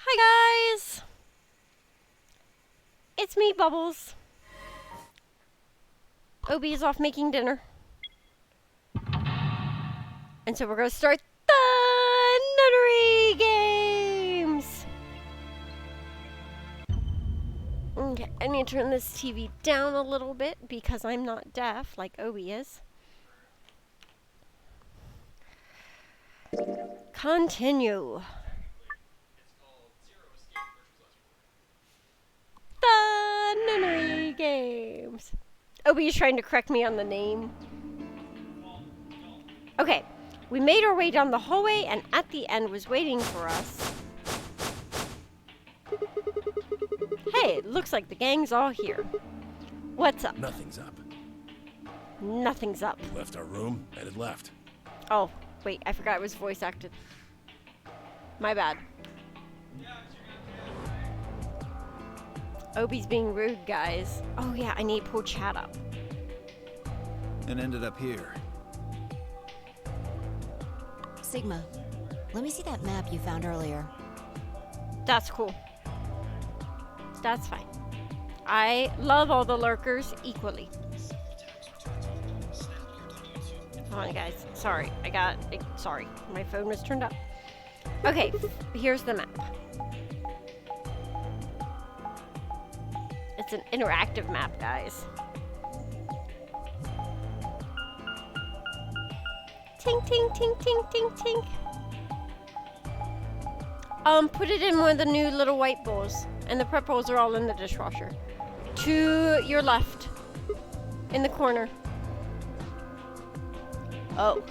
Hi guys! It's me, Bubbles. Obi is off making dinner. And so we're going to start the nunnery games! Okay, I need to turn this TV down a little bit because I'm not deaf like Obi is. Continue. The nunnery games. Obi is trying to correct me on the name. Okay, we made our way down the hallway and at the end was waiting for us. Hey, it looks like the gang's all here. What's up? Nothing's up. Nothing's up. We left our room, headed left. Oh, wait, I forgot it was voice acted. My bad. Obi's being rude, guys. Oh yeah, I need to pull chat up. And ended up here. Sigma, let me see that map you found earlier. That's cool. That's fine. I love all the lurkers equally. Hold on, guys. Sorry, sorry. My phone was turned up. Okay, here's the map. It's an interactive map, guys. Tink, tink, tink, tink, tink, tink. Put it in one of the new little white bowls. And the prep bowls are all in the dishwasher. To your left. In the corner. Oh.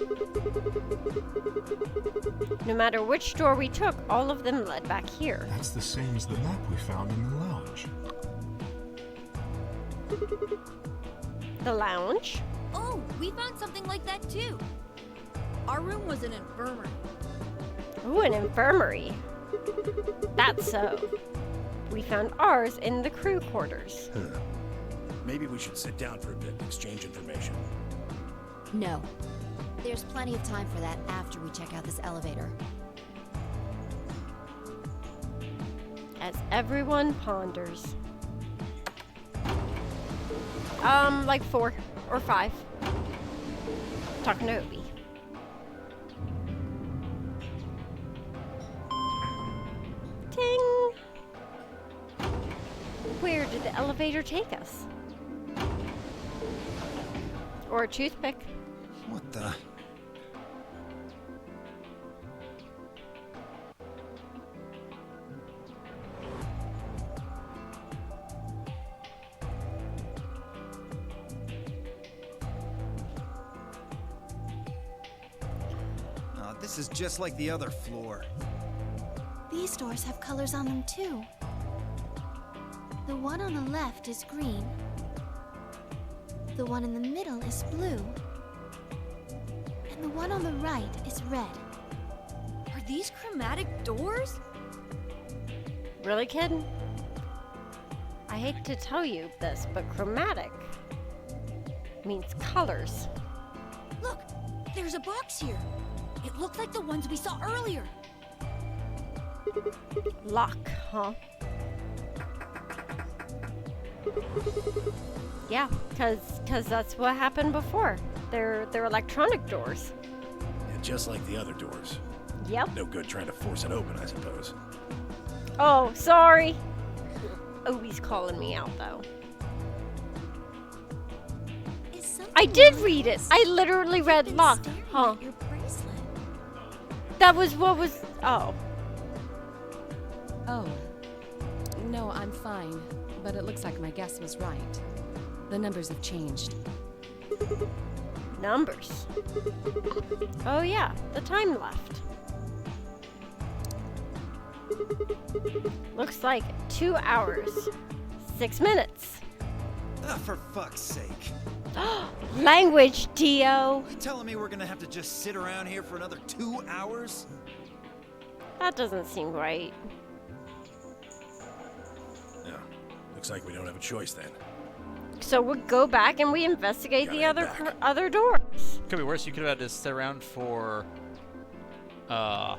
No matter which door we took, all of them led back here. That's the same as the map we found in the lounge. The lounge? Oh, we found something like that too. Our room was an infirmary. Ooh, an infirmary. That's so. We found ours in the crew quarters. Maybe we should sit down for a bit and exchange information. No. There's plenty of time for that after we check out this elevator. As everyone ponders. Like 4 or 5. Talking to Obi. Ting! Where did the elevator take us? Or a toothpick? What the? This is just like the other floor. These doors have colors on them too. The one on the left is green. The one in the middle is blue. And the one on the right is red. Are these chromatic doors? Really, kid? I hate to tell you this, but chromatic means colors. Look, there's a box here. It looked like the ones we saw earlier. Lock, huh? Yeah, cause that's what happened before. They're electronic doors. Yeah, just like the other doors. Yep. No good trying to force it open, I suppose. Oh, sorry. Obi's calling me out though. Is something I did wrong read with it. this? I literally You've read been lock, staring huh? at your bracelet. That was what was. Oh. Oh. No, I'm fine. But it looks like my guess was right. The numbers have changed. Numbers. Oh yeah, the time left. Looks like 2 hours, 6 minutes. Ah, for fuck's sake. Language, Dio. You telling me we're gonna have to just sit around here for another 2 hours? That doesn't seem right. Yeah. Looks like we don't have a choice then. So we'll go back and we investigate the Gotta other head back. other doors. Could be worse. You could have had to sit around for 9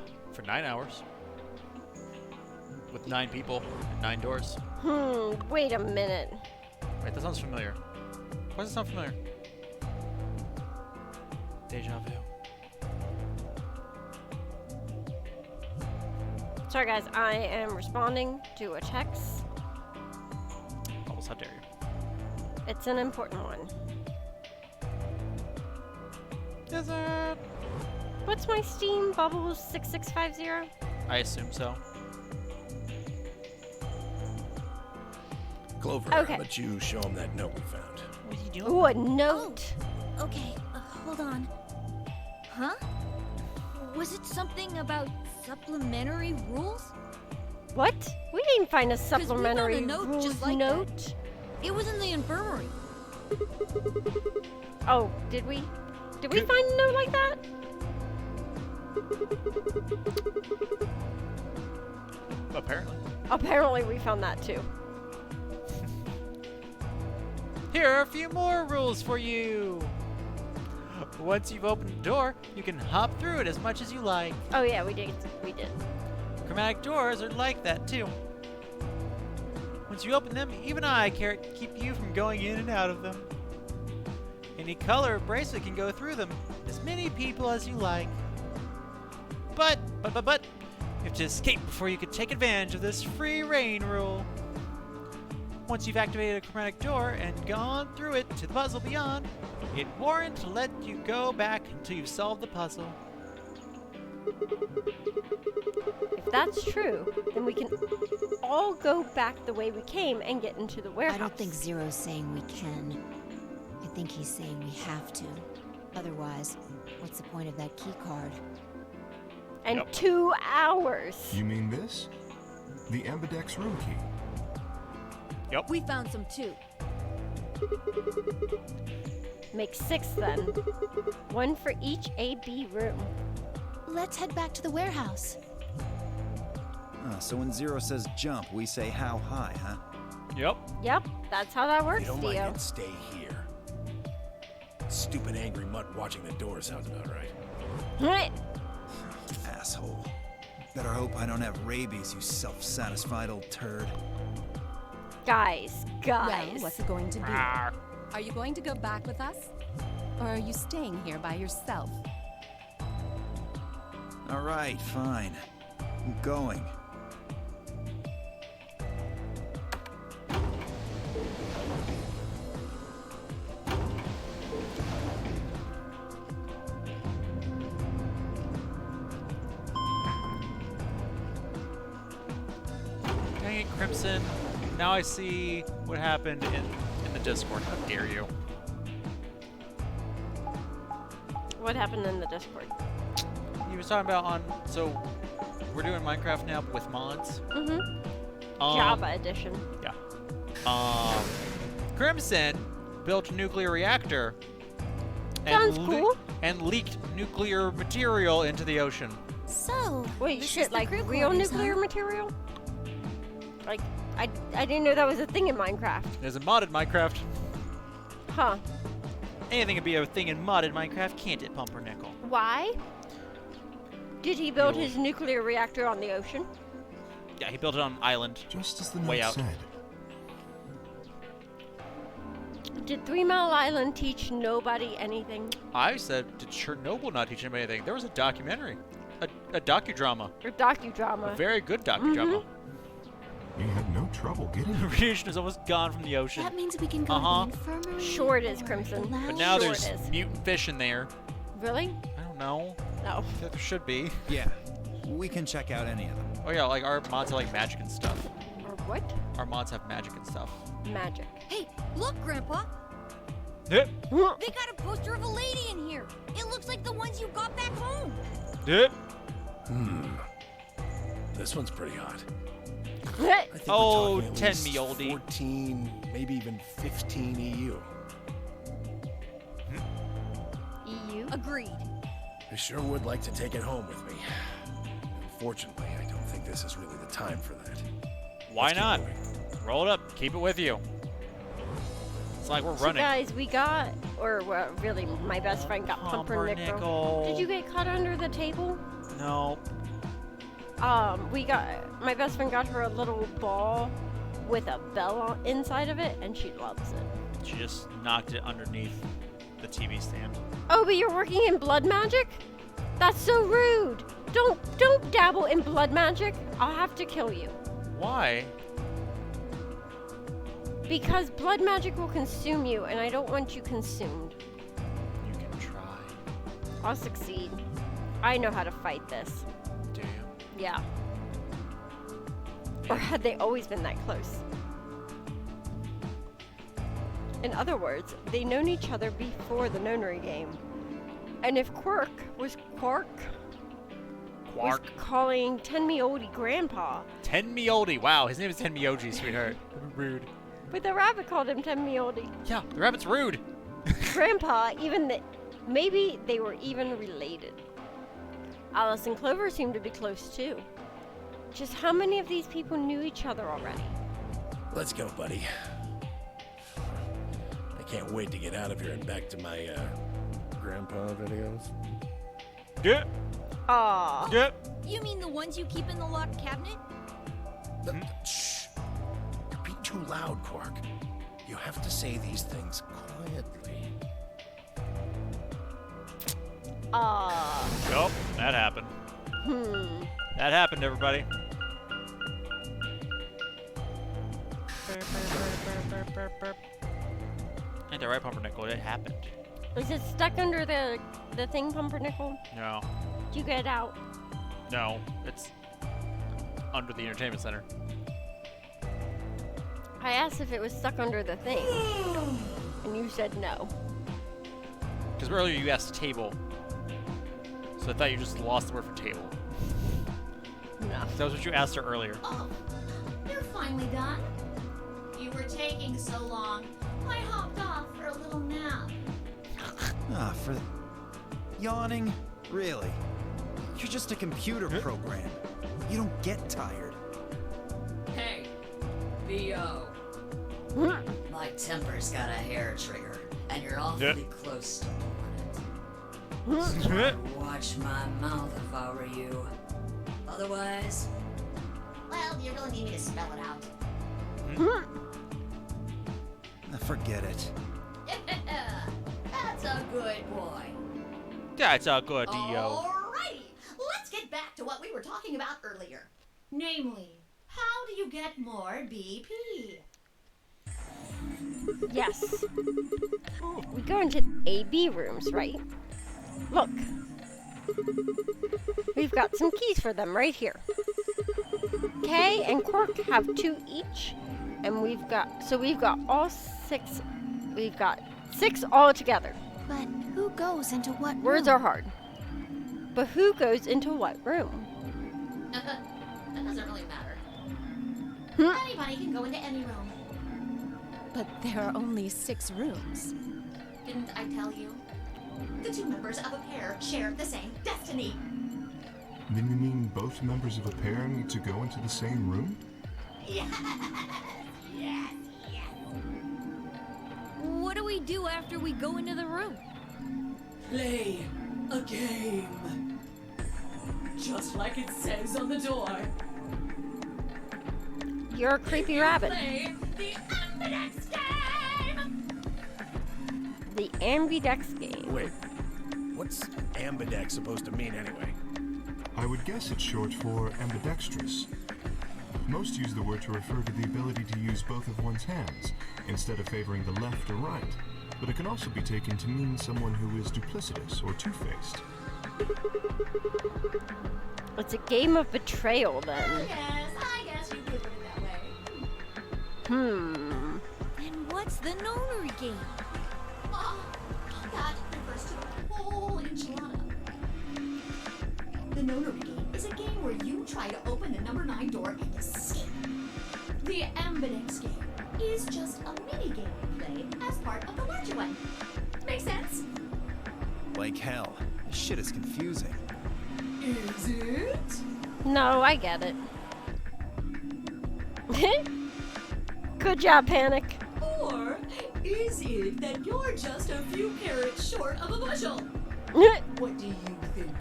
hours. With 9 people and 9 doors. Wait a minute. Wait, that sounds familiar. Why does it sound familiar? Deja vu. Sorry guys, I am responding to a text. Bubbles, how dare you? It's an important one. Is it? What's my Steam? Bubbles 6650? I assume so. Clover, Okay. how about you show him that note we found? What are you doing? Ooh, a note. Okay, hold on. Huh? Was it something about supplementary rules? What? We didn't find a we found a supplementary note rules just like that. note. It was in the infirmary. Oh, did we? Did we find a note like that? Apparently. Apparently we found that too. Here are a few more rules for you. Once you've opened the door, you can hop through it as much as you like. Oh yeah, we did. We did. Chromatic doors are like that too. Once you open them, even I can't keep you from going in and out of them. Any color bracelet can go through them, as many people as you like. But, you have to escape before you can take advantage of this free reign rule. Once you've activated a chromatic door and gone through it to the puzzle beyond, it won't let you go back until you've solved the puzzle. If that's true, then we can all go back the way we came and get into the warehouse. I don't think Zero's saying we can. I think he's saying we have to. Otherwise, what's the point of that key card? And 2 hours. You mean this? The Ambidex room key. Yep. We found some too. Make 6 then. 1 for each A-B room. Let's head back to the warehouse. So when Zero says jump, we say how high, huh? Yep. Yep, that's how that If works, you don't like Dio. it, stay here. Stupid angry mutt watching the door sounds about right. Asshole. Better hope I don't have rabies, you self-satisfied old turd. Guys. Well, what's it going to be? Arr. Are you going to go back with us? Or are you staying here by yourself? All right, fine. I'm going. Dang it, Crimson. Now I see what happened in the Discord. How dare you? What happened in the Discord? He was talking about so we're doing Minecraft now with mods. Mm-hmm. Java edition. Yeah. Crimson built a nuclear reactor Sounds cool. and leaked nuclear material into the ocean. So, Wait, this shit, is the like crew real quarters, nuclear huh? material? Like, I didn't know that was a thing in Minecraft. There's a modded Minecraft. Huh. Anything can be a thing in modded Minecraft, can't it, Pumpernickel? Why? Did he build You'll- his nuclear reactor on the ocean? Yeah, he built it on an island. Just as the Way note out. said. Did 3 Mile Island teach nobody anything? I said, did Chernobyl not teach him anything? There was a documentary. A docudrama. Or A docudrama? very good docudrama. You had no trouble getting The it. radiation is almost gone from the ocean. That means we can go Uh-huh. to the infirmary. Sure it is, or Crimson. the But But lounge. now Sure there's it is. mutant fish in there. Really? I don't know. No. I feel like there should be. Yeah, we can check out any of them. Oh yeah, like our mods have like magic and stuff. Or what? Our mods have magic and stuff. Magic. Hey, look, Grandpa. Dip, They got a poster of a lady in here. It looks like the ones you got back home. dip. This one's pretty hot. I think Oh, we're talking at 10 least me, oldie. 14, maybe even 15 EU. EU? Agreed. I sure would like to take it home with me. Unfortunately, I don't think this is really the time for that. Why Let's keep not? moving. Roll it up. Keep it with you. It's like we're So running. guys, we got, or well, really, my best friend got Pumpernickel. Pumpernickel. Did you get caught under the table? No. My best friend got her a little ball with a bell inside of it, and she loves it. She just knocked it underneath the TV stand. Oh, but you're working in blood magic? That's so rude. Don't dabble in blood magic. I'll have to kill you. Why? Because blood magic will consume you, and I don't want you consumed. You can try. I'll succeed. I know how to fight this. Do you? Yeah. Or had they always been that close? In other words, they known each other before the nonary game. And if Quark was calling Tenmioji Grandpa. Tenmioji. Wow, his name is Tenmioji, sweetheart. Rude. But the rabbit called him Tenmioji. Yeah, the rabbit's rude. Grandpa, maybe they were even related. Alice and Clover seemed to be close too. Just how many of these people knew each other already? Let's go, buddy. I can't wait to get out of here and back to my, grandpa videos. Yeah. Aww. Yeah. You mean the ones you keep in the locked cabinet? Shh. You're being too loud, Quark. You have to say these things quietly. Yup, that happened. That happened, everybody. Ain't that right, Pumpernickel? It happened. Is it stuck under the thing, Pumpernickel? No. Did you get it out? No. It's under the entertainment center. I asked if it was stuck under the thing. And you said no. Because earlier you asked table. So I thought you just lost the word for table. No. That was what you asked her earlier. Oh, you're finally done. You were taking so long. I hopped off for a little nap. For yawning? Really? You're just a computer program. You don't get tired. Hey, B.O. My temper's got a hair trigger, and you're awfully close to pulling it. So I'd watch my mouth if I were you. Otherwise, well, do you really need me to spell it out? Forget it. That's a good boy. That's a good deal. Alrighty, let's get back to what we were talking about earlier. Namely, how do you get more BP? Yes. We go into AB rooms, right? Look. We've got some keys for them right here. Kay and Quark have 2 each. And we've got all 6. We've got 6 all together. But who goes into what room? Words are hard. But who goes into what room? That doesn't really matter. Hmm? Anybody can go into any room. But there are only 6 rooms. Didn't I tell you? The 2 members of a pair share the same destiny. Then you mean both members of a pair need to go into the same room? Yes. What do we do after we go into the room? Play a game. Just like it says on the door. You're a creepy rabbit. Play the Ambidex game! The Ambidex game. Wait, what's ambidex supposed to mean anyway? I would guess it's short for ambidextrous. Most use the word to refer to the ability to use both of one's hands, instead of favoring the left or right. But it can also be taken to mean someone who is duplicitous or two-faced. It's a game of betrayal, then. Yes, I guess you could put it that way. And what's the nonary game? That refers to the whole enchilada. The nonary game is a game where you try to open the number 9 door and escape. The Ambidex game is just a mini game we play as part of the larger one. Make sense? Like hell. This shit is confusing. Is it? No, I get it. Good job, Panic. Or is it that you're just a few carrots short of a bushel? What do you think, Bill?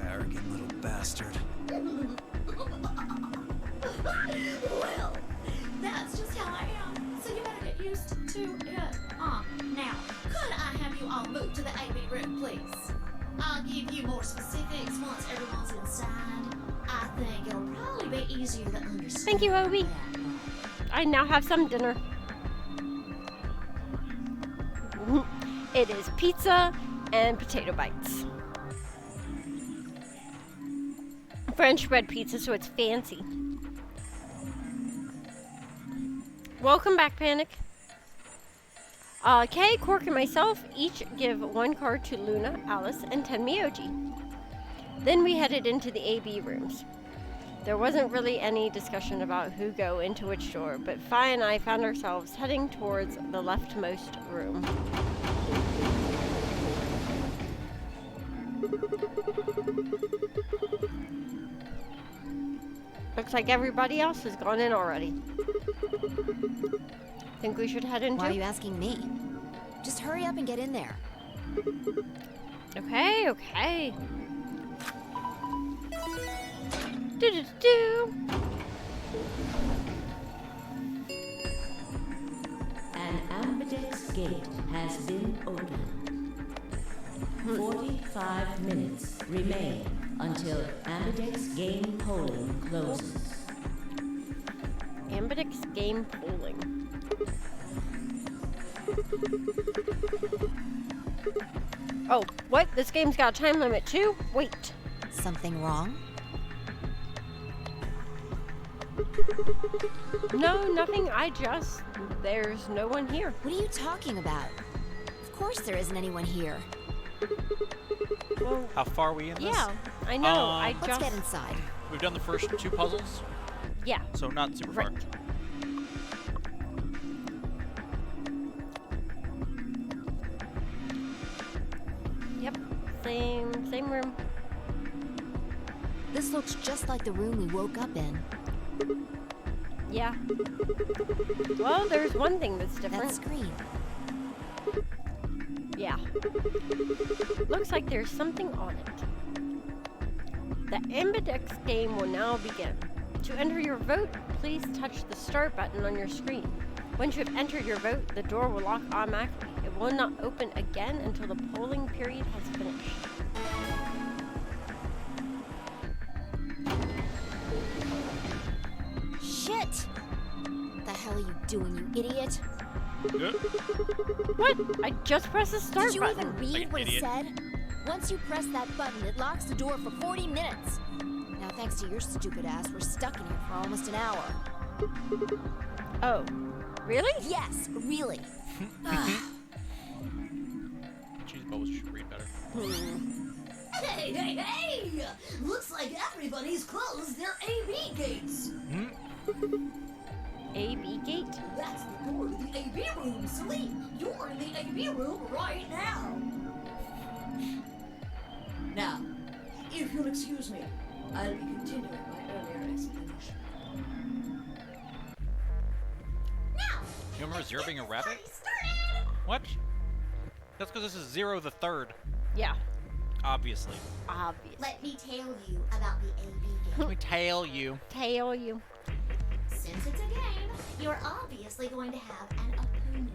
Arrogant little bastard. Well, that's just how I am. So you better get used to it. Now, could I have you all move to the AB room, please? I'll give you more specifics once everyone's inside. I think it'll probably be easier to understand. Thank you, Obi. I now have some dinner. It is pizza and potato bites. French bread pizza, so it's fancy. Welcome back, Panic. Kay, Quark, and myself each give 1 card to Luna, Alice, and Tenmyoji. Then we headed into the AB rooms. There wasn't really any discussion about who go into which door, but Fi and I found ourselves heading towards the leftmost room. Looks like everybody else has gone in already. Think we should head into? Why are you asking me? Just hurry up and get in there. Okay, okay. Do-do-do. An ambidex gate has been opened. 45 minutes remain until ambidex game polling closes. Ambidex game polling. Oh, what? This game's got a time limit too? Wait. Something wrong? No, nothing. There's no one here. What are you talking about? Of course there isn't anyone here. Well, How far are we in this? yeah, I know. Let's get inside. We've done the first 2 puzzles, Yeah, so not super right. far. Yep, same room. This looks just like the room we woke up in. Yeah. Well, there's one thing that's That different. screen. Yeah. Looks like there's something on it. The Ambidex game will now begin. To enter your vote, please touch the start button on your screen. Once you have entered your vote, the door will lock automatically. It will not open again until the polling period has finished. Shit! What the hell are you doing, you idiot? What? I just pressed the start Did you button. even read Like what it idiot. said? Once you press that button, it locks the door for 40 minutes. Now, thanks to your stupid ass, we're stuck in here for almost an hour. Oh, really? Yes, really. Cheese bubbles should read better. Hey, hey, hey! Looks like everybody's closed their AB gates. AB gate? That's the door to the AB room, silly. You're in the AB room right now. Now, if you'll excuse me, I'll be continuing my earlier explanation. Now, You remember Zero being a rabbit? party started! What? That's because this is Zero the Third, Yeah, obviously. obvious. Let me tell you about the AB game. Let me tell you. Tell you. Since it's a game, you're obviously going to have an opponent.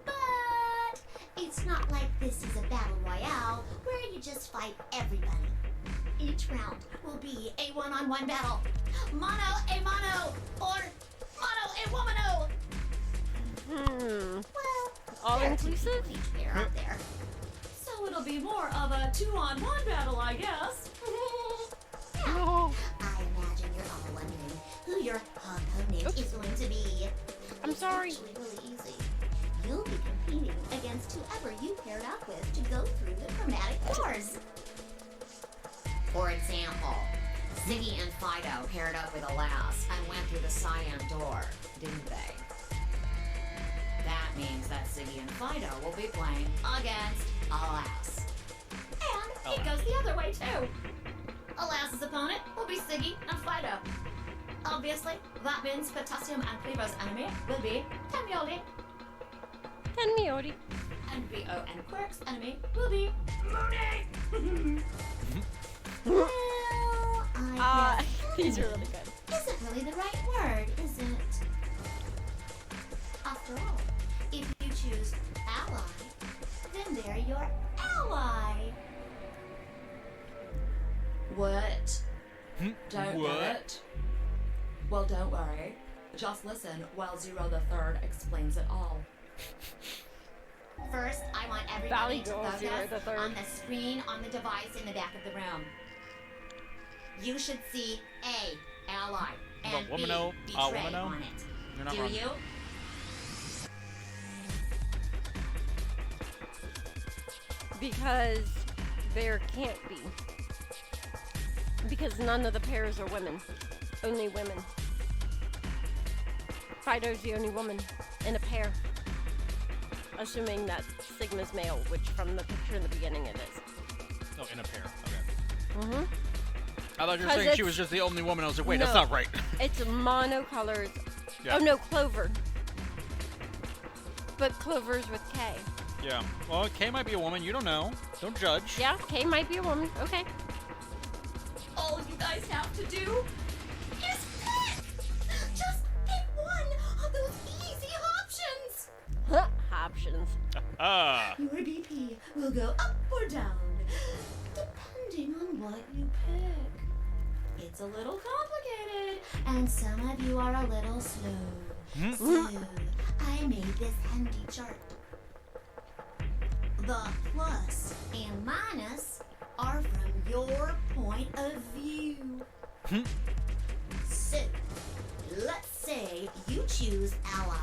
But it's not like this is a battle royale where you just fight everybody. Each round will be a one-on-one battle. Mono a mono, or mono a womano. Well, All there are two inclusive? people each pair out there. So it'll be more of a 2-on-1 battle, I guess. Oh, I imagine you're all wondering who your opponent is going to be. I'm It's sorry. actually really easy. You'll be competing against whoever you paired up with to go through the chromatic doors. For example, Ziggy and Fido paired up with Alas and went through the cyan door, didn't they? That means that Ziggy and Fido will be playing against Alas. And it goes the other way too. Alas's opponent will be Ziggy and Fido. Obviously, that means Potassium and Cleaver's enemy will be Tenmyoji. Tenmyoji. And BO and Quirk's enemy will be Mooney. These are really good. Isn't really the right word, is it? After all, if you choose ally, then they're your ally. What? Don't What? get it? Well, don't worry. Just listen while Zero the Third explains it all. First, I want Valley everybody to Girl focus Zero the Third. on the screen on the device in the back of the room. You should see A, ally, and B, womano, betray womano? on it. You're not Do wrong. you? Because there can't be. Because none of the pairs are women. Only women. Fido's the only woman in a pair. Assuming that Sigma's male, which from the picture in the beginning it is. Oh, in a pair. Okay. Mm-hmm. I thought you were 'Cause saying she it's- was just the only woman. I was like, wait, that's No. not right. It's monocolors. Yeah. Oh no, Clover. But Clover's with K. Yeah. Well, Kay might be a woman. You don't know. Don't judge. Yeah, K might be a woman. Okay. All you guys have to do is pick! Just pick one of those easy options! Huh. Options. Ah. Your BP will go up or down, depending on what you pick. It's a little complicated, and some of you are a little slow. So, I made this handy chart. The plus and minus are from your point of view. So, let's say you choose ally,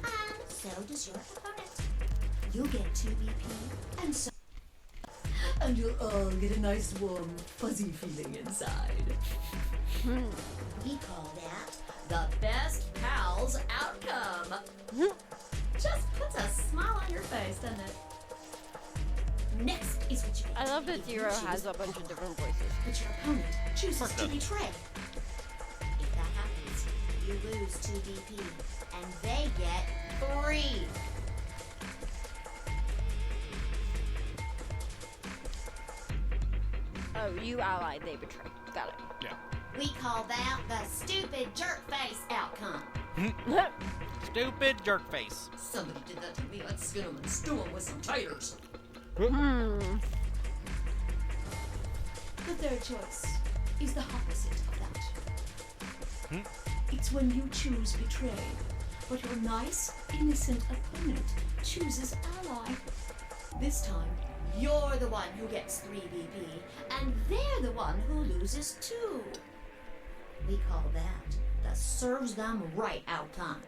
and so does your opponent. You get 2 BP, and so. And you'll all get a nice, warm, fuzzy feeling inside. We call that the best pals outcome. Just puts a smile on your face, doesn't it? Next is what you get. I love that If you Zero choose has a bunch of different voices. but your opponent chooses to betray. If that happens, you lose 2 BP, and they get 3. Oh, you ally, they betray. Got it. Yeah. We call that the stupid jerk face outcome. Stupid jerk face. Somebody did that to me. I'd skin them and stew them with some taters. Hmm. The third choice is the opposite of that. It's when you choose betray, but your nice, innocent opponent chooses ally. This time, you're the one who gets 3 BP, and they're the one who loses 2. We call that the serves them right outcome.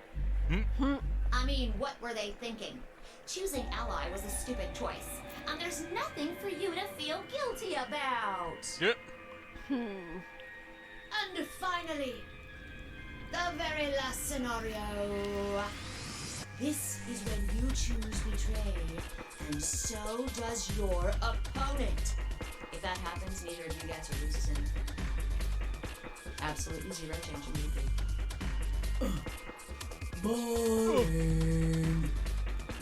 I mean, what were they thinking? Choosing ally was a stupid choice, and there's nothing for you to feel guilty about. Yep. And finally, the very last scenario. This is when you choose betray, and so does your opponent. If that happens, neither of you gets or loses anything. Absolutely zero change in BP. Boring.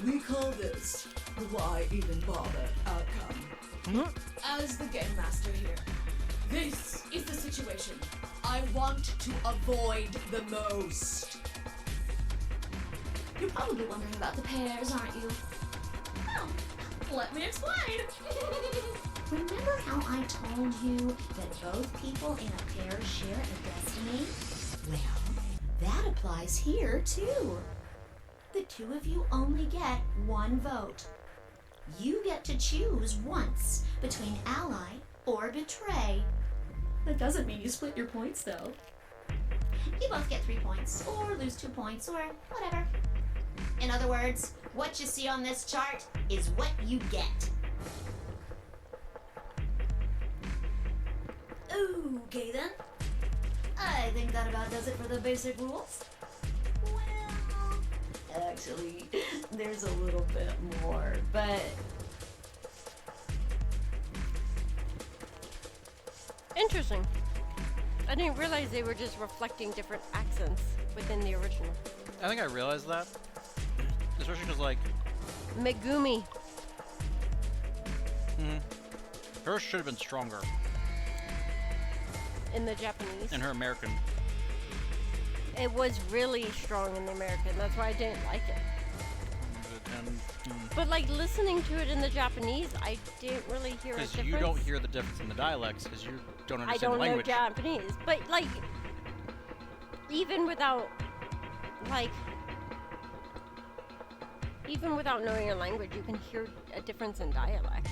We call this the why even bother outcome. As the game master here, this is the situation I want to avoid the most. You're probably wondering about the pairs, aren't you? Well, let me explain. Remember how I told you that both people in a pair share a destiny? Well, that applies here too. The 2 of you only get 1 vote. You get to choose once between ally or betray. That doesn't mean you split your points though. You both get 3 points, or lose 2 points, or whatever. In other words, what you see on this chart is what you get. Okay then. I think that about does it for the basic rules. Well, actually, there's a little bit more, but Interesting. I didn't realize they were just reflecting different accents within the original. I think I realized that. Especially because, like, Megumi. hers should have been stronger. in the Japanese. And her American. It was really strong in the American. That's why I didn't like it. But like listening to it in the Japanese, I didn't really hear a difference. Because you don't hear the difference in the dialects because you don't understand the I don't language. know Japanese, but like even without knowing a language, you can hear a difference in dialect.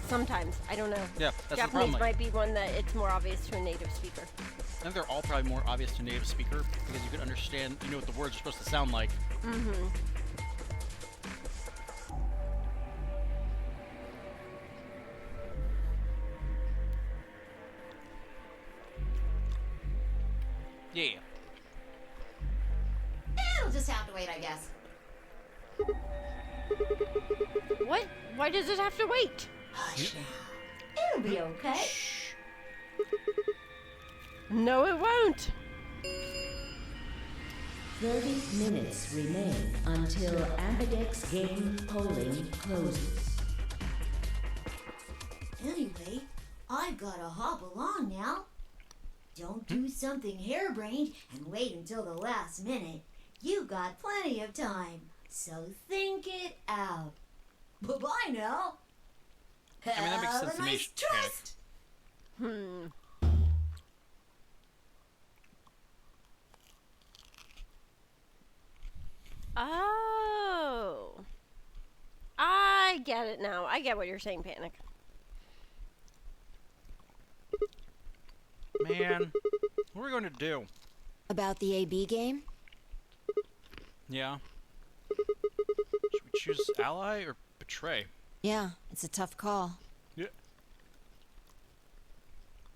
Sometimes, I don't know. Yeah, that's Japanese the problem. might be one that it's more obvious to a native speaker. I think they're all probably more obvious to a native speaker because you can understand, you know what the words are supposed to sound like. Mm-hmm. Yeah. It'll just have to wait, I guess. What? Why does it have to wait? Hush now. It'll be okay. No, it won't. 30 minutes remain until Ambidex game polling closes. Anyway, I've got to hop along now. Don't do something harebrained and wait until the last minute. You got plenty of time, so think it out. Bye-bye now. I mean, that makes sense Have a to me. nice trust. Oh. I get it now. I get what you're saying, Panic. Man, what are we going to do? About the AB game? Yeah. Should we choose ally or betray? Yeah, it's a tough call. Yeah. This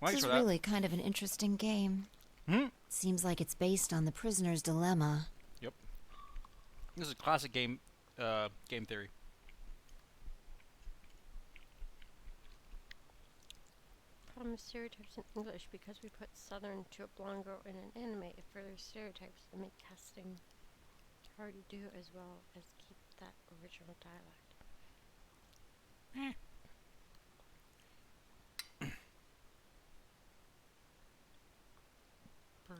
Thanks is for that. really kind of an interesting game. Seems like it's based on the prisoner's dilemma. Yep. This is classic game theory. Problem stereotypes in English because we put Southern to a blonde girl in an anime. It further stereotypes and make casting hard to do as well as keep that original dialect.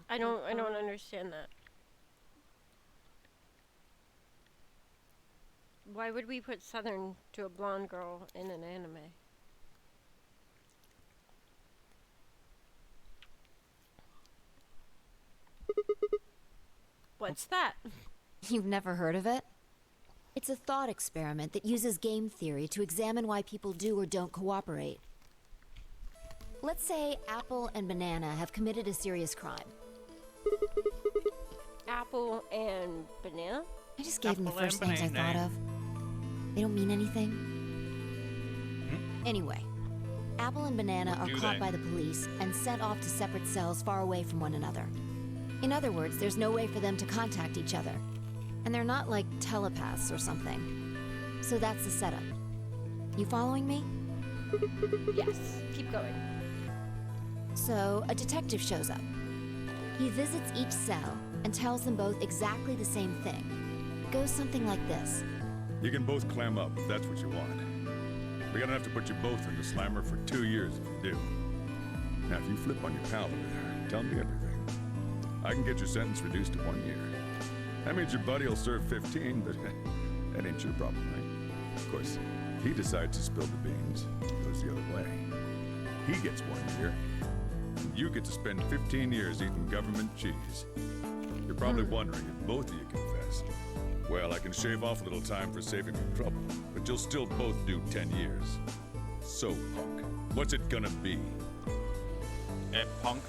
I don't understand that. Why would we put Southern to a blonde girl in an anime? What's that? You've never heard of it? It's a thought experiment that uses game theory to examine why people do or don't cooperate. Let's say Apple and Banana have committed a serious crime. Apple and banana? I just gave them the Apple and first names I thought banana. of. They don't mean anything. Anyway, Apple and Banana are Do caught they? by the police and sent off to separate cells far away from one another. In other words, there's no way for them to contact each other. And they're not like telepaths or something. So that's the setup. You following me? Yes. Keep going. So, a detective shows up. He visits each cell and tells them both exactly the same thing. It goes something like this. You can both clam up if that's what you want. We're gonna have to put you both in the slammer for 2 years if you do. Now, if you flip on your pal over there, tell me everything. I can get your sentence reduced to 1 year. That means your buddy will serve 15, but that ain't your problem, right? Of course, if he decides to spill the beans, it goes the other way. He gets 1 year, and you get to spend 15 years eating government cheese. You're probably wondering if both of you confess. Well, I can shave off a little time for saving you trouble, but you'll still both do 10 years. So, punk, what's it gonna be? Punk.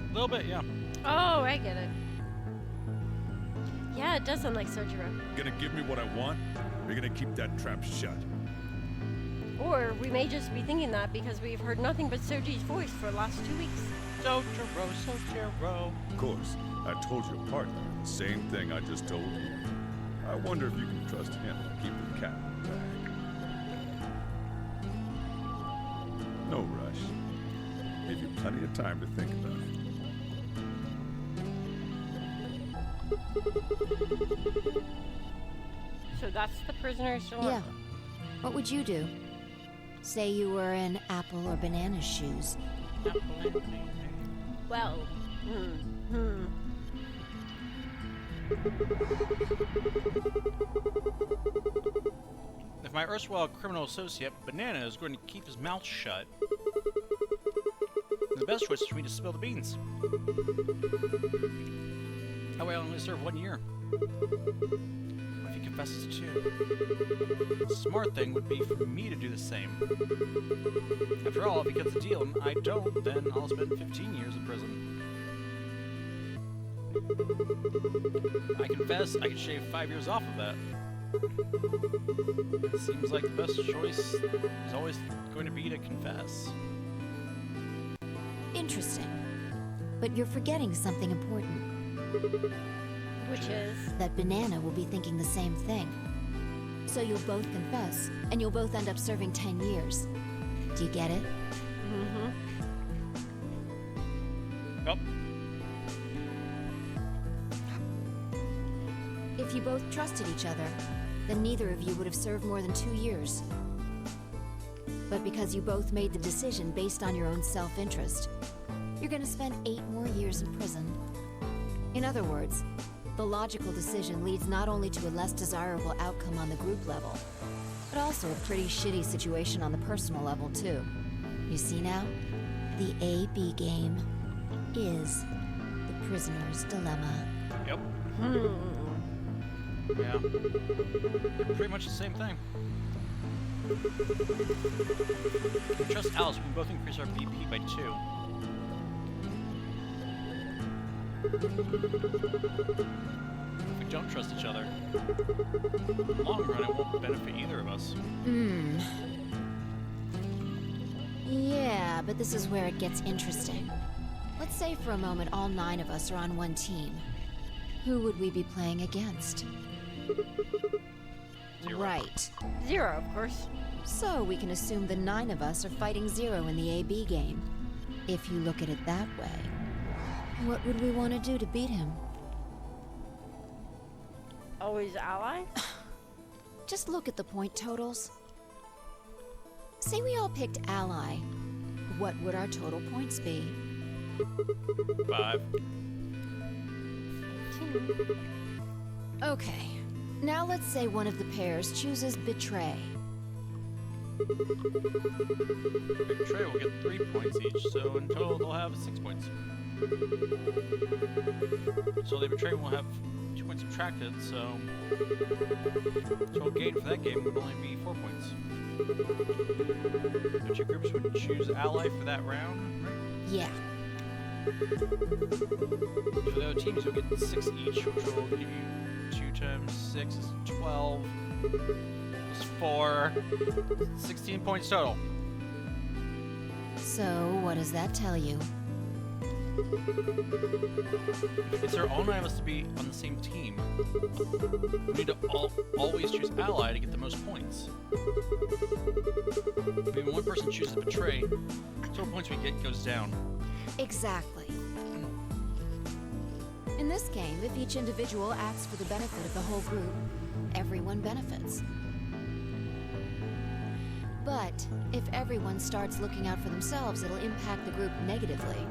A little bit, yeah. Oh, I get it. Yeah, it does sound like Sojiro. Gonna give me what I want, or you gonna keep that trap shut? Or we may just be thinking that because we've heard nothing but Soji's voice for the last 2 weeks. Sojiro. Of course, I told your partner the same thing I just told you. I wonder if you can trust him to keep the cat in the bag. No rush. Give you plenty of time to think about it. So that's the prisoner's dilemma. Yeah. What would you do? Say you were in Apple or Banana's shoes. Well, If my erstwhile criminal associate, Banana, is going to keep his mouth shut, the best choice is for me to spill the beans. That way I only serve 1 year. What if he confesses too? The smart thing would be for me to do the same. After all, if he gets the deal and I don't, then I'll spend 15 years in prison. I confess, I could shave 5 years off of that. It seems like the best choice is always going to be to confess. Interesting. But you're forgetting something important. which is? That Banana will be thinking the same thing. So you'll both confess, and you'll both end up serving 10 years. Do you get it? Mm-hmm. Yep. If you both trusted each other, then neither of you would have served more than 2 years. But because you both made the decision based on your own self-interest, you're gonna spend 8 more years in prison. In other words, the logical decision leads not only to a less desirable outcome on the group level, but also a pretty shitty situation on the personal level, too. You see now? The A-B game is the prisoner's dilemma. Yep. Yeah. Pretty much the same thing. If we trust Alice, we can both increase our BP by 2. If we don't trust each other, in the long run, it won't benefit either of us. Yeah, but this is where it gets interesting. Let's say for a moment all 9 of us are on one team. Who would we be playing against? 0. Right. 0, of course. So we can assume the 9 of us are fighting 0 in the AB game. If you look at it that way, what would we want to do to beat him? Always ally? Just look at the point totals. Say we all picked ally. What would our total points be? 5. Okay. Now let's say one of the pairs chooses betray. Betray will get 3 points each, so in total they'll have 6 points. So the betray will have 2 points subtracted, so total gain for that game would only be 4 points. The 2 groups would choose ally for that round, right? Yeah. For the other teams, you'll get 6 each, which will give you 2 times 6 is 12. It's 4. 16 points total. So, what does that tell you? If there are all 9 of us to be on the same team, we need to always choose ally to get the most points. If even one person chooses betray, total points we get goes down. Exactly. In this game, if each individual acts for the benefit of the whole group, everyone benefits. But if everyone starts looking out for themselves, it'll impact the group negatively.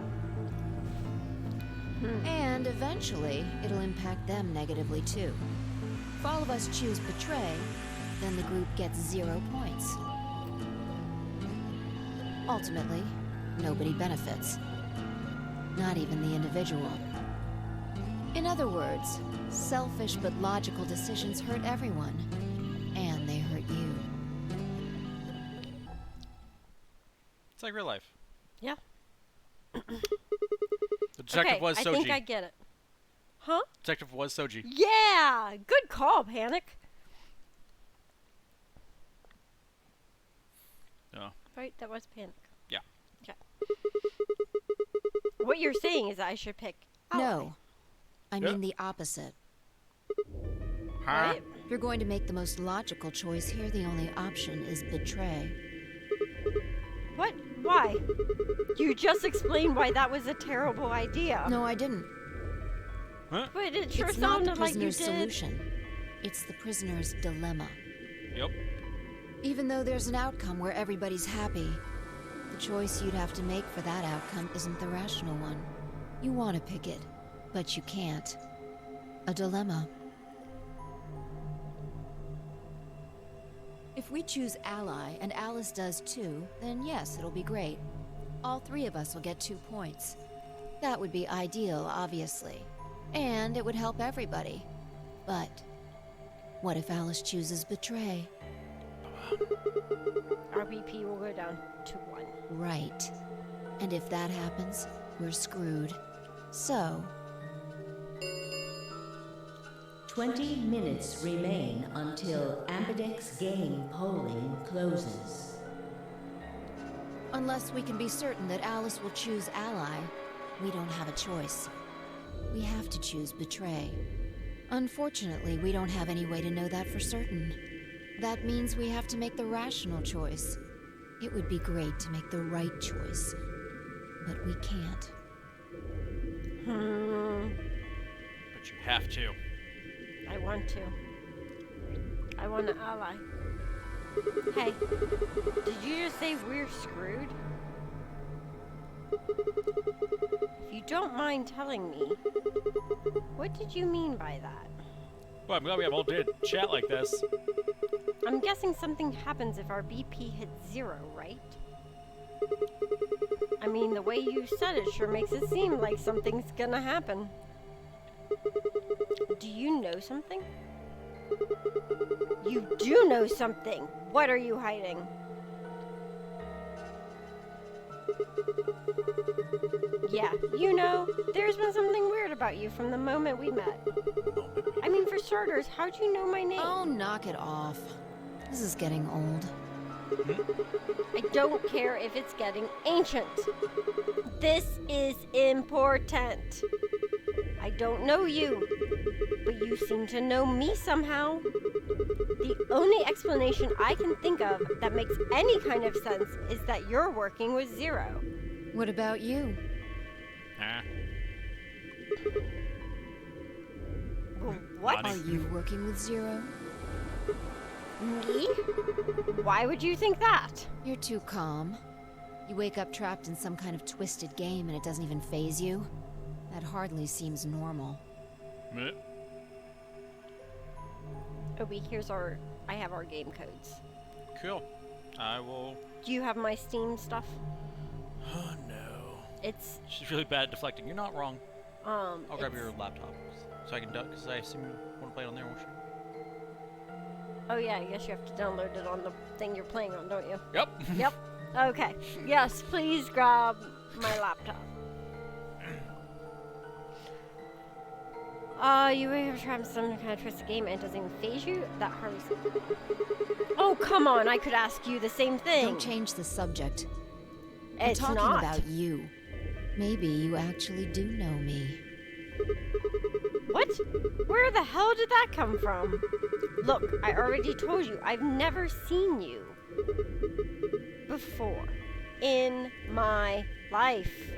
And eventually, it'll impact them negatively too. If all of us choose betray, then the group gets 0 points. Ultimately, nobody benefits. Not even the individual. In other words, selfish but logical decisions hurt everyone. And they hurt you. It's like real life. Yeah. The detective was Soji. I think I get it. Huh? Detective was Soji. Yeah! Good call, Panic. Oh. Right, that was Panic. Yeah. Okay. What you're saying is I should pick ally. No. I mean the opposite. Right? If you're going to make the most logical choice here, the only option is betray. What? Why? You just explained why that was a terrible idea. No, I didn't. Huh? But it sure It's not the sounded like you prisoner's did. solution. It's the prisoner's dilemma. Yep. Even though there's an outcome where everybody's happy, the choice you'd have to make for that outcome isn't the rational one. You want to pick it, but you can't. A dilemma. If we choose ally, and Alice does too, then yes, it'll be great. All three of us will get 2 points. That would be ideal, obviously. And it would help everybody. But what if Alice chooses betray? Our BP will go down to 1. Right. And if that happens, we're screwed. So... 20 minutes remain until Ambidex game polling closes. unless we can be certain that Alice will choose ally, we don't have a choice. We have to choose betray. Unfortunately, we don't have any way to know that for certain. That means we have to make the rational choice. It would be great to make the right choice, but we can't. But you have to. I want to. I want an ally. Hey, did you just say we're screwed? If you don't mind telling me, what did you mean by that? Well, I'm glad we have all day to chat like this. I'm guessing something happens if our BP hits 0, right? I mean, the way you said it sure makes it seem like something's gonna happen. Do you know something? You do know something! What are you hiding? Yeah, you know, there's been something weird about you from the moment we met. I mean, for starters, how'd you know my name? Oh, knock it off. This is getting old. I don't care if it's getting ancient. This is important. I don't know you, but you seem to know me somehow. The only explanation I can think of that makes any kind of sense is that you're working with Zero. What about you? Huh? What? Are you working with Zero? Me? Why would you think that? You're too calm. You wake up trapped in some kind of twisted game and it doesn't even faze you. That hardly seems normal. Meh. Obi, I have our game codes. Cool. I will... Do you have my Steam stuff? Oh, no. It's... She's really bad at deflecting. You're not wrong. I'll grab it's- your laptop so I can duck, because I assume you want to play it on there, won't you? Oh yeah, I guess you have to download it on the thing you're playing on, don't you? Yep. Yep. Okay. Yes, please grab my laptop. You have tried some kind of twisted game and it doesn't even faze you? That hardly... Oh, come on, I could ask you the same thing. Don't change the subject. I'm It's talking not. about you. Maybe you actually do know me. What? Where the hell did that come from? Look, I already told you, I've never seen you before in my life.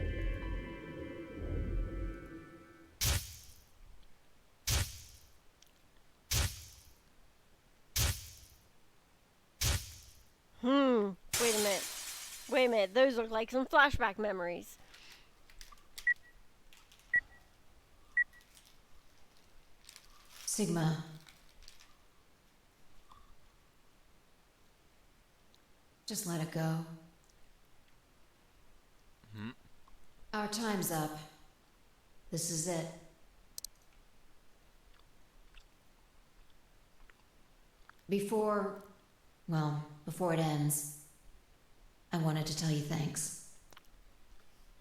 Wait a minute. Wait a minute, those look like some flashback memories. Sigma. Just let it go. Our time's up. This is it. Before it ends, I wanted to tell you thanks.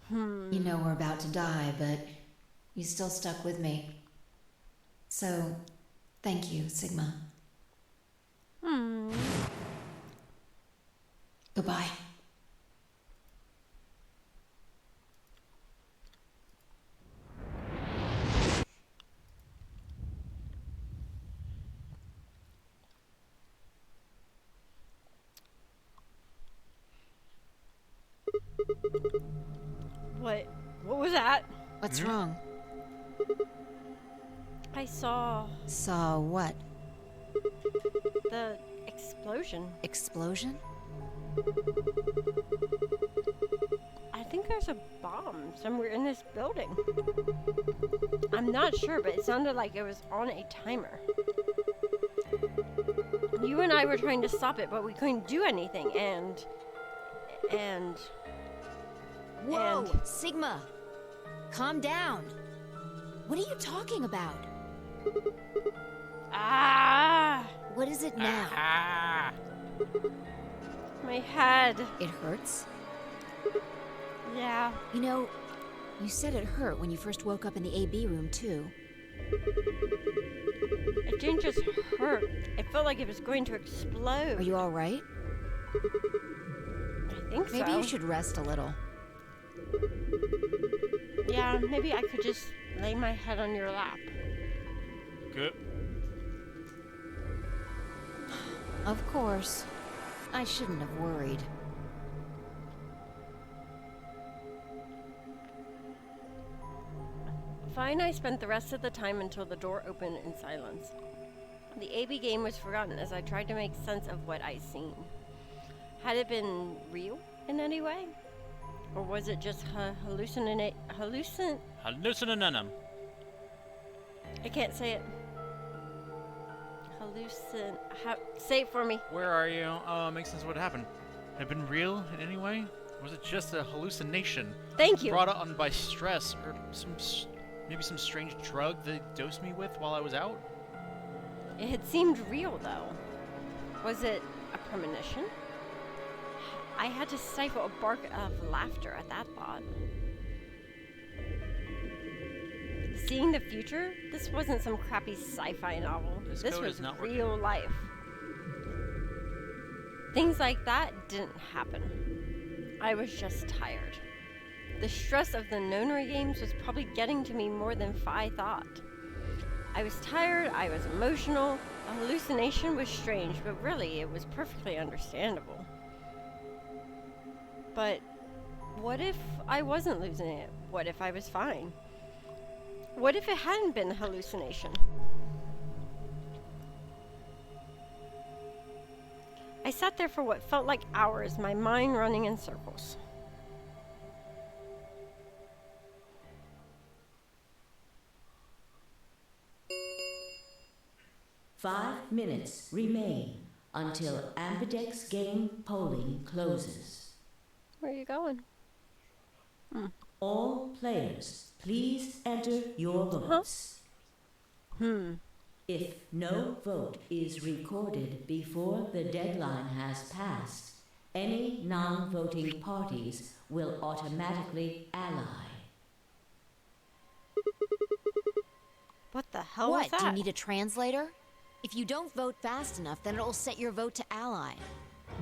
You know we're about to die, but you still stuck with me. So, thank you, Sigma. Goodbye. What was that? What's wrong? I saw Saw what? the explosion. Explosion? I think there's a bomb somewhere in this building. I'm not sure, but it sounded like it was on a timer. You and I were trying to stop it, but we couldn't do anything, and... Whoa! Sigma! Calm down! What are you talking about? Ah! What is it now? Ah! My head. It hurts? Yeah. You know, you said it hurt when you first woke up in the AB room, too. It didn't just hurt. It felt like it was going to explode. Are you all right? I think so. Maybe you should rest a little. Yeah, maybe I could just lay my head on your lap. Good. Of course. I shouldn't have worried. Vi and I spent the rest of the time until the door opened in silence. The AB game was forgotten as I tried to make sense of what I'd seen. Had it been real in any way? Or was it just hallucinum? I can't say it. Say it for me. Where are you? Make sense of what happened. Had it been real in any way? Or was it just a hallucination? Thank you. Brought on by stress or maybe some strange drug they dosed me with while I was out? It had seemed real, though. Was it a premonition? I had to stifle a bark of laughter at that thought. Seeing the future? This wasn't some crappy sci-fi novel. This was real life. Things like that didn't happen. I was just tired. The stress of the Nonary games was probably getting to me more than Phi thought. I was tired, I was emotional. A hallucination was strange, but really it was perfectly understandable. But what if I wasn't losing it? What if I was fine? What if it hadn't been a hallucination? I sat there for what felt like hours, my mind running in circles. Five minutes remain until Ambidex game polling closes. Where are you going? All players, please enter your votes. If no vote is recorded before the deadline has passed, any non-voting parties will automatically ally. What the hell was that? What? Do you need a translator? If you don't vote fast enough, then it'll set your vote to ally.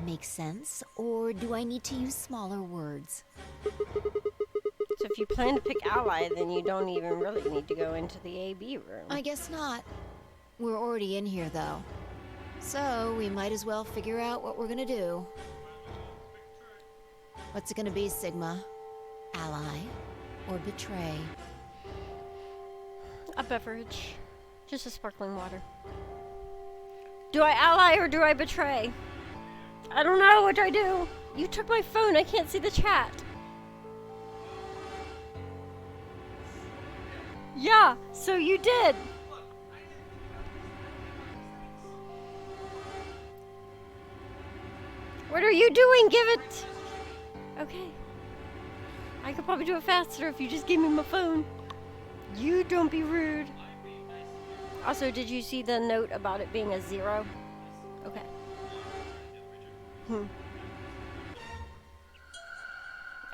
Makes sense? Or do I need to use smaller words? So if you plan to pick ally, then you don't even really need to go into the AB room. I guess not. We're already in here, though. So we might as well figure out what we're gonna do. What's it gonna be, Sigma? Ally or betray? A beverage. Just a sparkling water. Do I ally or do I betray? I don't know. What do I do? You took my phone. I can't see the chat. Yeah, so you did. What are you doing? Give it. Okay. I could probably do it faster if you just gave me my phone. You don't be rude. Also, did you see the note about it being a 0? Okay.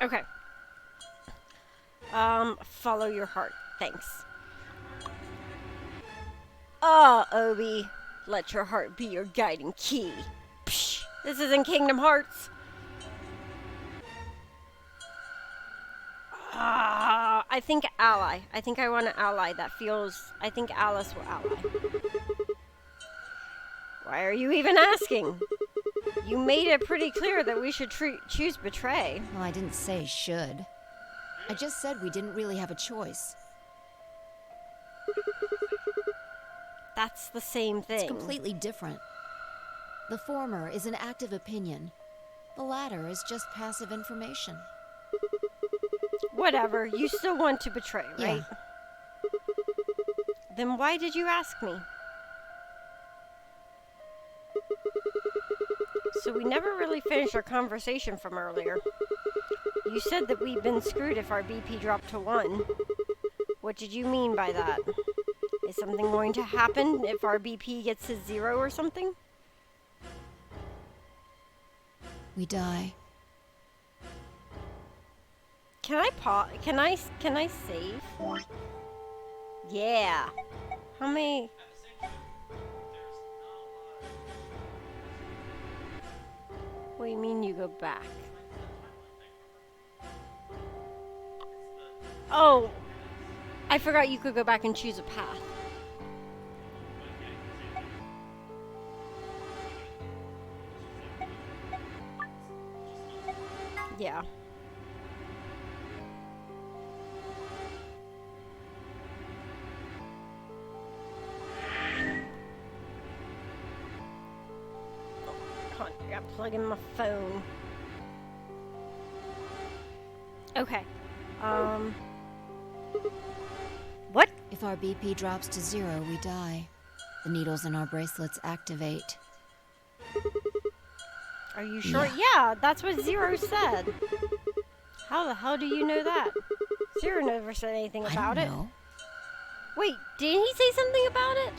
Okay. Follow your heart. Thanks. Obi. Let your heart be your guiding key. Psh, this isn't Kingdom Hearts. I think ally. I think I want to ally. That feels... I think Alice will ally. Why are you even asking? You made it pretty clear that we should choose betray. Well, I didn't say should. I just said we didn't really have a choice. That's the same thing. It's completely different. The former is an active opinion. The latter is just passive information. Whatever, you still want to betray, right? Yeah. Then why did you ask me? So we never really finished our conversation from earlier. You said that we'd been screwed if our BP dropped to 1. What did you mean by that? Is something going to happen if our BP gets to 0 or something? We die. Can I pause? Can I save? Yeah. How many? What do you mean you go back? Oh, I forgot you could go back and choose a path. Yeah. Hold on, I gotta plug in my phone. Okay. What? If our BP drops to 0, we die. The needles in our bracelets activate. Are you sure? Yeah. Yeah, that's what Zero said. How the hell do you know that? Zero never said anything about I it. don't know. Wait, didn't he say something about it?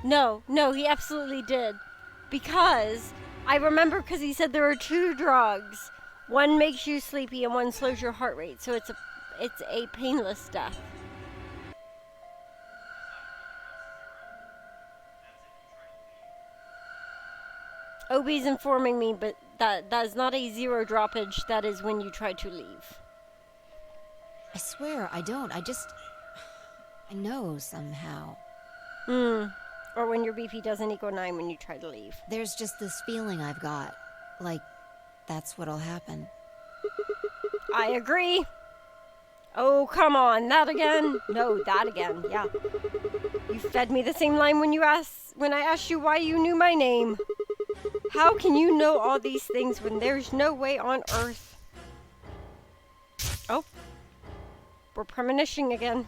No, he absolutely did. Because I remember because he said there are 2 drugs. One makes you sleepy and one slows your heart rate. So it's a painless death. Obi's informing me, but that is not a 0 droppage. That is when you try to leave. I swear, I don't. I know somehow. Or when your BP doesn't equal 9 when you try to leave. There's just this feeling I've got. Like, that's what'll happen. I agree. Oh, come on. That again? No, that again. Yeah. You fed me the same line when I asked you why you knew my name. How can you know all these things when there's no way on Earth? Oh. We're premonitioning again.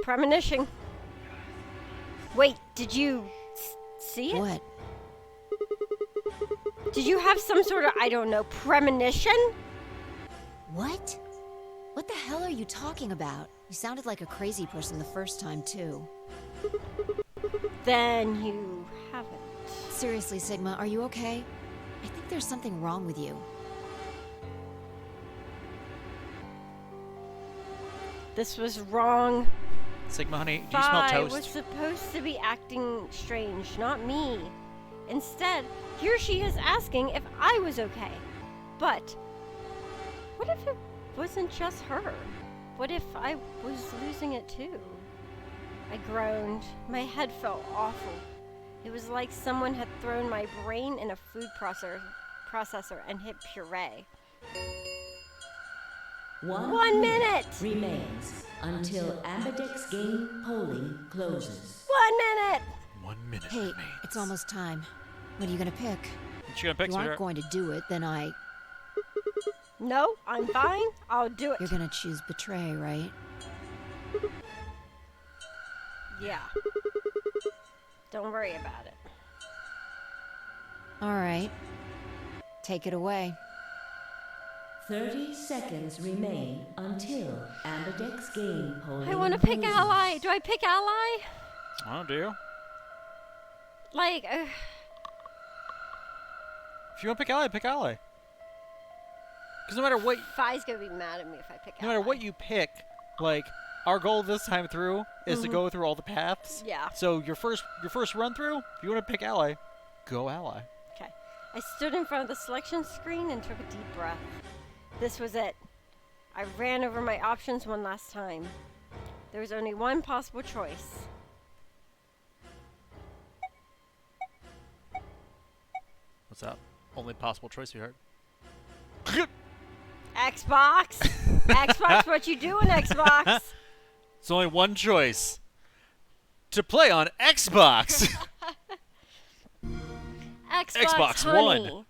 Premonitioning. Wait, did you see it? What? Did you have some sort of, I don't know, premonition? What? What the hell are you talking about? You sounded like a crazy person the first time, too. Then you haven't. Seriously, Sigma, are you okay? I think there's something wrong with you. This was wrong. Sigma, honey, do you smell Phi toast? was supposed to be acting strange, not me. Instead, here she is asking if I was okay. But what if it wasn't just her? What if I was losing it too? I groaned. My head felt awful. It was like someone had thrown my brain in a food processor and hit puree. 1 minute! Remains until Ambidex game polling closes. 1 minute! 1 minute Hey, remains. it's almost time. What are you gonna pick? What you gonna pick, If you aren't sweetheart? going to do it, then No, I'm fine. I'll do it. You're gonna choose betray, right? Yeah. Don't worry about it. Alright. Take it away. 30 seconds remain until Ambidex game polling I want to pick closes. ally. Do I pick ally? Oh, do you? Like, If you want to pick ally, pick ally. Because no matter what, Phi's gonna be mad at me if I pick no ally. matter what you pick, like our goal this time through is to go through all the paths. Yeah. So your first run through, if you want to pick ally, go ally. Okay. I stood in front of the selection screen and took a deep breath. This was it. I ran over my options one last time. There was only one possible choice. What's that? Only possible choice you heard. Xbox. Xbox, what you doing, Xbox? It's only one choice. To play on Xbox. Xbox One. honey.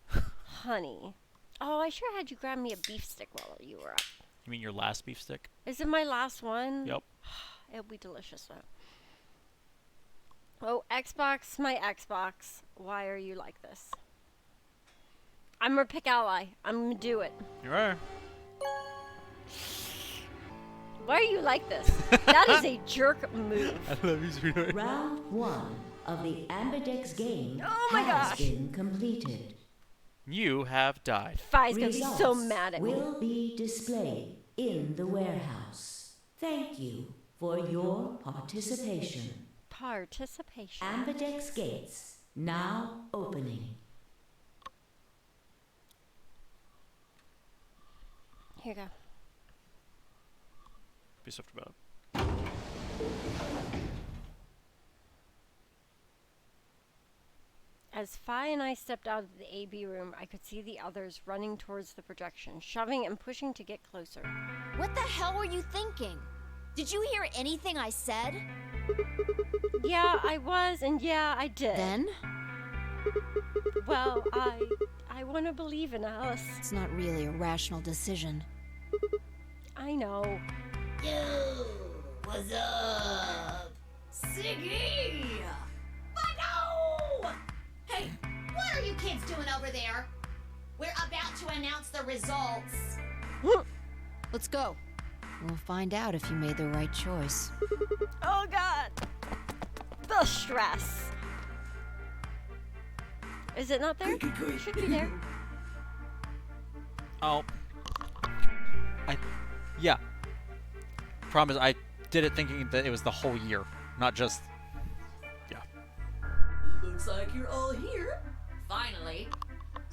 Honey. Oh, I sure had you grab me a beef stick while you were up. You mean your last beef stick? Is it my last one? Yep. It'll be delicious though. Oh, Xbox, my Xbox. Why are you like this? I'm gonna pick ally. I'm gonna do it. You are. Why are you like this? That is a jerk move. I love you, sweetheart. Round 1 of the Ambidex game Oh my has gosh. been completed. You have died. Fi's gonna be so Results mad at me. will be displayed in the warehouse. Thank you for your participation. Participation. Ambidex gates now opening. Here you go. Be swift about it. As Fi and I stepped out of the AB room, I could see the others running towards the projection, shoving and pushing to get closer. What the hell were you thinking? Did you hear anything I said? Yeah, I was, and yeah, I did. Then? Well, I want to believe in Alice. It's not really a rational decision. I know. Yo, what's up? Siggy! But no! Hey, what are you kids doing over there? We're about to announce the results. Let's go. We'll find out if you made the right choice. Oh God! The stress. Is it not there? It should be there. Oh. Yeah. Problem is, I did it thinking that it was the whole year, not just. Yeah. Looks like you're all here. Finally.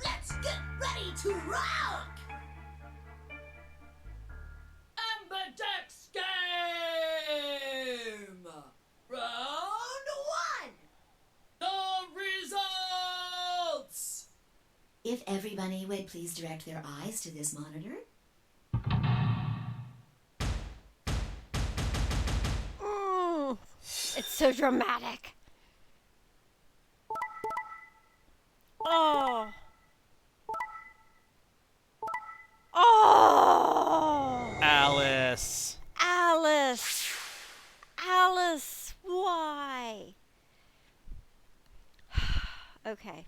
Let's get ready to rock! Ambidex game! Round 1! The results! If everybody would please direct their eyes to this monitor. It's so dramatic. Oh. Oh. Alice. Alice. Alice, why? Okay.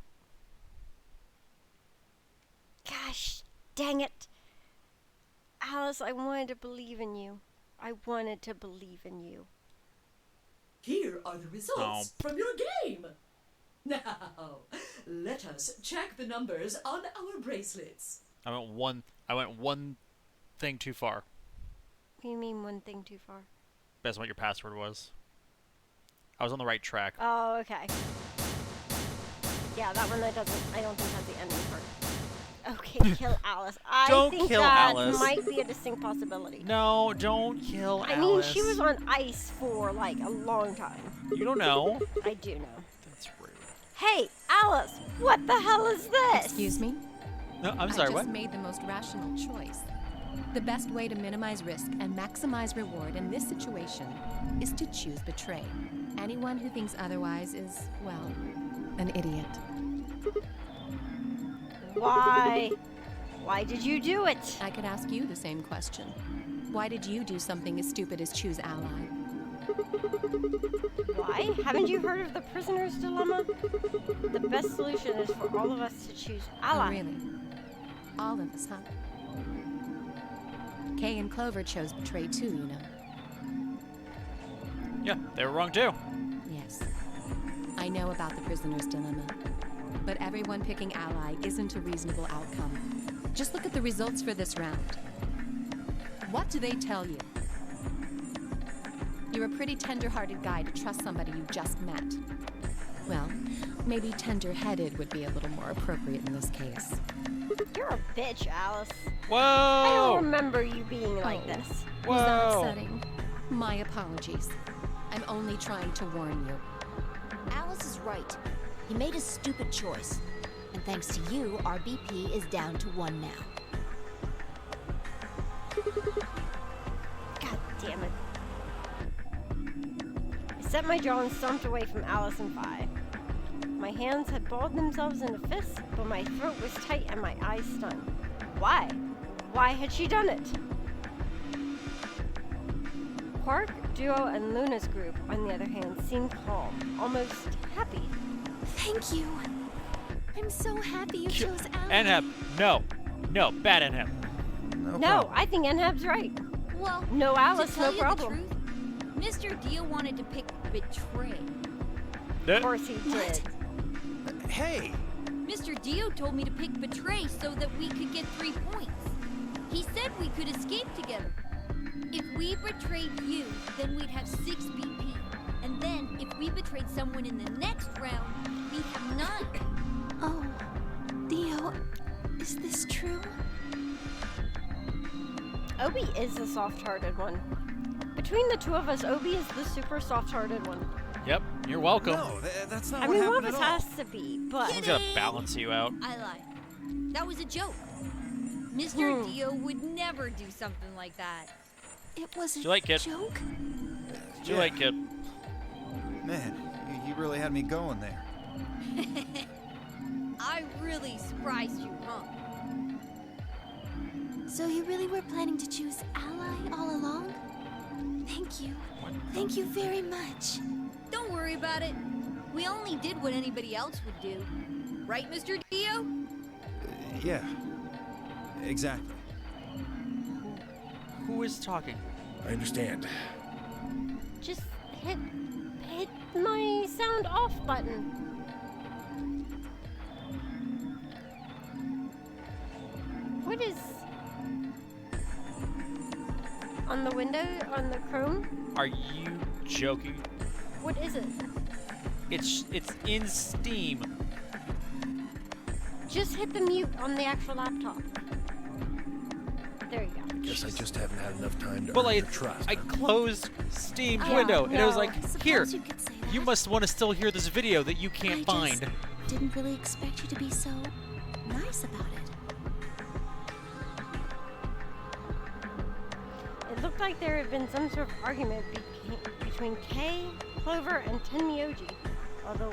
Gosh, dang it. Alice, I wanted to believe in you. I wanted to believe in you. Here are the results from your game. Now, let us check the numbers on our bracelets. I went one thing too far. What do you mean one thing too far? That's what your password was. I was on the right track. Oh, okay. Yeah, that one I don't think has the ending part. Okay, kill Alice. I Don't think kill that Alice. might be a distinct possibility. No, don't kill I Alice. mean, she was on ice for like a long time. You don't know. I do know. That's rude. Hey, Alice, what the hell is this? Excuse me? No, I'm sorry, I just what? made the most rational choice. The best way to minimize risk and maximize reward in this situation is to choose betray. Anyone who thinks otherwise is, well, an idiot. Why? Why did you do it? I could ask you the same question. Why did you do something as stupid as choose ally? Why? Haven't you heard of the prisoner's dilemma? The best solution is for all of us to choose ally. Oh, really? All of us, huh? Kay and Clover chose betray too, you know. Yeah, they were wrong too. Yes. I know about the prisoner's dilemma. But everyone picking ally isn't a reasonable outcome. Just look at the results for this round. What do they tell you? You're a pretty tender-hearted guy to trust somebody you just met. Well, maybe tender-headed would be a little more appropriate in this case. You're a bitch, Alice. Whoa! I don't remember you being like this. Whoa! Was that upsetting? My apologies. I'm only trying to warn you. Alice is right. He made a stupid choice. And thanks to you, our BP is down to 1 now. God damn it. set my jaw and stomped away from Alice and Vi. My hands had balled themselves into fists, but my throat was tight and my eyes stunned. Why? Why had she done it? Quark, Duo, and Luna's group, on the other hand, seemed calm, almost happy. Thank you. I'm so happy you chose Ally. Enheb, no. No, bad Enheb. No, I think Enheb's right. Well, no Alice, to tell no you problem. The truth, Mr. Dio wanted to pick Betray. Of course he did. Hey! Mr. Dio told me to pick Betray so that we could get 3 points. He said we could escape together. If we betrayed you, then we'd have 6 BP. And then, if we betrayed someone in the next round, we'd have 9. Oh, Dio, is this true? Obi is the soft-hearted one. Between the two of us, Obi is the super soft-hearted one. Yep, you're welcome. No, that's not I what mean, one happened of at us all. has to be, but... I'm gonna balance you out. I lied. That was a joke. Mr. Dio would never do something like that. It was a Too late, kid. joke? Too late, kid. Man, you really had me going there. I really surprised you, huh? So you really were planning to choose Ally all along? Thank you. Thank you very much. Don't worry about it. We only did what anybody else would do. Right, Mr. Dio? Yeah, exactly. Who is talking? I understand. Just hit my sound off button. What is... on the window, on the Chrome? Are you joking? What is it? It's in Steam. Just hit the mute on the actual laptop. There you go. Guess I just haven't had enough time to But earn like, your trust. I huh? closed Steam's Yeah, window, and it was no. like, I suppose here, you could say that. you must want to still hear this video that you can't I find. just didn't really expect you to be so nice about it. It looked like there had been some sort of argument between Kay, Clover, and Tenmyoji. Although,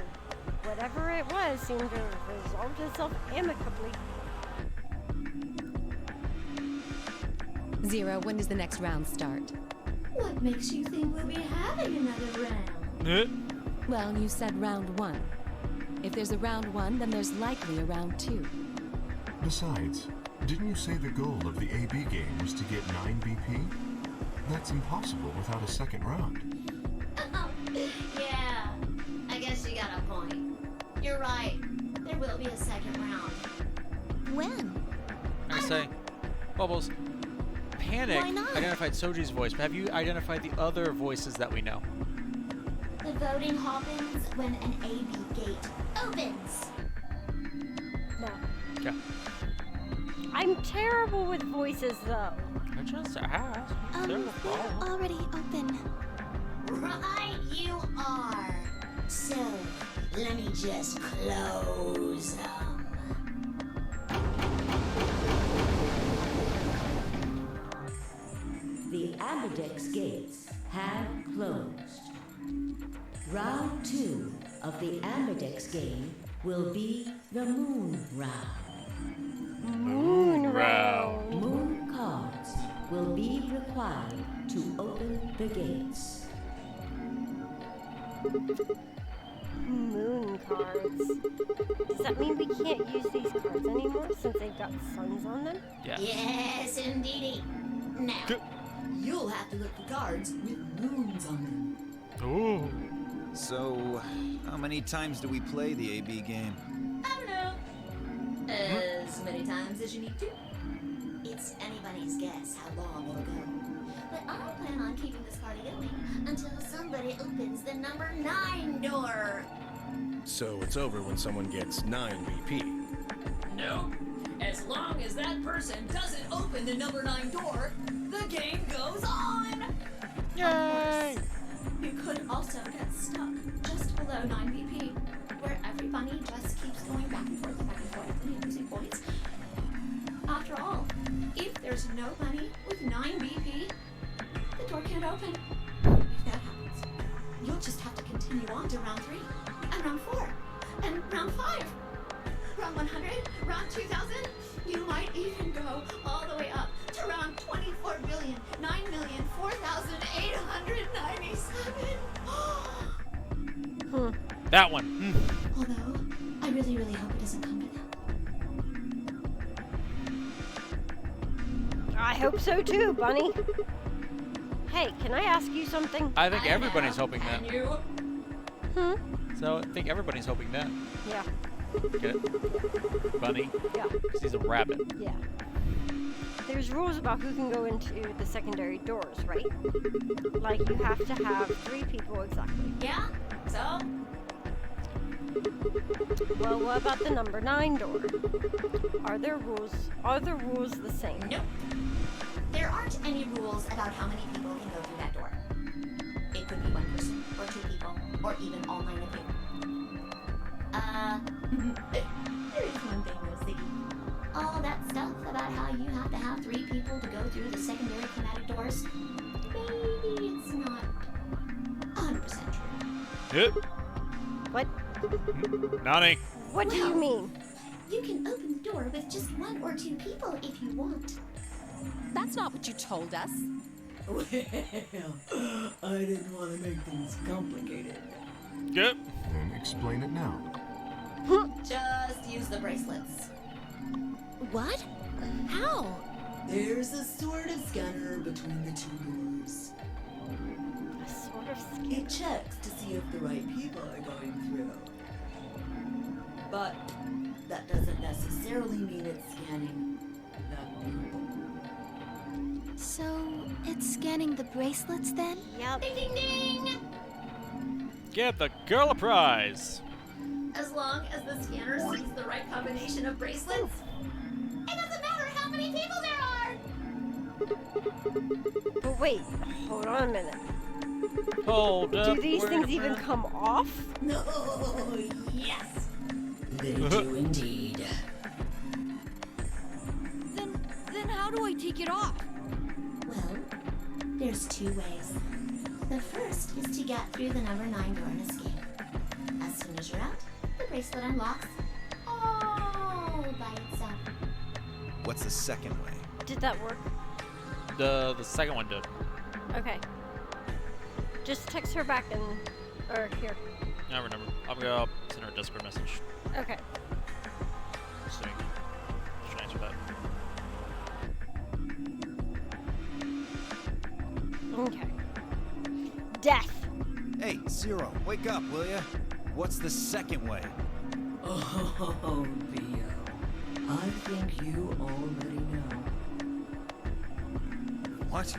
whatever it was seemed to have resolved itself amicably. 0, when does the next round start? What makes you think we'll be having another round? Well, you said round 1. If there's a round 1, then there's likely a round 2. Besides, didn't you say the goal of the AB game was to get 9 BP? That's impossible without a second round. Yeah, I guess you got a point. You're right. There will be a second round. When? I say, Bubbles, Panic Why not? identified Soji's voice, but have you identified the other voices that we know? The voting happens when an AB gate opens. No. Okay. I'm terrible with voices, though. I just asked. They're already open. Right, you are. So, let me just close them. The Ambidex gates have closed. Round 2 of the Ambidex game will be the Moon Round. Moon round. Moon cards will be required to open the gates. Moon cards. Does that mean we can't use these cards anymore since they've got suns on them? Yeah. Yes, indeedy. Now, you'll have to look for cards with moons on them. Ooh. So, how many times do we play the AB game? I don't know. As many times as you need to. It's anybody's guess how long it'll go. But I plan on keeping this party going until somebody opens the number 9 door. So it's over when someone gets 9 BP. Nope. As long as that person doesn't open the number 9 door, the game goes on. Yay! You could also get stuck just below 9 BP, where every bunny just keeps going back and forth and losing points. After all, if there's no bunny with 9 BP, the door can't open. If that happens, you'll just have 100, round 2000. You might even go all the way up to round 24,9,004,897. That one. Although, I really, really hope it doesn't come to that. I hope so too, Bunny. Hey, can I ask you something? I think everybody's hoping that. And you? So I think everybody's hoping that. Yeah. Get it? Bunny? Yeah. Because he's a rabbit. Yeah. There's rules about who can go into the secondary doors, right? Like, you have to have 3 people exactly. Yeah? So? Well, what about the number 9 door? Are the rules the same? Nope. There aren't any rules about how many people can go through that door. It could be 1 person, or 2 people, or even all 9 of you. There is one thing though, Ziggy. All that stuff about how you have to have 3 people to go through the secondary chromatic doors, maybe it's not 100% true. Yep. What? Nani. What do you mean? You can open the door with just 1 or 2 people if you want. That's not what you told us. Well, I didn't want to make things complicated. Yep. Then explain it now. Just use the bracelets. What? How? There's a sort of scanner between the 2 doors. A sort of It checks to see if the right people are going through. But that doesn't necessarily mean it's scanning the people. So, it's scanning the bracelets then? Yep. Ding ding ding! Get the girl a prize. As long as the scanner sees the right combination of bracelets, it doesn't matter how many people there are! But wait, hold on a minute. Hold up. Do these things even come off? No, yes. They do indeed. Then how do I take it off? Well, there's 2 ways. The first is to get through the number 9 door and escape. As soon as you're out, the bracelet unlocks all by itself. What's the second way? Did that work? The second one did. Okay. Just text her back and... Or here. I remember. I'm gonna send her a Discord message. Okay. So you should answer that. Okay. Death. Hey, Zero, wake up, will ya? What's the second way? Oh, Theo. I think you already know. What?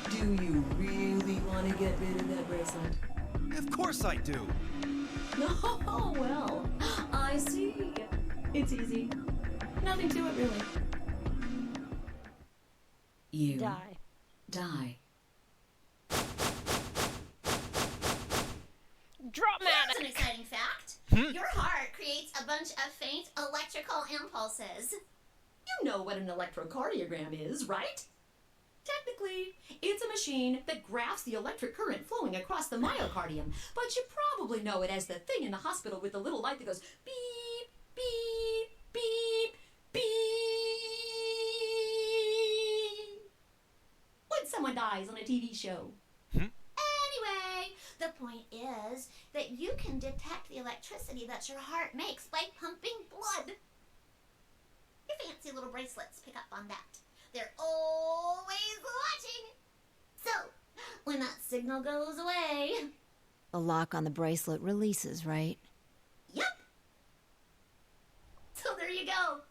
Do you really want to get rid of that bracelet? Of course I do. Oh, well, I see. It's easy. Nothing to it, really. You Die. die. Dramatic. Here's an exciting fact. Your heart creates a bunch of faint electrical impulses. You know what an electrocardiogram is, right? Technically, it's a machine that graphs the electric current flowing across the myocardium, but you probably know it as the thing in the hospital with the little light that goes beep, beep, beep, beep. When someone dies on a TV show. Anyway, the point is that you can detect the electricity that your heart makes by pumping blood. Your fancy little bracelets pick up on that. They're always watching. So, when that signal goes away... The lock on the bracelet releases, right? Yep. So there you go.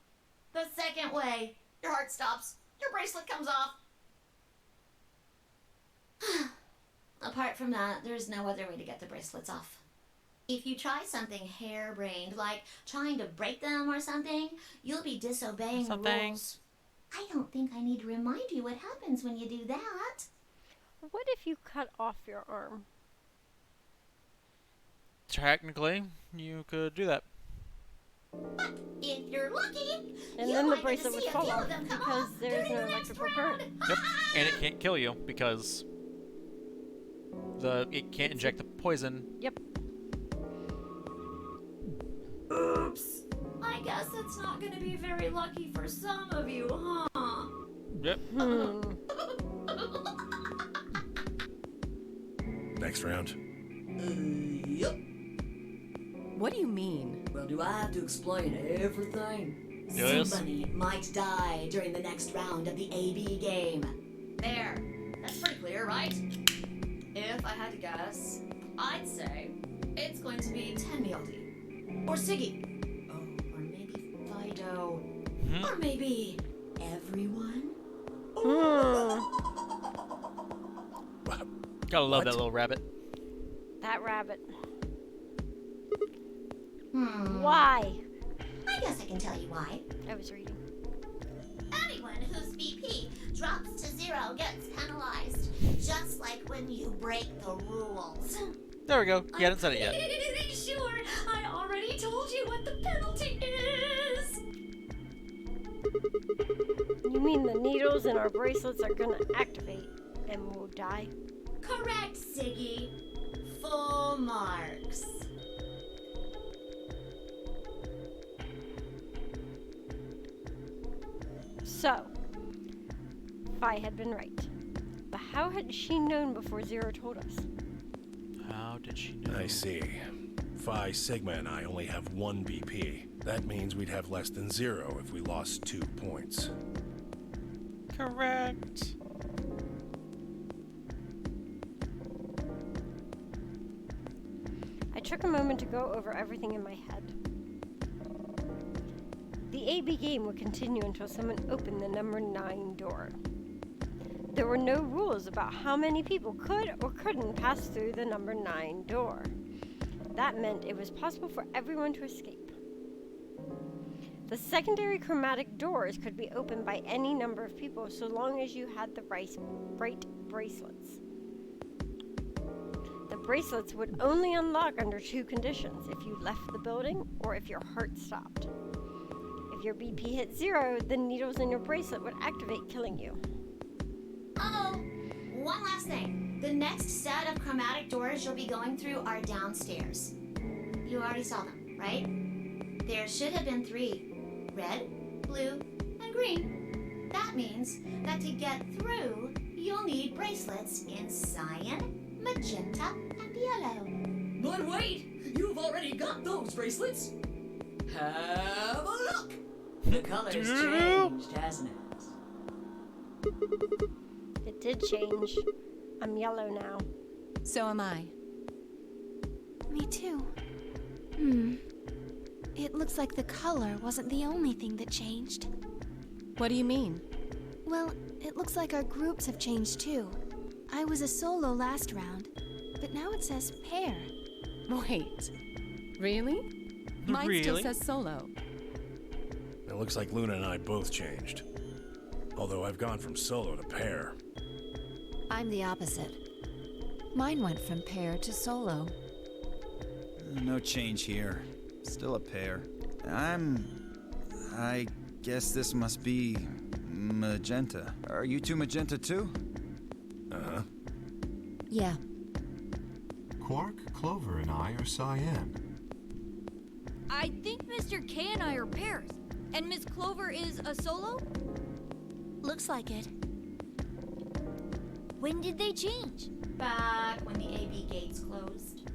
The second way. Your heart stops. Your bracelet comes off. Apart from that, there's no other way to get the bracelets off. If you try something harebrained, like trying to break them or something, you'll be disobeying the rules. I don't think I need to remind you what happens when you do that. What if you cut off your arm? Technically, you could do that. But if you're lucky, And you then the might bracelet get would to see a fall few off of them come because off there's during no the next electrical current. round. Yep. And it can't kill you because it can't inject the poison. Yep. Oops. I guess it's not gonna be very lucky for some of you, huh? Yep. Next round. Yep. What do you mean? Well, do I have to explain everything? Yes. Somebody might die during the next round of the AB game. There. That's pretty clear, right? If I had to guess, I'd say it's going to be Tenmildy. Or Siggy. Oh, or maybe Fido. Or maybe everyone. Gotta love that little rabbit. That rabbit. Hmm. Why? I guess I can tell you why. I was reading. Anyone whose BP drops to 0 gets penalized. Just like when you break the rules. There we go. You hadn't said it yet. Sure, I already told you what the penalty is. You mean the needles in our bracelets are gonna activate and we'll die? Correct, Siggy. Full marks. So, Fi had been right. But how had she known before Zero told us? How did she know? I see. Phi, Sigma, and I only have 1 BP. That means we'd have less than 0 if we lost 2 points. Correct. I took a moment to go over everything in my head. The AB game would continue until someone opened the number 9 door. There were no rules about how many people could or couldn't pass through the number 9 door. That meant it was possible for everyone to escape. The secondary chromatic doors could be opened by any number of people so long as you had the right bracelets. The bracelets would only unlock under 2 conditions: if you left the building or if your heart stopped. If your BP hit 0, the needles in your bracelet would activate, killing you. Oh, one last thing. The next set of chromatic doors you'll be going through are downstairs. You already saw them, right? There should have been 3. Red, blue, and green. That means that to get through, you'll need bracelets in cyan, magenta, and yellow. But wait, you've already got those bracelets. Have a look. The color's changed, hasn't it? It did change. I'm yellow now. So am I. Me too. It looks like the color wasn't the only thing that changed. What do you mean? Well, it looks like our groups have changed too. I was a solo last round, but now it says pair. Wait. Really? Mine still says solo. It looks like Luna and I both changed. Although I've gone from solo to pair. I'm the opposite. Mine went from pair to solo. No change here. Still a pair. I guess this must be magenta. Are you two magenta too? Uh-huh. Yeah. Quark, Clover, and I are cyan. I think Mr. K and I are pairs. And Miss Clover is a solo? Looks like it. When did they change? Back when the AB gates closed.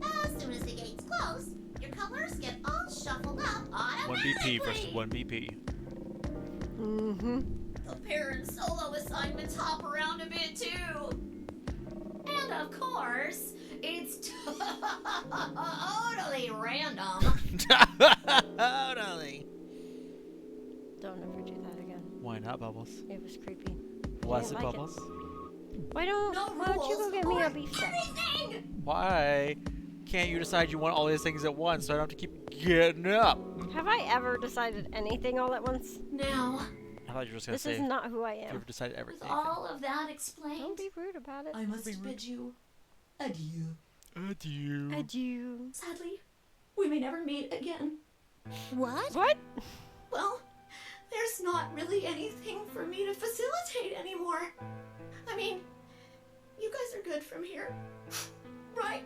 As soon as the gates close, your colors get all shuffled up automatically. 1 BP versus 1 BP. The pair and solo assignments hop around a bit too. And of course, it's totally random. Totally. Don't ever do that again. Why not, Bubbles? It was creepy. Was it like Bubbles? Why don't you go get me a beef steak? Why can't you decide you want all these things at once so I don't have to keep getting up? Have I ever decided anything all at once? Now, I thought you were just gonna This say. is not who I You am. ever decided with everything? all of that explained, Don't be rude about it. I must bid you adieu. Adieu. Adieu. Sadly, we may never meet again. What? What? Well, there's not really anything for me to facilitate anymore. I mean, you guys are good from here, right?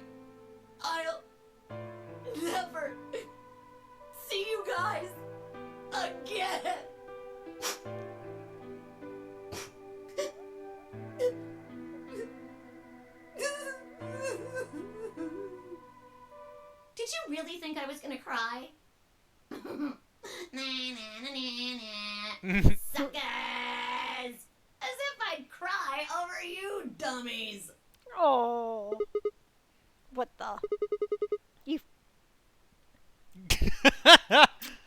I'll never see you guys cry? Nah, nah, nah, nah, nah. Suckers! As if I'd cry over you dummies! Oh. What the? You.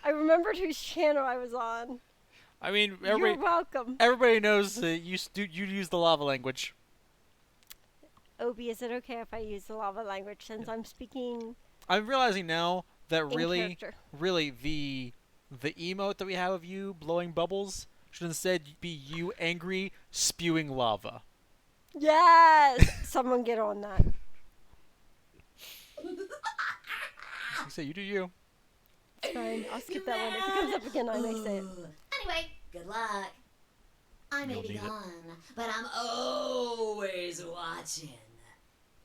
I remembered whose channel I was on. I mean, You're welcome. Everybody knows that you use the lava language. Obi, is it okay if I use the lava language since I'm speaking? I'm realizing now that In character. really, the emote that we have of you blowing bubbles should instead be you angry spewing lava. Yes! Someone get on that. You say you do you. It's fine. I'll skip that one. If it comes up again, I may say it. Anyway, good luck. I may You'll be need it. gone, but I'm always watching.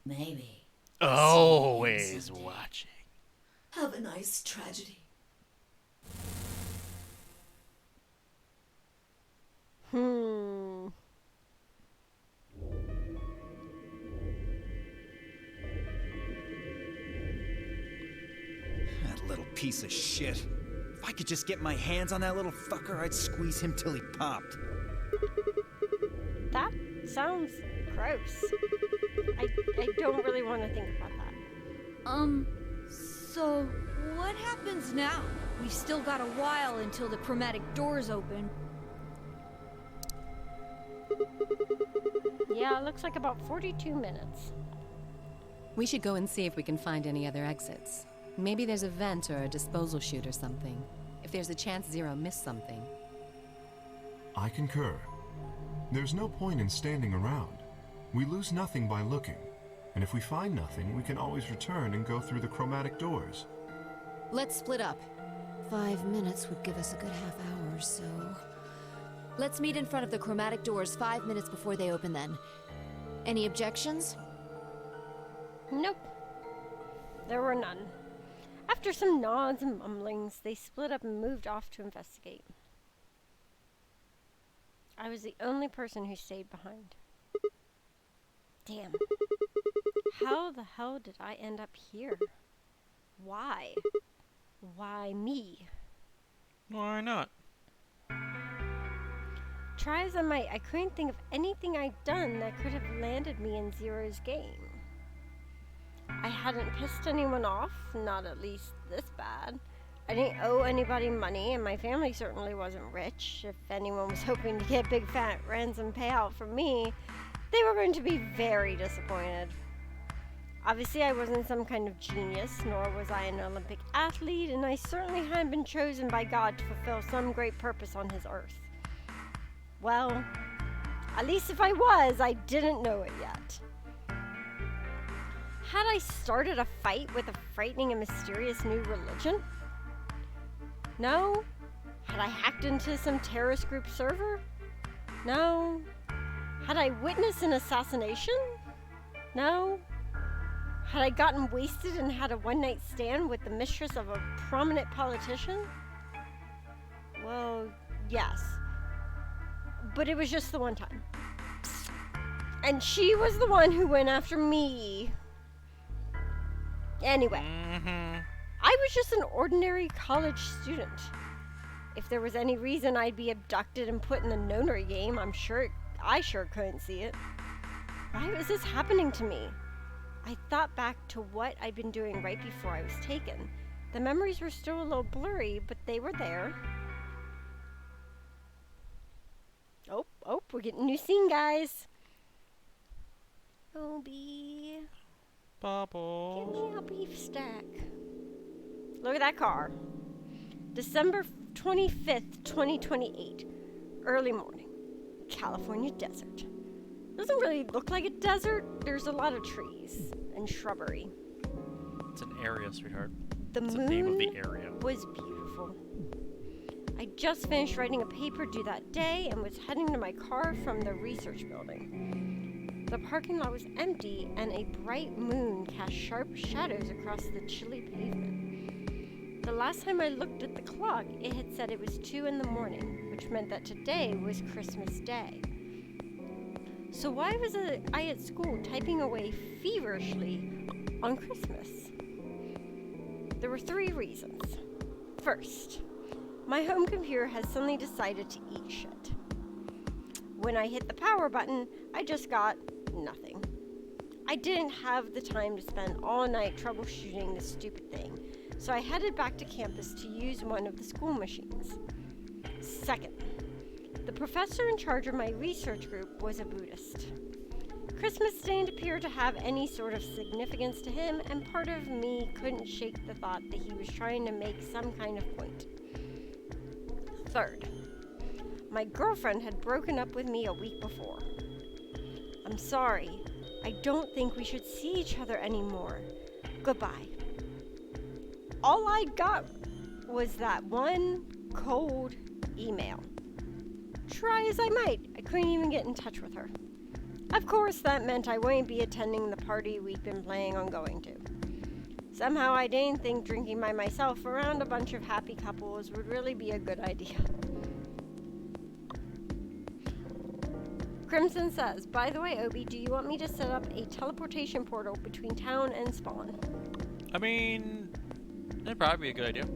Maybe. Always someday. watching. Have a nice tragedy. That little piece of shit. If I could just get my hands on that little fucker, I'd squeeze him till he popped. That sounds gross. I don't really want to think about that. So what happens now? We've still got a while until the chromatic doors open. Yeah, it looks like about 42 minutes. We should go and see if we can find any other exits. Maybe there's a vent or a disposal chute or something. If there's a chance Zero missed something. I concur. There's no point in standing around. We lose nothing by looking. And if we find nothing, we can always return and go through the chromatic doors. Let's split up. 5 minutes would give us a good half hour or so. Let's meet in front of the chromatic doors 5 minutes before they open then. Any objections? Nope. There were none. After some nods and mumblings, they split up and moved off to investigate. I was the only person who stayed behind. Damn. How the hell did I end up here? Why? Why me? Why not? Try as I might, I couldn't think of anything I'd done that could have landed me in Zero's game. I hadn't pissed anyone off, not at least this bad. I didn't owe anybody money, and my family certainly wasn't rich. If anyone was hoping to get big fat ransom payout from me, they were going to be very disappointed. Obviously, I wasn't some kind of genius, nor was I an Olympic athlete, and I certainly hadn't been chosen by God to fulfill some great purpose on his earth. Well, at least if I was, I didn't know it yet. Had I started a fight with a frightening and mysterious new religion? No. Had I hacked into some terrorist group server? No. Had I witnessed an assassination? No. Had I gotten wasted and had a one-night stand with the mistress of a prominent politician? Well, yes. But it was just the one time. And she was the one who went after me. Anyway, I was just an ordinary college student. If there was any reason I'd be abducted and put in the nonary game, I sure couldn't see it. Why was this happening to me? I thought back to what I'd been doing right before I was taken. The memories were still a little blurry, but they were there. Oh, we're getting a new scene, guys. Obi. Bubbles. Give me a beef stack. Look at that car. December 25th, 2028. Early morning. California desert. Doesn't really look like a desert. There's a lot of trees and shrubbery. It's an area, sweetheart. The It's moon the name of the area. was beautiful. I just finished writing a paper due that day and was heading to my car from the research building. The parking lot was empty and a bright moon cast sharp shadows across the chilly pavement. The last time I looked at the clock, it had said it was 2 in the morning, which meant that today was Christmas Day. So why was I at school typing away feverishly on Christmas? There were 3 reasons. First, my home computer has suddenly decided to eat shit. When I hit the power button, I just got nothing. I didn't have the time to spend all night troubleshooting this stupid thing, so I headed back to campus to use one of the school machines. Second, the professor in charge of my research group was a Buddhist. Christmas didn't appear to have any sort of significance to him, and part of me couldn't shake the thought that he was trying to make some kind of point. Third, my girlfriend had broken up with me a week before. I'm sorry. I don't think we should see each other anymore. Goodbye. All I got was that one cold email. Try as I might, I couldn't even get in touch with her. Of course, that meant I wouldn't be attending the party we'd been planning on going to. Somehow I didn't think drinking by myself around a bunch of happy couples would really be a good idea. Crimson says, by the way, Obi, do you want me to set up a teleportation portal between town and spawn? I mean, that'd probably be a good idea.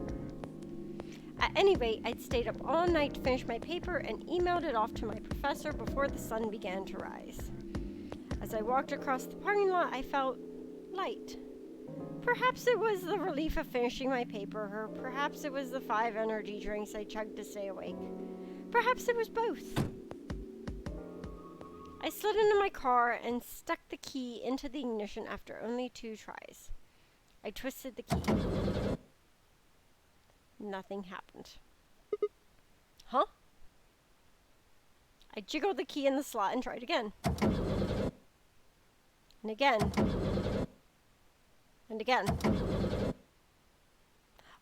At any rate, I'd stayed up all night to finish my paper and emailed it off to my professor before the sun began to rise. As I walked across the parking lot, I felt light. Perhaps it was the relief of finishing my paper, or perhaps it was the 5 energy drinks I chugged to stay awake. Perhaps it was both. I slid into my car and stuck the key into the ignition after only 2 tries. I twisted the key. Nothing happened. Huh? I jiggled the key in the slot and tried again. And again. And again.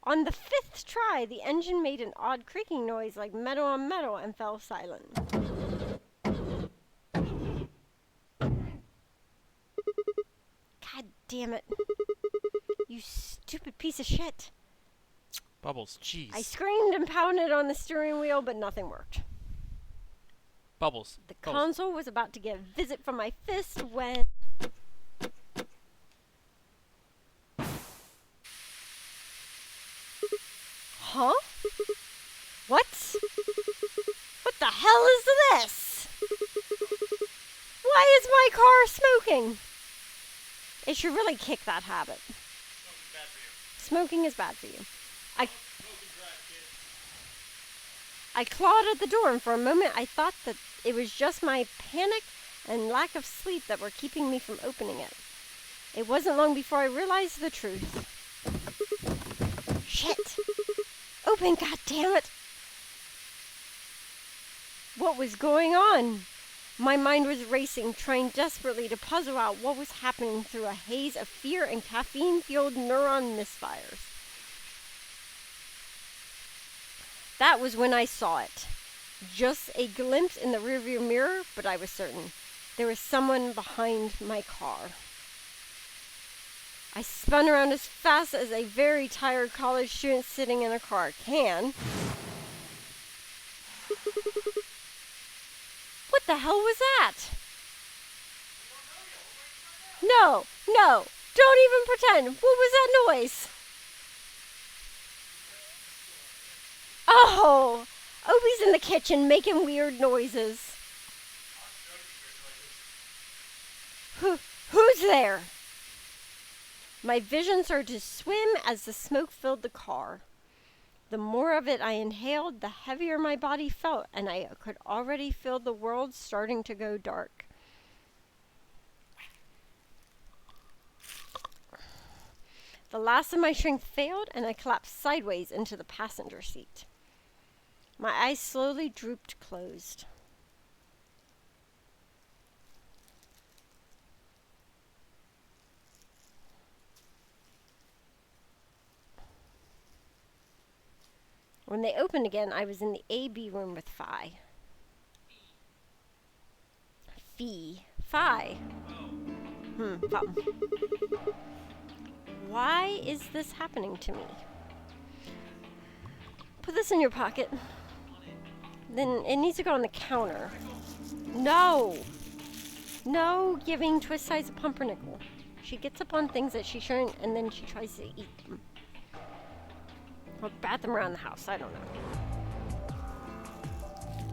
On the 5th try, the engine made an odd creaking noise like metal on metal and fell silent. God damn it. You stupid piece of shit. Bubbles, jeez. I screamed and pounded on the steering wheel, but nothing worked. Bubbles. The Bubbles. console was about to get a visit from my fist when... Huh? What? What the hell is this? Why is my car smoking? It should really kick that habit. Smoking is bad for you. I clawed at the door, and for a moment I thought that it was just my panic and lack of sleep that were keeping me from opening it. It wasn't long before I realized the truth. Shit! Open, goddammit! What was going on? My mind was racing, trying desperately to puzzle out what was happening through a haze of fear and caffeine-fueled neuron misfires. That was when I saw it. Just a glimpse in the rearview mirror, but I was certain. There was someone behind my car. I spun around as fast as a very tired college student sitting in a car can. What the hell was that? No, don't even pretend. What was that noise? Oh, Obi's in the kitchen making weird noises. Who's there? My vision started to swim as the smoke filled the car. The more of it I inhaled, the heavier my body felt, and I could already feel the world starting to go dark. The last of my strength failed, and I collapsed sideways into the passenger seat. My eyes slowly drooped closed. When they opened again, I was in the A-B room with Phi. Phi. Why is this happening to me? Put this in your pocket. Then it needs to go on the counter. No, giving Twist Size a pumpernickel. She gets up on things that she shouldn't, and then she tries to eat them. Or bat them around the house, I don't know.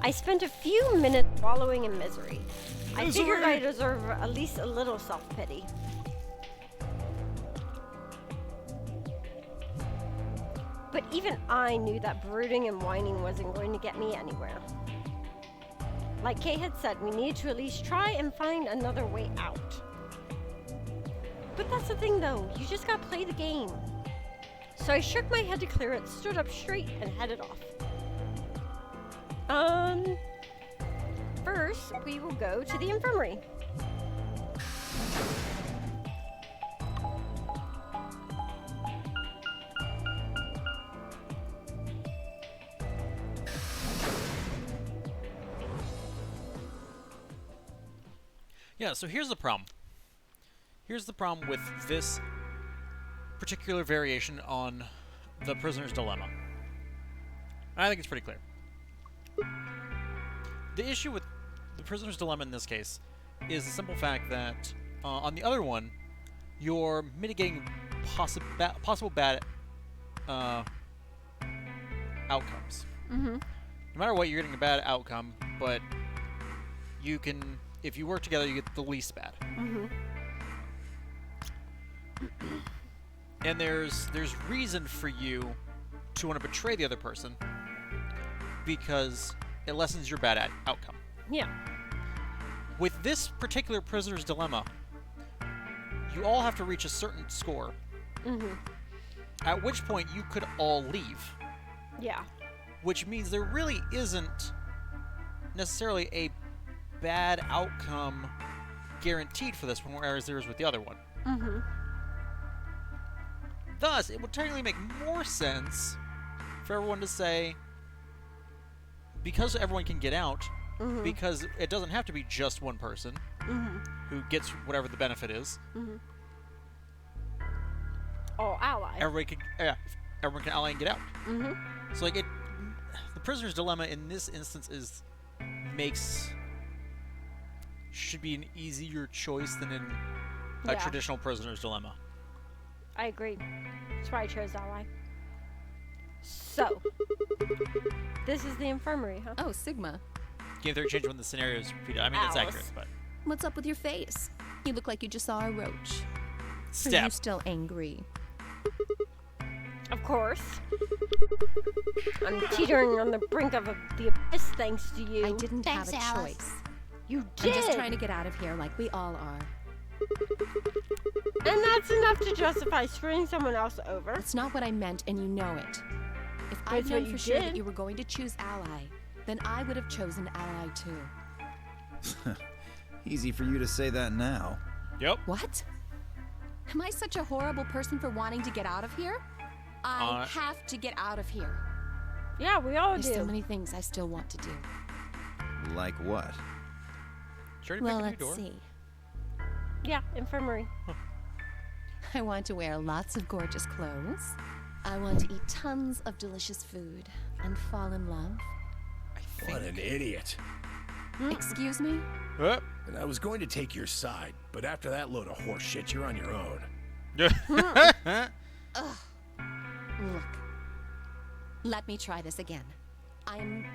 I spent a few minutes wallowing in misery. I figured I deserve at least a little self-pity. But even I knew that brooding and whining wasn't going to get me anywhere. Like Kay had said, we needed to at least try and find another way out. But that's the thing though, you just gotta play the game. So I shook my head to clear it, stood up straight, and headed off. First, we will go to the infirmary. Yeah, so here's the problem. Here's the problem with this particular variation on the prisoner's dilemma. I think it's pretty clear. The issue with the prisoner's dilemma in this case is the simple fact that on the other one, you're mitigating possible bad outcomes. Mm-hmm. No matter what, you're getting a bad outcome, but you can, if you work together, you get the least bad. Mm-hmm. And there's reason for you to want to betray the other person because it lessens your bad outcome. Yeah. With this particular prisoner's dilemma, you all have to reach a certain score. Mm-hmm. At which point you could all leave. Yeah. Which means there really isn't necessarily a bad outcome guaranteed for this one, whereas there is with the other one. Mm-hmm. Thus, it would technically make more sense for everyone to say, because everyone can get out, Mm-hmm. because it doesn't have to be just one person Mm-hmm. who gets whatever the benefit is. Mm-hmm. All ally. Everyone can ally and get out. Mm-hmm. So like the prisoner's dilemma in this instance should be an easier choice than in a traditional prisoner's dilemma. I agree. That's why I chose ally. So, this is the infirmary, huh? Oh, Sigma. Game theory change when the scenario is repeated. I mean, it's Alice. accurate, but What's up with your face? You look like you just saw a roach. Are you step. still angry? Of course. I'm teetering on the brink of the abyss thanks to you. I didn't Thanks, have a Alice. choice. You did. I'm just trying to get out of here like we all are. And that's enough to justify screwing someone else over. That's not what I meant, and you know it. If But I'd it's known what for you sure did. that you were going to choose ally, then I would have chosen ally too. Easy for you to say that now. Yep. What? Am I such a horrible person for wanting to get out of here? I have to get out of here. Yeah, we all There's do. so many things I still want to do. Like what? Sure to Well, pick a new let's door. see. Yeah, infirmary. I want to wear lots of gorgeous clothes. I want to eat tons of delicious food and fall in love. What an idiot. Excuse me? And I was going to take your side, but after that load of horse shit, you're on your own. Look. Let me try this again. I'm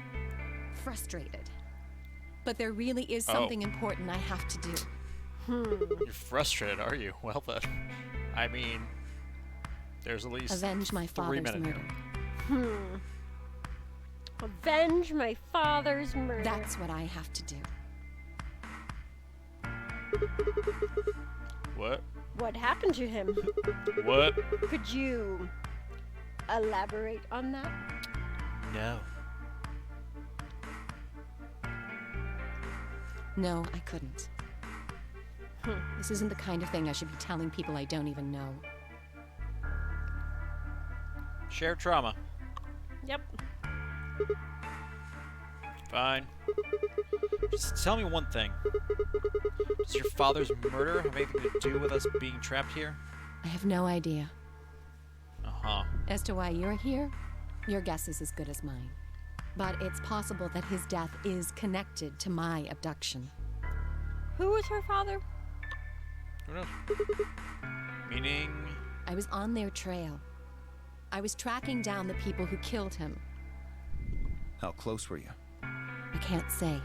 frustrated. But there really is something important I have to do. You're frustrated, are you? Well then, I mean, there's at least Avenge my 3 father's minutes. murder. Avenge my father's murder. That's what I have to do. What? What happened to him? What? Could you elaborate on that? No. No, I couldn't. This isn't the kind of thing I should be telling people I don't even know. Shared trauma. Yep. Fine. Just tell me one thing. Does your father's murder have anything to do with us being trapped here? I have no idea. Uh-huh. As to why you're here, your guess is as good as mine. But it's possible that his death is connected to my abduction. Who was her father? Who knows? Meaning... I was on their trail. I was tracking down the people who killed him. How close were you? I can't say,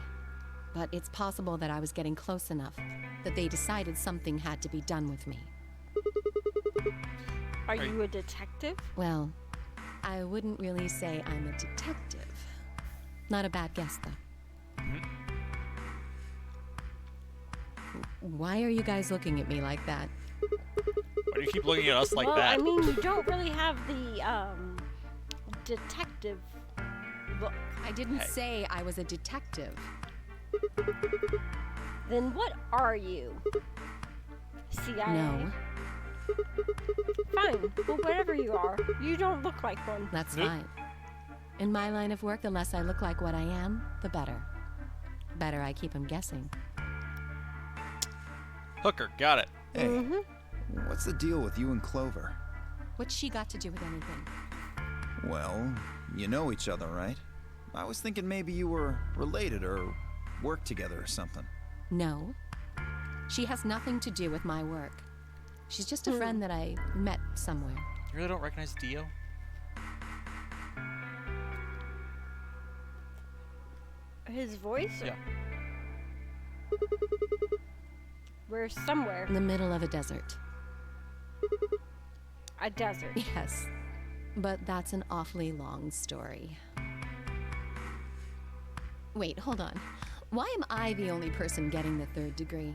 but it's possible that I was getting close enough that they decided something had to be done with me. Are you a detective? Well, I wouldn't really say I'm a detective. Not a bad guess, though. Why are you guys looking at me like that? Why do you keep looking at us like well, that? I mean, you don't really have the detective look. I didn't say I was a detective. Then what are you? CIA? No. Fine. Well, whatever you are, you don't look like one. That's fine. In my line of work, the less I look like what I am, the better. Better I keep them guessing. Hooker, got it. Hey, what's the deal with you and Clover? What's she got to do with anything? Well, you know each other, right? I was thinking maybe you were related or worked together or something. No. She has nothing to do with my work. She's just a friend that I met somewhere. You really don't recognize Dio? His voice? Yeah. We're somewhere. In the middle of a desert. A desert. Yes. But that's an awfully long story. Wait, hold on. Why am I the only person getting the 3rd degree?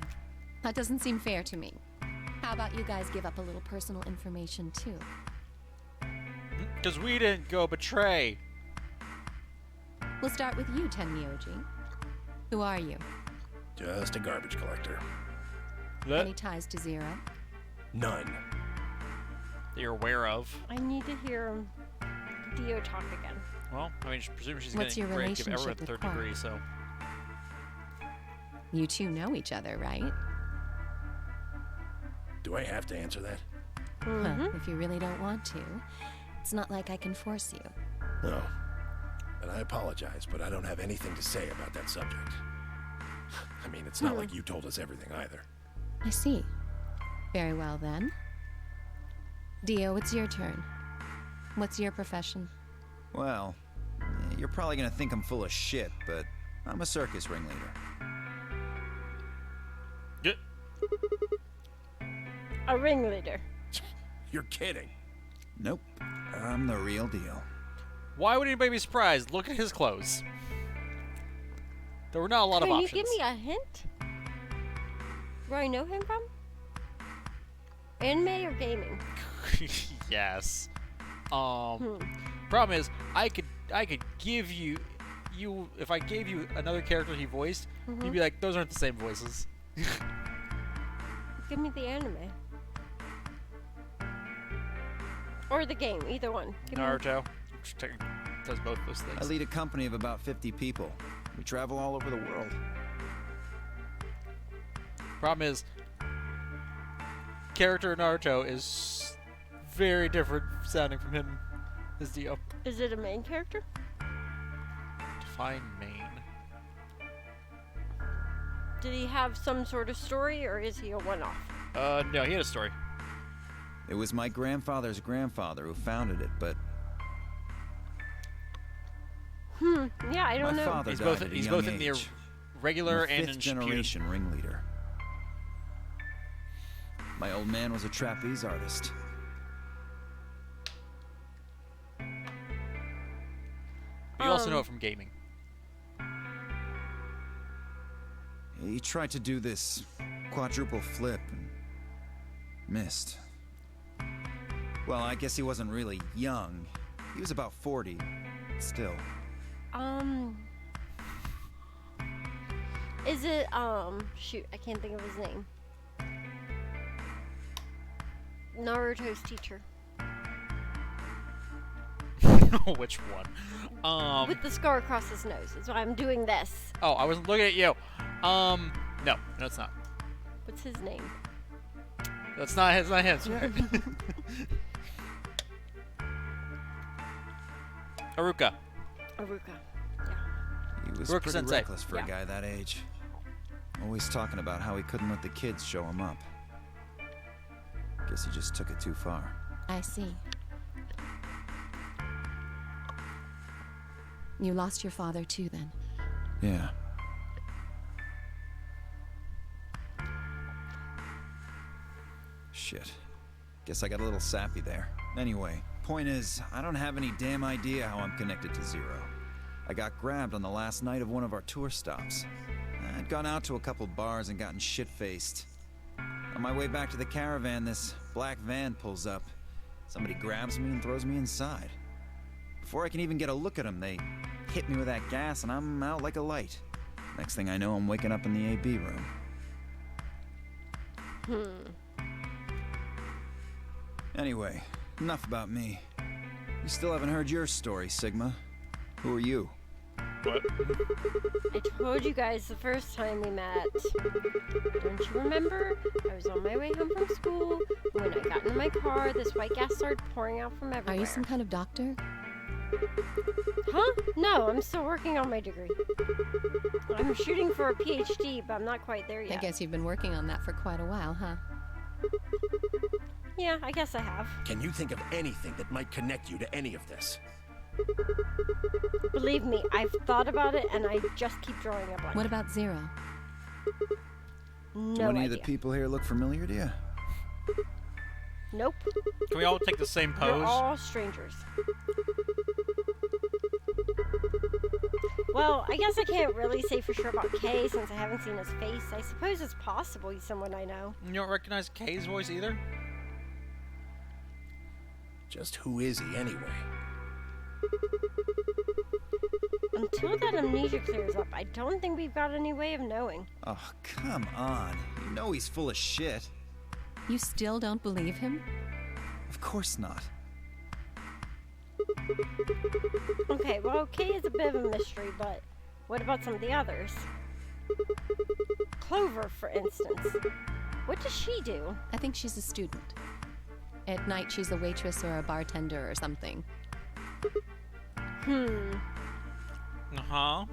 That doesn't seem fair to me. How about you guys give up a little personal information, too? Because we didn't go betray. We'll start with you, Tenmyoji. Who are you? Just a garbage collector. Any ties to Zero? None. That you're aware of. I need to hear Dio talk again. Well, I mean, presume she's What's getting your ready to give everyone relationship the with 3rd Quark? degree, so. You two know each other, right? Do I have to answer that? Well, if you really don't want to, it's not like I can force you. No. And I apologize, but I don't have anything to say about that subject. I mean, it's not like you told us everything either. I see. Very well, then. Dio, it's your turn. What's your profession? Well, you're probably gonna think I'm full of shit, but I'm a circus ringleader. Good. A ringleader. You're kidding. Nope, I'm the real deal. Why would anybody be surprised? Look at his clothes. There were not a lot of Can options. you give me a hint? Where I know him from? Anime or gaming? Yes. Problem is, I could give you if I gave you another character he voiced, you'd be like, those aren't the same voices. Give me the anime. Or the game, either one. Give me- Naruto, which technically does both those things. I lead a company of about 50 people. We travel all over the world. Problem is, character Naruto is very different sounding from him as Dio. Is it a main character? Define main. Did he have some sort of story, or is he a one-off? No, he had a story. It was my grandfather's grandfather who founded it, but Yeah, I don't my know. father He's died both at a he's young both in the age. regular I'm a and in fifth Shippuden. generation ringleader. My old man was a trapeze artist. You also know it from gaming. He tried to do this quadruple flip and missed. Well, I guess he wasn't really young. He was about 40. Still. Is it, shoot, I can't think of his name. Naruto's teacher. Which one? With the scar across his nose. That's why I'm doing this. Oh, I wasn't looking at you. No, it's not. What's his name? That's not his. Not his. Right? Aruka. Aruka. Yeah. He was Rook pretty Sensei. reckless for Yeah. a guy that age. Always talking about how he couldn't let the kids show him up. Guess he just took it too far. I see. You lost your father too, then? Yeah. Shit. Guess I got a little sappy there. Anyway, point is, I don't have any damn idea how I'm connected to Zero. I got grabbed on the last night of one of our tour stops. I'd gone out to a couple bars and gotten shit-faced. On my way back to the caravan, this black van pulls up. Somebody grabs me and throws me inside. Before I can even get a look at them, they hit me with that gas and I'm out like a light. Next thing I know, I'm waking up in the AB room. Anyway, enough about me. We still haven't heard your story, Sigma. Who are you? What? I told you guys the first time we met. Don't you remember? I was on my way home from school. When I got in my car, this white gas started pouring out from everywhere. Are you some kind of doctor? Huh? No, I'm still working on my degree. I'm shooting for a PhD, but I'm not quite there yet. I guess you've been working on that for quite a while, huh? Yeah, I guess I have. Can you think of anything that might connect you to any of this? Believe me, I've thought about it and I just keep drawing a blank. What about Zero? No Do any idea. of the people here look familiar to you? Nope. Can we all take the same pose? We're all strangers. Well, I guess I can't really say for sure about Kay since I haven't seen his face. I suppose it's possible he's someone I know. You don't recognize Kay's voice either? Just who is he anyway? Until that amnesia clears up, I don't think we've got any way of knowing. Oh, come on. You know he's full of shit. You still don't believe him? Of course not. Okay, well, Kay is a bit of a mystery, but what about some of the others? Clover, for instance. What does she do? I think she's a student. At night, she's a waitress or a bartender or something. Uh-huh.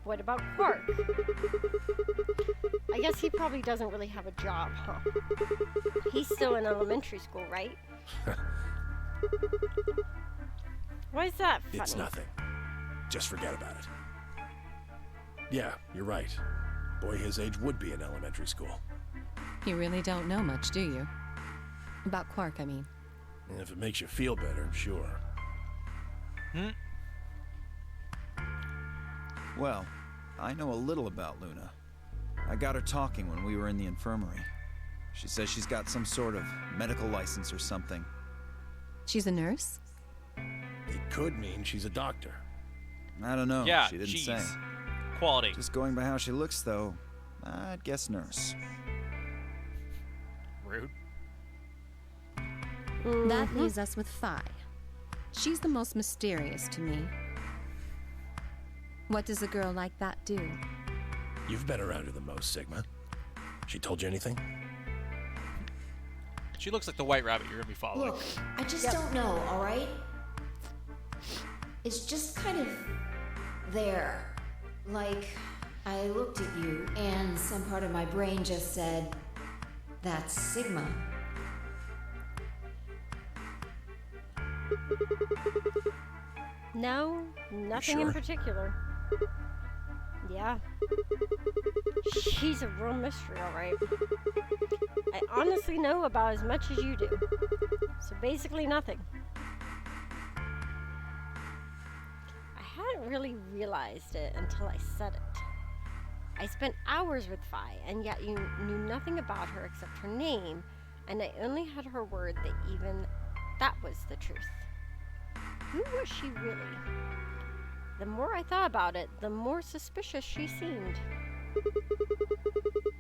What about Quark? I guess he probably doesn't really have a job, huh? He's still in elementary school, right? Why is that funny? It's nothing. Just forget about it. Yeah, you're right. Boy his age would be in elementary school. You really don't know much, do you? About Quark, I mean. And if it makes you feel better, sure. Well, I know a little about Luna. I got her talking when we were in the infirmary. She says she's got some sort of medical license or something. She's a nurse? It could mean she's a doctor. I don't know. Yeah, she didn't jeez. say. Quality. Just going by how she looks, though, I'd guess nurse. Rude. That leaves us with Phi. She's the most mysterious to me. What does a girl like that do? You've been around her the most, Sigma. She told you anything? She looks like the white rabbit you're gonna be following. Look, I just don't know, alright? It's just kind of there. Like, I looked at you, and some part of my brain just said, that's Sigma. No, nothing in particular. Yeah. She's a real mystery, alright. I honestly know about as much as you do. So basically nothing. I hadn't really realized it until I said it. I spent hours with Phi, and yet you knew nothing about her except her name, and I only had her word that even that was the truth. Who was she really? The more I thought about it, the more suspicious she seemed.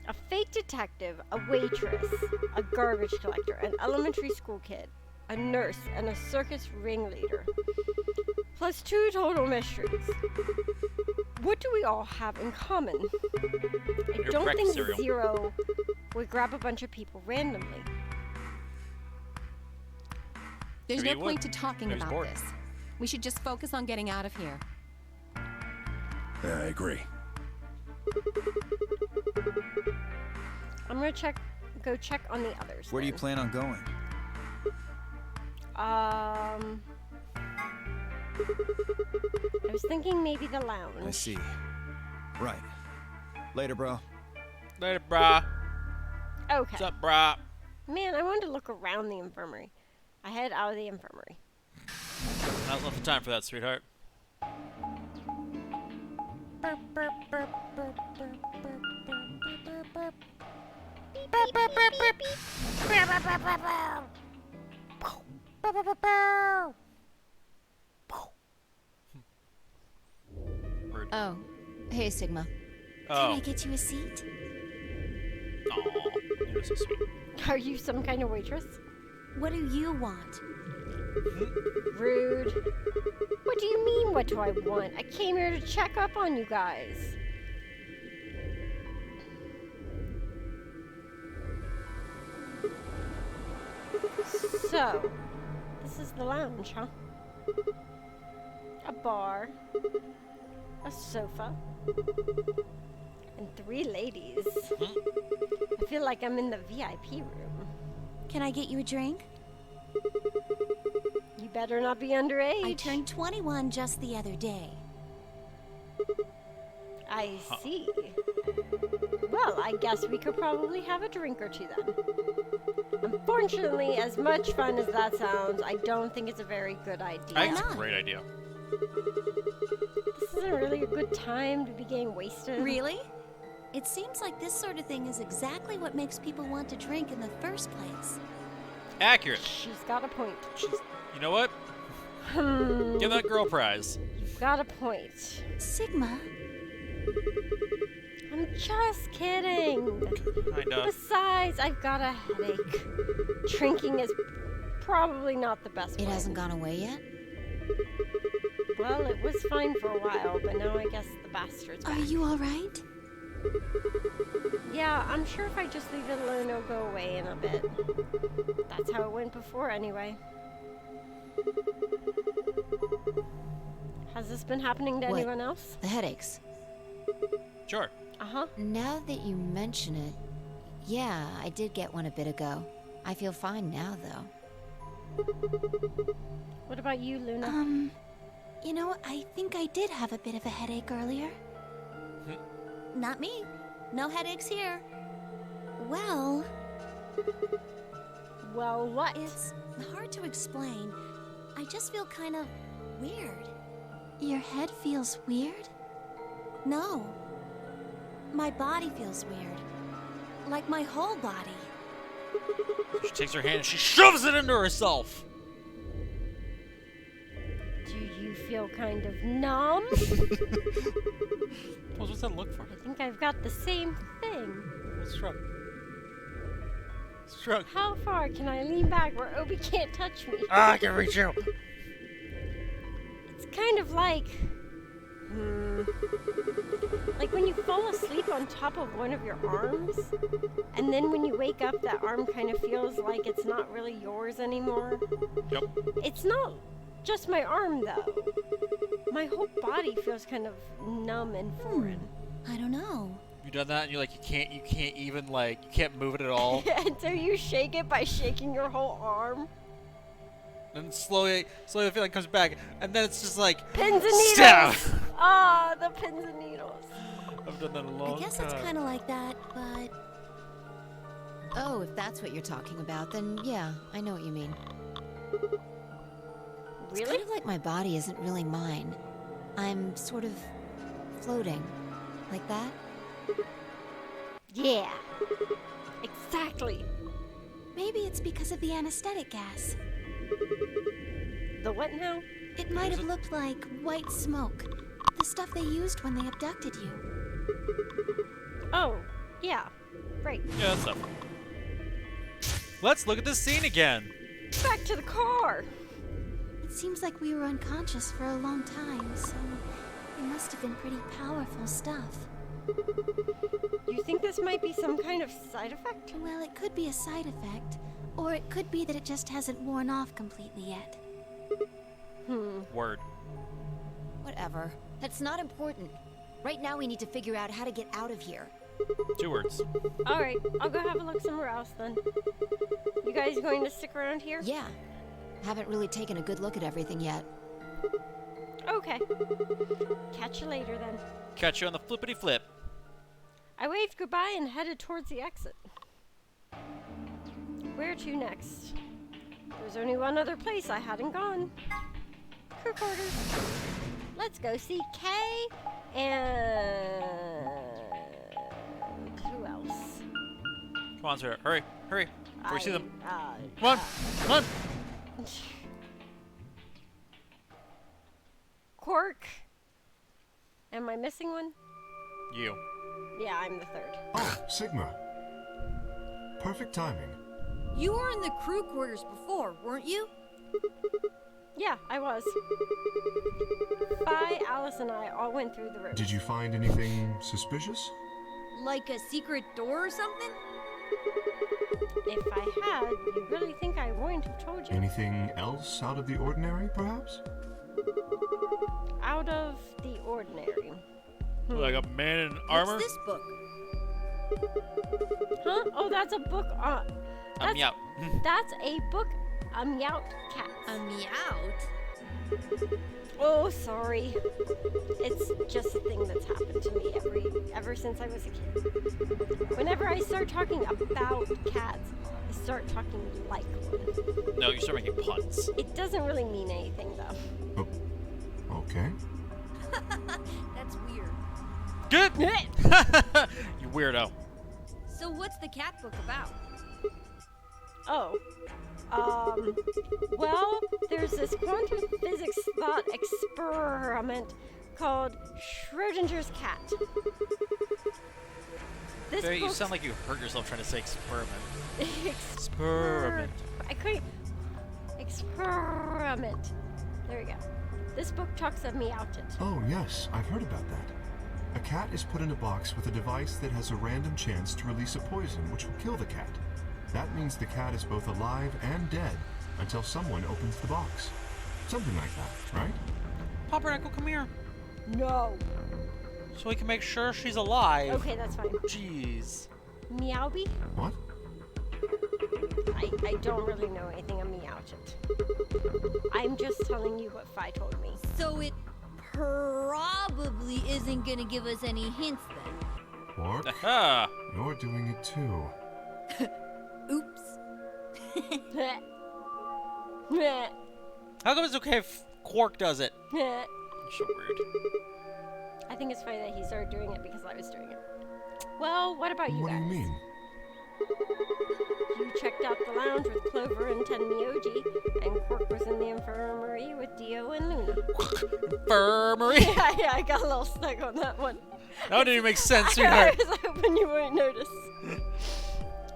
A fake detective, a waitress, a garbage collector, an elementary school kid, a nurse, and a circus ringleader. Plus 2 total mysteries. What do we all have in common? I don't think cereal. Zero would grab a bunch of people randomly. There's Maybe no he point would. to talking Maybe he's about bored. this. We should just focus on getting out of here. Yeah, I agree. I'm gonna go check on the others. Where do you then. plan on going? I was thinking maybe the lounge. I see. Right. Later, bro. Later, brah. Okay. What's up, brah? Man, I wanted to look around the infirmary. I head out of the infirmary. Now's not the time for that, sweetheart. Burp, burp, burp, burp, burp, burp, burp, burp, burp. Burp, burp, burp, burp. Burp, burp, burp, burp, burp. Burp, burp, burp, burp. Rude. Oh, hey, Sigma. Can Oh. I get you a seat? Aw, you're so sweet. Are you some kind of waitress? What do you want? Rude. What do you mean, what do I want? I came here to check up on you guys. So, this is the lounge, huh? A bar, a sofa, and 3 ladies. I feel like I'm in the VIP room. Can I get you a drink? You better not be underage. I turned 21 just the other day. I see. Well, I guess we could probably have a drink or two then. Unfortunately, as much fun as that sounds, I don't think it's a very good idea. I think it's a great idea. This isn't really a good time to be getting wasted. Really? It seems like this sort of thing is exactly what makes people want to drink in the first place. Accurate. She's got a point. You know what? Give that girl a prize. You've got a point. Sigma? I'm just kidding. Kind of. Besides, I've got a headache. Drinking is probably not the best It plan. hasn't gone away yet? Well, it was fine for a while, but now I guess the bastard's back. Are you alright? Yeah, I'm sure if I just leave it alone, it'll go away in a bit. That's how it went before, anyway. Has this been happening to What? anyone else? The headaches. Sure. Uh-huh. Now that you mention it, yeah, I did get one a bit ago. I feel fine now, though. What about you, Luna? You know, I think I did have a bit of a headache earlier. Not me. No headaches here. Well, Well, what? it's hard to explain. I just feel kind of weird. Your head feels weird? No. My body feels weird. Like my whole body. She takes her hand and she shoves it into herself. Do you feel kind of numb? What's that look for? I think I've got the same thing. Shrug. Shrug. How far can I lean back where Obi can't touch me? Ah, I can reach you. It's kind of like... like when you fall asleep on top of one of your arms, and then when you wake up, that arm kind of feels like it's not really yours anymore. Yep. It's not just my arm, though. My whole body feels kind of numb and foreign. I don't know. You done that and you can't even you can't move it at all. Until you shake it by shaking your whole arm. And slowly the feeling comes back, and then it's just like Pins and needles! stab. Ah, the pins and needles. I've done that a long I guess time. it's kind of like that, but Oh, if that's what you're talking about, then yeah, I know what you mean. It's Really? kind of like my body isn't really mine. I'm sort of floating. Like that? Yeah. Exactly. maybe it's because of the anesthetic gas. The what now? It might have looked like white smoke. The stuff they used when they abducted you. Oh, yeah. Right. Yeah, that's stuff. Let's look at this scene again. Back to the car. It seems like we were unconscious for a long time, so it must have been pretty powerful stuff. You think this might be some kind of side effect? Well, it could be a side effect, or it could be that it just hasn't worn off completely yet. Word. Whatever. That's not important. Right now we need to figure out how to get out of here. 2 words. Alright, I'll go have a look somewhere else then. You guys going to stick around here? Yeah. Haven't really taken a good look at everything yet. Okay. Catch you later then. Catch you on the flippity flip. I waved goodbye and headed towards the exit. Where to next? There's only one other place I hadn't gone. Crew quarters. Let's go see Kay and who else? Come on, sir. Hurry, hurry. Before we see them. Come on, come on. Quark. Am I missing one? You. Yeah, I'm the third. Oh, Sigma. Perfect timing. You were in the crew quarters before, weren't you? Yeah, I was. Phi, Alice, and I all went through the room. Did you find anything suspicious? Like a secret door or something? If I had, you really think I wouldn't have told you? Anything else out of the ordinary, perhaps? Out of the ordinary. Like a man in armor? What's this book? Huh? Oh, that's a book on... Meow. That's a book on Meowt cats. A meowt? Oh, sorry. It's just a thing that's happened to me ever since I was a kid. Whenever I start talking about cats, I start talking like one. No, you start making puns. It doesn't really mean anything, though. Oh, okay. That's weird. Good! You weirdo. So what's the cat book about? Oh. Well, there's this quantum physics thought experiment called Schrodinger's cat. Barry, you sound like you hurt yourself trying to say experiment. Experiment. I couldn't. Experiment. There we go. This book talks of Meowt. Oh, yes, I've heard about that. A cat is put in a box with a device that has a random chance to release a poison which will kill the cat. That means the cat is both alive and dead until someone opens the box. Something like that, right? Pumpernickel, come here. No. So we can make sure she's alive. Okay, that's fine. Jeez. Meowby? What? I don't really know anything on Meowt. I'm just telling you what Phi told me. So it probably isn't gonna give us any hints then. Quark, Aha! you're doing it too. Oops. How come it's okay if Quark does it? I You're so weird. think it's funny that he started doing it because I was doing it. Well, what about you What do guys? you mean? You checked out the lounge with Clover and Tenmyoji, and Quark was in the infirmary with Dio and Luna. Infirmary? yeah, I got a little stuck on that one. That didn't make sense, I sweetheart. was hoping you wouldn't notice.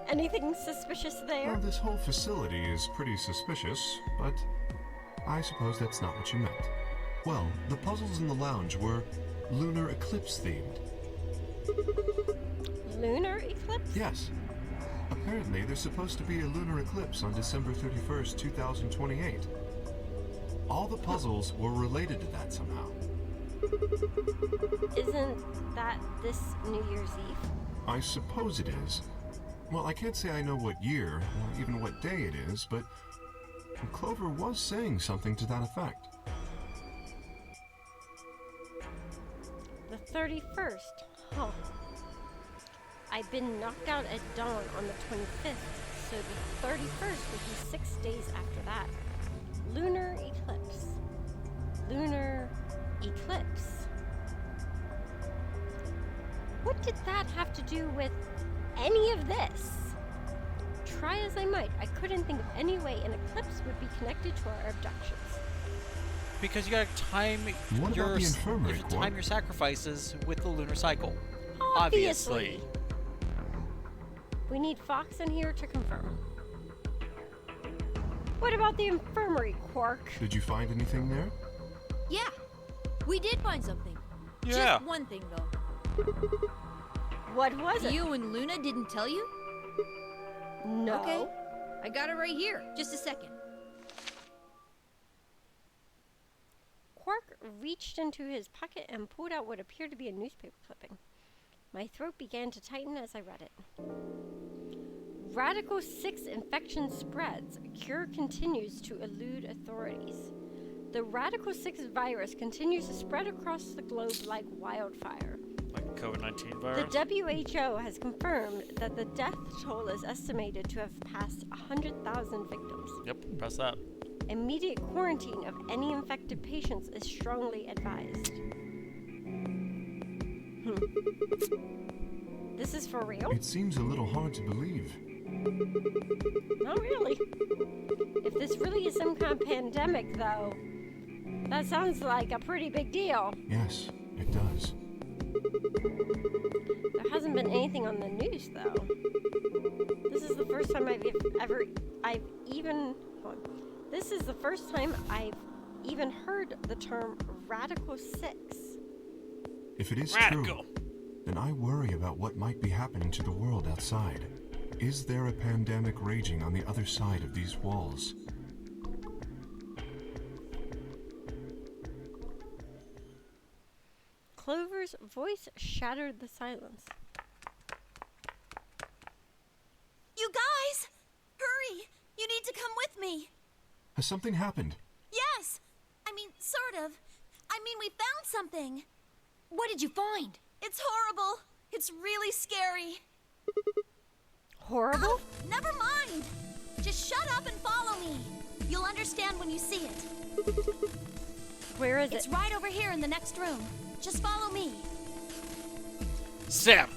Anything suspicious there? Well, this whole facility is pretty suspicious, but I suppose that's not what you meant. Well, the puzzles in the lounge were lunar eclipse themed. Lunar eclipse? Yes. Apparently, there's supposed to be a lunar eclipse on December 31st, 2028. All the puzzles were related to that somehow. Isn't that this New Year's Eve? I suppose it is. Well, I can't say I know what year, or even what day it is, but Clover was saying something to that effect. The 31st. Huh. I've been knocked out at dawn on the 25th, so the 31st would be 6 days after that. Lunar eclipse. Lunar eclipse. What did that have to do with any of this? Try as I might, I couldn't think of any way an eclipse would be connected to our abductions. Because you gotta time What about the infirmary, you Quark? time your sacrifices with the lunar cycle. Obviously. We need Fox in here to confirm. What about the infirmary, Quark? Did you find anything there? Yeah, we did find something. Yeah. Just one thing though. What was it? You and Luna didn't tell you? No. Okay, I got it right here. Just a second. Quark reached into his pocket and pulled out what appeared to be a newspaper clipping. My throat began to tighten as I read it. Radical 6 infection spreads. Cure continues to elude authorities. The Radical 6 virus continues to spread across the globe like wildfire. Like COVID-19 The virus? WHO has confirmed that the death toll is estimated to have passed 100,000 victims. Yep, press that. Immediate quarantine of any infected patients is strongly advised. This is for real? It seems a little hard to believe. Not really. If this really is some kind of pandemic, though, that sounds like a pretty big deal. Yes, it does. There hasn't been anything on the news, though. This is the first time This is the first time I've even heard the term Radical 6. If it is Radical. true, then I worry about what might be happening to the world outside. Is there a pandemic raging on the other side of these walls? Clover's voice shattered the silence. You guys! Hurry! You need to come with me! Has something happened? Yes! I mean, sort of. I mean, we found something. What did you find? It's horrible. It's really scary. Horrible? Oh, never mind. Just shut up and follow me. You'll understand when you see it. Where is It's it? right over here in the next room. Just follow me. Sam!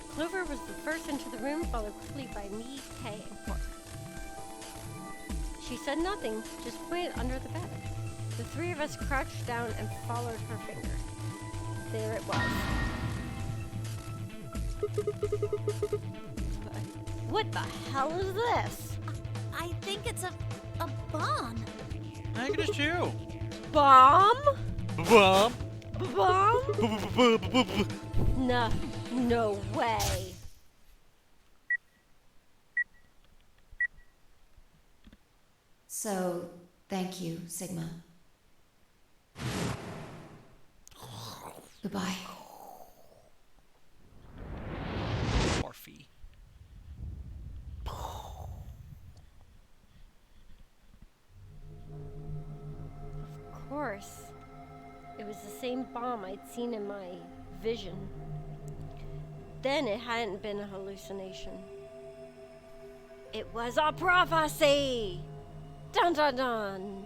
Clover was the first into the room, followed quickly by me, Kay, and Quark. She said nothing, just pointed under the bed. The three of us crouched down and followed her finger. There it was. What the hell is this? I think it's a bomb. I think it is too. Bomb? Bomb. Bomb? No way. So, thank you, Sigma. Goodbye. Morphe. Of course. It was the same bomb I'd seen in my vision. Then it hadn't been a hallucination. It was a prophecy! Dun dun dun!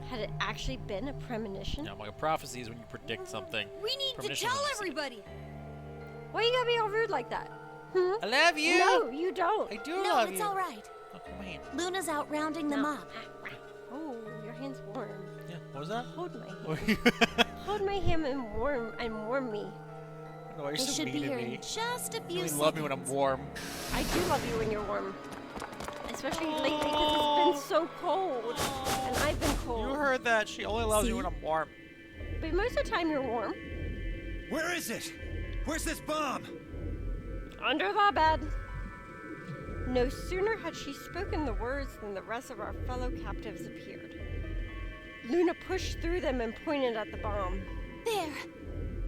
Had it actually been a premonition? Yeah, like a prophecy is when you predict something. We need to Premonition tell is- everybody. Why you gotta be all rude like that? Hmm? I love you! No, you don't. I do No, love it's you. all right. Oh, come on. Luna's out rounding them up. Oh, your hand's warm. Yeah, what was that? Hold my hand. Hold my hand and warm me. No, you're They so should mean be to here me. in just a You few only seconds. love me when I'm warm. I do love you when you're warm. Especially lately because it's been so cold. And I've been cold. You heard that. She only loves See? you when I'm warm. But most of the time you're warm. Where is it? Where's this bomb? Under the bed. No sooner had she spoken the words than the rest of our fellow captives appeared. Luna pushed through them and pointed at the bomb. There.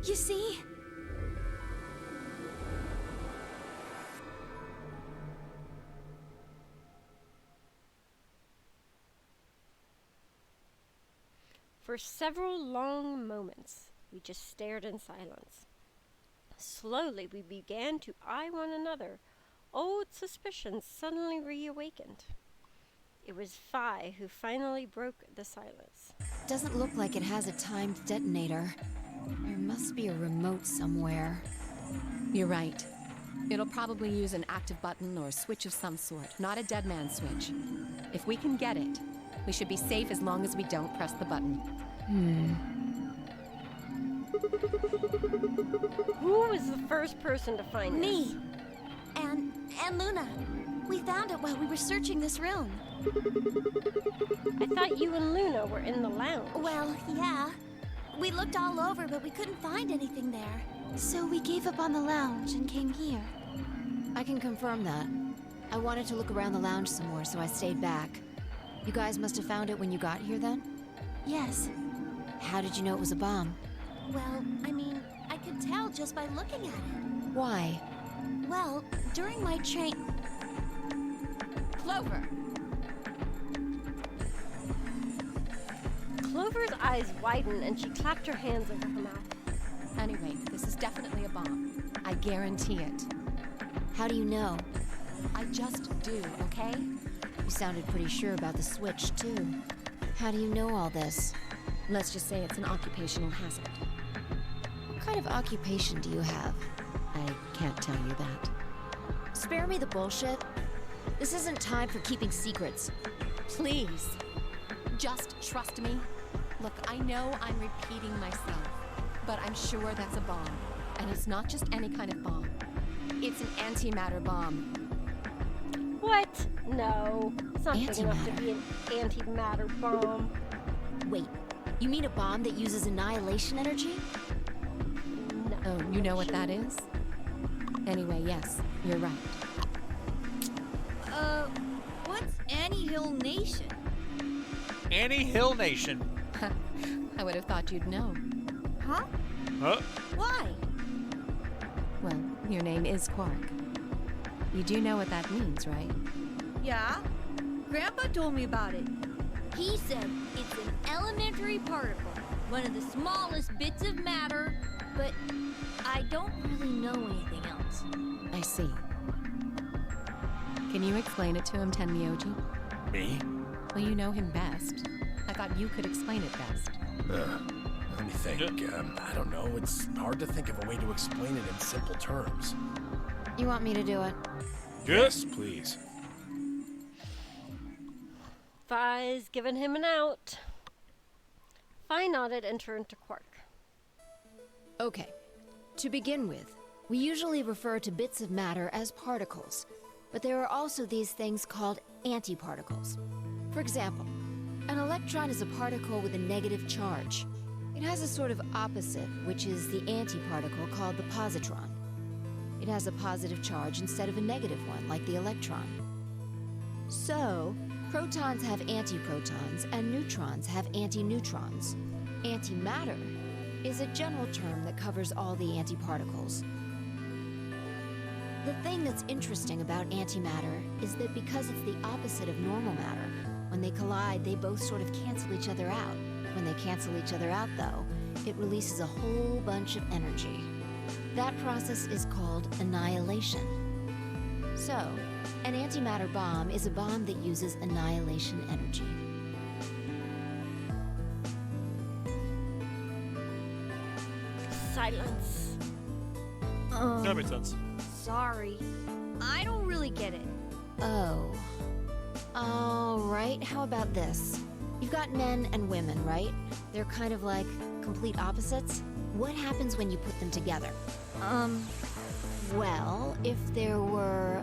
You see? For several long moments, we just stared in silence. Slowly, we began to eye one another. Old suspicions suddenly reawakened. It was Phi who finally broke the silence. Doesn't look like it has a timed detonator. There must be a remote somewhere. You're right. It'll probably use an active button or a switch of some sort, not a dead man switch. If we can get it, we should be safe as long as we don't press the button. Who was the first person to find Me. this? And Luna. We found it while we were searching this room. I thought you and Luna were in the lounge. Well, yeah. We looked all over, but we couldn't find anything there. So we gave up on the lounge and came here. I can confirm that. I wanted to look around the lounge some more, so I stayed back. You guys must have found it when you got here then? Yes. How did you know it was a bomb? Well, I mean, I could tell just by looking at it. Why? Well, during my train... Clover! Clover's eyes widened and she clapped her hands over her mouth. Anyway, this is definitely a bomb. I guarantee it. How do you know? I just do, okay? You sounded pretty sure about the switch, too. How do you know all this? Let's just say it's an occupational hazard. What kind of occupation do you have? I can't tell you that. Spare me the bullshit. This isn't time for keeping secrets. Please, just trust me. Look, I know I'm repeating myself, but I'm sure that's a bomb. And it's not just any kind of bomb. It's an antimatter bomb. What? No. It's not big enough to Antimatter. be an antimatter bomb. Wait, you mean a bomb that uses annihilation energy? No. Oh, you know what that is? Anyway, yes, you're right. What's Annie Hill Nation? Annie Hill Nation. I would have thought you'd know. Huh? Huh? Why? Well, your name is Quark. You do know what that means, right? Yeah? Grandpa told me about it. He said it's an elementary particle, one of the smallest bits of matter, but I don't really know anything else. I see. Can you explain it to him, Tenmyoji? Me? Well, you know him best. I thought you could explain it best. Let me think. I don't know. It's hard to think of a way to explain it in simple terms. You want me to do it? Yes, please. Fi's giving him an out. Fi nodded and turned to Quark. Okay. To begin with, we usually refer to bits of matter as particles, but there are also these things called antiparticles. For example, an electron is a particle with a negative charge. It has a sort of opposite, which is the antiparticle called the positron. It has a positive charge instead of a negative one, like the electron. So, protons have antiprotons and neutrons have antineutrons. Antimatter is a general term that covers all the antiparticles. The thing that's interesting about antimatter is that because it's the opposite of normal matter, when they collide, they both sort of cancel each other out. When they cancel each other out, though, it releases a whole bunch of energy. That process is called annihilation. So, an antimatter bomb is a bomb that uses annihilation energy. Silence. That makes sense. Sorry. I don't really get it. Oh. Alright, how about this? You've got men and women, right? They're kind of like complete opposites. What happens when you put them together? Well, if there were,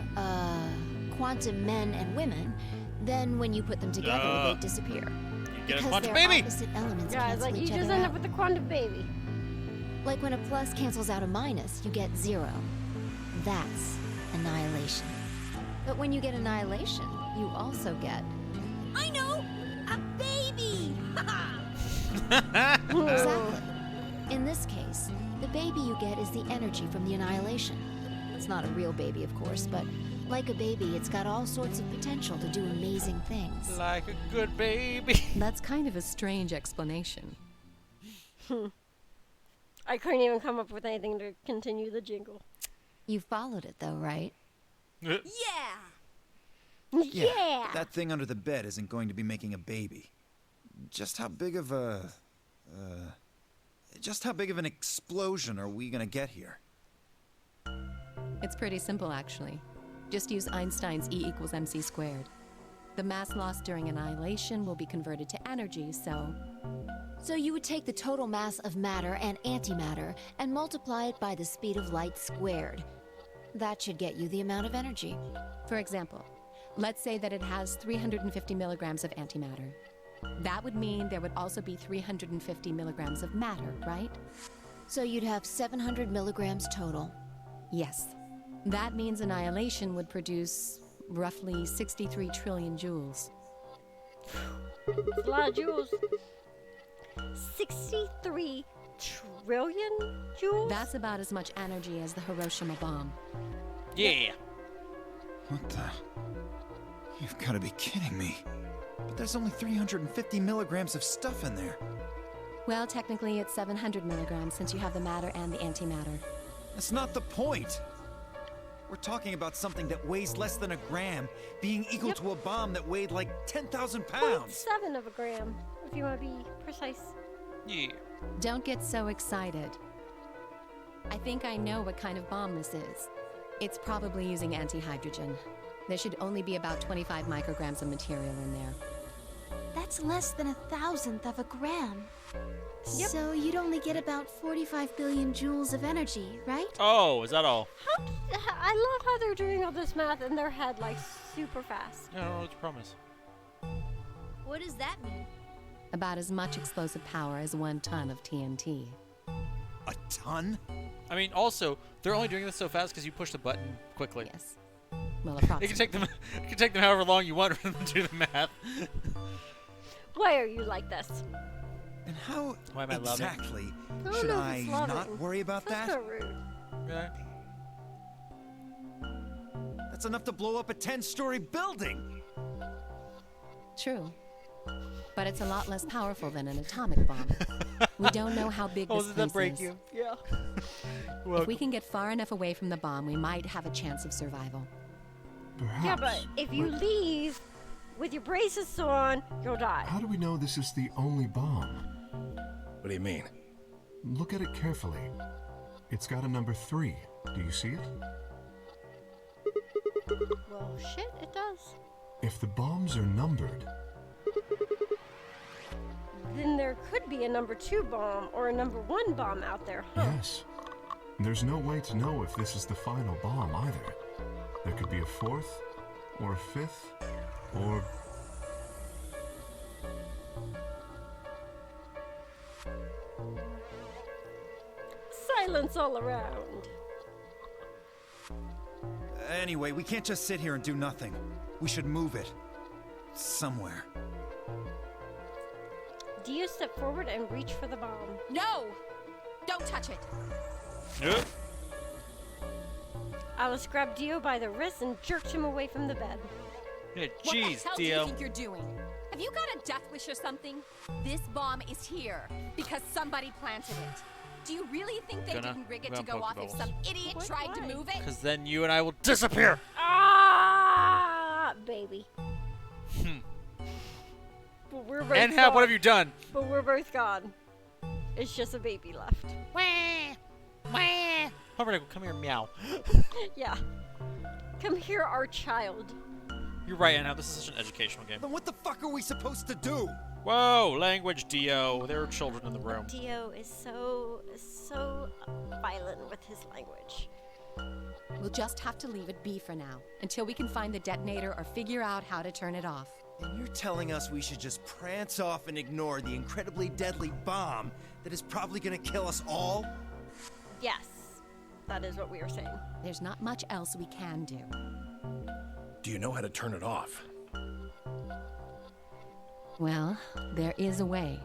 quantum men and women, then when you put them together, they disappear. You get a Because quantum their baby! opposite elements Yeah, it's cancel like you each just other end out. up with a quantum baby. Like when a plus cancels out a minus, you get 0. That's annihilation. But when you get annihilation, you also get... I know! A baby! Exactly. In this case, the baby you get is the energy from the annihilation. It's not a real baby, of course, but like a baby, it's got all sorts of potential to do amazing things. Like a good baby. That's kind of a strange explanation. I couldn't even come up with anything to continue the jingle. You followed it, though, right? Yeah! Yeah! That thing under the bed isn't going to be making a baby. Just how big of an explosion are we gonna get here? It's pretty simple, actually. Just use Einstein's E = mc squared. The mass lost during annihilation will be converted to energy, so... So you would take the total mass of matter and antimatter and multiply it by the speed of light squared. That should get you the amount of energy. For example, let's say that it has 350 milligrams of antimatter. That would mean there would also be 350 milligrams of matter, right? So you'd have 700 milligrams total. Yes. That means annihilation would produce roughly 63 trillion joules. It's a lot of joules. 63 trillion joules? That's about as much energy as the Hiroshima bomb. Yeah. What the? You've got to be kidding me. But there's only 350 milligrams of stuff in there. Well, technically it's 700 milligrams since you have the matter and the antimatter. That's not the point. We're talking about something that weighs less than a gram being equal to a bomb that weighed like 10,000 pounds. 0.7 of a gram, if you want to be precise. Yeah. Don't get so excited. I think I know what kind of bomb this is. It's probably using antihydrogen. There should only be about 25 micrograms of material in there. That's less than 1,000th of a gram. Yep. So you'd only get about 45 billion joules of energy, right? Oh, is that all? I love how they're doing all this math in their head, like, super fast. No, it's a promise. What does that mean? About as much explosive power as 1 ton of TNT. A ton? I mean, also, they're only doing this so fast because you push the button quickly. Yes. Well, It approximately. can take them however long you want for them to do the math. Why are you like this? And how Why am I loving? exactly don't should know if I it's not loving. worry about That's that? so rude. Yeah. That's enough to blow up a 10-story building. True. But it's a lot less powerful than an atomic bomb. We don't know how big Oh, this did place that break is. you? Yeah. If we can get far enough away from the bomb, we might have a chance of survival. Perhaps. Yeah, but if you leave with your braces on, you'll die. How do we know this is the only bomb? What do you mean? Look at it carefully. It's got a number 3. Do you see it? Well, shit, it does. If the bombs are numbered, Then there could be a number 2 bomb or a number 1 bomb out there, huh? yes. There's no way to know if this is the final bomb either. There could be a 4th, or a 5th, or... Silence all around. Anyway, we can't just sit here and do nothing. We should move it. Somewhere. Dio, step forward and reach for the bomb. No! Don't touch it! Yep. Alice grabbed Dio by the wrist and jerked him away from the bed. Yeah, What jeez, the hell do you Dio. think you're doing? Have you got a death wish or something? This bomb is here because somebody planted it. Do you really think they Gonna didn't rig it run to go off if Pokeballs. some idiot What? tried to Why? move it? Because then you and I will disappear. Ah, baby. But we're both And gone. what have you done? But we're both gone. It's just a baby left. Pumpernickel, come here, meow. Yeah. Come here, our child. You're right, Anna. This is such an educational game. Then what the fuck are we supposed to do? Whoa, language, Dio. There are children in the room. Dio is so violent with his language. We'll just have to leave it be for now, until we can find the detonator or figure out how to turn it off. And you're telling us we should just prance off and ignore the incredibly deadly bomb that is probably gonna kill us all? Yes, that is what we are saying. There's not much else we can do. Do you know how to turn it off? Well, there is a way.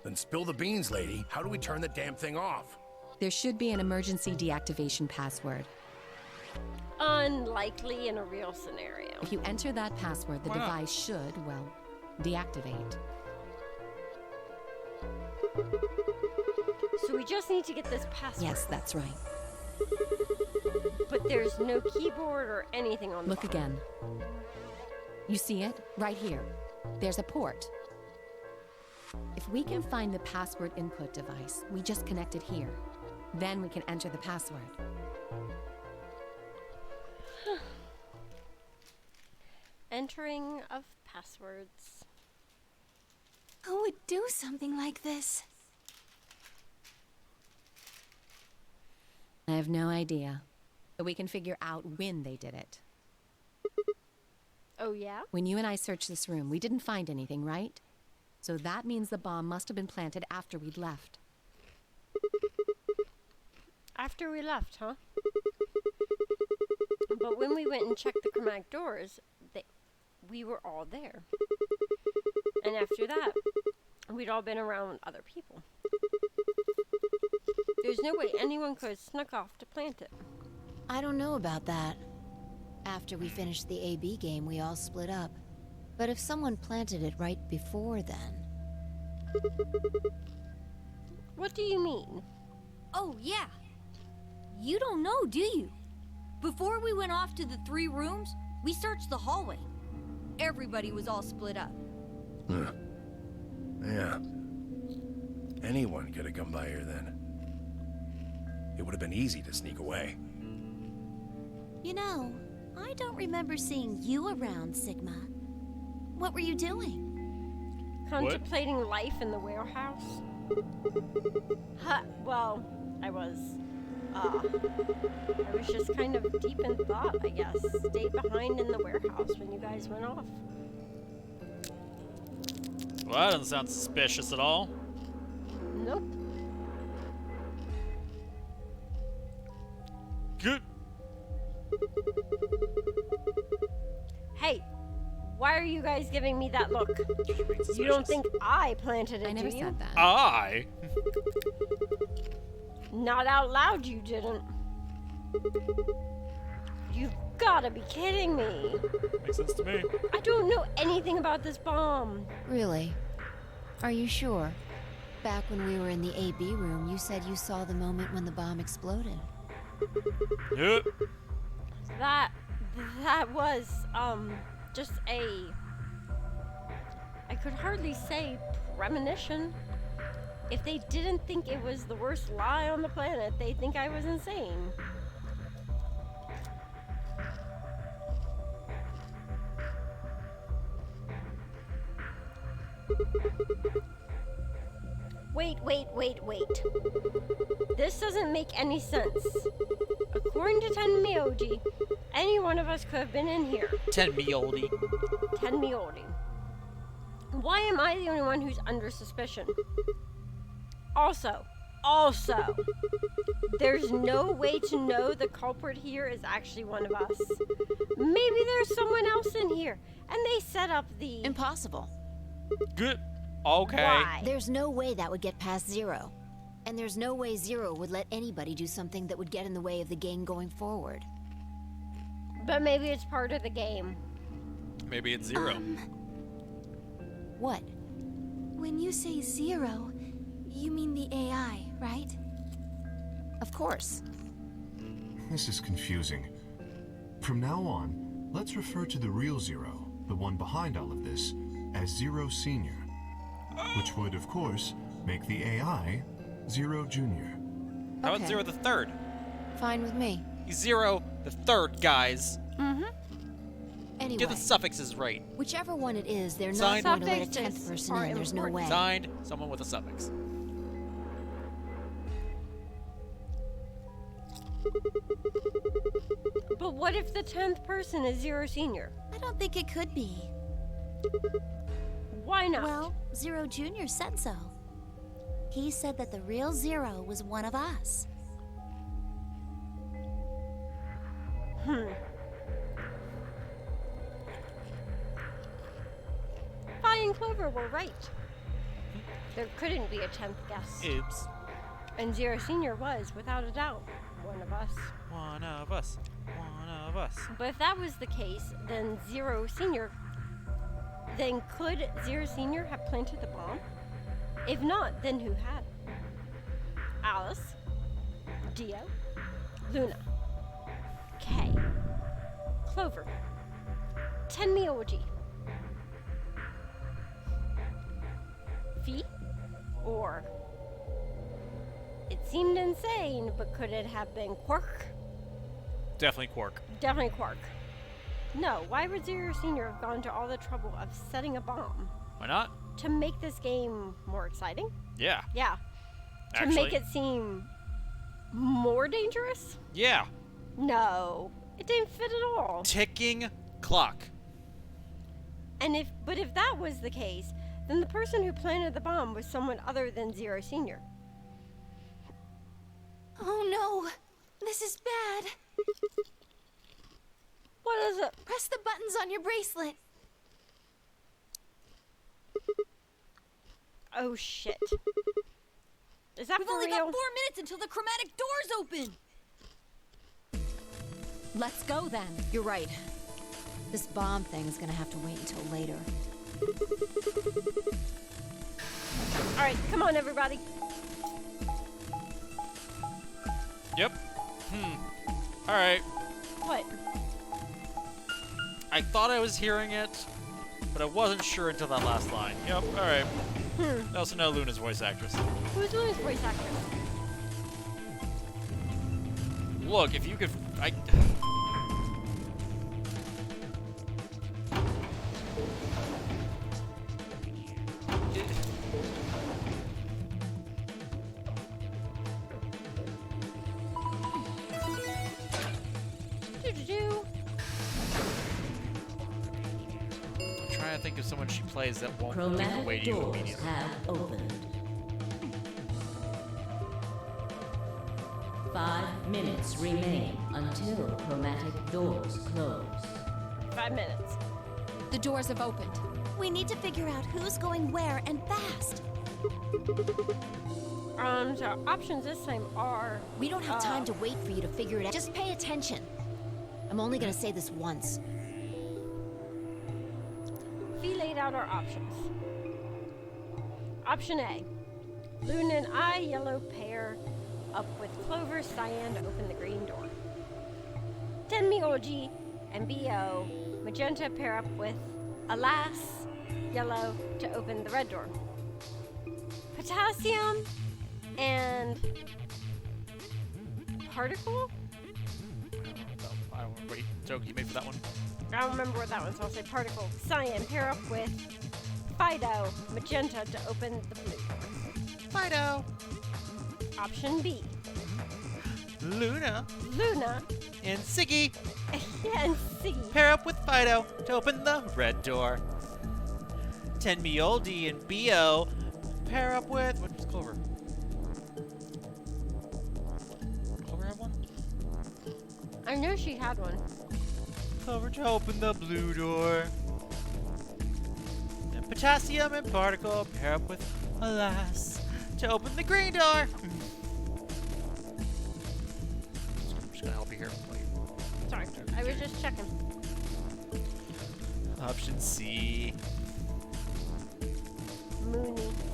Then spill the beans, lady. How do we turn the damn thing off? There should be an emergency deactivation password. Unlikely in a real scenario. If you enter that password, the Why not? device should, well, deactivate. So we just need to get this password. Yes, that's right. But there's no keyboard or anything on the Look bottom. again. You see it? Right here. There's a port. If we can find the password input device, we just connect it here. Then we can enter the password. Entering of passwords. Who would do something like this? I have no idea. But we can figure out when they did it. Oh, yeah? When you and I searched this room, we didn't find anything, right? So that means the bomb must have been planted after we'd left. After we left, huh? But when we went and checked the chromatic doors, we were all there. And after that, we'd all been around other people. There's no way anyone could have snuck off to plant it. I don't know about that. After we finished the AB game, we all split up. But if someone planted it right before then... What do you mean? Oh, yeah. You don't know, do you? Before we went off to the 3 rooms, we searched the hallway. Everybody was all split up. Yeah. Anyone could have come by here then. It would have been easy to sneak away. You know, I don't remember seeing you around, Sigma. What were you doing? Contemplating life in the warehouse? Well, I was just kind of deep in thought, I guess. Stayed behind in the warehouse when you guys went off. Well, that doesn't sound suspicious at all. Nope. Good. Hey, why are you guys giving me that look? You don't think I planted it, I never do you? said that. I? Not out loud, you didn't. You've gotta be kidding me. Makes sense to me. I don't know anything about this bomb. Really? Are you sure? Back when we were in the AB room, you said you saw the moment when the bomb exploded. Yep. That was, just I could hardly say premonition. If they didn't think it was the worst lie on the planet, they'd think I was insane. Wait. This doesn't make any sense. According to Ten Mioji, any one of us could have been in here. 10 Mioldi. Ten Mioji. Why am I the only one who's under suspicion? Also, there's no way to know the culprit here is actually one of us. Maybe there's someone else in here, and they set up the... Impossible. Good. Okay. Why? There's no way that would get past Zero. And there's no way Zero would let anybody do something that would get in the way of the game going forward. But maybe it's part of the game. Maybe it's Zero. What? When you say Zero, you mean the AI, right? Of course. This is confusing. From now on, let's refer to the real Zero, the one behind all of this, as Zero Senior. Which would, of course, make the AI Zero Junior. How about Zero the Third? Fine with me. He's Zero the Third, guys. Anyway, Get the suffixes right. whichever one it is, they're Signed. not going to let a Suffixes 10th person are in. There's no way. Signed, someone with a suffix. But what if the 10th person is Zero Senior? I don't think it could be. Why not? Well, Zero Junior said so. He said that the real Zero was one of us. Vi and Clover were right. There couldn't be a 10th guest. Oops. And Zero Senior was, without a doubt, one of us. One of us. One of us. But if that was the case, then Zero Senior... Then could Zero Senior have planted the bomb? If not, then who had? Alice, Dio, Luna, Kay, Clover, Tenmyoji, Fee, or... It seemed insane, but could it have been Quark? Definitely Quark. Definitely Quark. No, why would Zero Senior have gone to all the trouble of setting a bomb? Why not? To make this game more exciting? Yeah. Yeah. To Actually. make it seem more dangerous? Yeah. No, it didn't fit at all. Ticking clock. And if that was the case, then the person who planted the bomb was someone other than Zero Senior. Oh no! This is bad! What is it? Press the buttons on your bracelet. Oh shit. Is that We've for only real? got 4 minutes until the chromatic doors open. Let's go then. You're right. This bomb thing is gonna have to wait until later. All right, come on, everybody. Yep. All right. What? I thought I was hearing it, but I wasn't sure until that last line. Yep. All right. I also know Luna's voice actress. Who's Luna's voice actress? Look, if you could, Do-do-do. I'm trying to think of someone she plays that won't give away Chromatic to you doors immediately. have opened. 5 minutes remain until chromatic doors close. 5 minutes. The doors have opened. We need to figure out who's going where and fast. So options this time are... We don't have time to wait for you to figure it out. Just pay attention. I'm only gonna say this once. Fee laid out our options. Option A. Luna and I, yellow, pair up with Clover, cyan to open the green door. Tenmi Oji and Bo, magenta, pair up with Alas, yellow, to open the red door. Potassium and Particle? Wait, joke you made for that one. I don't remember what that was, so I'll say Particle. Cyan, pair up with Fido, magenta, to open the blue door. Fido. Option B. Luna Luna and Siggy and Siggy. pair up with Fido to open the red door. Tenmioldi and Bo pair up with... What's Clover? Clover have one? I know she had one. Clover to open the blue door. And Potassium and Particle pair up with Alas to open the green door. I'm just gonna help you here. Sorry, I was just checking. Option C.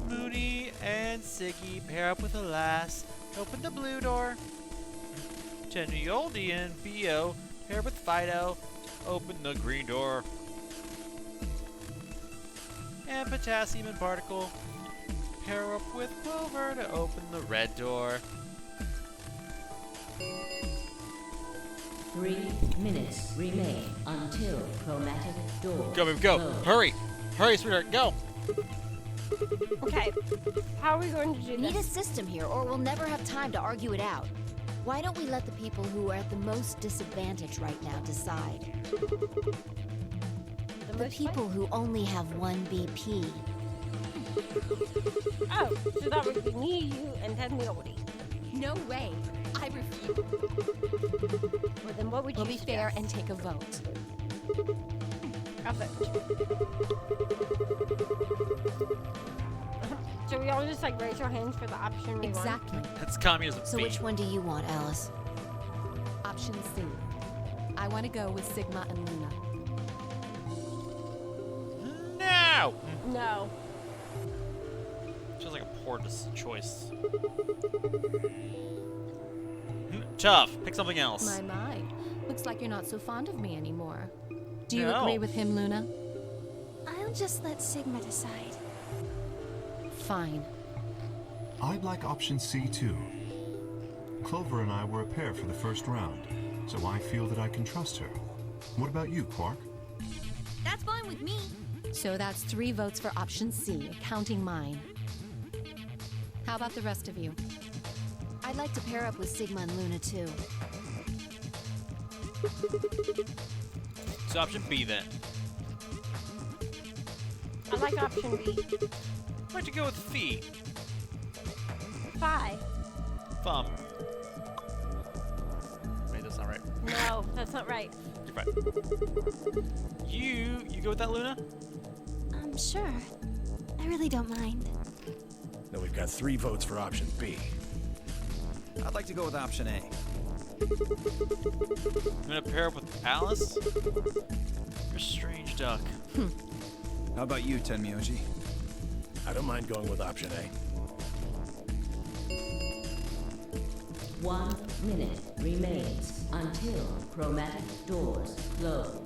Mooney and Siggy pair up with Alas to open the blue door. Tennioldi and Bo pair up with Fido to open the green door. And Potassium and Particle pair up with Clover to open the red door. 3 minutes remain until chromatic doors Go, baby, go! close. Hurry! Hurry, sweetheart, go! Okay, how are we going to do We need a this? system here, or we'll never have time to argue it out. Why don't we let the people who are at the most disadvantage right now decide? The most people who only have 1 BP. Oh, so that would be me, you, and Tenmioldi. No way. I refuse. Well, then what would you We'll be fair suggest? and take a vote. A vote. So we all just like raise our hands for the option we want? Exactly. That's communism. So which one do you want, Alice? Option C. I want to go with Sigma and Luna. No! No. Feels like a poor choice. Tough. Pick something else. My. Looks like you're not so fond of me anymore. Do you No. agree with him, Luna? I'll just let Sigma decide. Fine. I'd like option C too. Clover and I were a pair for the first round, so I feel that I can trust her. What about you, Quark? That's fine with me. So that's 3 votes for option C, counting mine. How about the rest of you? I'd like to pair up with Sigma and Luna too. So option B then. I like option B. I'd like to go with Fee. 5. Thumb. Wait, that's not right. No, that's not right. You're fine. You go with that, Luna? Sure. I really don't mind. Then we've got 3 votes for option B. I'd like to go with option A. I'm gonna pair up with Alice? You're a strange duck. How about you, Tenmyoji? I don't mind going with option A. 1 minute remains until chromatic doors close.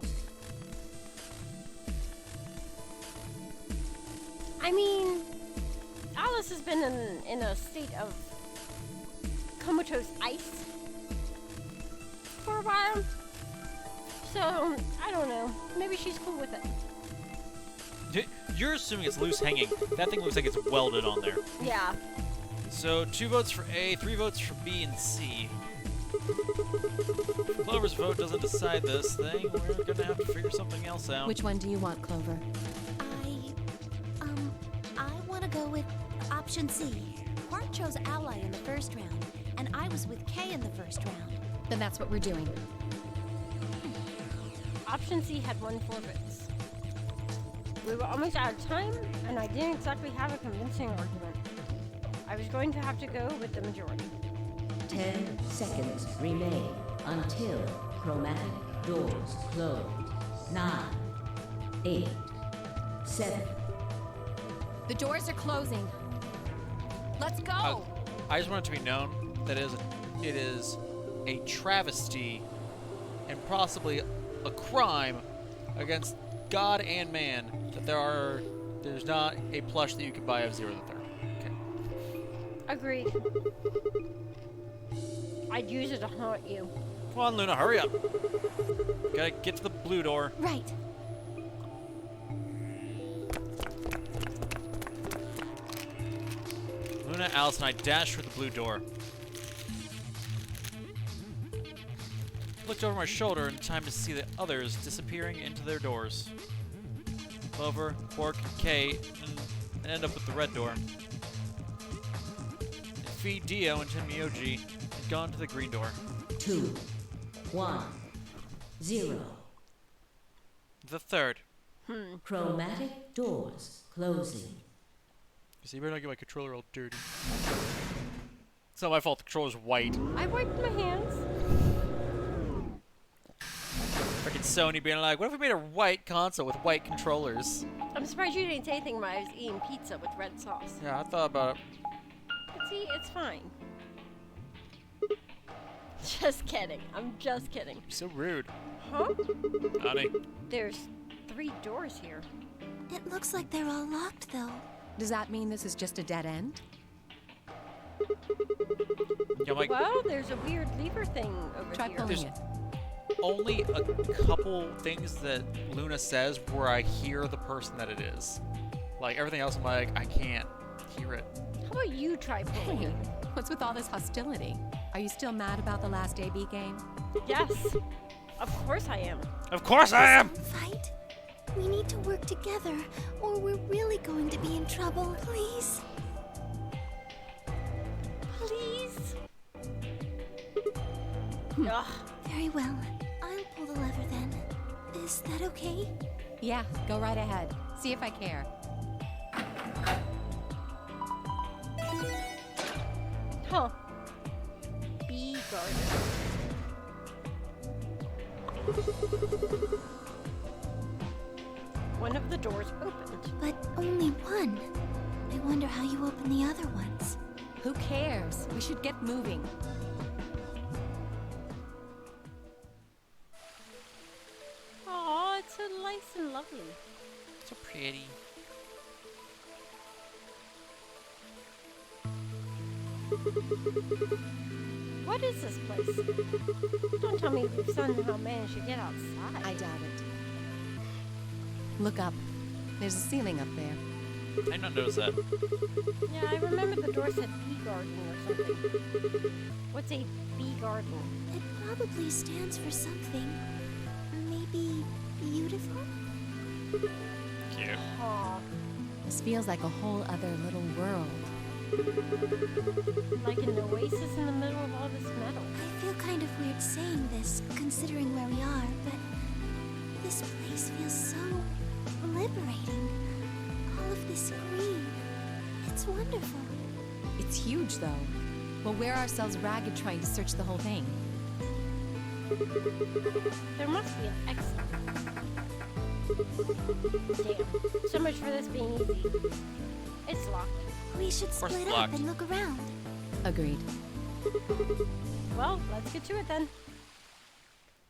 I mean, Alice has been in a state of comatose ice for a while. So, I don't know. Maybe she's cool with it. You're assuming it's loose hanging. That thing looks like it's welded on there. Yeah. So 2 votes for A, 3 votes for B and C. If Clover's vote doesn't decide this thing, we're gonna have to figure something else out. Which one do you want, Clover? I want to go with option C. Quark chose Ally in the first round, and I was with Kay in the first round. Then that's what we're doing. Option C had 1 4-votes. We were almost out of time, and I didn't exactly have a convincing argument. I was going to have to go with the majority. 10 seconds remain until chromatic doors close. 9, 8, 7. The doors are closing. Let's go! I just want it to be known that it is a travesty and possibly a crime against God and man that there's not a plush that you can buy of Zero the Third. Okay. Agreed. I'd use it to haunt you. Come on, Luna, hurry up. Gotta get to the blue door. Right. Luna, Alice, and I dash for the blue door. Looked over my shoulder in time to see the others disappearing into their doors. Clover, Quark, Kay, and end up with the red door. And Fee, Dio, and Tenmyoji had gone to the green door. 2, 1, 0. The third. Chromatic doors closing. You see, you better not get my controller all dirty. It's not my fault the controller's white. I wiped my hands. Freaking Sony being like, what if we made a white console with white controllers? I'm surprised you didn't say anything when I was eating pizza with red sauce. Yeah, I thought about it. But see, it's fine. Just kidding. I'm just kidding. You're so rude. Huh? Honey. There's 3 doors here. It looks like they're all locked, though. Does that mean this is just a dead end? Yeah, like, Well, there's a weird lever thing over Try here. pulling it. only a couple things that Luna says where I hear the person that it is. Like, everything else I'm like, I can't hear it. How about you try pulling Hey, it? what's with all this hostility? Are you still mad about the last AB game? Yes. Of course I am. Of course I am! Fight? We need to work together, or we're really going to be in trouble. Please. Please? Ugh. Very well. I'll pull the lever then. Is that okay? Yeah, go right ahead. See if I care. Huh. Bee garden. One of the doors opened. But only one. I wonder how you open the other ones. Who cares? We should get moving. Aw, it's so nice and lovely. So pretty. What is this place? Don't tell me we've somehow managed to get outside. I doubt it. Look up. There's a ceiling up there. I did not notice that. Yeah, I remember the door said bee garden or something. What's a bee garden? It probably stands for something. Maybe beautiful? Cute. Aw, This feels like a whole other little world. like an oasis in the middle of all this metal. I feel kind of weird saying this, considering where we are, but this place feels so liberating. All of this green. It's wonderful. It's huge, though. We'll wear ourselves ragged trying to search the whole thing. There must be an exit. Damn. So much for this being easy. It's locked. We should course split it's up locked. and look around. Agreed. Well, let's get to it then.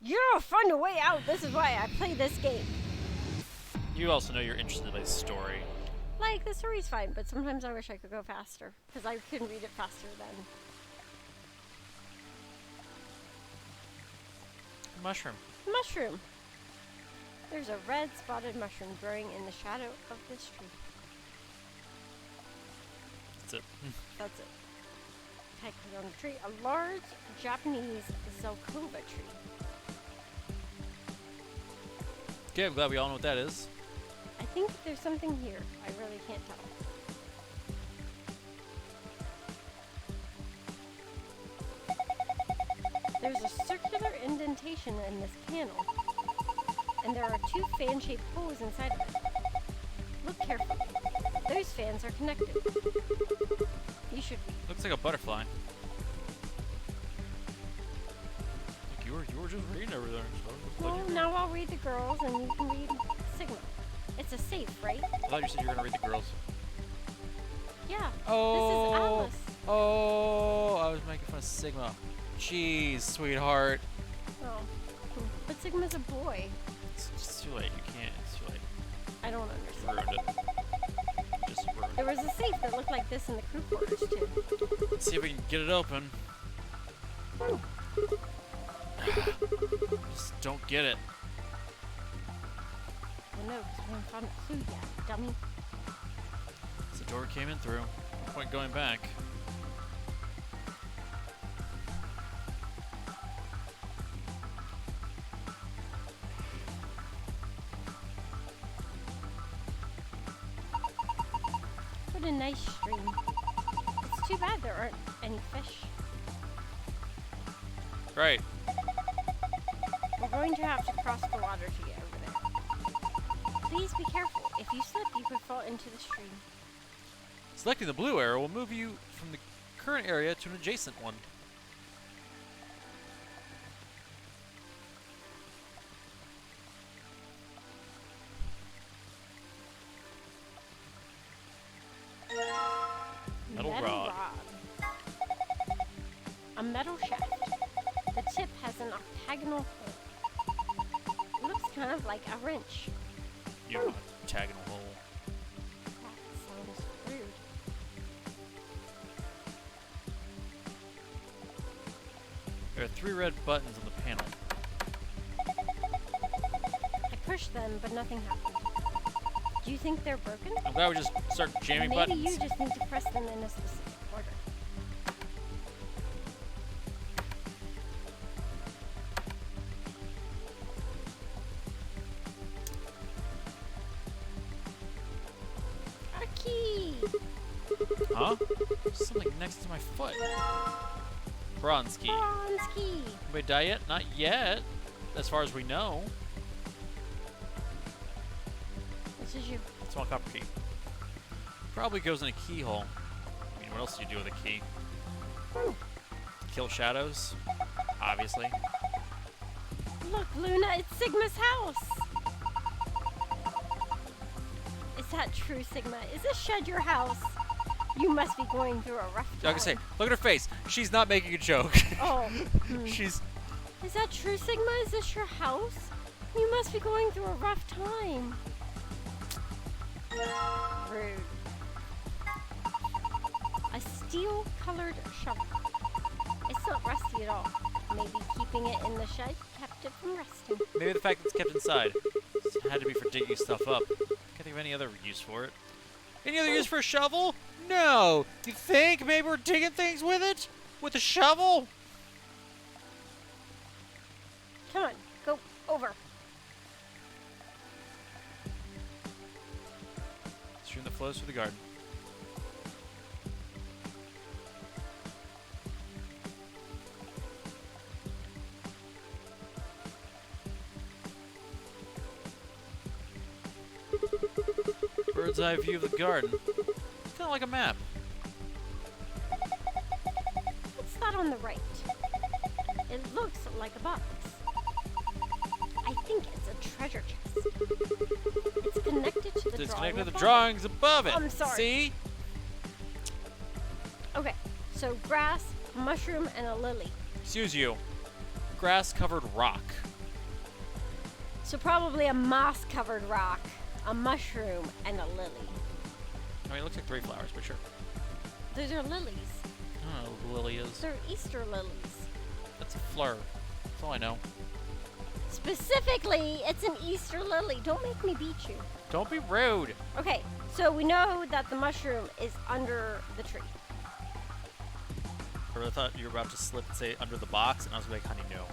You'll find a way out. This is why I play this game. You also know you're interested in the story. Like, the story's fine, but sometimes I wish I could go faster. Because I can read it faster then. Mushroom. Mushroom. There's a red spotted mushroom growing in the shadow of this tree. That's it. That's it. Type on the tree. A large Japanese Zelkova tree. Okay, I'm glad we all know what that is. I think there's something here. I really can't tell. There's a circular indentation in this panel, and there are 2 fan-shaped holes inside of it. Look carefully. Those fans are connected. You should read. Looks like a butterfly. Look, you were just reading over there. So Well, now I'll read the girls, and you can read Sigma. It's a safe, right? I thought you said you were gonna read the girls. Yeah. Oh. This is Alice. Oh, I was making fun of Sigma. Jeez, sweetheart. Oh. But Sigma's a boy. It's just too late. You can't. It's too late. I don't You understand. ruined it. Just ruined There was a safe that looked like this in the crew quarters, too. it. Let's see if we can get it open. Just don't get it. Well, no, because we haven't found a clue yet, dummy. It's the door we came in through. No point going back. What a nice stream. It's too bad there aren't any fish. Right. We're going to have to cross the water to get over there. Please be careful. If you slip, you could fall into the stream. Selecting the blue arrow will move you from the current area to an adjacent one. Metal rod. A metal shaft. The tip has an octagonal hole. It looks kind of like a wrench. You have an octagonal hole. That sounds rude. There are 3 red buttons on the panel. I pushed them, but nothing happened. Do you think they're broken? I'm glad we just start jamming Maybe buttons. you just need to press them in a specific order. A key! Huh? Something next to my foot. Bronze key. Bronze key! Anybody die yet? Not yet. As far as we know. This is you. Small copper key. Probably goes in a keyhole. I mean, what else do you do with a key? Kill shadows? Obviously. Look, Luna, it's Sigma's house! Is that true, Sigma? Is this shed your house? You must be going through a rough time. Like I say, look at her face. She's not making a joke. Oh. She's... Is that true, Sigma? Is this your house? You must be going through a rough time. Rude. A steel-colored shovel. It's not rusty at all. Maybe keeping it in the shed kept it from rusting. Maybe the fact that it's kept inside. It had to be for digging stuff up. Can't think of any other use for it. Any other use for a shovel? No! You think maybe we're digging things with it? With a shovel? Come on, go over. Stream that flows through the garden. Bird's eye view of the garden. It's kind of like a map. What's that on the right? It looks like a box. I think it's a treasure chest. It's connected to the It's drawing connected to the above drawings above it. I'm sorry. See? Okay, so grass, a mushroom, and a lily. Excuse you. Grass-covered rock. So probably a moss-covered rock, a mushroom, and a lily. I mean, it looks like 3 flowers, but sure. Those are lilies. I don't know what the lily is. They're Easter lilies. That's a fleur. That's all I know. Specifically, it's an Easter lily. Don't make me beat you. Don't be rude. Okay, so we know that the mushroom is under the tree. I thought you were about to slip and say under the box, and I was like, honey, no.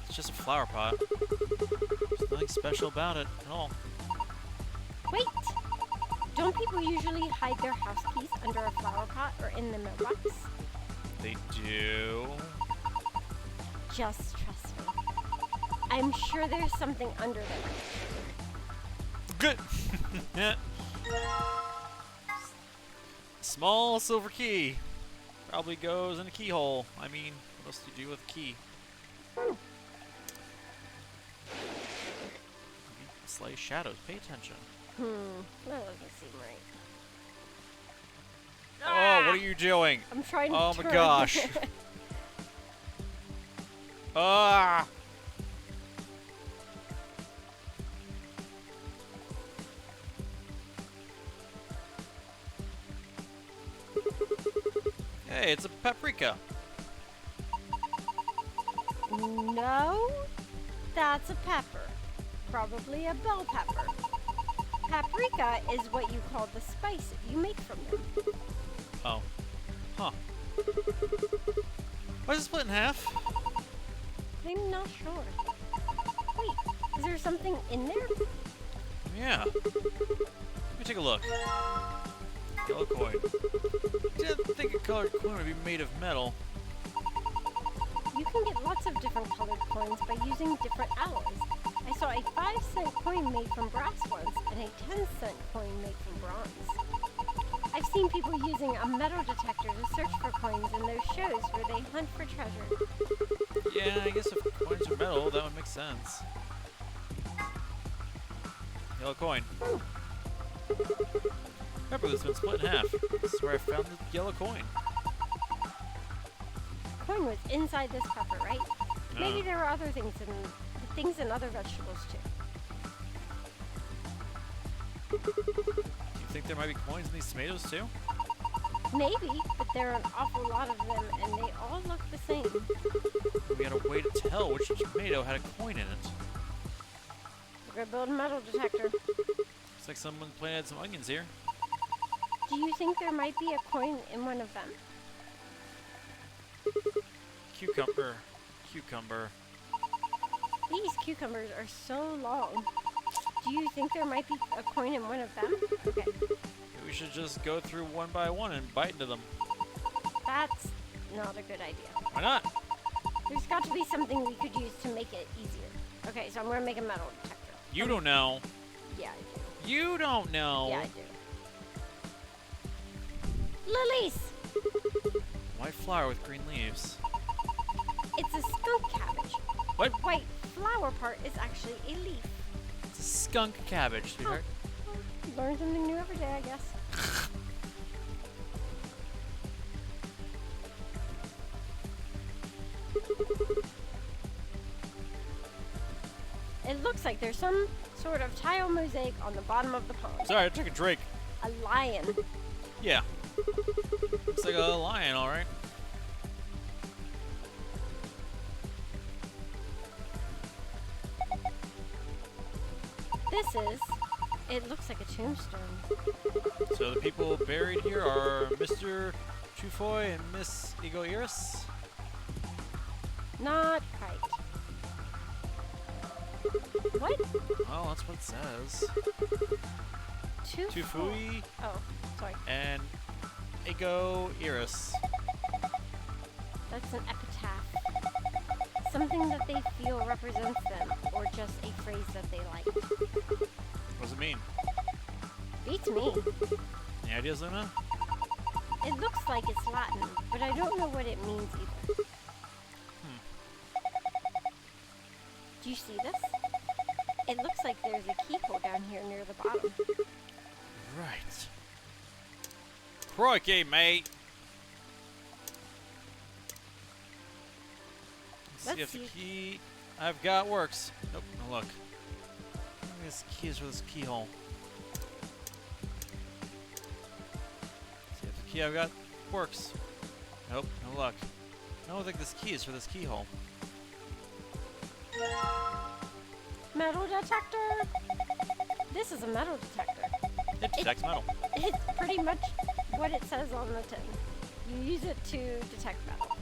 It's just a flower pot. There's nothing special about it at all. Wait! Don't people usually hide their house keys under a flower pot or in the mailbox? They do. Just trust me. I'm sure there's something under there. Good. Small silver key. Probably goes in a keyhole. I mean, what else do you do with a key? Slight shadows. Pay attention. That doesn't seem right. Oh, what are you doing? I'm trying to Oh turn. my gosh. Ah! Hey, it's a paprika. No, that's a pepper. Probably a bell pepper. Paprika is what you call the spice you make from them. Oh. Huh. Why is it split in half? I'm not sure. Wait, is there something in there? Yeah. Let me take a look. Yellow coin. Didn't think a colored coin would be made of metal. You can get lots of different colored coins by using different alloys. I saw a 5-cent coin made from brass once and a 10-cent coin made from bronze. I've seen people using a metal detector to search for coins in those shows where they hunt for treasure. Yeah, I guess if coins are metal, that would make sense. Yellow coin. Pepper that's been split in half. This is where I found the yellow coin. Coin was inside this pepper, right? Maybe there were other things in other vegetables too. You think there might be coins in these tomatoes too? Maybe, but there are an awful lot of them and they all look the same. We got a way to tell which tomato had a coin in it. We're gonna build a metal detector. Looks like someone planted some onions here. Do you think there might be a coin in one of them? Cucumber. Cucumber. These cucumbers are so long. Do you think there might be a coin in one of them? Okay. Maybe we should just go through one by one and bite into them. That's not a good idea. Why not? There's got to be something we could use to make it easier. Okay, so I'm gonna make a metal detector. You don't know. Yeah, I do. You don't know. Yeah, I do. Lilies! White flower with green leaves. It's a skunk cabbage. What? The white flower part is actually a leaf. It's a skunk cabbage, sweetheart. Learn something new every day, I guess. It looks like there's some sort of tile mosaic on the bottom of the pond. Sorry, I took a drink. A lion. Yeah. Looks like a lion, alright. It looks like a tombstone. So the people buried here are Mr. Chufoy and Miss Egoiris? Not quite. What? Oh, that's what it says. Tufui Oh, sorry. and Egoiris. That's an epitaph. Something that they feel represents them, or just a phrase that they like. What does it mean? Beats me. Any ideas, Luna? It looks like it's Latin, but I don't know what it means either. Do you see this? It looks like there's a keyhole down here near the bottom. Right. Crikey, mate. Let's see if the key I've got works. Nope, no luck. Maybe this key is for this keyhole. See if the key I've got works. Nope, no luck. I don't think this key is for this keyhole. Metal detector! This is a metal detector. It detects metal. It's pretty much what it says on the tin. You use it to detect metal.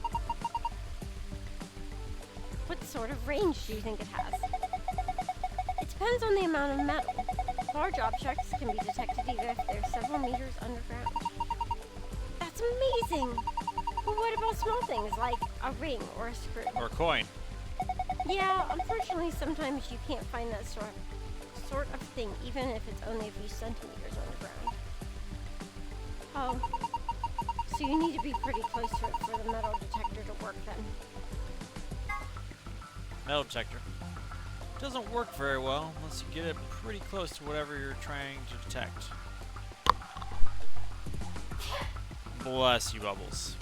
What sort of range do you think it has? It depends on the amount of metal. Large objects can be detected even if they're several meters underground. That's amazing! But what about small things like a ring or a screw? Or a coin. Yeah, unfortunately sometimes you can't find that sort of thing even if it's only a few centimeters underground. Oh, so you need to be pretty close to it for the metal detector to work then. Metal detector. Doesn't work very well unless you get it pretty close to whatever you're trying to detect. Bless you, Bubbles.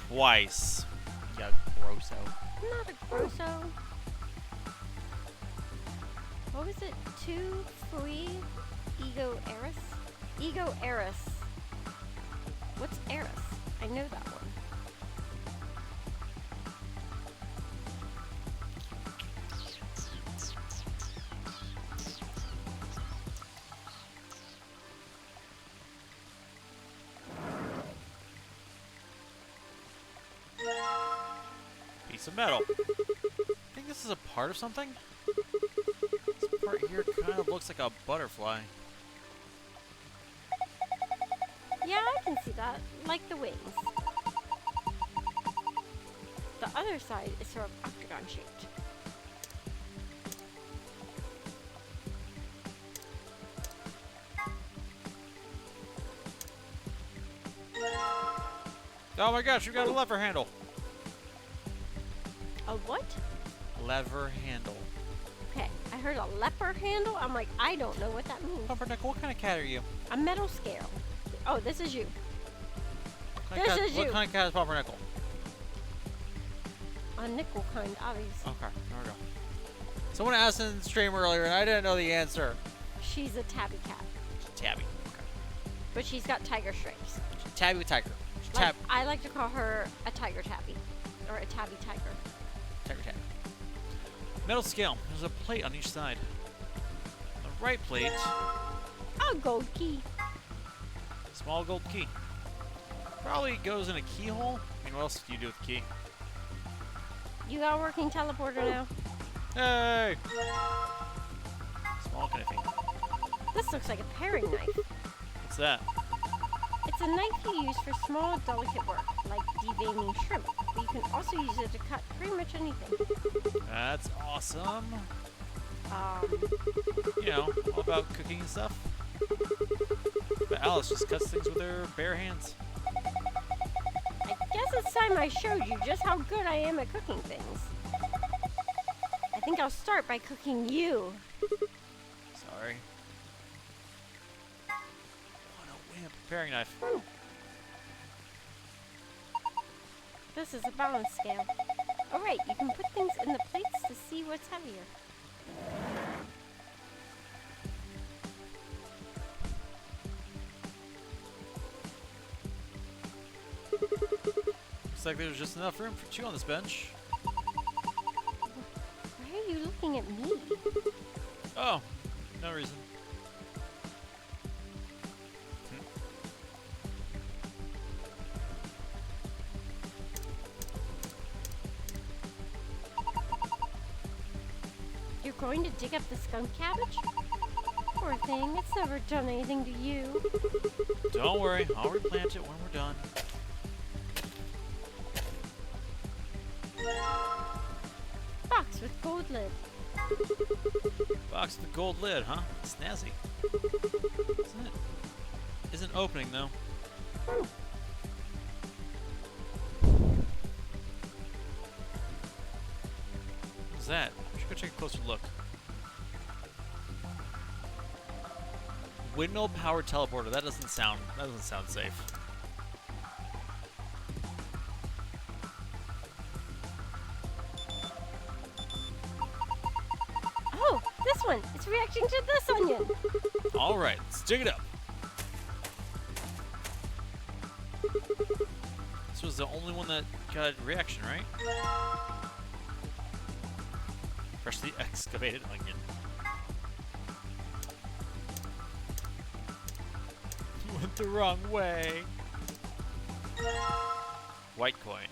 Twice. You grosso. Not a grosso. What was it? Tu fui ego eris? Ego eris. What's eris? I know that one. Piece of metal. I think this is a part of something. This part here kind of looks like a butterfly. Yeah, I can see that. Like the wings. The other side is sort of octagon shaped. Oh my gosh, you got a lever handle. A what? Lever handle. Okay, I heard a leper handle. I'm like, I don't know what that means. Pumpernickel, what kind of cat are you? A metal scale. Oh, this is you. What kind of cat is Pumpernickel? A nickel kind, obviously. Okay, there we go. Someone asked in the stream earlier, and I didn't know the answer. She's a tabby cat. Tabby. Okay. But she's got tiger stripes. Tabby with tiger. Like, I like to call her a tiger tabby. Or a tabby tiger. Tiger tabby. Metal scale. There's a plate on each side. The right plate. A gold key. Small gold key. Probably goes in a keyhole. I mean, what else do you do with the key? You got a working teleporter now. Hey! Small kind of thing. This looks like a paring knife. What's that? It's a knife you use for small, delicate work, like deveining shrimp. But you can also use it to cut pretty much anything. That's awesome. You know, all about cooking and stuff. But Alice just cuts things with her bare hands. I guess it's time I showed you just how good I am at cooking things. I think I'll start by cooking you. Sorry. What a wimp. Paring knife. This is a balance scale. Alright, you can put things in the plates to see what's heavier. Looks like there's just enough room for two on this bench. Why are you looking at me? Oh, no reason. You're going to dig up the skunk cabbage? Poor thing, it's never done anything to you. Don't worry, I'll replant it when we're done. Box with gold lid. Box with the gold lid, huh? Snazzy. Isn't it? Isn't opening though. that? We should go take a closer look. Windmill powered teleporter. That doesn't sound safe. Oh, this one. It's reacting to this onion. All right, let's dig it up. This was the only one that got a reaction, right? Freshly excavated onion. Went the wrong way. White coin.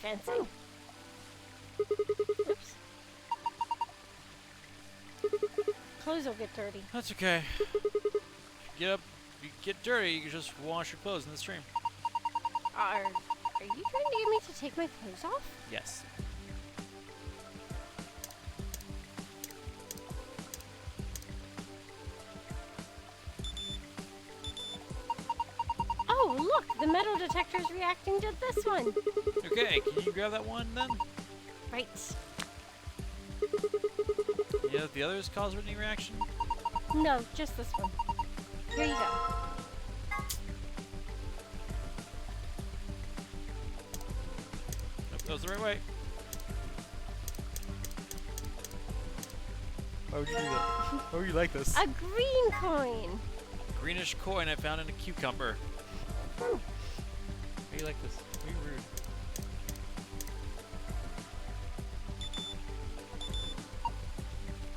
Fancy. Oops. Clothes will get dirty. That's okay. If you get dirty, you can just wash your clothes in the stream. Are you trying to get me to take my clothes off? Yes. Oh, look! The metal detector's reacting to this one. Okay, can you grab that one then? Right. Yeah, the others cause any reaction? No, just this one. Here you go. Nope, that was the right way. Why would you do that? Why would you like this? A green coin. Greenish coin I found in a cucumber. How do you like this? Are you rude?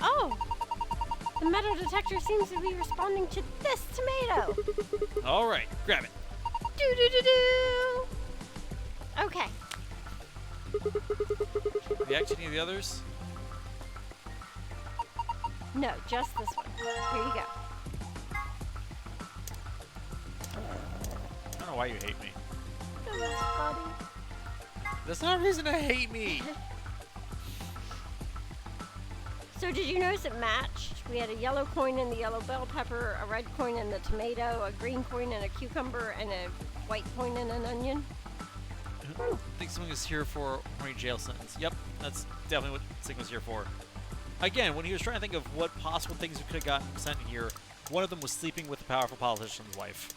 Oh! The metal detector seems to be responding to this tomato. All right, grab it. Do-do-do-do! Okay. React to any of the others? No, just this one. Here you go. I don't know why you hate me. That was funny. That's not a reason to hate me. So did you notice it matched? We had a yellow coin in the yellow bell pepper, a red coin in the tomato, a green coin in a cucumber, and a white coin in an onion. I think someone is here for a horny jail sentence. Yep, that's definitely what Sigma's here for. Again, when he was trying to think of what possible things we could have gotten sent here, one of them was sleeping with the powerful politician's wife.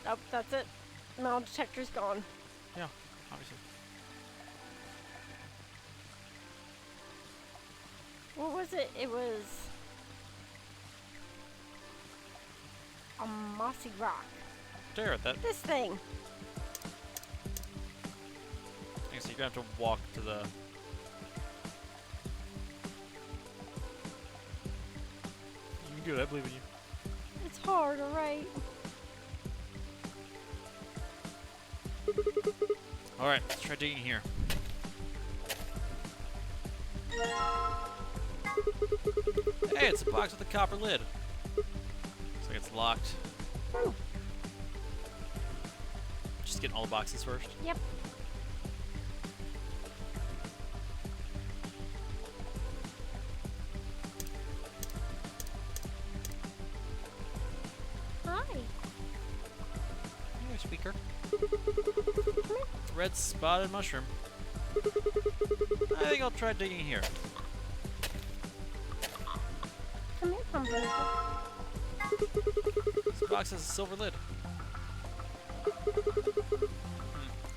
Oh, that's it. Metal detector's gone. Yeah, obviously. What was it? It was a mossy rock. Stare at that. This thing. I guess you're gonna have to walk to the. You can do it. I believe in you. It's hard, alright. All right, let's try digging here. Hey, it's a box with a copper lid. Looks like it's locked. Just getting all the boxes first. Yep. Hi. Hey, speaker. Red spotted mushroom. I think I'll try digging here. Come here, pumpkin. This box has a silver lid.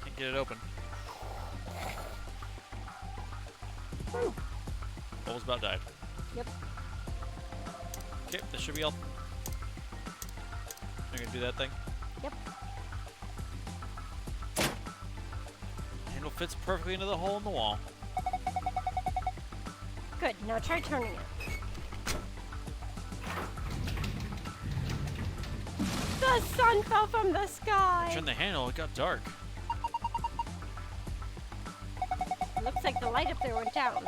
Can't get it open. Almost about died. Yep. Okay, this should be all. I'm gonna do that thing. Yep. Handle fits perfectly into the hole in the wall. Good. Now try turning it. The sun fell from the sky. Turn the handle, it got dark. Looks like the light up there went down.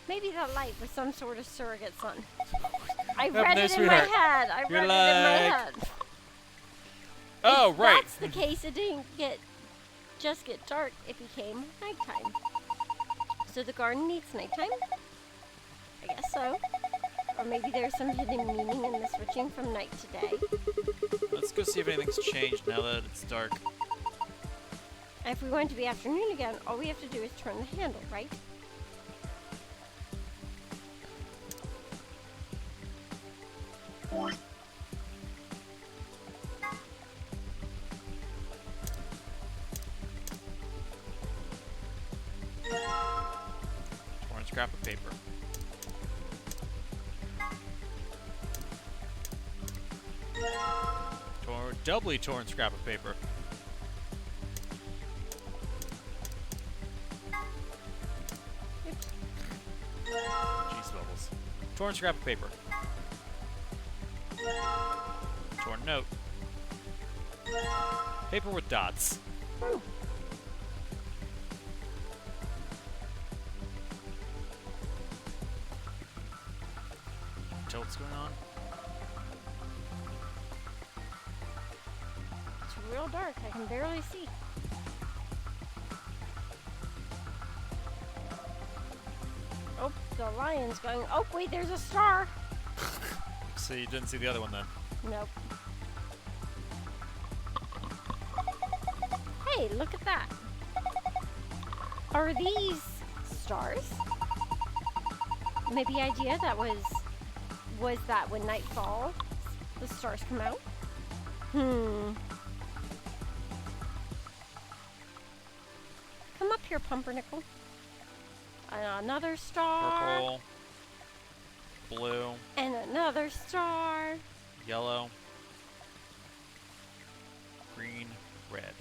Maybe that light was some sort of surrogate sun. I read it in my head. I read it in my head. Oh, If right. that's the case, it didn't just get dark. It became nighttime. So the garden needs nighttime? I guess so. Or maybe there's some hidden meaning in the switching from night to day. Let's go see if anything's changed now that it's dark. And if we want it to be afternoon again, all we have to do is turn the handle, right? scrap of paper. Doubly torn scrap of paper. Cheese bubbles. Torn scrap of paper. Torn note. Paper with dots. Tell what's going on. It's real dark. I can barely see. Oh, the lion's going. Oh, wait, there's a star. So you didn't see the other one then? Nope. Hey, look at that. Are these stars? Maybe idea that was that when night falls, the stars come out? Come up here, Pumpernickel. Another star. Purple. Blue. And another star. Yellow. Green. Red.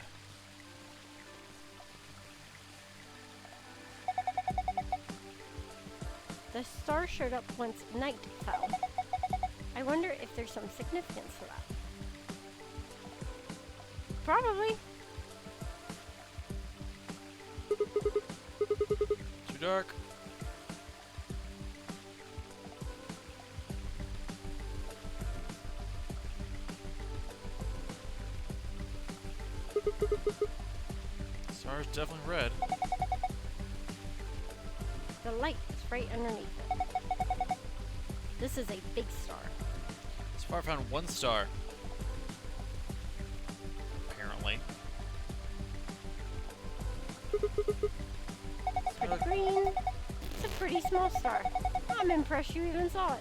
The star showed up once night fell. I wonder if there's some significance to that. Probably. Too dark. Star's definitely red. The light is right underneath it. This is a big star. So far, I found one star. Apparently. It's pretty green. It's a pretty small star. I'm impressed you even saw it.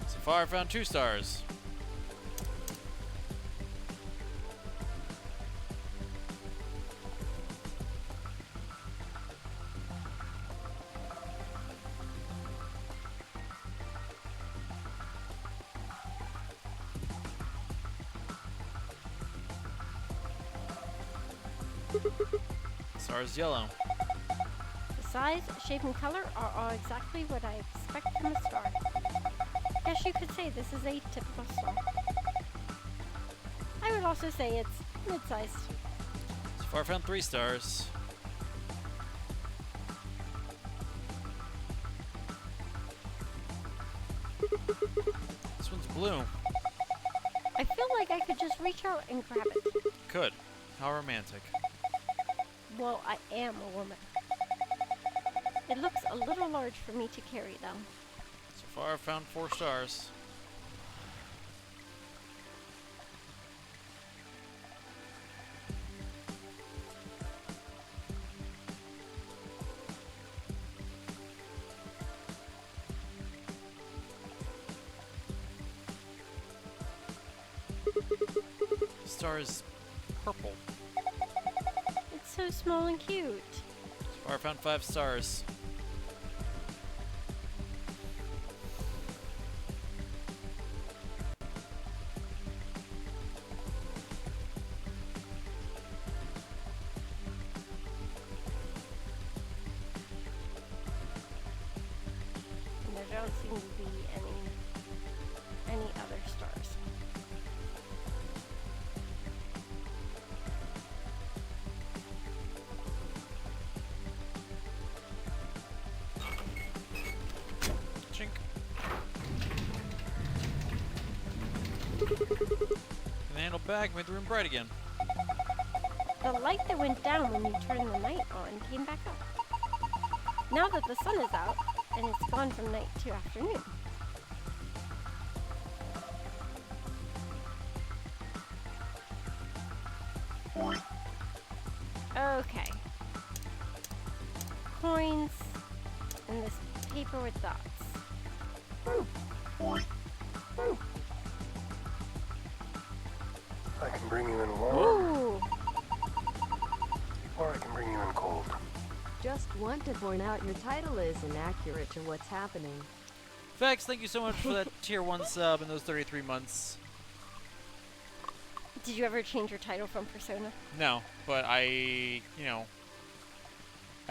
So far, I found 2 stars. Star is yellow. The size, shape, and color are all exactly what I expect from a star. Guess you could say this is a typical star. I would also say it's mid-sized. So far, I found 3 stars. This one's blue. I feel like I could just reach out and grab it. Could. How romantic. Well, I am a woman. It looks a little large for me to carry, though. So far, I've found 4 stars. Star is purple. It's so small and cute. So far, I found 5 stars. And there don't seem to be any other stars. Chink. And the handle back made the room bright again. The light that went down when you turned the night on came back up. Now that the sun is out, and it's gone from night to afternoon. Okay. Coins, and this paper with dots. I can bring you in warm, Ooh! or I can bring you in cold. Just want to point out your title is inaccurate to what's happening. Vex, thank you so much for that tier 1 sub in those 33 months. Did you ever change your title from Persona? No, but I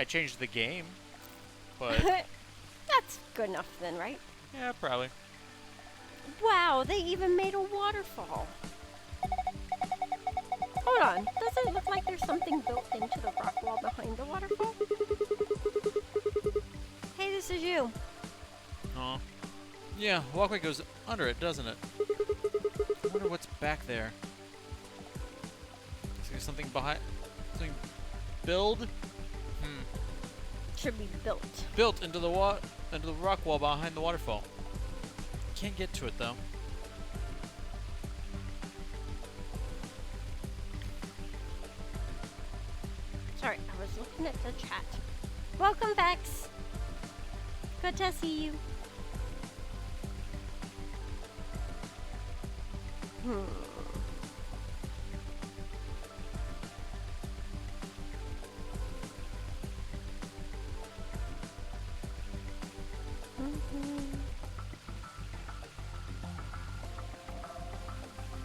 changed the game. But That's good enough then, right? yeah, probably. Wow, they even made a waterfall. Hold on, doesn't it look like there's something built into the rock wall behind the waterfall? Hey, this is you. Oh. Yeah, walkway goes under it, doesn't it? I wonder what's back there. Is there something behind? Something build? Should be built. Built into the rock wall behind the waterfall. Can't get to it though. Sorry, I was looking at the chat. Welcome, Vex. Good to see you.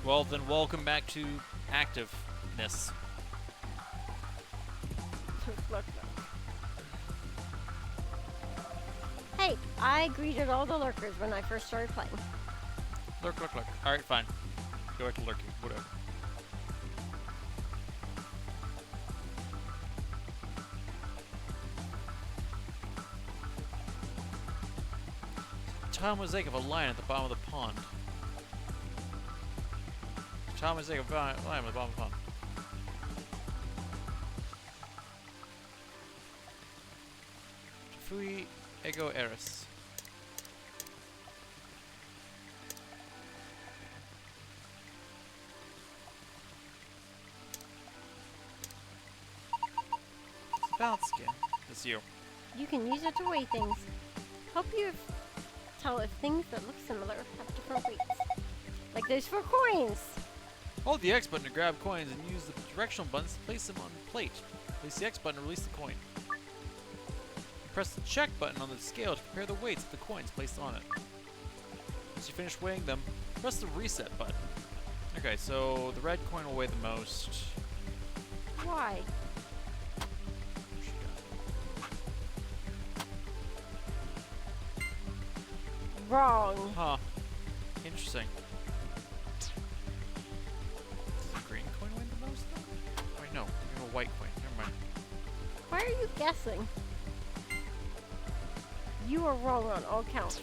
Well, then welcome back to activeness. Look. Hey, I greeted all the lurkers when I first started playing. Lurk. Alright, fine. Go back to lurking. Whatever. Tile mosaic of a lion at the bottom of the pond. Tile mosaic of a lion at the bottom of the pond. Fui ego eris. Balance skin. It's you. You can use it to weigh things. Help you tell if things that look similar have different weights. Like those 4 coins. Hold the X button to grab coins and use the directional buttons to place them on the plate. Place the X button to release the coin. Press the check button on the scale to compare the weights of the coins placed on it. Once you finish weighing them, press the reset button. Okay, so the red coin will weigh the most. Why? Wrong. Huh. Interesting. Does the green coin weigh the most though? Wait, no. We have a white coin. Never mind. Why are you guessing? You are wrong on all counts.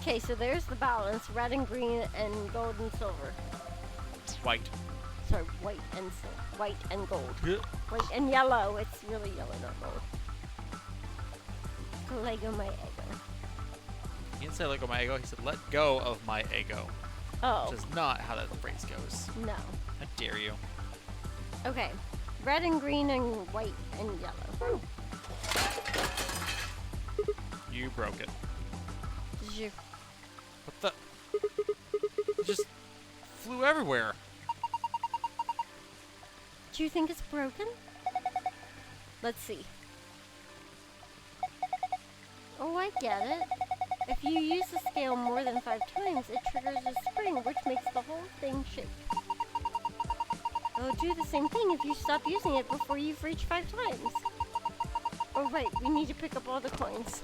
Okay, so there's the balance. Red and green and gold and silver. White. Sorry, white and white and gold. White and yellow. It's really yellow, not gold. Lego my ego. He didn't say let go of my ego. He said let go of my ego. Oh. Which is not how that phrase goes. No. How dare you? Okay. Red and green and white and yellow. You broke it. Did you? What the? It just flew everywhere. Do you think it's broken? Let's see. Oh, I get it. If you use the scale more than 5 times, it triggers a spring, which makes the whole thing shake. It'll do the same thing if you stop using it before you've reached 5 times. Oh, right, we need to pick up all the coins.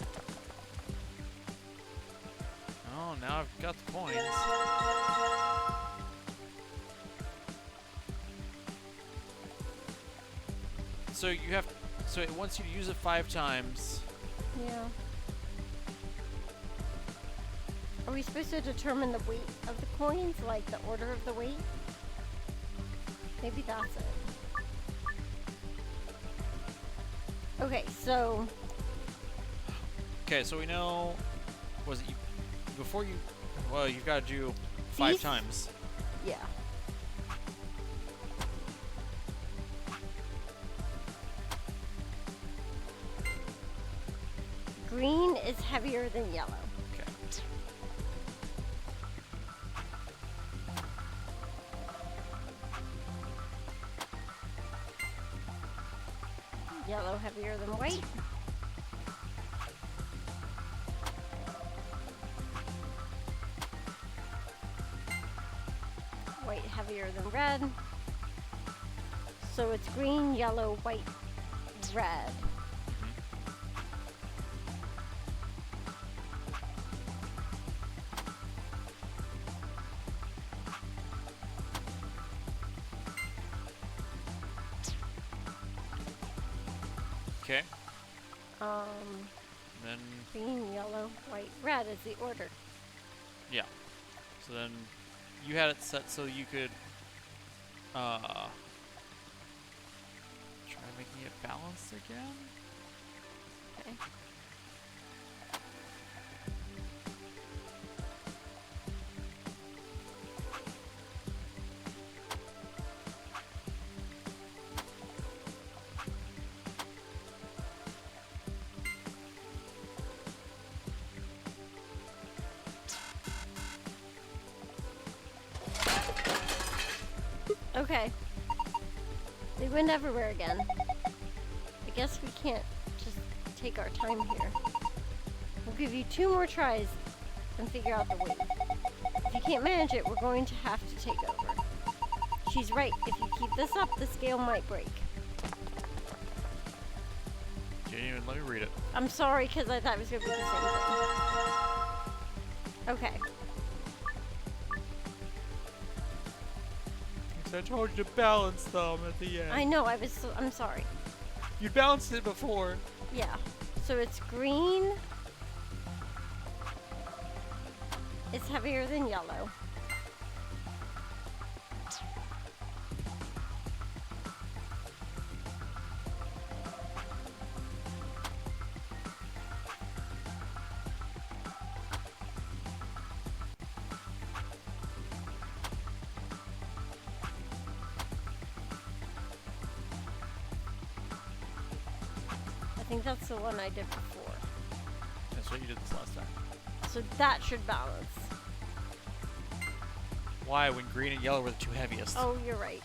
Oh, now I've got the coins. So you have, so it wants you to use it 5 times. Yeah. Are we supposed to determine the weight of the coins, like the order of the weight? Maybe that's it. Okay, so... Okay, so we know, was it you, before you, well, you've got to do 5 These? times. Yeah. green is heavier than yellow. Okay. Yellow heavier than white. White heavier than red. So it's green, yellow, white, red. Okay. Then Green, yellow, white, red is the order. yeah. So then you had it set so you could try making it balanced again. Okay. Okay. They went everywhere again. I guess we can't just take our time here. We'll give you 2 more tries and figure out the weight. If you can't manage it, we're going to have to take over. She's right. If you keep this up, the scale might break. Didn't even let me read it. I'm sorry, because I thought it was going to be the same thing. Okay. I told you to balance them at the end. I know, I'm sorry. You balanced it before. Yeah. So it's green. It's heavier than yellow. I think that's the one I did before. That's what you did this last time. So that should balance. Why, when green and yellow were the 2 heaviest? Oh, you're right.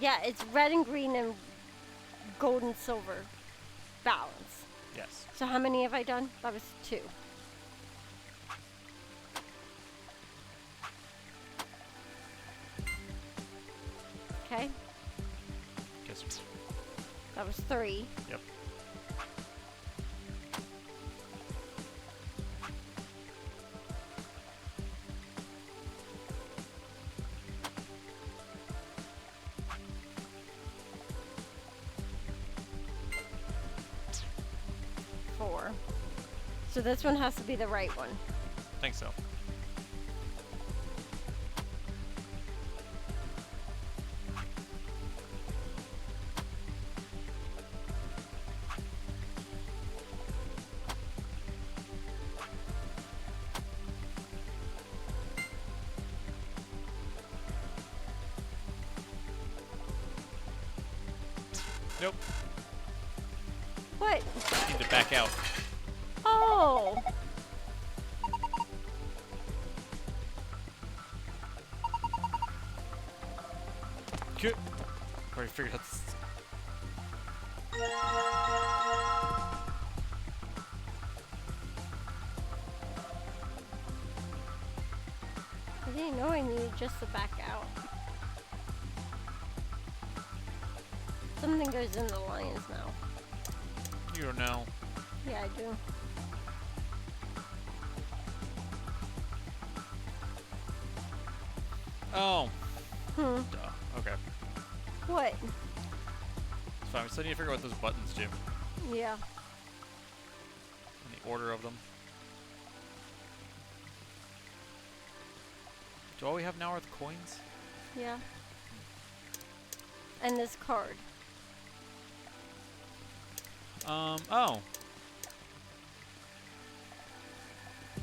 Yeah, it's red and green and gold and silver balance. Yes. So how many have I done? That was 2. Okay. Guess. That was 3. Yep. So this one has to be the right one. I think so. Nope. What? Need to back out. Oh. Good. Already figured out this. I didn't know I needed just to back out. Something goes in the lines now. You don't know. Yeah, I do. Oh. Hmm. Duh. Okay. What? It's fine. We still need to figure out what those buttons do. Yeah. And the order of them. Do all we have now are the coins? Yeah. And this card. Oh.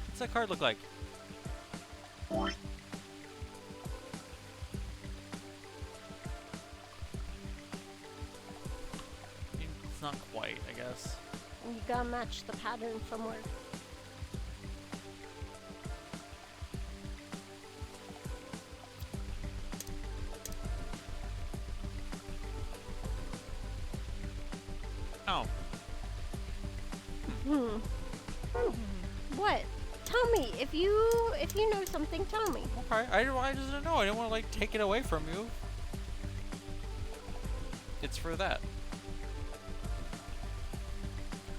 What's that card look like? it's not quite, I guess. And you gotta match the pattern somewhere. Oh. What? Tell me if you know something. Tell me. Okay. I just didn't know. I didn't want to like take it away from you. It's for that.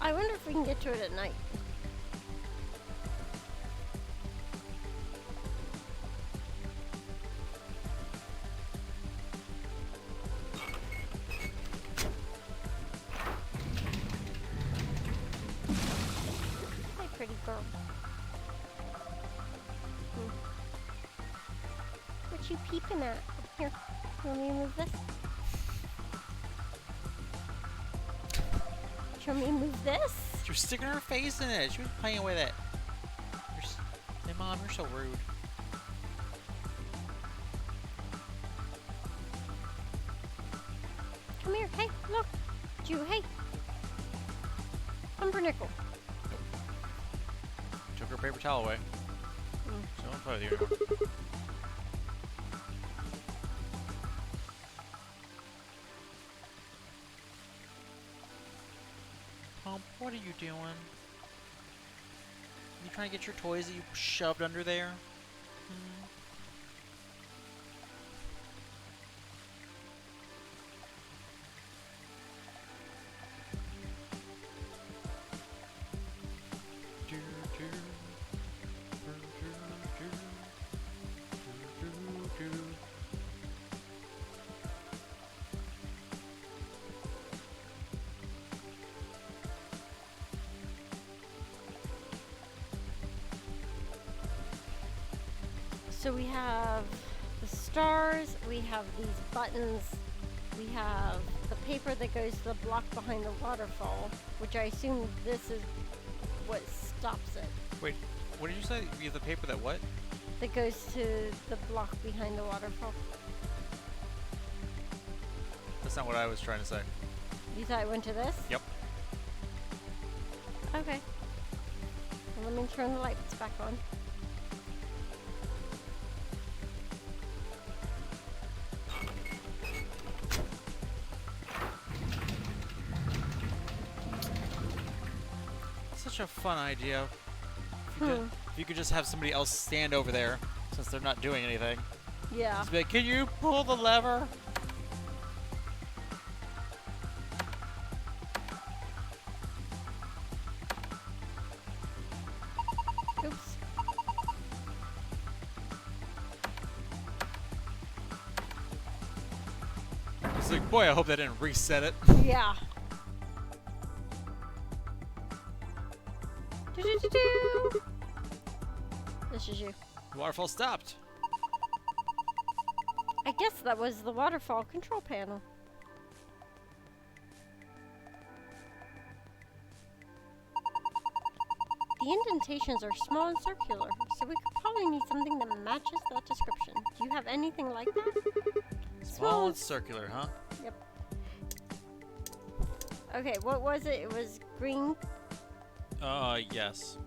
I wonder if we can get to it at night. Hi, pretty girl. What you peeping at? Here, you want me to move this? You want me to move this? You're sticking her face in it. She was playing with it. Hey, Mom, you're so rude. Come here. Hey, look. You, hey. Pumpernickel. Took her paper towel away. So I don't play with you anymore. Pump, what are you doing? You trying to get your toys that you shoved under there? So we have the stars, we have these buttons, we have the paper that goes to the block behind the waterfall, which I assume this is what stops it. Wait, what did you say? You have the paper that what? That goes to the block behind the waterfall. That's not what I was trying to say. You thought it went to this? Yep. Okay. Well, let me turn the lights back on. Such a fun idea. If you could just have somebody else stand over there, since they're not doing anything. Yeah. Just be like, can you pull the lever? Oops. It's like, boy, I hope that didn't reset it. Yeah. Do-do-do-do. This is you. The waterfall stopped. I guess that was the waterfall control panel. The indentations are small and circular, so we could probably need something that matches that description. Do you have anything like that? Small and circular, huh? Yep. Okay, what was it? It was green. Yes.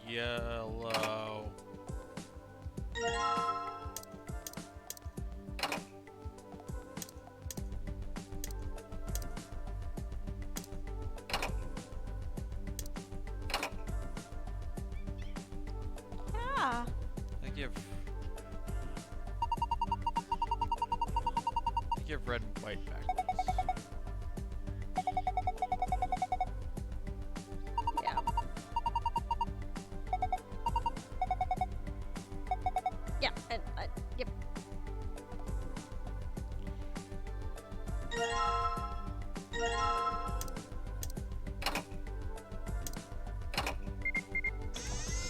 Yellow. Yeah. I give red and white backwards. Yeah. Yeah, yep.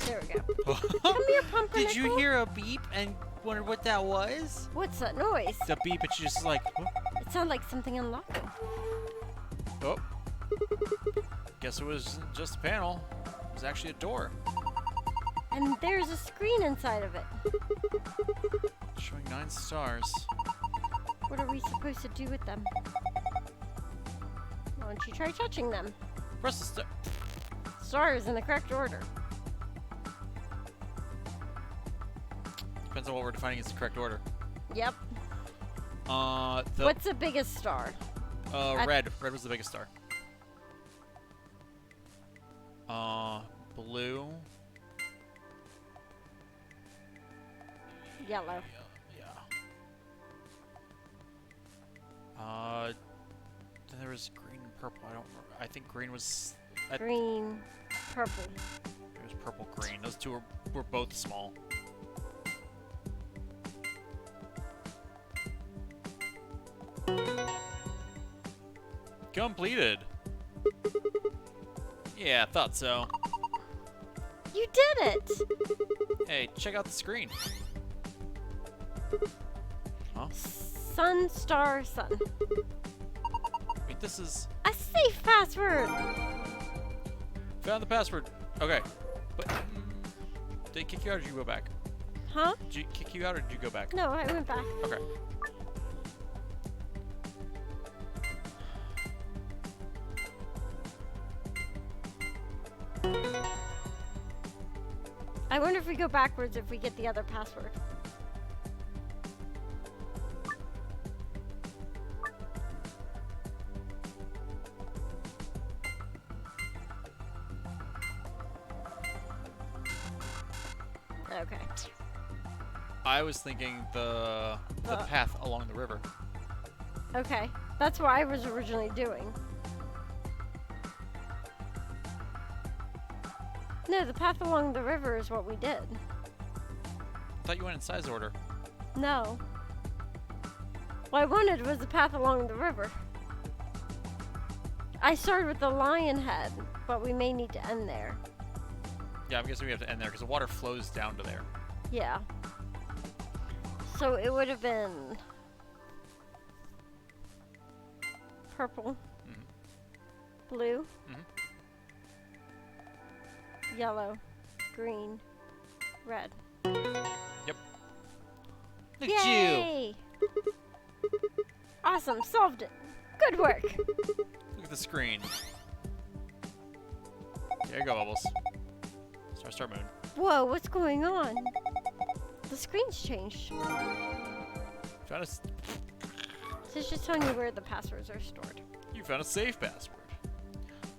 There we go. Come here, Pumpernickel. Did you hear a beep and wonder what that was? What's that noise? The beep, it's just like, huh? It sounded like something unlocked. Oh. Guess it was just a panel. It was actually a door. And there's a screen inside of it. Showing 9 stars. What are we supposed to do with them? Why don't you try touching them? Press the star. Stars in the correct order. Depends on what we're defining as the correct order. Yep. The What's the biggest star? red. Red was the biggest star. Blue. Yellow. Yeah. Then there was green and purple. I don't remember. I think green was. Green, purple. It was purple, green. Those two were both small. Completed. Yeah, I thought so. You did it! Hey, check out the screen. Huh? Sun, star, sun. Wait, this is... A safe password! Found the password. Okay. But... did they kick you out or did you go back? Huh? Did you kick you out or did you go back? No, I went back. Okay. I wonder if we go backwards if we get the other password. Okay. I was thinking the path along the river. Okay. That's what I was originally doing. No, the path along the river is what we did. I thought you went in size order. No. What I wanted was the path along the river. I started with the lion head, but we may need to end there. Yeah, I'm guessing we have to end there because the water flows down to there. Yeah. So it would have been purple, blue, yellow, green, red. Yep. Look Yay! Awesome, solved it. Good work. Look at the screen. There you go, Bubbles. Star moon. Whoa, what's going on? The screen's changed. Found a So it's just telling you where the passwords are stored. you found a safe password.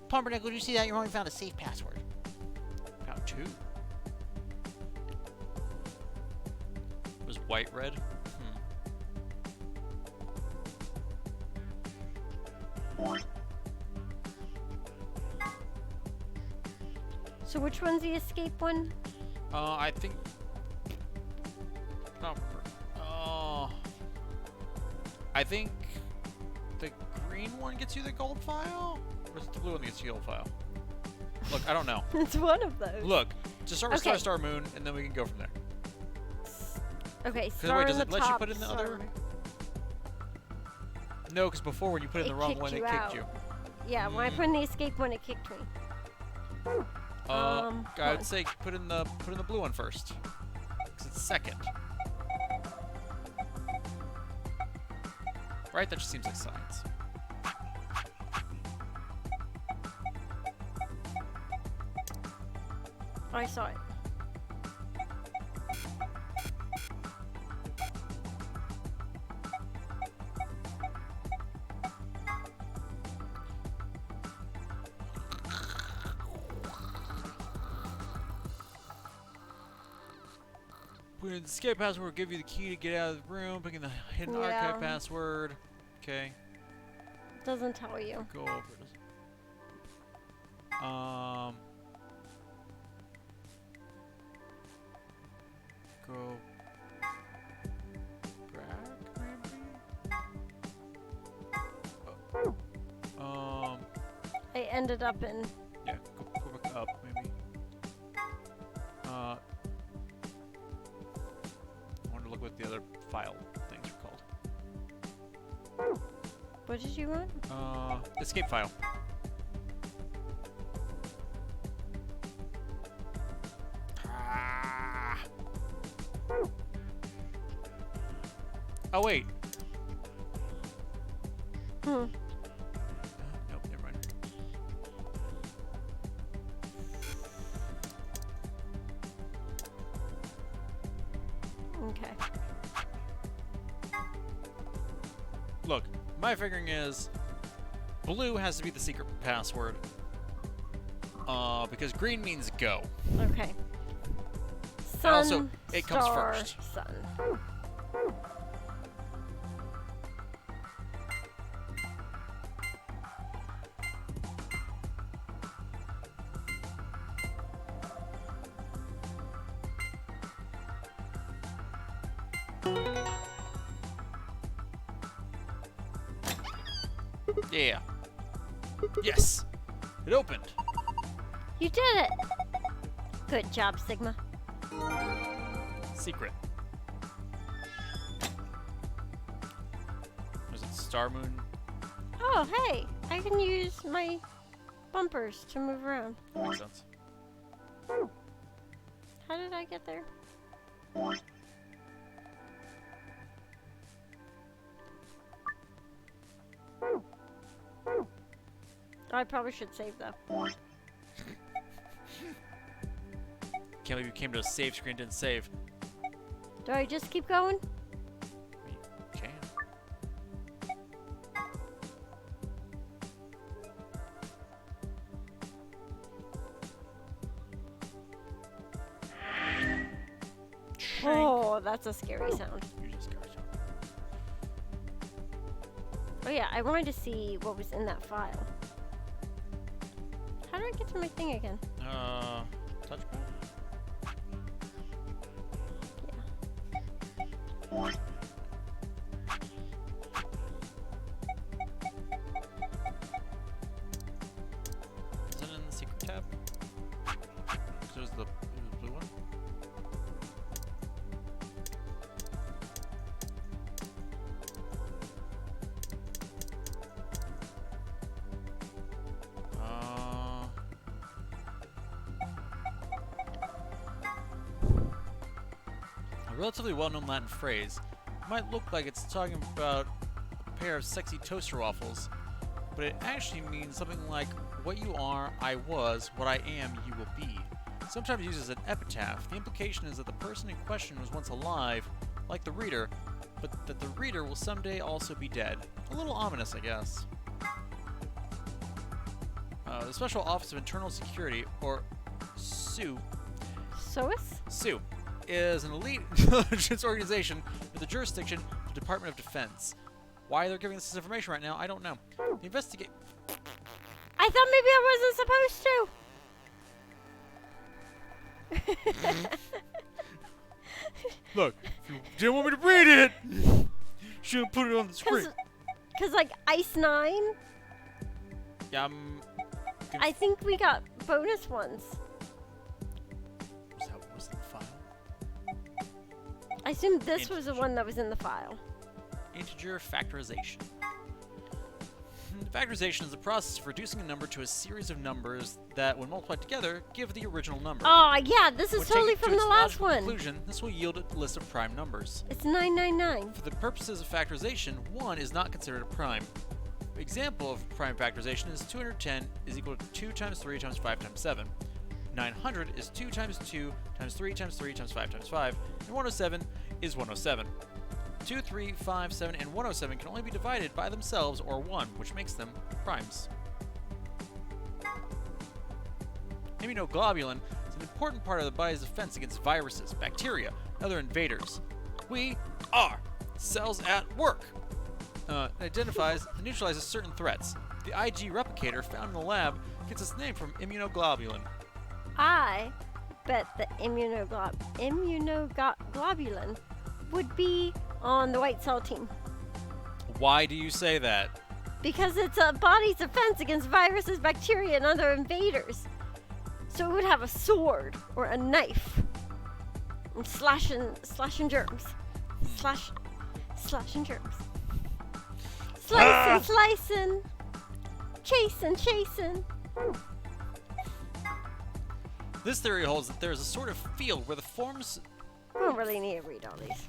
Pumpernickel, did you see that? You only found a safe password. Found two. Was white red? So which one's the escape one? I think. I don't remember. I think the green one gets you the gold file, or is it the blue one that gets you the gold file? Look, I don't know. It's one of those. Look, just start with Okay. Star Moon, and then we can go from there. Okay, 'Cause star wait, in does the it let you top, put in the star. other? No, because before when you put in It the wrong kicked one, it you kicked out. you. Yeah, when I put in the escape one, it kicked me. I hold would on. say put in the blue one first, because it's second. Right? That just seems like science. I saw it. Put in the escape password will give you the key to get out of the room. Put in the hidden Yeah. archive password. Okay. Doesn't tell you. Go over it. Go back, maybe? I ended up in. Yeah, go back up, maybe. I want to look what the other file things are called. What did you want? Escape file. Oh wait. Hmm. Nope, never mind. Okay. Look, my figuring is blue has to be the secret password. Because green means go. Okay. Sun, also, it comes star, first. Sun. Yeah. Yes! It opened! You did it! Good job, Sigma. Secret. Was it Star Moon? Oh, hey! I can use my bumpers to move around. Makes sense. How did I get there? I probably should save though. Can't believe you came to a save screen and didn't save. Do I just keep going? You can. Oh, that's a scary sound. You just got it. Oh yeah, I wanted to see what was in that file. How do I get to my thing again? Touchpad? Yeah. Is it in the secret tab? So it was the blue one? A relatively well-known Latin phrase might look like it's talking about a pair of sexy toaster waffles, but it actually means something like, what you are, I was, what I am, you will be. Sometimes used as an epitaph, the implication is that the person in question was once alive, like the reader, but that the reader will someday also be dead. A little ominous, I guess. The Special Office of Internal Security, or SOE, SOE, is an elite intelligence organization with the jurisdiction of the Department of Defense. Why they're giving us this information right now, I don't know. The investigate. I thought maybe I wasn't supposed to. Look, if you didn't want me to read it, shouldn't put it on the screen. Cause like Ice 9, Yeah, I think we got bonus ones. Was that what was in the file? I assume this was the one that was in the file. Integer factorization. Factorization is the process of reducing a number to a series of numbers that, when multiplied together, give the original number. Oh yeah, this is When totally taken to from its the last logical one. Conclusion, this will yield a list of prime numbers. It's 999. For the purposes of factorization, 1 is not considered a prime. Example of prime factorization is 210 is equal to 2 times 3 times 5 times 7. 900 is 2 times 2 times 3 times 3 times 5 times 5. And 107 is 107. 2, 3, 5, 7, and 107 can only be divided by themselves or 1, which makes them primes. Immunoglobulin is an important part of the body's defense against viruses, bacteria, and other invaders. We are cells at work. It identifies and neutralizes certain threats. The IG replicator found in the lab gets its name from immunoglobulin. I bet the immunoglobulin would be on the white cell team. Why do you say that? Because it's a body's defense against viruses, bacteria, and other invaders. So it would have a sword or a knife. And slashing germs. Slashing germs. Slicing. Chasing. This theory holds that there is a sort of field where the forms. I don't really need to read all these.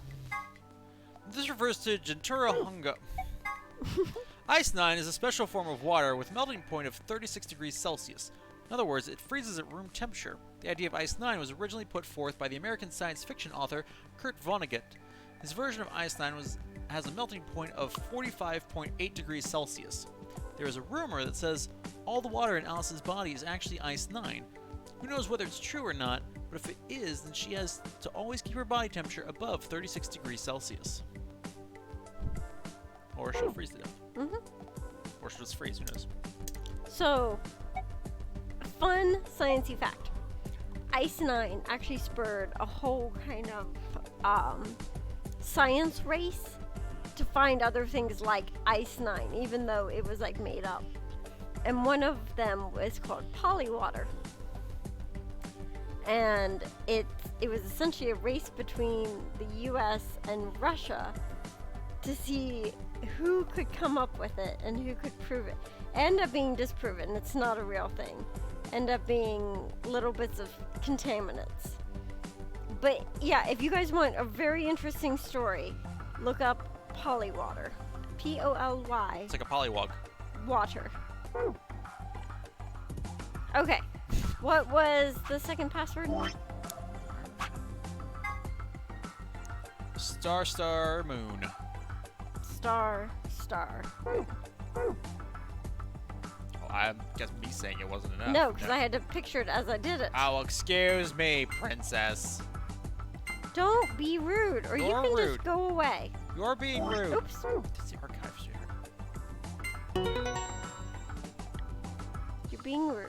This refers to Gentura Hunga. Ice 9 is a special form of water with a melting point of 36 degrees Celsius. In other words, it freezes at room temperature. The idea of Ice 9 was originally put forth by the American science fiction author Kurt Vonnegut. His version of Ice 9 has a melting point of 45.8 degrees Celsius. There is a rumor that says all the water in Alice's body is actually Ice 9. Who knows whether it's true or not, but if it is, then she has to always keep her body temperature above 36 degrees Celsius. Or she'll freeze to death. Or she'll just freeze, who knows? So, fun sciencey fact. Ice 9 actually spurred a whole kind of science race to find other things like Ice 9, even though it was like made up. And one of them was called polywater. And it was essentially a race between the US and Russia to see who could come up with it and who could prove it. End up being disproven. It's not a real thing. End up being little bits of contaminants. But yeah, if you guys want a very interesting story, look up polywater. P-O-L-Y. It's like a polywog. Water. Okay. What was the second password? Star Moon. Star. Oh, I guess me saying it wasn't enough. No, because I had to picture it as I did it. Oh, excuse me, princess. Don't be rude, or you You're can rude. just go away. You're being rude. Oops. It's the archives here. You're being rude.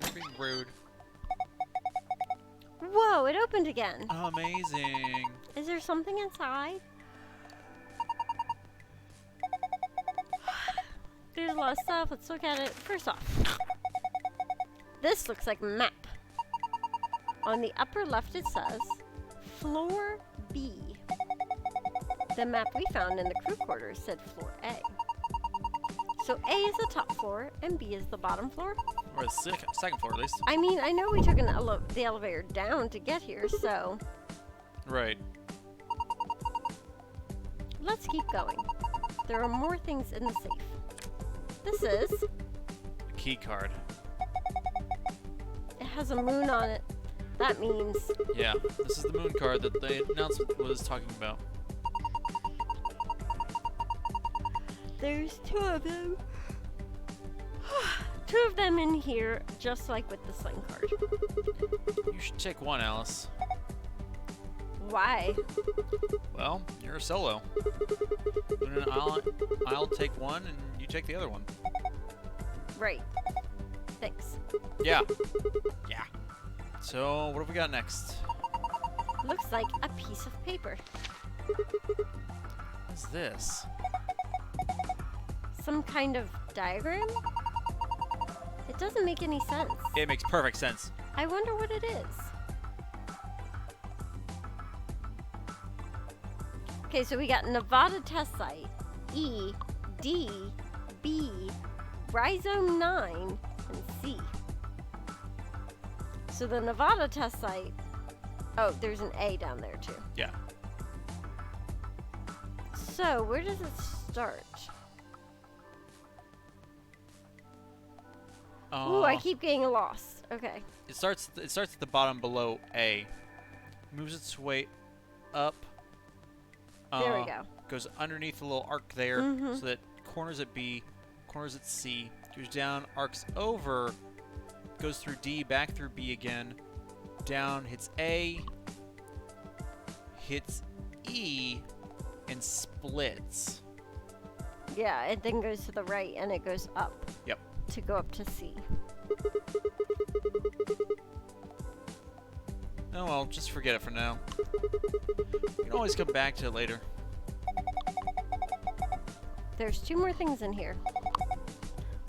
You're being rude. Whoa, it opened again. Amazing. Is there something inside? There's a lot of stuff. Let's look at it. First off, this looks like a map. On the upper left it says Floor B. The map we found in the crew quarters said Floor A. So A is the top floor and B is the bottom floor? Or the second floor, at least. I mean, I know we took the elevator down to get here, so Right. let's keep going. There are more things in the safe. This is... A key card. It has a moon on it. That means... Yeah, this is the moon card that the announcement was talking about. There's two of them. Two of them in here, just like with the sling card. You should take one, Alice. Why? Well, you're a solo. And then I'll take one and you take the other one. Right. Thanks. Yeah. Yeah. So, what have we got next? Looks like a piece of paper. What's this? Some kind of diagram? It doesn't make any sense. It makes perfect sense. I wonder what it is. Okay, so we got Nevada test site, E, D, B, rhizome 9, and C. So the Nevada test site, oh, there's an A down there too. Yeah. So where does it start? Ooh, I keep getting lost. Okay. It starts at the bottom below A. Moves its way up. There we go. Goes underneath the little arc there, Mhm. so that corners at B, corners at C, goes down, arcs over, goes through D, back through B again, down, hits A, hits E, and splits. Yeah, it then goes to the right and it goes up. Yep. To go up to C. Oh well, just forget it for now. You can always come back to it later. There's two more things in here.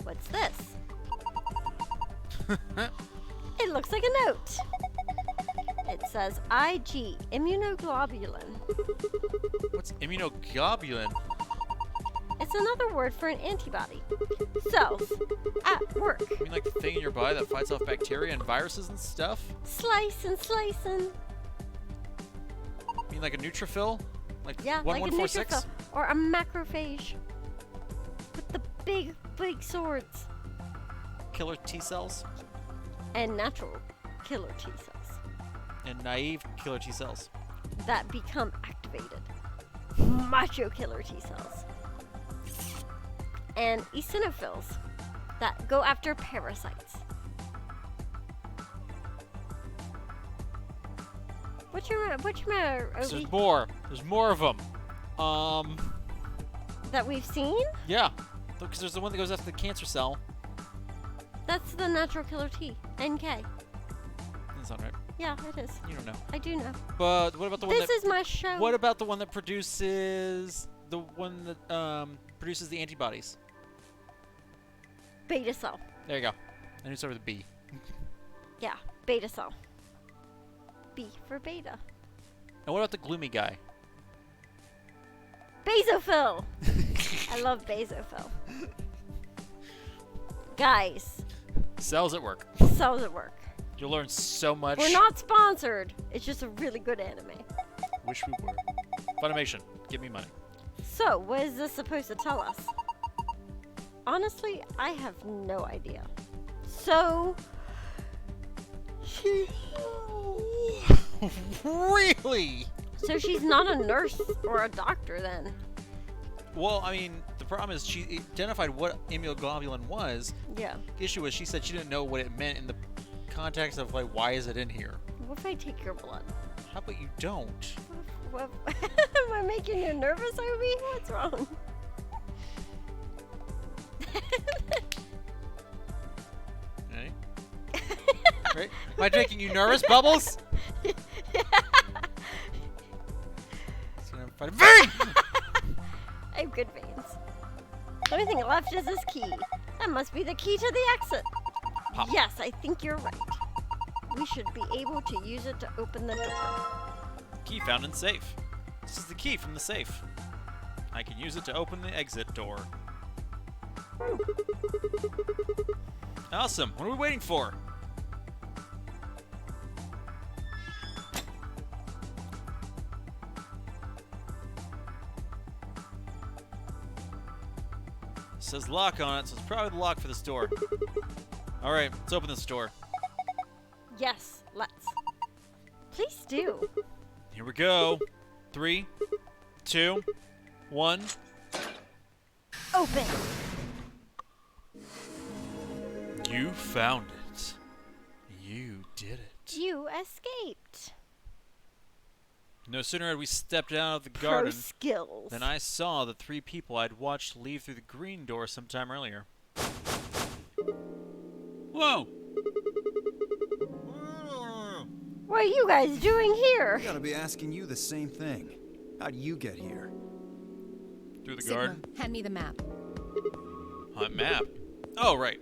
What's this? It looks like a note. It says IG, immunoglobulin. What's immunoglobulin? It's another word for an antibody. Cells at work. You mean like the thing in your body that fights off bacteria and viruses and stuff? Slicing. You mean like a neutrophil? Like Yeah, like a 1146? neutrophil or a macrophage. With the big swords. Killer T cells And natural killer T cells and naive killer T cells. that become activated. Macho killer T cells. And eosinophils that go after parasites. What's your 'Cause Obi, there's more. There's more of them. that we've seen? Yeah. Because there's the one that goes after the cancer cell. That's the natural killer T. NK. That's not right. Yeah, it is. You don't know. I do know. But what about the one This is my show. What about the one that produces the antibodies? Beta cell. There you go. And it's over the B. Yeah, beta cell. B for beta. And what about the gloomy guy? Basophil. I love basophil. Guys, Cells at work. cells at work. You'll learn so much. We're not sponsored. It's just a really good anime. Wish we were. Funimation, give me money. So, what is this supposed to tell us? Honestly, I have no idea. So, Really? so she's not a nurse or a doctor then. Well, I mean, the problem is she identified what immunoglobulin was. Yeah. The issue was she said she didn't know what it meant in the context of, like, why is it in here? What if I take your blood? How about you don't? What, am I making you nervous, Obi? What's wrong? Right? Right? Am I making you nervous, Bubbles? Vein! I have good veins. The only thing left is this key. That must be the key to the exit. Pop. Yes, I think you're right. We should be able to use it to open the door. Key found in safe. This is the key from the safe. I can use it to open the exit door. Awesome. What are we waiting for? It says lock on it, so it's probably the lock for this door. Alright, let's open this door. Yes, let's. Please do. Here we go. 3, 2, 1. Open. You found it. You did it. You escaped. No sooner had we stepped out of the Pro garden skills. than I saw the 3 people I'd watched leave through the green door sometime earlier. Whoa! What are you guys doing here? I gotta be asking you the same thing. How'd you get here? Through the Sigma, garden? hand me the map. Map? Oh, right.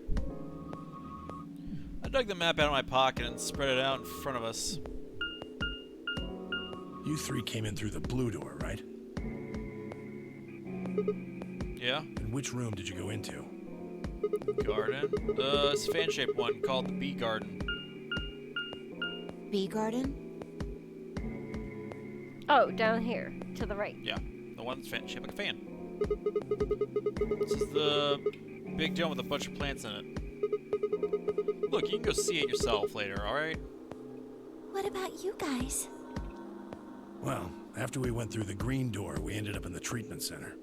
I dug the map out of my pocket and spread it out in front of us. You 3 came in through the blue door, right? Yeah? And which room did you go into? Garden? It's a fan-shaped one called the Bee Garden. Bee garden? Oh, down here, to the right. Yeah, the one that's shaped like a fan. This is the big dome with a bunch of plants in it. Look, you can go see it yourself later, alright? What about you guys? Well, after we went through the green door, we ended up in the treatment center.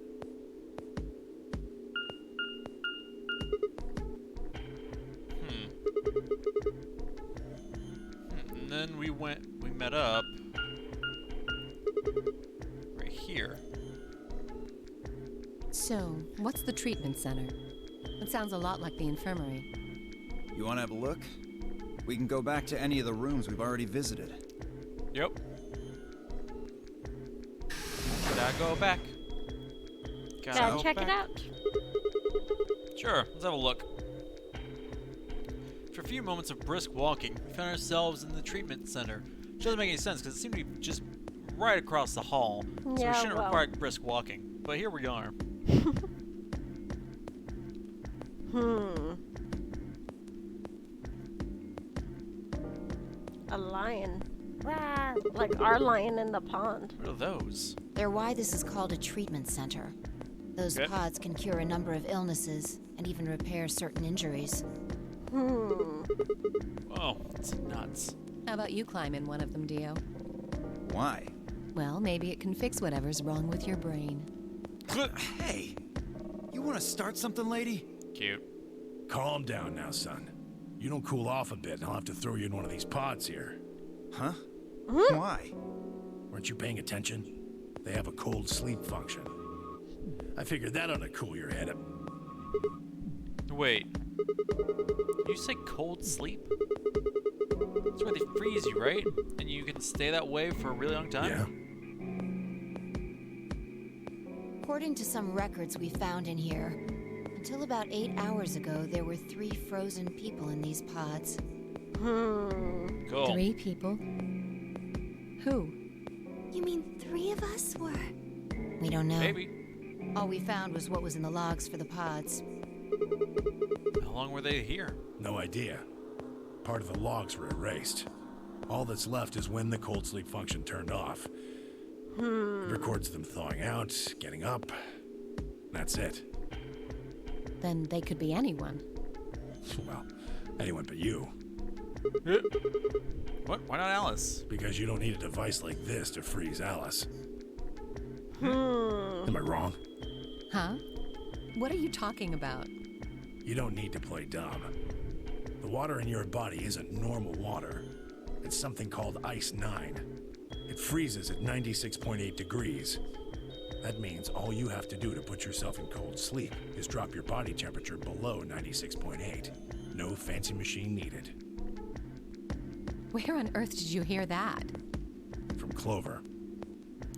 And then we met up right here. So, what's the treatment center? It sounds a lot like the infirmary. You wanna have a look? We can go back to any of the rooms we've already visited. Yep. Gotta go back. Gotta check it out. Sure, let's have a look. After a few moments of brisk walking, we found ourselves in the treatment center. Which doesn't make any sense because it seemed to be just right across the hall. So Yeah, we shouldn't well. require brisk walking. But here we are. A lion. Like our lion in the pond. What are those? They're why this is called a treatment center. Those pods can cure a number of illnesses and even repair certain injuries. Oh, it's nuts. How about you climb in one of them, Dio? Why? Well, maybe it can fix whatever's wrong with your brain. Hey! You want to start something, lady? Cute. Calm down now, son. You don't cool off a bit, and I'll have to throw you in one of these pods here. Huh? Why? Weren't you paying attention? They have a cold sleep function. I figured that ought to cool your head up. Wait. Did you say cold sleep? That's where they freeze you, right? And you can stay that way for a really long time? Yeah. According to some records we found in here, until about 8 hours ago, there were 3 frozen people in these pods. Cool. 3 people? Who? You mean 3 of us were? We don't know. Maybe. All we found was what was in the logs for the pods. How long were they here? No idea. Part of the logs were erased. All that's left is when the cold sleep function turned off. It records them thawing out, getting up. That's it. Then they could be anyone. Well, anyone but you. What? Why not Alice? Because you don't need a device like this to freeze Alice. Am I wrong? Huh? What are you talking about? You don't need to play dumb. The water in your body isn't normal water. It's something called Ice 9. It freezes at 96.8 degrees. That means all you have to do to put yourself in cold sleep is drop your body temperature below 96.8. No fancy machine needed. Where on earth did you hear that? From Clover.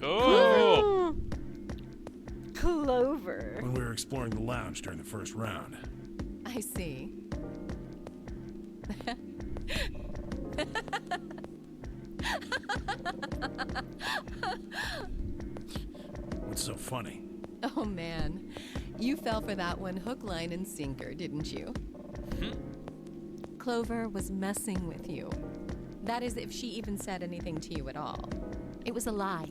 Oh! Clover. When we were exploring the lounge during the first round. I see. What's so funny? Oh man, you fell for that one hook, line, and sinker, didn't you? Clover was messing with you. That is, if she even said anything to you at all. It was a lie.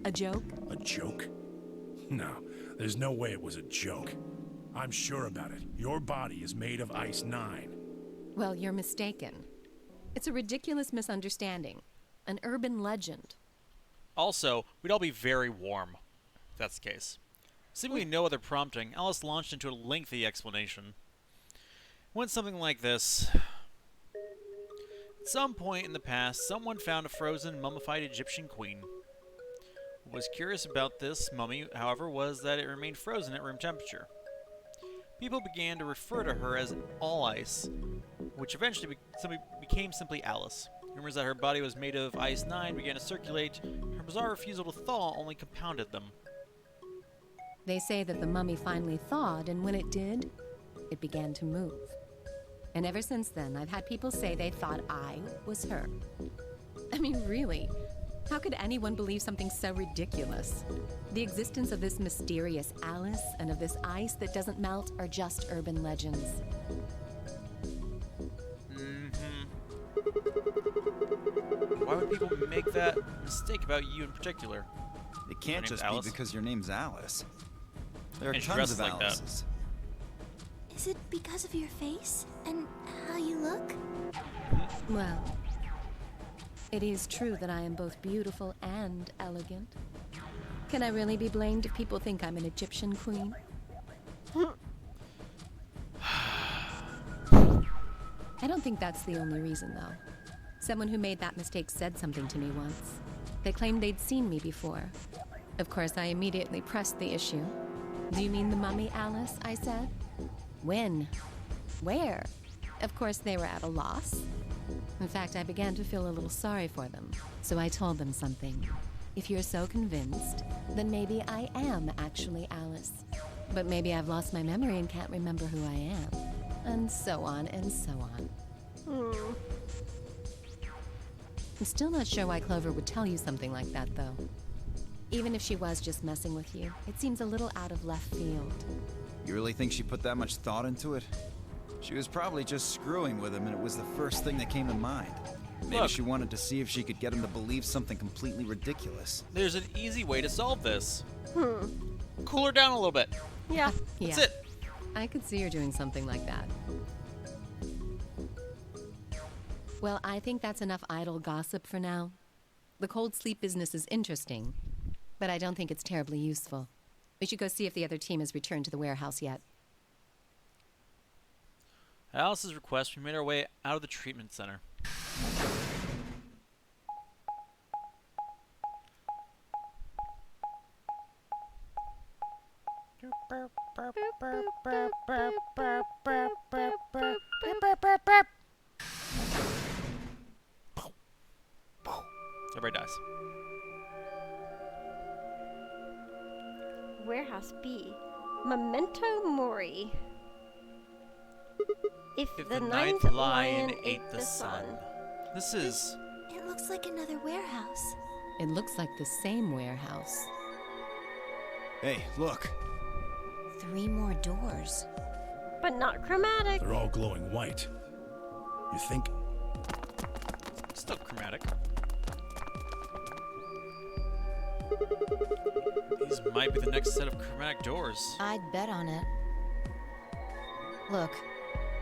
A joke? A joke? No, there's no way it was a joke. I'm sure about it. Your body is made of Ice 9. Well, you're mistaken. It's a ridiculous misunderstanding. An urban legend. Also, we'd all be very warm, if that's the case. Seemingly no other prompting, Alice launched into a lengthy explanation. It went something like this. At some point in the past, someone found a frozen, mummified Egyptian queen. What was curious about this mummy, however, was that it remained frozen at room temperature. People began to refer to her as All Ice, which eventually became simply Alice. Rumors that her body was made of Ice 9 began to circulate. Her bizarre refusal to thaw only compounded them. They say that the mummy finally thawed, and when it did, it began to move. And ever since then, I've had people say they thought I was her. I mean, really, how could anyone believe something so ridiculous? The existence of this mysterious Alice and of this ice that doesn't melt are just urban legends. Why would people make that mistake about you in particular? It can't just be because your name's Alice. There are And she tons of dresses like that. Alices. Is it because of your face and how you look? Well, it is true that I am both beautiful and elegant. Can I really be blamed if people think I'm an Egyptian queen? I don't think that's the only reason, though. Someone who made that mistake said something to me once. They claimed they'd seen me before. Of course, I immediately pressed the issue. Do you mean the mummy, Alice? I said. When? Where? Of course, they were at a loss. In fact, I began to feel a little sorry for them, so I told them something. If you're so convinced, then maybe I am actually Alice. But maybe I've lost my memory and can't remember who I am. And so on and so on. I'm still not sure why Clover would tell you something like that, though. Even if she was just messing with you, it seems a little out of left field. You really think she put that much thought into it? She was probably just screwing with him, and it was the first thing that came to mind. Maybe Look. she wanted to see if she could get him to believe something completely ridiculous. There's an easy way to solve this. cool her down a little bit. Yeah. That's Yeah. it. I could see her doing something like that. Well, I think that's enough idle gossip for now. The cold sleep business is interesting, but I don't think it's terribly useful. We should go see if the other team has returned to the warehouse yet. At Alice's request, we made our way out of the treatment center. Everybody dies. Warehouse B. Memento Mori. If the ninth lion ate the sun. This is... It looks like another warehouse. It looks like the same warehouse. Hey, look. 3 more doors. But not chromatic. They're all glowing white. You think? Still chromatic. These might be the next set of chromatic doors. I'd bet on it. Look,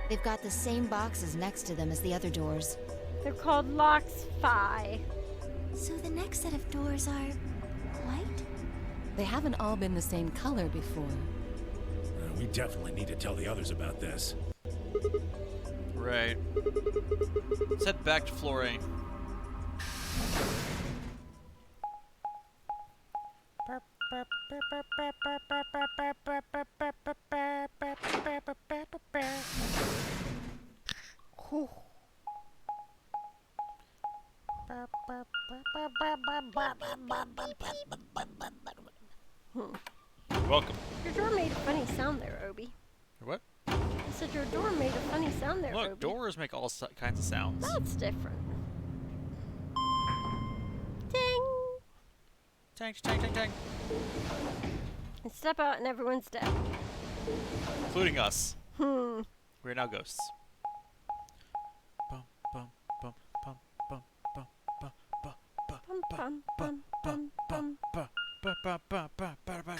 they've got the same boxes next to them as the other doors. They're called locks phi. So the next set of doors are white? They haven't all been the same color before. We definitely need to tell the others about this. Right. Let's head back to floor A. Welcome. Your door made a funny sound there, Obi. What? I said your door made a funny sound there, Look, Obi. doors make all kinds of sounds. That's different. Ding! Tang, tang, tang, tang. And step out and everyone's dead. Including us. Hmm. We're now ghosts. Bum, bum, bum, bum, bum, bum, bum, bum, bum, Bum, bum, bum, bum, bum.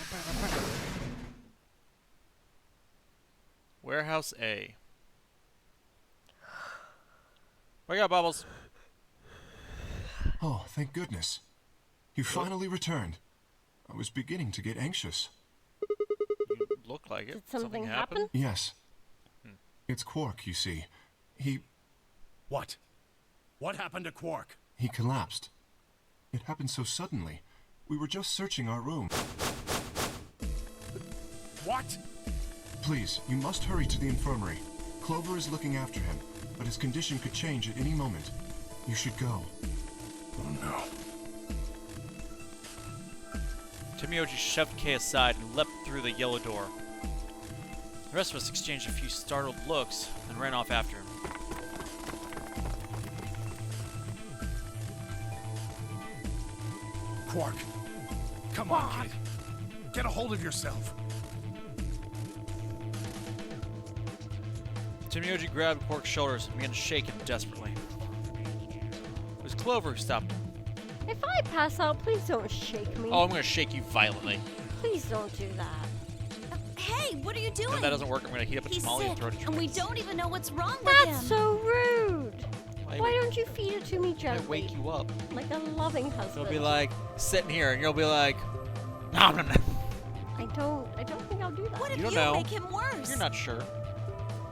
Warehouse A. What you got, Bubbles? Oh, thank goodness. You finally returned. I was beginning to get anxious. You look like it. Did something happen? Yes. It's Quark, you see. What? What happened to Quark? He collapsed. It happened so suddenly. We were just searching our room. What? Please, you must hurry to the infirmary. Clover is looking after him, but his condition could change at any moment. You should go. Oh no. Timioji shoved Kay aside and leapt through the yellow door. The rest of us exchanged a few startled looks and ran off after him. Quark. Come on, kid. Get a hold of yourself. Timioji grabbed Quark's shoulders and began to shake him desperately. It was Clover who stopped him. If I pass out, please don't shake me. Oh, I'm going to shake you violently. Please don't do that. Hey, what are you doing? If that doesn't work, I'm going to heat up a He's tamale and sick, throw it at your and we face. don't even know what's wrong with him. That's so rude. Why would- don't you feed it to me I gently? wake you up. Like a loving husband. You'll be like, sitting here, and you'll be like, nom, nom, nom. I don't think I'll do that. What if You you, don't know. make him worse? You're not sure.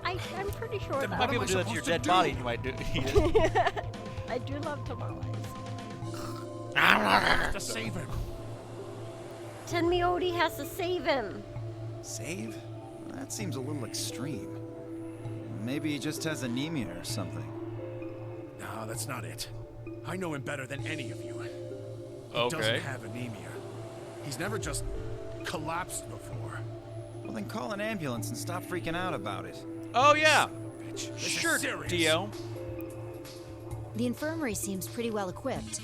I'm pretty sure You that. might be able to do that to your dead body, and you might do eat it. I do love tamales. To save him. Tenmioti has to save him. Save? That seems a little extreme. Maybe he just has anemia or something. No, that's not it. I know him better than any of you. He Okay. doesn't have anemia. He's never just collapsed before. Well, then call an ambulance and stop freaking out about it. Oh, yeah. Bitch, this is Sure, serious. Dio. The infirmary seems pretty well equipped.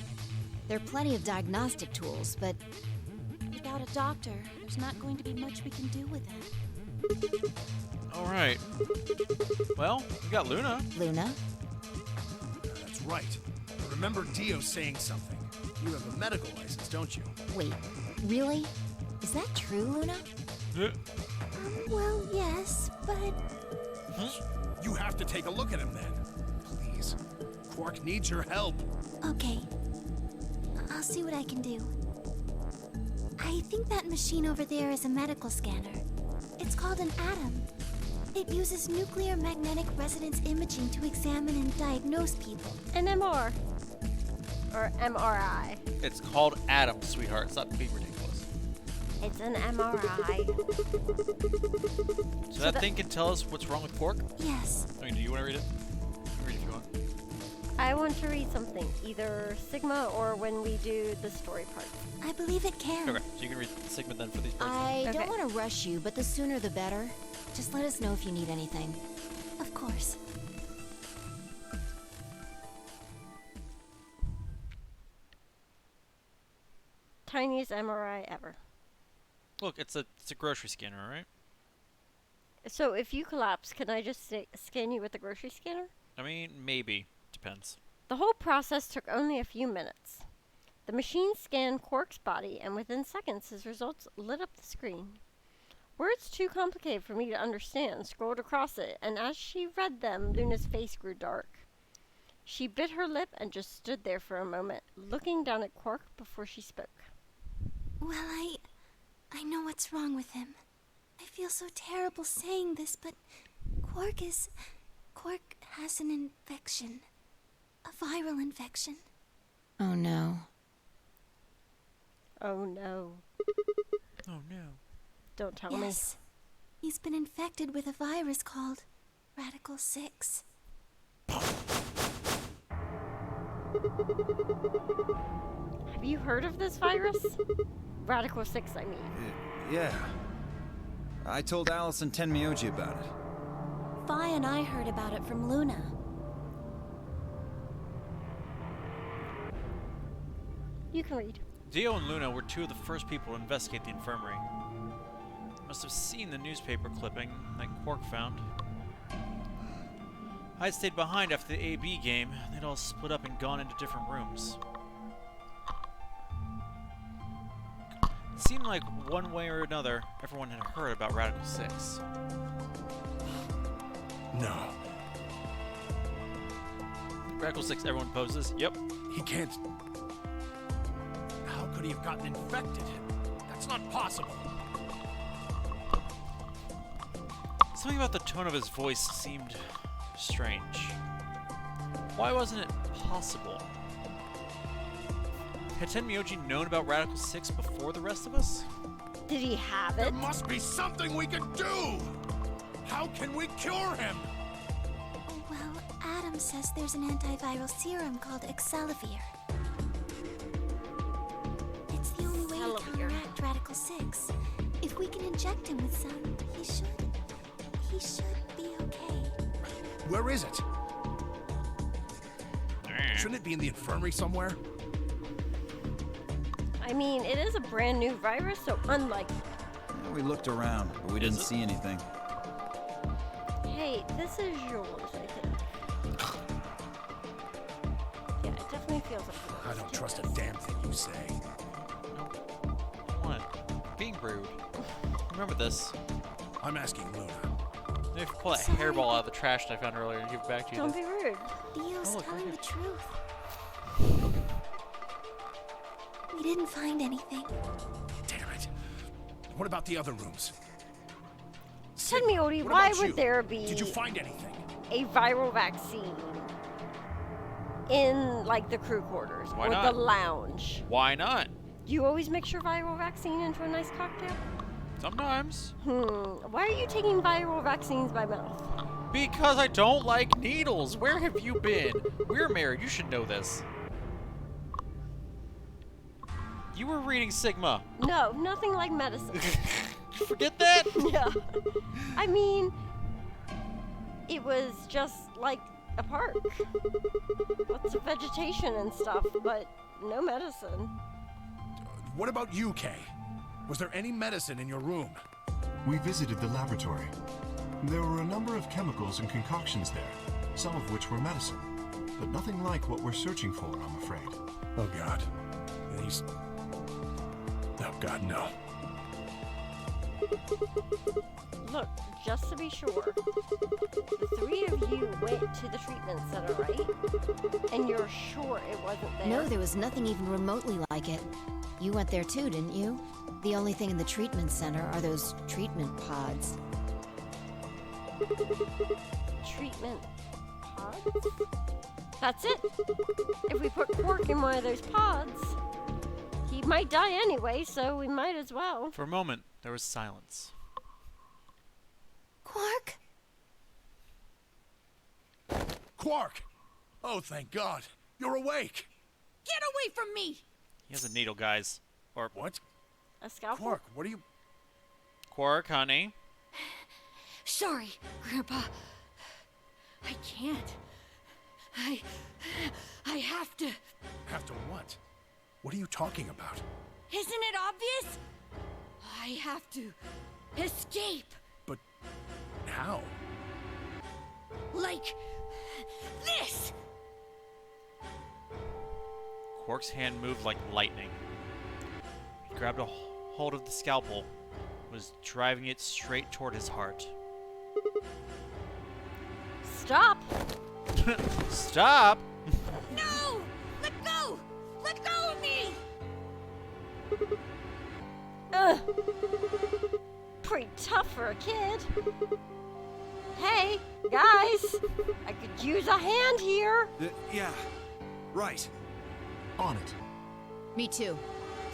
There are plenty of diagnostic tools, but Without a doctor, there's not going to be much we can do with him. All right. Well, we got Luna. Luna? That's right. I remember Dio saying something. You have a medical license, don't you? Wait, really? Is that true, Luna? Well, yes, but... You have to take a look at him then. Please. Quark needs your help. Okay. I'll see what I can do. I think that machine over there is a medical scanner. It's called an atom. It uses nuclear magnetic resonance imaging to examine and diagnose people. An MR. Or MRI. It's called Adam, sweetheart. Stop being ridiculous. It's an MRI. So that thing can tell us what's wrong with Quark? Yes. I mean, do you want to read it? Read it if you want. I want to read something, either Sigma or when we do the story part. I believe it can. Okay, so you can read Sigma then for these parts. I don't want to rush you, but the sooner the better. Just let us know if you need anything. Of course. Tiniest MRI ever. Look, it's a grocery scanner, right? So if you collapse, can I just scan you with the grocery scanner? I mean, maybe. Depends. The whole process took only a few minutes. The machine scanned Quark's body, and within seconds his results lit up the screen. Words too complicated for me to understand scrolled across it, and as she read them, Luna's face grew dark. She bit her lip and just stood there for a moment, looking down at Quark before she spoke. Well, I know what's wrong with him. I feel so terrible saying this, but Quark has an infection. A viral infection. Oh no. Oh no. Oh no. Don't tell me. Yes. He's been infected with a virus called Radical 6. Have you heard of this virus? Radical 6, I mean. Yeah. I told Allison Tenmyoji about it. Fi and I heard about it from Luna. You can read. Dio and Luna were two of the first people to investigate the infirmary. Must have seen the newspaper clipping that Quark found. I'd stayed behind after the AB game. They'd all split up and gone into different rooms. It seemed like one way or another, everyone had heard about Radical 6. No. Radical 6, everyone poses. Yep. He can't. How could he have gotten infected? That's not possible. Something about the tone of his voice seemed strange. Why wasn't it possible? Had Tenmyoji known about Radical 6 before the rest of us? Did he have There it? must be something we can do! How can we cure him? Well, Adam says there's an antiviral serum called Excelivir. It's the only way to counteract Radical 6. If we can inject him with some, he should be okay. Where is it? Shouldn't it be in the infirmary somewhere? I mean, it is a brand new virus, so unlikely. Yeah, we looked around, but we didn't see anything. Hey, this is yours, I think. Yeah, it definitely feels like yours. I don't trust a damn thing you say. What? Being rude. Remember this. I'm asking Luna. Maybe if you pull that hairball out of the trash that I found earlier and give it back to you. Don't be rude. Dio's look, telling right the truth. We didn't find anything. Damn it. What about the other rooms? Tenmyoji, What why about would you? there be Did you find anything? a viral vaccine in, like, the crew quarters Why or not? the lounge? Why not? Do you always mix your viral vaccine into a nice cocktail? Sometimes. Why are you taking viral vaccines by mouth? Because I don't like needles. Where have you been? We're married. You should know this. You were reading Sigma. No, nothing like medicine. Forget that? Yeah. I mean, it was just like a park. Lots of vegetation and stuff, but no medicine. What about you, Kay? Was there any medicine in your room? We visited the laboratory. There were a number of chemicals and concoctions there, some of which were medicine, but nothing like what we're searching for, I'm afraid. Oh, God. These... Oh, God, no. Look, just to be sure, the three of you went to the treatment center, right? And you're sure it wasn't there? No, there was nothing even remotely like it. You went there too, didn't you? The only thing in the treatment center are those treatment pods. Treatment pods? That's it. If we put Quark in one of those pods, he might die anyway, so we might as well. For a moment, there was silence. Quark? Quark! Oh, thank God. You're awake. Get away from me! He has a needle, guys. Or what? A scalpel? Quark, what are you... Quark, honey. Sorry, Grandpa. I can't. I have to. Have to what? What are you talking about? Isn't it obvious? I have to escape. But how? Like this. Quark's hand moved like lightning. He grabbed a hold of the scalpel, was driving it straight toward his heart. Stop! Stop! No! Let go! Let go of me! Pretty tough for a kid. Hey, guys! I could use a hand here. Yeah, right. On it. Me too.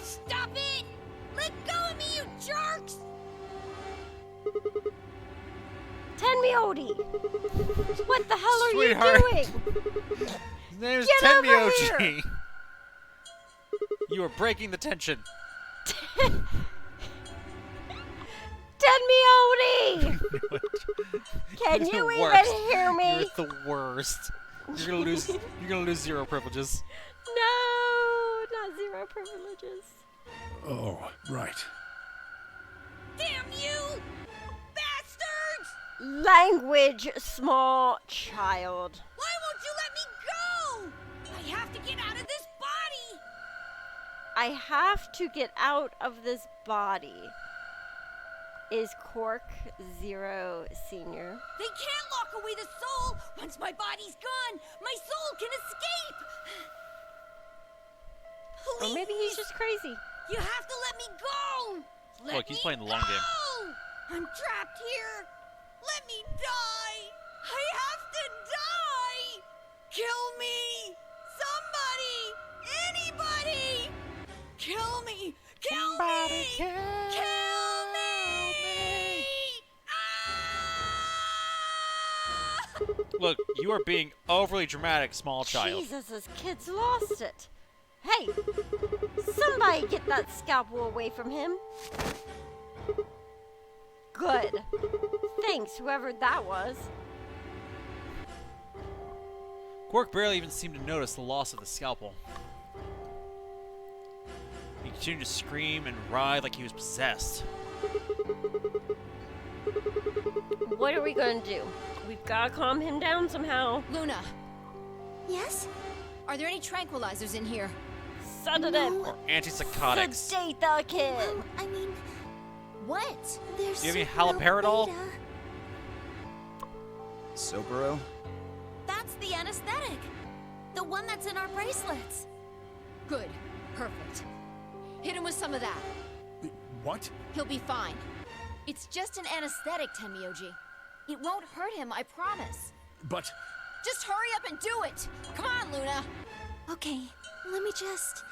Stop it! Let go of me, you jerks! Tenmyoti! What the hell are Sweetheart. you doing? His name is Get over Tenmyoti. here. You are breaking the tension. Tenmyoti! Can You're you the even worst. hear me? You're the worst. You're gonna lose 0 privileges. No, not 0 privileges. Oh, right. Damn you! Bastards! Language, small child. Why won't you let me go? I have to get out of this body! I have to get out of this body. Is Quark 0 Senior? They can't lock away the soul! Once my body's gone, my soul can escape! Please! Or maybe he's just crazy. You have to let me go! Let Look, he's me playing the long game. go! I'm trapped here! Let me die! I have to die! Kill me! Somebody! Anybody! Kill me! Kill me! Kill me! Look, you are being overly dramatic, small child. Jesus, this kid's lost it. Hey, somebody get that scalpel away from him. Good. Thanks, whoever that was. Quark barely even seemed to notice the loss of the scalpel. He continued to scream and writhe like he was possessed. What are we gonna do? We've gotta calm him down somehow. Luna, Yes? are there any tranquilizers in here? Sedative. Or antipsychotics. Sedate the kid. Well, I mean, What? there's Do you have any no haloperidol? beta. Sopro? That's the anesthetic. The one that's in our bracelets. Good. Perfect. Hit him with some of that. What? He'll be fine. It's just an anesthetic, Tenmyoti. It won't hurt him, I promise. But... Just hurry up and do it! Come on, Luna! Okay, let me just...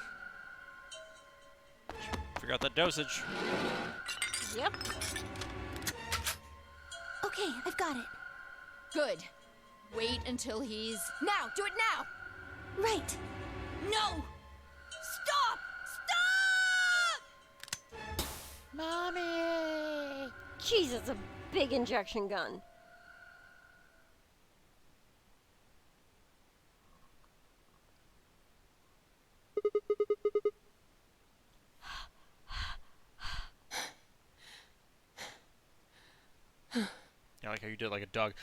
Figure out that dosage. Yep. Okay, I've got it. Good. Wait until he's... Now! Do it now! Right. No! Stop! Stop! Mommy! Jesus, a big injection gun. Yeah, like how you did like a dog.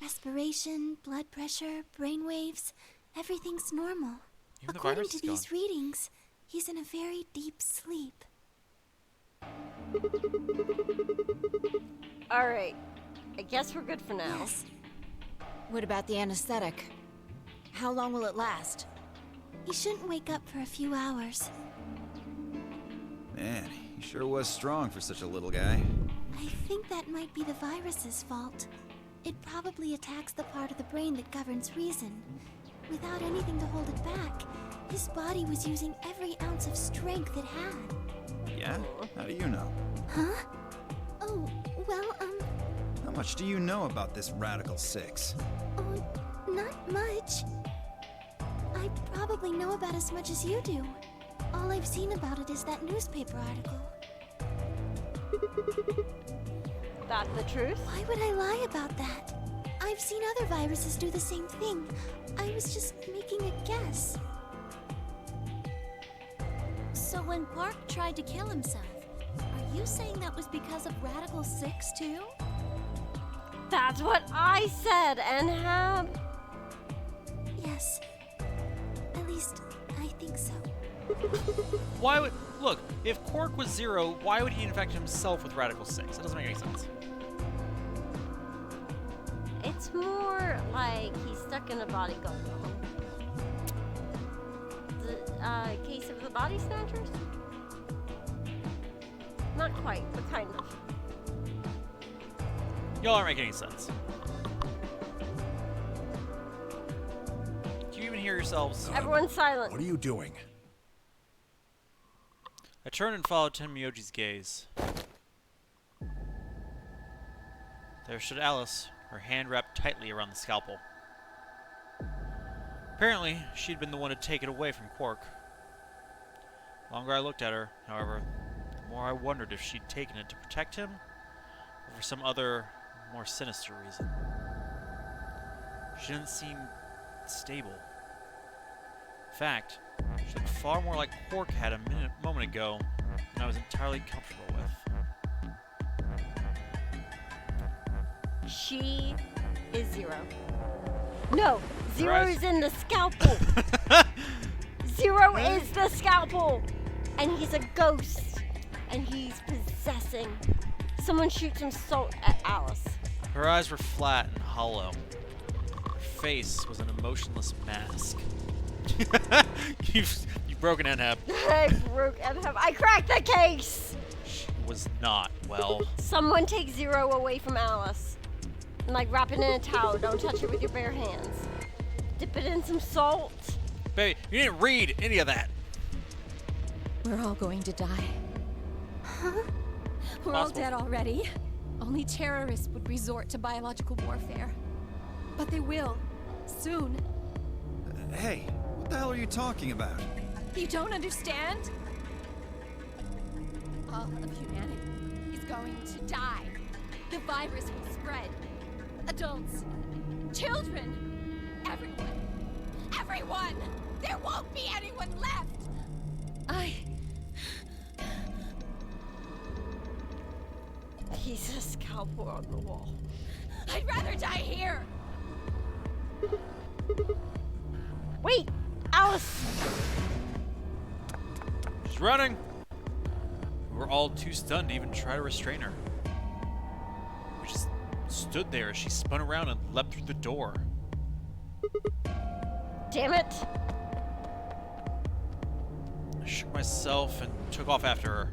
Respiration, blood pressure, brain waves, everything's normal. Even the According virus to is these gone. readings, he's in a very deep sleep. Alright. I guess we're good for now. Yes. What about the anesthetic? How long will it last? He shouldn't wake up for a few hours. Man, he sure was strong for such a little guy. I think that might be the virus's fault. It probably attacks the part of the brain that governs reason. Without anything to hold it back, his body was using every ounce of strength it had. Yeah? How do you know? Huh? Oh, well, How much do you know about this Radical 6? oh, not much. I probably know about as much as you do. All I've seen about it is that newspaper article. That the truth? Why would I lie about that? I've seen other viruses do the same thing. I was just making a guess. So when Quark tried to kill himself, are you saying that was because of Radical 6 too? That's what I said, Enhab. Yes. At least, I think so. Why would... Look, if Quark was 0, why would he infect himself with Radical 6? That doesn't make any sense. It's more like he's stuck in a body going on. The case of the body snatchers? Not quite, but kind of. Y'all aren't making any sense. Do you even hear yourselves? Everyone's silent. What are you doing? I turned and followed Tenmyoji's gaze. There stood Alice, her hand wrapped tightly around the scalpel. Apparently, she'd been the one to take it away from Quark. The longer I looked at her, however, the more I wondered if she'd taken it to protect him, or for some other, more sinister reason. She didn't seem stable. In fact, she looked far more like Quark had a moment ago than I was entirely comfortable with. She is 0. No, 0 Right. is in the scalpel. 0 is the scalpel. And he's a ghost. And he's possessing. Someone shoots some salt at Alice. Her eyes were flat and hollow. Her face was an emotionless mask. You've broken Enhab. I broke Enhab. I cracked the case. She was not well. Someone take 0 away from Alice. And like wrap it in a towel. Don't touch it with your bare hands. Dip it in some salt. Baby, you didn't read any of that. We're all going to die. Huh? We're all Possible. dead already. Only terrorists would resort to biological warfare. But they will. Soon. Hey, what the hell are you talking about? You don't understand? All of humanity is going to die. The virus will spread. Adults, children, everyone. Everyone! There won't be anyone left! He's a scalpel on the wall. I'd rather die here! Wait! Alice! She's running. We were all too stunned to even try to restrain her. We just stood there as she spun around and leapt through the door. Damn it! I shook myself and took off after her.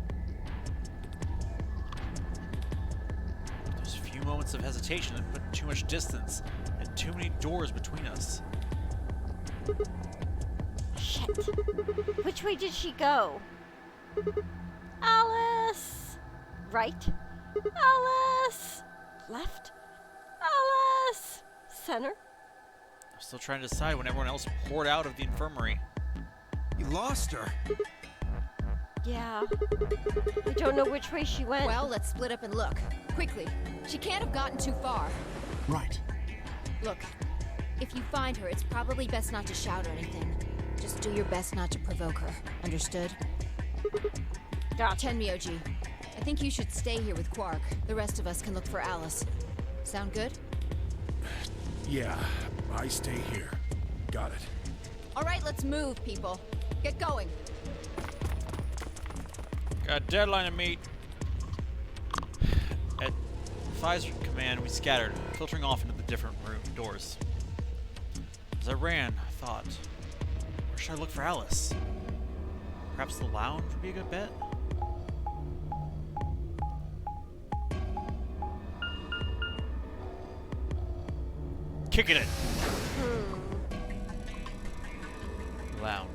Those few moments of hesitation had put too much distance and too many doors between us. Shit. Which way did she go? Alice! Right? Alice! Left? Alice! Center? I'm still trying to decide when everyone else poured out of the infirmary. You lost her. Yeah. I don't know which way she went. Well, let's split up and look. Quickly. She can't have gotten too far. Right. Look, if you find her, it's probably best not to shout or anything. Just do your best not to provoke her. Understood? Gotcha. Tenmyoji, I think you should stay here with Quark. The rest of us can look for Alice. Sound good? Yeah, I stay here. Got it. All right, let's move, people. Get going. Got a deadline to meet. Fi's command, we scattered, filtering off into the different room doors. As I ran, I thought, where should I look for Alice? Perhaps the lounge would be a good bet? Kicking it! Lounge.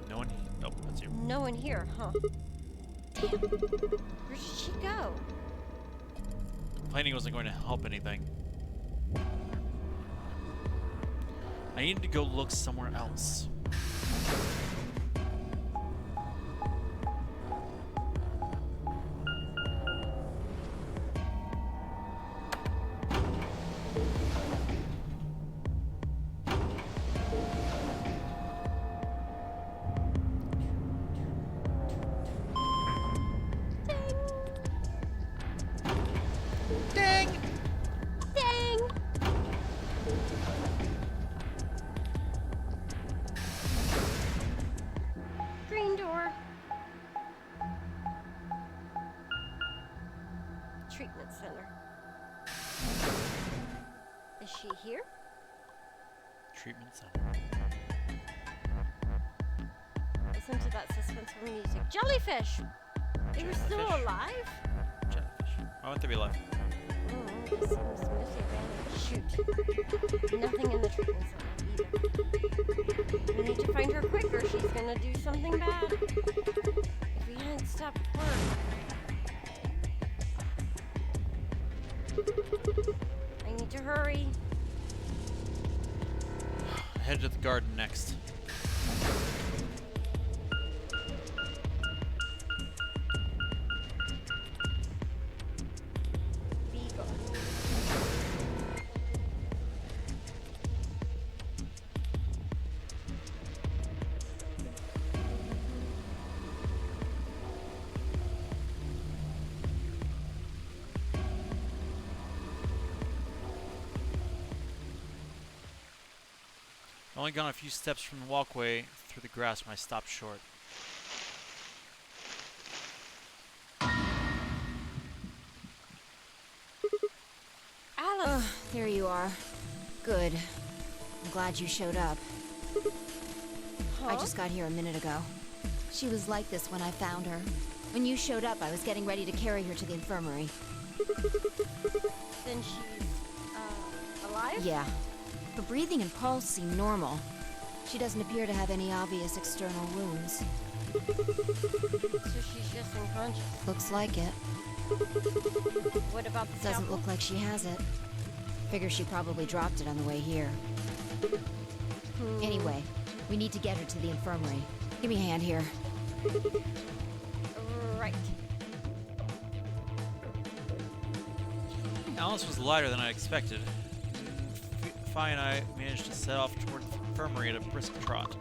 No one? Nope, that's you. No one here, huh? Damn. Where did she go? Complaining wasn't going to help anything. I needed to go look somewhere else. Dang! Dang! Green door. Treatment center. Is she here? Treatment center. Listen to that suspenseful music. Jellyfish! They were still Jellyfish? alive? Jellyfish. Why won't they be alive? This seems mostly abandoned. Shoot. Nothing in the treatment center either. We need to find her quick or she's gonna do something bad. If we hadn't stopped work. I need to hurry. Head to the garden next. Beagle. I'd only gone a few steps from the walkway through the grass when I stopped short. Alice! There you are. Good. I'm glad you showed up. I just got here a minute ago. She was like this when I found her. When you showed up, I was getting ready to carry her to the infirmary. Then she's, alive? Yeah. Her breathing and pulse seem normal. She doesn't appear to have any obvious external wounds. So she's just unconscious. Looks like it. What about the Doesn't scalpel? look like she has it. Figure she probably dropped it on the way here. Anyway, we need to get her to the infirmary. Give me a hand here. Right. Alice was lighter than I expected. Fi and I managed to set off toward the infirmary at a brisk trot.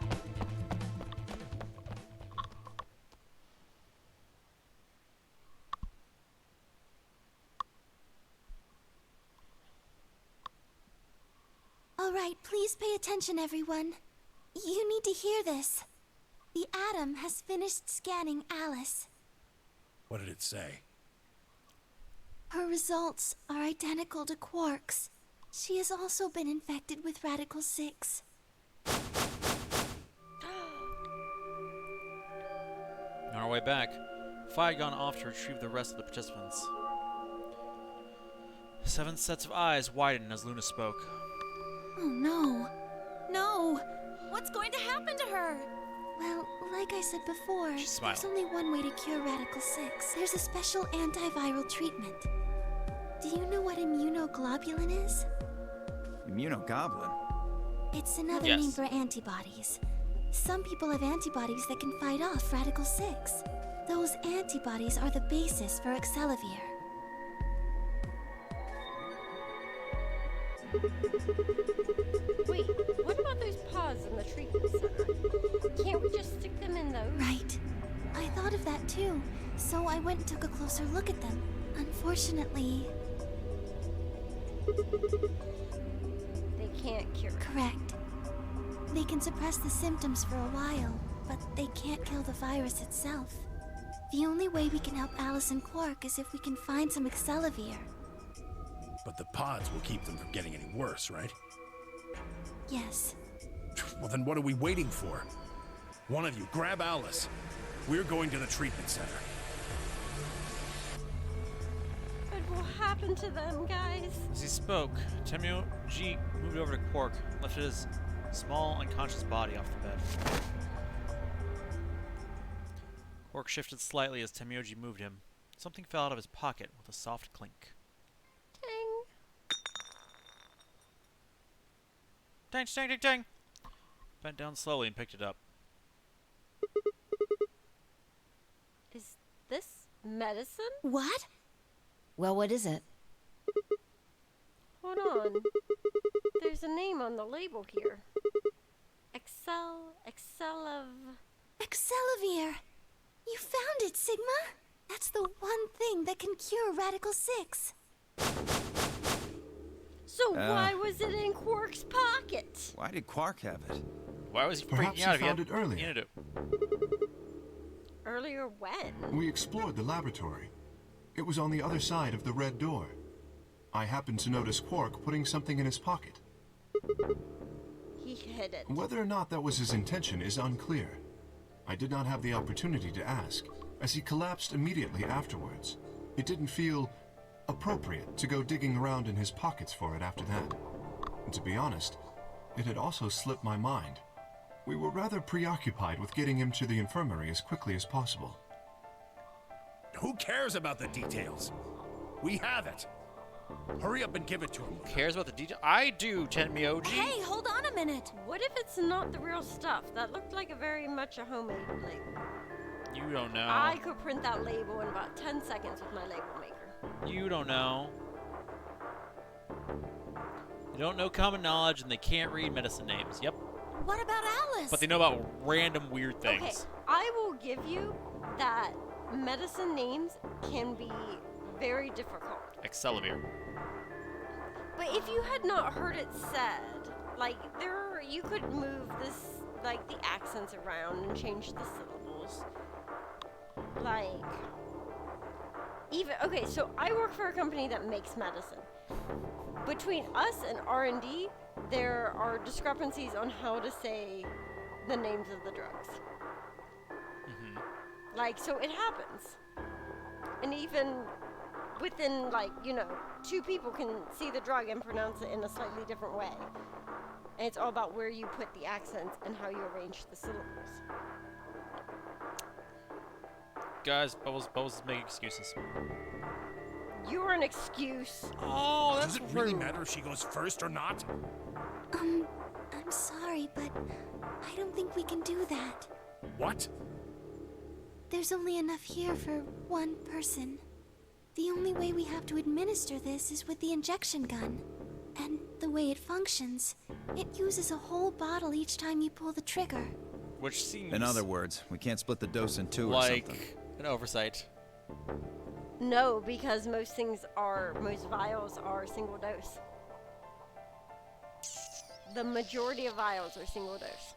All right, please pay attention, everyone. You need to hear this. The Atom has finished scanning Alice. What did it say? Her results are identical to Quark's. She has also been infected with Radical 6. On our way back, Fi had gone off to retrieve the rest of the participants. 7 sets of eyes widened as Luna spoke. Oh no. No! What's going to happen to her? Well, like I said before, She smiled. there's only one way to cure Radical 6. There's a special antiviral treatment. Do you know what immunoglobulin is? Immunogoblin? It's another Yes. name for antibodies. Some people have antibodies that can fight off Radical 6. Those antibodies are the basis for Excelavir. Wait, what about those paws in the treatment center? Can't we just stick them in those? Right. I thought of that too, so I went and took a closer look at them. Unfortunately, They can't cure. Correct. They can suppress the symptoms for a while, but they can't kill the virus itself. The only way we can help Alice and Quark is if we can find some Excelavir. But the pods will keep them from getting any worse, right? Yes. Well, then what are we waiting for? One of you, grab Alice. We're going to the treatment center. What will happen to them, guys? As he spoke, Temyoji moved over to Quark and lifted his small, unconscious body off the bed. Quark shifted slightly as Temyoji moved him. Something fell out of his pocket with a soft clink. Ding. Dang, dang, dang, dang! Bent down slowly and picked it up. Is this medicine? What? Well, what is it? Hold on. There's a name on the label here. Excelavir! You found it, Sigma! That's the one thing that can cure Radical 6. So why was it in Quark's pocket? Why did Quark have it? Why was he Perhaps freaking out he if he found had it earlier. antidote? Earlier when? We explored the laboratory. It was on the other side of the red door. I happened to notice Quark putting something in his pocket. He hid it. Whether or not that was his intention is unclear. I did not have the opportunity to ask, as he collapsed immediately afterwards. It didn't feel appropriate to go digging around in his pockets for it after that. And to be honest, it had also slipped my mind. We were rather preoccupied with getting him to the infirmary as quickly as possible. Who cares about the details? We have it. Hurry up and give it to him. Who cares about the detail? I do, Tenmyoji. Hey, hold on a minute! What if it's not the real stuff? That looked like a very much a homemade label. You don't know. I could print that label in about 10 seconds with my label maker. You don't know. They don't know common knowledge and they can't read medicine names. Yep. What about Alice? But they know about random weird things. Okay, I will give you that medicine names can be very difficult. Excelavir. But if you had not heard it said, like you could move this, like the accents around and change the syllables. Like, even, okay, so I work for a company that makes medicine. Between us and R&D, there are discrepancies on how to say the names of the drugs. Like, so it happens. And even within, like, you know, two people can see the drug and pronounce it in a slightly different way. And it's all about where you put the accents and how you arrange the syllables. Guys, Bubbles is making excuses. You're an excuse. Oh, that's Does it really matter if she goes first or not? I'm sorry, but I don't think we can do that. What? There's only enough here for one person. The only way we have to administer this is with the injection gun. And the way it functions, it uses a whole bottle each time you pull the trigger. Which seems In other words, we can't split the dose in two or like something. an oversight. No, because most vials are single dose. The majority of vials are single dose.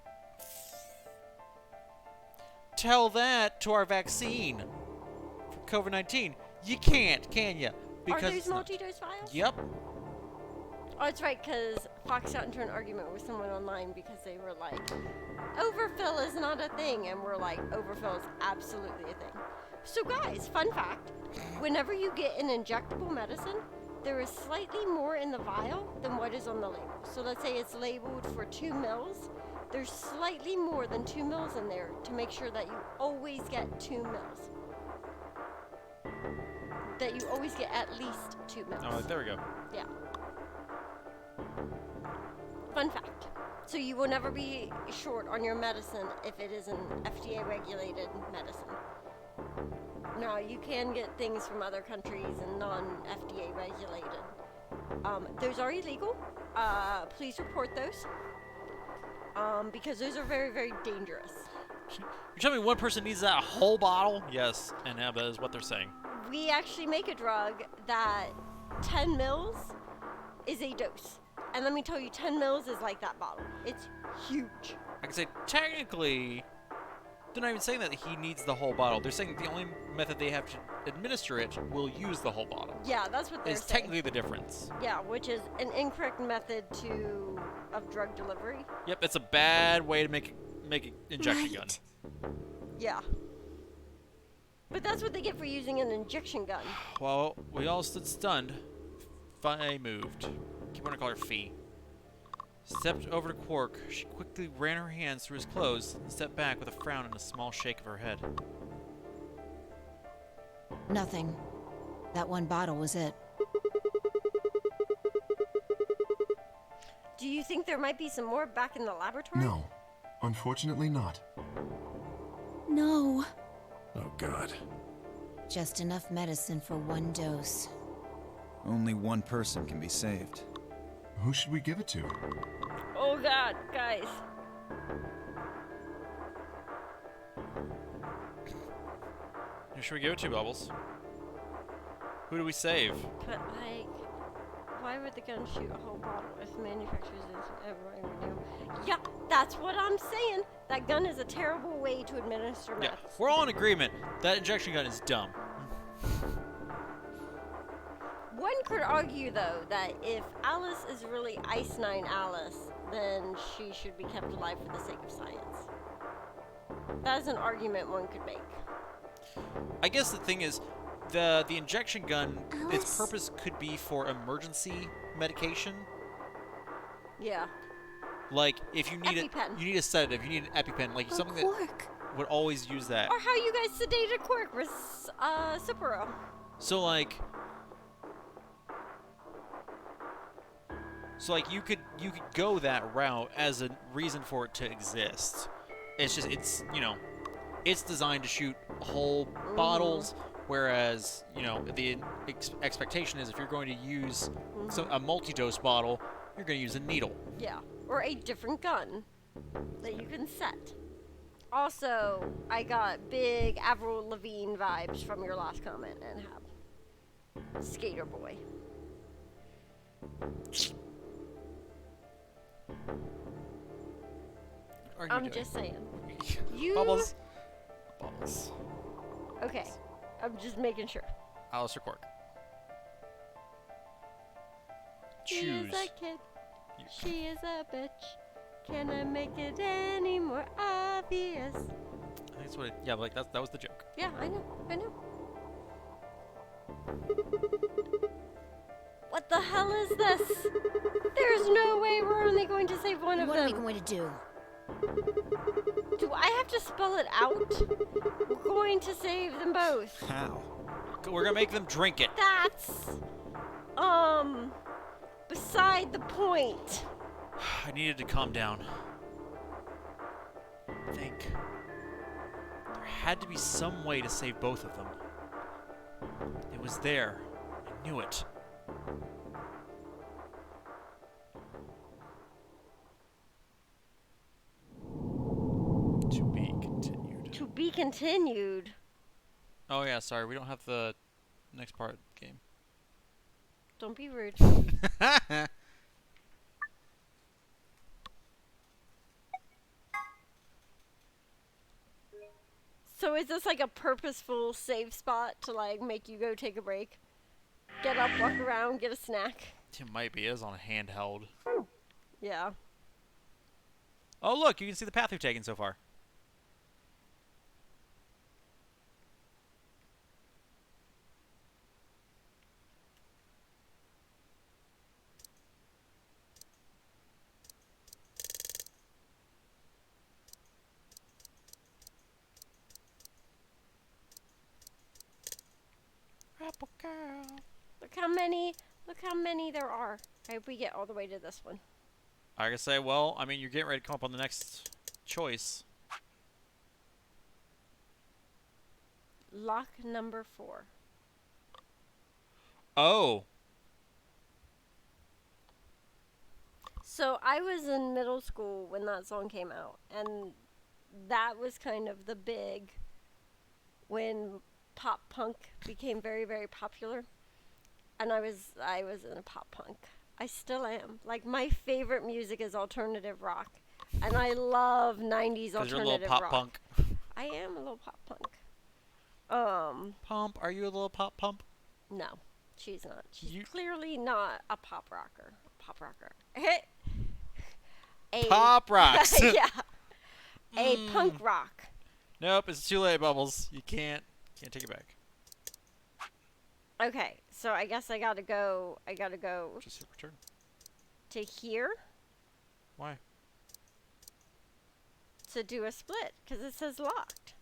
Tell that to our vaccine for COVID-19. You can't, can you? Are those multi-dose vials? Yep. Oh, that's right, because Fox got into an argument with someone online because they were like, overfill is not a thing, and we're like, overfill is absolutely a thing. So guys, fun fact, whenever you get an injectable medicine, there is slightly more in the vial than what is on the label. So let's say it's labeled for 2 mils, there's slightly more than 2 mils in there to make sure that you always get 2 mils. That you always get at least 2 mils. Oh, there we go. Yeah. Fun fact. So you will never be short on your medicine if it is an FDA regulated medicine. Now, you can get things from other countries and non-FDA regulated. Those are illegal. Please report those. Because those are very, very dangerous. You're telling me one person needs that whole bottle? Yes, and that is what they're saying. We actually make a drug that 10 mils is a dose. And let me tell you, 10 mils is like that bottle. It's huge. I can say technically, they're not even saying that he needs the whole bottle. They're saying the only method they have to administer it will use the whole bottle. Yeah, that's what they're It's saying. technically the difference. Yeah, which is an incorrect method of drug delivery. Yep, it's a bad way to make an injection gun. Yeah. But that's what they get for using an injection gun. Well, we all stood stunned. Fi moved. Keep on to call her Fee. Stepped over to Quark. She quickly ran her hands through his clothes and stepped back with a frown and a small shake of her head. Nothing. That one bottle was it. Do you think there might be some more back in the laboratory? No. Unfortunately not. No. Oh, God. Just enough medicine for one dose. Only one person can be saved. Who should we give it to? Oh, God, guys. Who should we give it to, Bubbles? Who do we save? But, like, why would the gun shoot a whole bottle if manufacturers isn't everyone would know? Yeah, that's what I'm saying. That gun is a terrible way to administer meth. Yeah, we're all in agreement. That injection gun is dumb. One could argue, though, that if Alice is really Ice 9 Alice, then she should be kept alive for the sake of science. That is an argument one could make. I guess the thing is, the injection gun, its Alice? purpose could be for emergency medication. Yeah. Like if you need EpiPen. you need a sedative, you need an EpiPen, like something that Quark. would always use that. Or how you guys sedated Quark with Cipro. So like you could go that route as a reason for it to exist. It's just it's designed to shoot whole bottles, whereas the expectation is if you're going to use a multi-dose bottle, you're going to use a needle. Yeah. Or a different gun that you can set. Also, I got big Avril Lavigne vibes from your last comment and have Skater Boy. I'm just saying. You. Bubbles. Okay. I'm just making sure. Alice or Quark? She Choose. is a kid. She is a bitch. Can I make it any more obvious? I think that's what it, yeah, but like that was the joke. Yeah, I know. What the hell is this? There's no way we're only going to save one of them. What are we going to do? Do I have to spell it out? We're going to save them both. How? We're gonna make them drink it. That's beside the point. I needed to calm down. Think. There had to be some way to save both of them. It was there. I knew it. To be continued. To be continued. Oh yeah, sorry, we don't have the next part of the game. Don't be rude. So is this like a purposeful save spot to like make you go take a break? Get up, walk around, get a snack. It might be. It is on a handheld. Yeah. Oh look, you can see the path we've taken so far. Apple girl. Look how many there are. I hope we get all the way to this one. I gotta say, well, I mean, you're getting ready to come up on the next choice. Lock number 4. Oh. So I was in middle school when that song came out, and that was kind of the big when pop punk became very, very popular. And I was in a pop punk I still am. Like, my favorite music is alternative rock. And I love 90s Because alternative you're a little pop rock. punk. I am a little pop punk. Pump, are you a little pop pump? No, she's not. She's You- clearly not a pop rocker. Pop rocker. a Pop rocks. yeah. A punk rock. Nope, it's too late, Bubbles. You can't take it back. Okay, so I guess I gotta go Just hit return. to here Why? to do a split, because it says locked.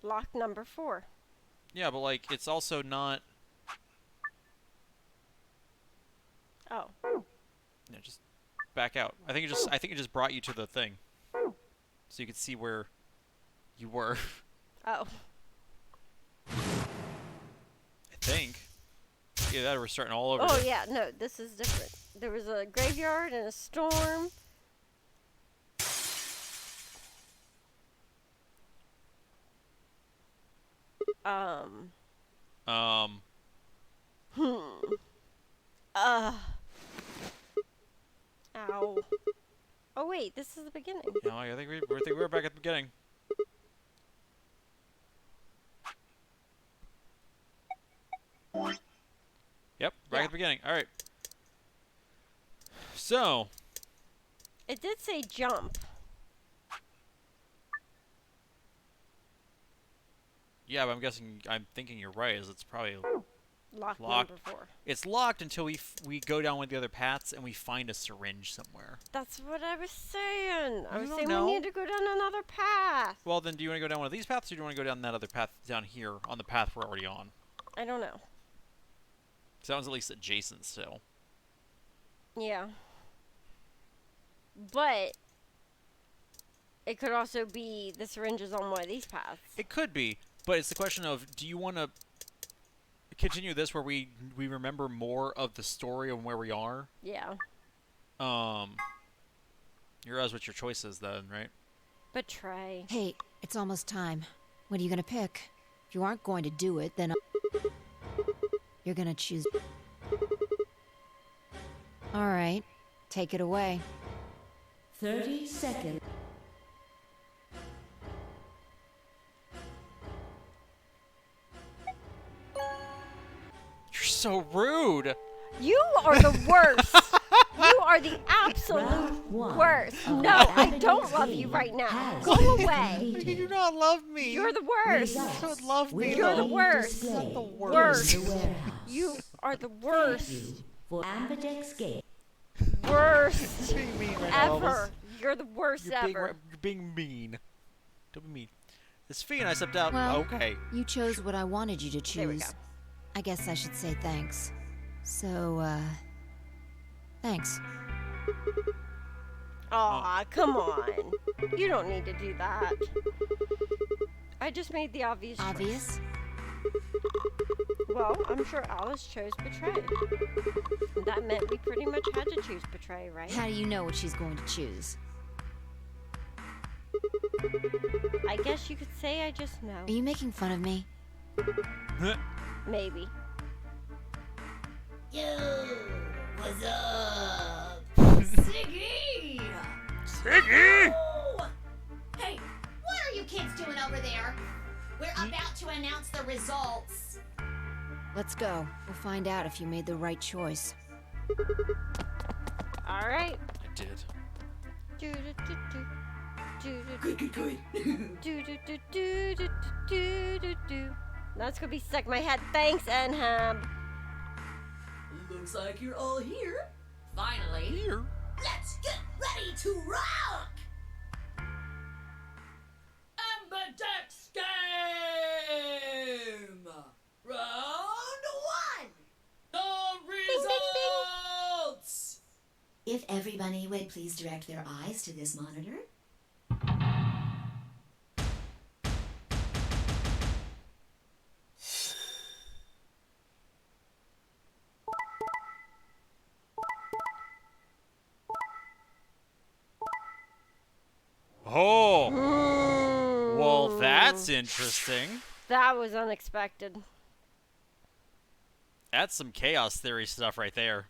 Locked number 4. Yeah, but like it's also not. Oh. No, just back out. I think it just brought you to the thing, so you could see where you were. Oh. I think. Yeah, that we're starting all over. Oh, again. yeah, no, this is different. There was a graveyard and a storm. Ow. Oh, wait, this is the beginning. No, I think we're back at the beginning. Yep, back at the beginning. All right. So. It did say jump. Yeah, but I'm thinking you're right. Is it's probably Locked locked. number 4. It's locked until we go down one of the other paths and we find a syringe somewhere. That's what I was saying. I was don't saying know. we need to go down another path. Well, then do you want to go down one of these paths, or do you want to go down that other path down here on the path we're already on? I don't know. Sounds at least adjacent still. Yeah. But it could also be the syringes on one of these paths. It could be, but it's the question of, do you want to continue this where we remember more of the story of where we are? Yeah. You realize what your choice is then, right? Betray. Hey, it's almost time. What are you gonna pick? If you aren't going to do it, then you're gonna choose. All right, take it away. 30 seconds. You're so rude. You are the worst. You are the absolute worst. No, I don't love you right now. Go away. You do not love me. You're the worst. You don't love me. You're the worst. Not the Worst. worst. You are the worst. For Ambidex Gate. Worst You're being mean right now, ever. Elvis. You're the worst You're being, ever. you're being mean. Don't be mean. This fee and I stepped out. Well, Okay. You chose what I wanted you to choose. There we go. I guess I should say thanks. So, thanks. Aw, come on. You don't need to do that. I just made the obvious choice. Obvious? Well, I'm sure Alice chose betray. That meant we pretty much had to choose betray, right? How do you know what she's going to choose? I guess you could say I just know. Are you making fun of me? Maybe. Yo, what's up? Siggy! Siggy! Oh! Hey, what are you kids doing over there? We're about to announce the results. Let's go. We'll find out if you made the right choice. All right. I did. Do-do-do-do. Good, good, good. Do-do-do-do-do-do-do-do. That's gonna be stuck in my head. Thanks, Enham. Looks like you're all here. Finally. Here. Let's get ready to rock! Ambidex game! Round 1! The results! If everybody would please direct their eyes to this monitor. Oh. Well, that's interesting. That was unexpected. That's some chaos theory stuff right there.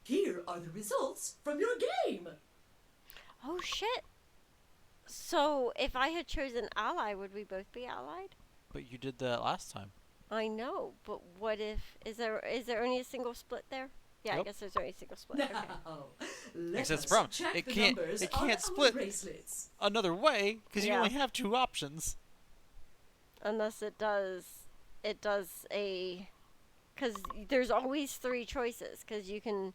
Here are the results from your game. Oh shit. So if I had chosen ally, would we both be allied? But you did that last time. I know, but what if is there only a single split there? Yeah, I Yep. guess there's only a single split. Okay. Let That's us the problem. check It the can't numbers it on can't our split bracelets. another way because you Yeah. only have 2 options. Unless it does a, because there's always 3 choices. Because you can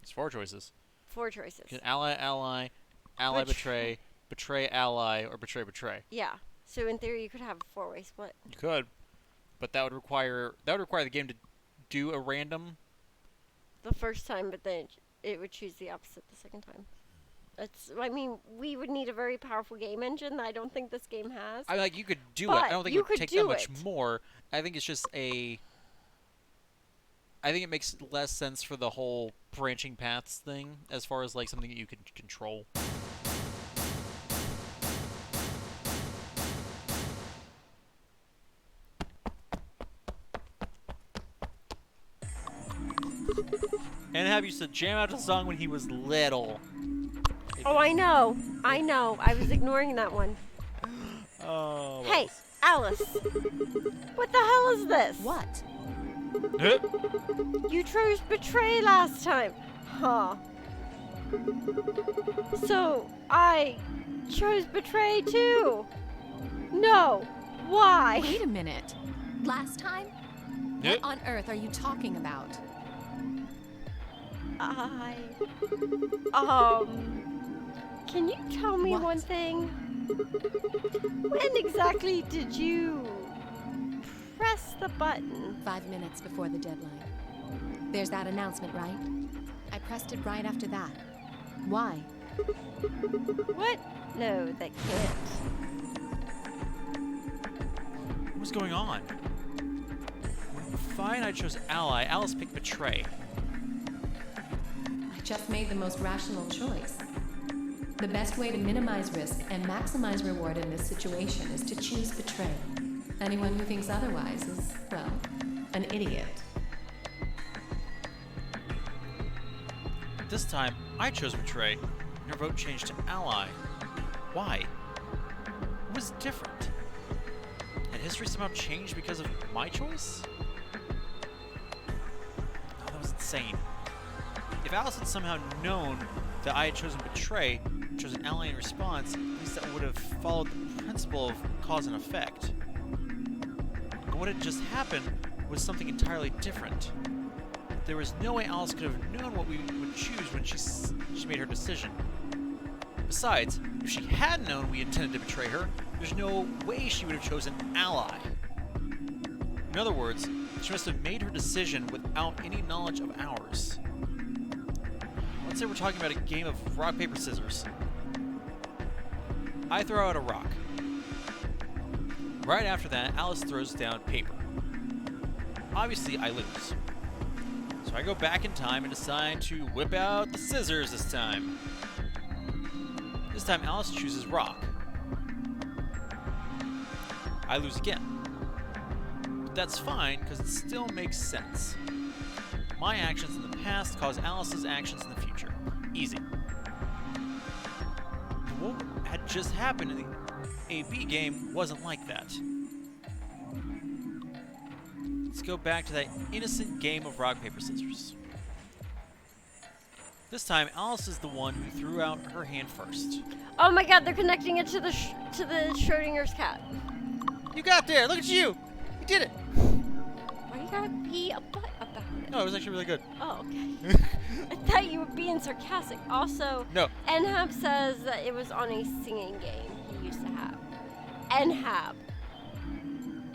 It's 4 choices. 4 choices. You can ally, betray, betray ally, or betray. Yeah. So in theory, you could have a 4-way split. You could, but that would require the game to do a random. The first time, but then it would choose the opposite the second time. I mean, we would need a very powerful game engine that I don't think this game has. I mean, like you could do it. But I don't think you it would could take do that much it. more. I think it's just a. I think it makes less sense for the whole branching paths thing, as far as like something that you can control. And have used to jam out a song when he was little. Oh, I know. I was ignoring that one. Oh. Hey, Alice. What the hell is this? What? You chose betray last time. Huh. So, I chose betray too. No. Why? Wait a minute. Last time? Yep. What on earth are you talking about? Can you tell me What? one thing? When exactly did you press the button? 5 minutes before the deadline. There's that announcement, right? I pressed it right after that. Why? What? No, that can't. What was going on? Fine, I chose ally. Alice picked betray. I just made the most rational choice. The best way to minimize risk and maximize reward in this situation is to choose betray. Anyone who thinks otherwise is, well, an idiot. This time, I chose betray, and her vote changed to ally. Why? What was different? Had history somehow changed because of my choice? Oh, that was insane. If Alice had somehow known that I had chosen betray, chosen ally in response, at least that would have followed the principle of cause and effect. But what had just happened was something entirely different. There was no way Alice could have known what we would choose when she made her decision. Besides, if she had known we intended to betray her, there's no way she would have chosen ally. In other words, she must have made her decision without any knowledge of ours. Let's say we're talking about a game of rock, paper, scissors. I throw out a rock. Right after that, Alice throws down paper. Obviously, I lose. So I go back in time and decide to whip out the scissors this time. This time Alice chooses rock. I lose again. But that's fine because it still makes sense. My actions in the past cause Alice's actions in the future. Easy. But what had just happened in the AB game wasn't like that. Let's go back to that innocent game of rock, paper, scissors. This time, Alice is the one who threw out her hand first. Oh my god, they're connecting it to the Schrodinger's cat. You got there! Look at you! You did it! Why you gotta be a butt about it? No, it was actually really good. Oh, okay. I thought you were being sarcastic. Also, No. Nhab says that it was on a singing game he used to have. Nhab.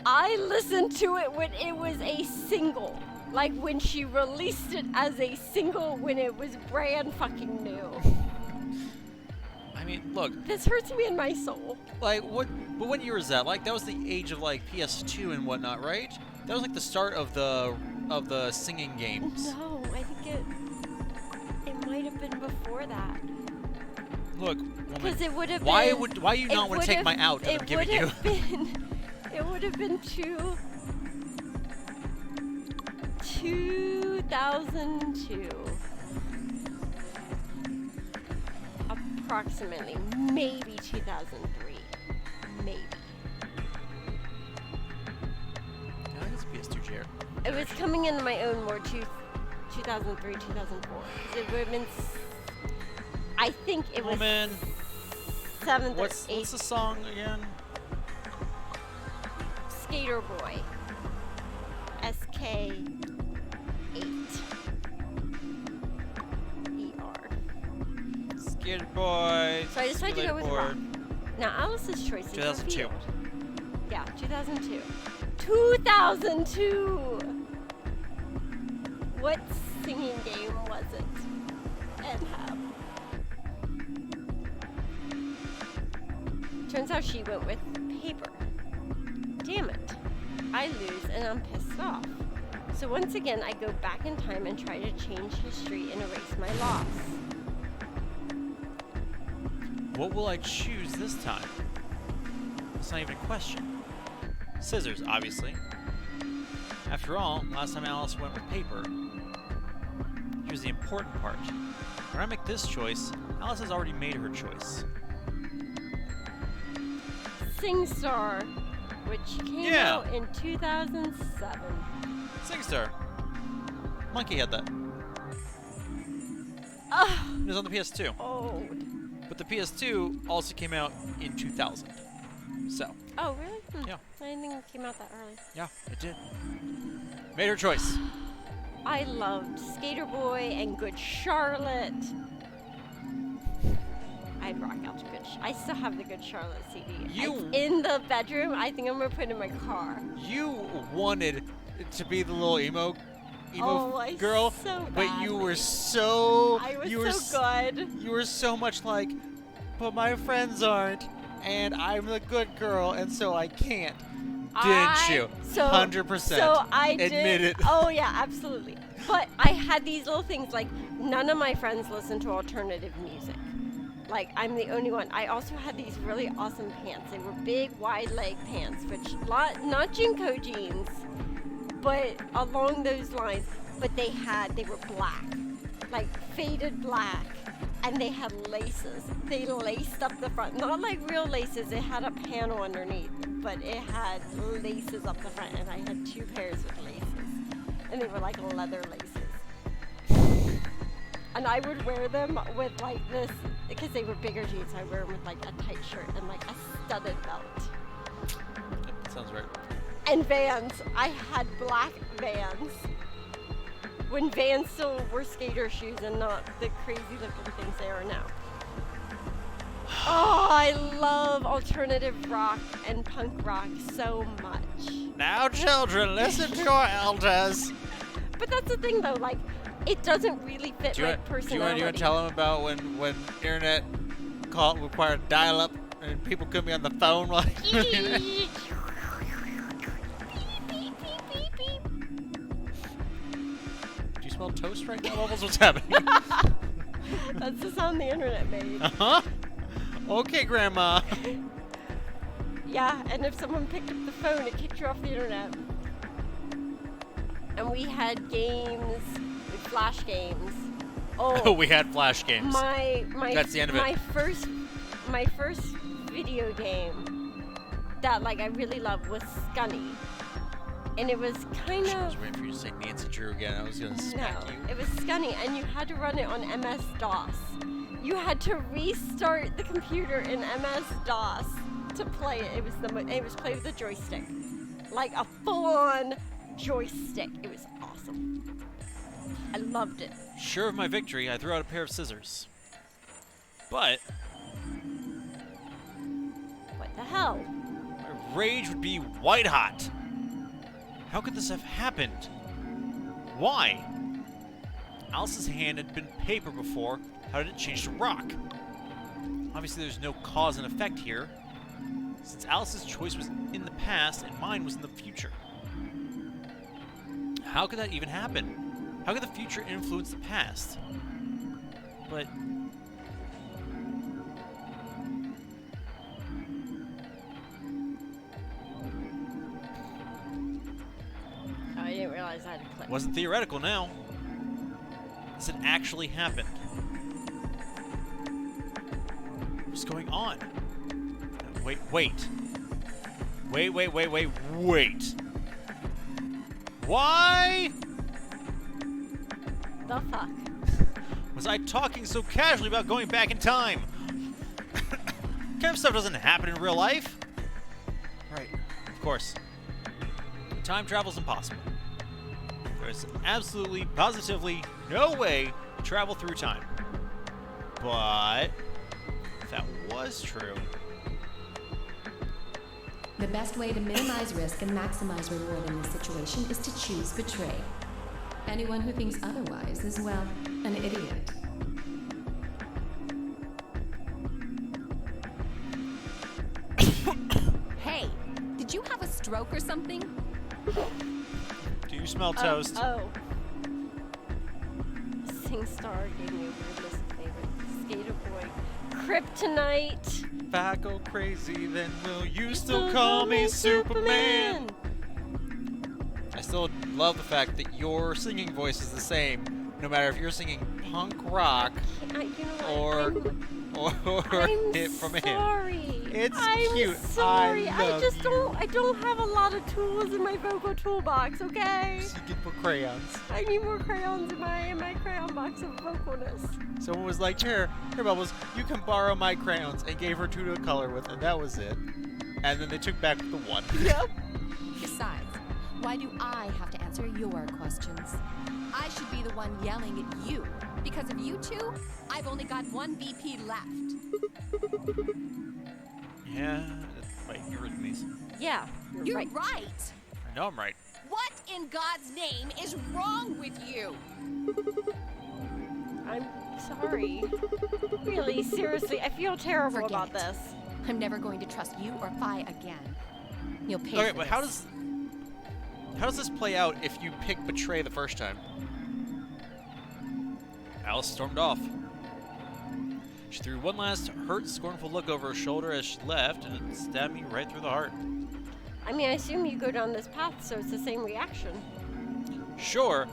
I listened to it when it was a single. Like when she released it as a single when it was brand fucking new. I mean, look. This hurts me in my soul. Like, what? But what year is that? Like, that was the age of like PS2 and whatnot, right? That was like the start of the singing games. No, I think it might have been before that. Look, Because it would have been. why do you not want to take my out that I'm giving you? It would have been too 2002. Approximately. Maybe 2003. Maybe. I think it's PS2 chair. It was coming into my own more 2003, 2004. It would have been. I think it was. Woman. 7th or 8th. What's the song again? Skater Boy. SK8. ER. Skater Boy. So I decided to go with rock. Board. Now Alice's choice is 2002. Yeah, 2002. 2002! What singing game was it? And how? Turns out she went with paper. Damn it. I lose and I'm pissed off. So once again, I go back in time and try to change history and erase my loss. What will I choose this time? It's not even a question. Scissors, obviously. After all, last time Alice went with paper. Here's the important part. When I make this choice, Alice has already made her choice. SingStar, which came out in 2007. SingStar. Monkey had that. It was on the PS2. Old. But the PS2 also came out in 2000. So. Oh, really? Yeah. I didn't think it came out that early. Yeah, it did. Made her choice. I loved Skater Boy and Good Charlotte. I'd rock out to I still have the Good Charlotte CD. It's in the bedroom. I think I'm gonna put it in my car. You wanted to be the little emo girl, so but you were so I was you were so good. You were so much like, but my friends aren't, and I'm the good girl, and so I can't. Didn't you? 100%. So I did. Admit it. Oh yeah, absolutely. But I had these little things like none of my friends listen to alternative music. Like I'm the only one. I also had these really awesome pants. They were big, wide leg pants, which not Jinko jeans, but along those lines. But they were black, like faded black, and they had laces. They laced up the front, not like real laces. It had a panel underneath, but it had laces up the front, and I had 2 pairs with laces, and they were like leather laces. And I would wear them with like this, because they were bigger jeans. I wear them with like a tight shirt and like a studded belt. Yep, sounds right. And Vans. I had black Vans. When Vans still were skater shoes and not the crazy looking things they are now. Oh, I love alternative rock and punk rock so much. Now, children, listen to your elders. But that's the thing, though. Like, it doesn't really fit my personality. Do you want to tell them about when internet call required dial-up and people couldn't be on the phone while you Do you smell toast right now, Bubbles? What's happening? That's the sound the internet made. Uh-huh. Okay, Grandma. Yeah, and if someone picked up the phone, it kicked you off the internet. And we had games, flash games. Oh, we had flash games. That's the end of it. My first video game that like I really loved was Scunny. And it was kind of... I was waiting for you to say Nancy Drew again. I was going to smack you. It was Scunny, and you had to run it on MS-DOS. You had to restart the computer in MS-DOS to play it. It was played with a joystick. Like a full-on joystick. It was awesome. I loved it. Sure of my victory, I threw out a pair of scissors. But... what the hell? My rage would be white hot. How could this have happened? Why? Alice's hand had been paper before. How did it change to rock? Obviously there's no cause and effect here, since Alice's choice was in the past and mine was in the future. How could that even happen? How could the future influence the past? But... I didn't realize I had to click. wasn't theoretical now. this had actually happened. What's going on? Wait. Wait. Why The fuck? was I talking so casually about going back in time? Kind of stuff doesn't happen in real life. Right, of course. Time travel's impossible. There's absolutely, positively no way to travel through time. But if that was true, The best way to minimize risk and maximize reward in this situation is to choose betray. Anyone who thinks otherwise is, well, an idiot. Hey, did you have a stroke or something? do you smell toast? Oh. SingStar gave me a weird list of favorites. Skater Boy. Kryptonite. If I go crazy, then will you still call me Superman? I still love the fact that your singing voice is the same, no matter if you're singing punk rock or hit from him. Sorry. It's I'm cute. sorry. I love just you. don't have a lot of tools in my vocal toolbox, okay? So you get more crayons. I need more crayons in my crayon box of vocalness. Someone was like, here, Bubbles, you can borrow my crayons, and gave her 2 to color with, and that was it. And then they took back the 1. Yep. Besides, why do I have to answer your questions? I should be the one yelling at you. Because of you two, I've only got 1 BP left. Yeah, wait, you're reading these. Yeah, You're right. I know I'm right. What in God's name is wrong with you? I'm sorry. Really, seriously, I feel terrible Forget about it. this. I'm never going to trust you or Phi again. You'll pay Okay, for but this. how does this play out if you pick Betray the first time? Alice stormed off. She threw one last hurt, scornful look over her shoulder as she left, and it stabbed me right through the heart. I mean, I assume you go down this path, so it's the same reaction. Sure,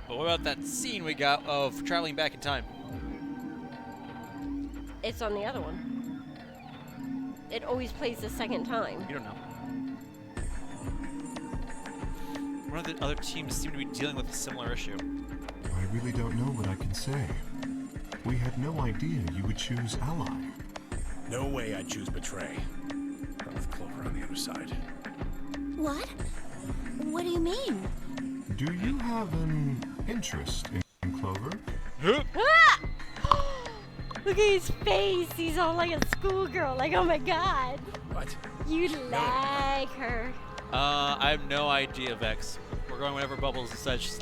but what about that scene we got of traveling back in time? It's on the other one. It always plays the second time. You don't know. One of the other teams seemed to be dealing with a similar issue. I really don't know what I can say. We had no idea you would choose Ally. No way I'd choose Betray. Not with Clover on the other side. What? What do you mean? Do you have an interest in Clover? Ah! Look at his face. He's all like a schoolgirl. Like, oh my god. What? You like her. I have no idea, Vex. We're going whenever Bubbles says she's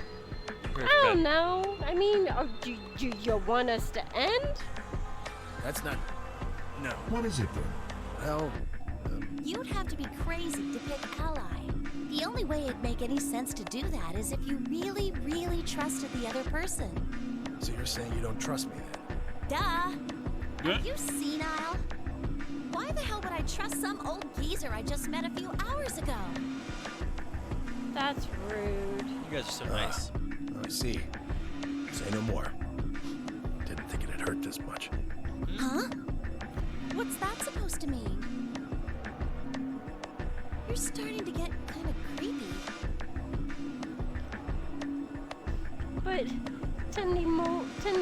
I don't know. I mean, do you want us to end? That's not... No. What is it then? Well... You'd have to be crazy to pick Ally. The only way it'd make any sense to do that is if you really, really trusted the other person. So you're saying you don't trust me then? Duh. Are you senile? Why the hell would I trust some old geezer I just met a few hours ago? That's rude. You guys are so nice. I see. Say no more. Didn't think it'd hurt this much. Huh? What's that supposed to mean? You're starting to get kind of creepy. But Tendy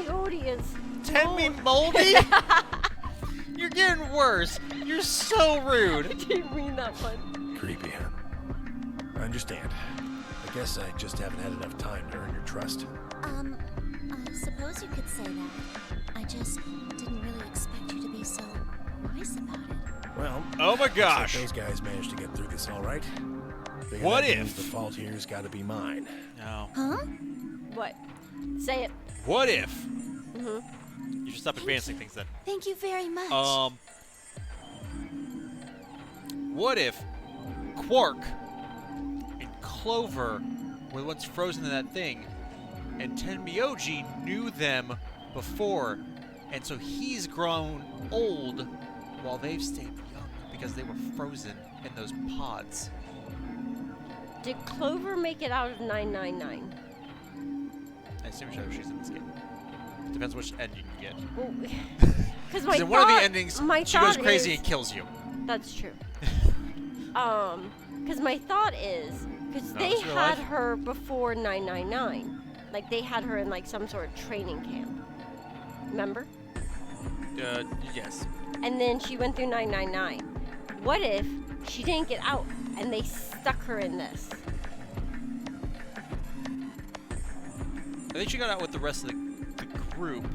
Odie is... Tendy Moldy? You're getting worse. You're so rude. I didn't mean that one. Creepy, huh? I understand. I guess I just haven't had enough time to earn your trust. I suppose you could say that. I just didn't really expect you to be so nice about it. Well, oh my looks gosh. like those guys managed to get through this all right. Figure What that means if? the fault here's got to be mine? No. Huh? What? Say it. What if? Mm-hmm. You should stop advancing things then. Thank you very much. What if Quark and Clover were the ones frozen in that thing, and Tenmyoji knew them before, and so he's grown old while they've stayed young because they were frozen in those pods. Did Clover make it out of 999? I assume she's in this game. Depends which ending you get. Well, because in one of the endings, she goes crazy and kills you. That's true. Because my thought is, because No, they it's real had life. her before 999. Like, they had her in, like, some sort of training camp. Remember? Yes. And then she went through 999. What if she didn't get out and they stuck her in this? I think she got out with the rest of the group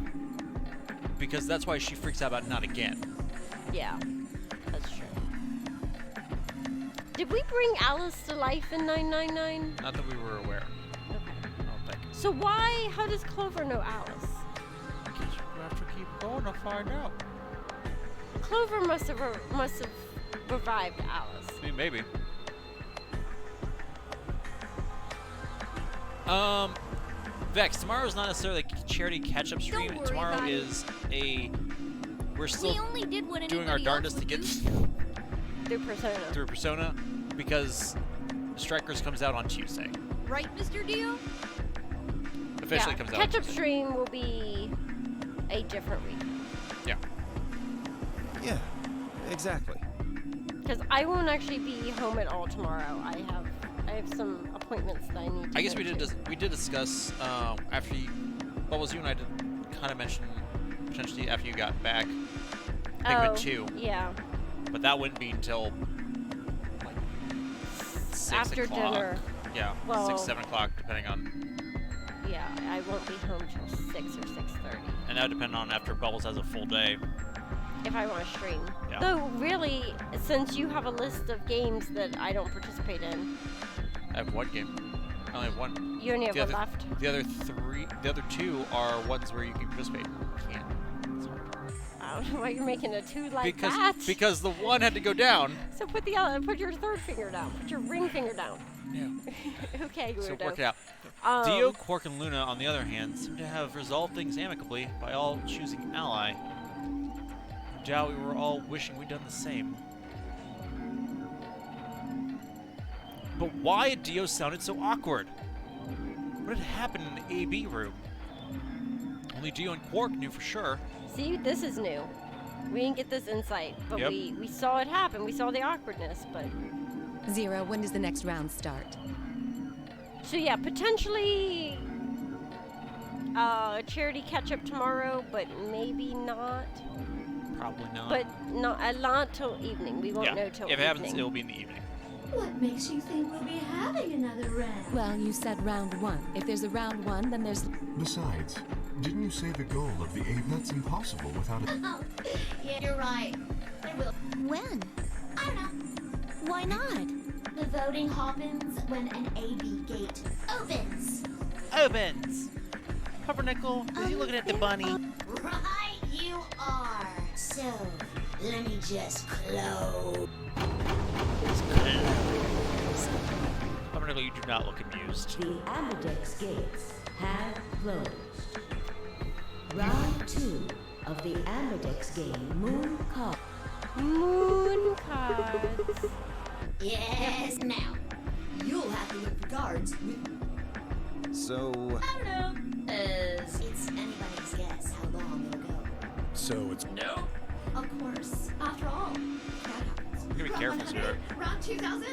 because that's why she freaks out about not again. Yeah, that's true. Did we bring Alice to life in 999? Not that we were aware. Okay. I don't think. So how does Clover know Alice? Because you have to keep going to find out. Clover must have revived Alice. I mean, maybe. Vex, tomorrow's not necessarily a charity catch-up stream. Don't worry Tomorrow about it. is we're still We only did what doing our anybody darndest else to would get do. Through Persona. through Persona because Strikers comes out on Tuesday. Right, Mr. Dio? Officially comes out. Catch-up stream will be a different week. Yeah. Yeah, exactly. Because I won't actually be home at all tomorrow. I have some appointments that I need to I guess go to. we did discuss after Bubbles, you and I did kind of mention potentially after you got back Pikmin 2. Yeah. But that wouldn't be until like 6 After o'clock. dinner. Yeah, Well, 6, 7 o'clock, depending on. Yeah, I won't be home till 6 or 6:30. And that would depend on after Bubbles has a full day. If I want to stream. Yeah. Though, really, since you have a list of games that I don't participate in, I have one game. I only have one. you only have The one other- left. The other two are ones where you can participate. You can't. It's hard. I don't know why you're making a two like Because that. because the one had to go down. So put your third finger down. Put your ring finger down. Yeah. Okay, So weirdo. work it out. Dio, Quark, and Luna, on the other hand, seem to have resolved things amicably by all choosing ally. No doubt we were all wishing we'd done the same. But why had Dio sounded so awkward? What had happened in the AB room? Only Dio and Quark knew for sure. See, this is new. We didn't get this insight, but Yep. we saw it happen. We saw the awkwardness, but... Zero, when does the next round start? So yeah, potentially charity catch-up tomorrow, but maybe not. Probably not. But not till evening. We won't know till if it happens, evening. it'll be in the evening. What makes you think we'll be having another round? Well, you said round one. If there's a round one, then there's... Besides, didn't you say the goal of the AB? That's impossible without a... Oh, yeah, you're right. There will. When? I don't know. Why not? The voting happens when an AB gate opens. Opens. Pumpernickel, is he looking at the bunny? Right, you are. So, let me just close. Pumpernickel, you do not look amused. The Ambidex gates have closed. Round 2 of the Ambidex game, Moon Card. Moon cards. Yes, now. You'll have to look for guards with... So, I don't know. It's anybody's guess how long it'll go. So it's No. Of course. After all, that happens. You gotta be Round careful, 100, sweetheart. Round 2000,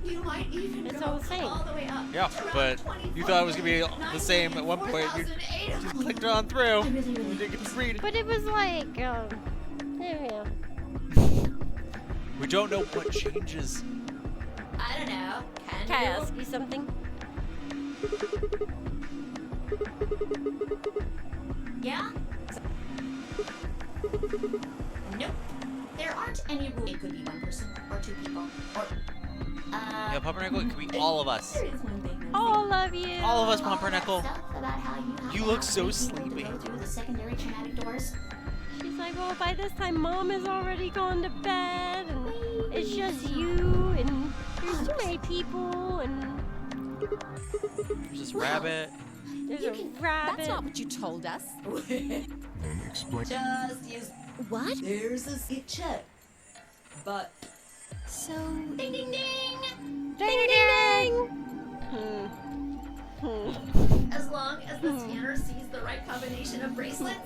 you might even It's go all the same. all the way up. Yeah, to but round you thought it was gonna be the same at one point. You 24,800. just clicked on through. I really, You really didn't get to read it. But it was like, yeah. We don't know what changes. I don't know. Can I ask you something? Yeah? Nope. There aren't any rules. It could be one person or two people or Yeah, Pumpernickel, it could be all of us. there is one thing. that's All of you. All of us, all that Pumpernickel. stuff about how you have You to look have so three people to sleepy. go through the secondary traumatic doors. She's like, well, by this time, Mom has already gone to bed, and it's just you, and there's too many people, and There's this rabbit. there's a rabbit. That's not what you told us. Then explain... Just use. What? There's a skip check. But. So, Ding ding ding! Ding, ding, ding! As long as the scanner runner sees the right combination of bracelets.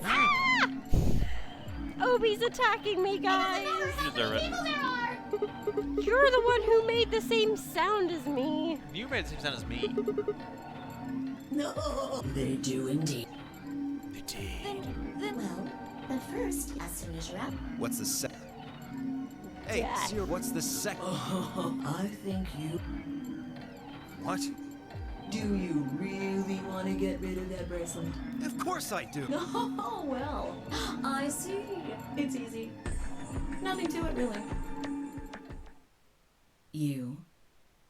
Obi's attacking me, guys. You deserve it. You're the one who made the same sound as me. You made the same sound as me. No, they do indeed. Well, but first, as soon as you're out. What's the sec? Hey, Yeah. Zero, what's the sec? I think you. What? Do you really want to get rid of that bracelet? Of course I do. Oh, well, I see. It's easy. Nothing to it, really. You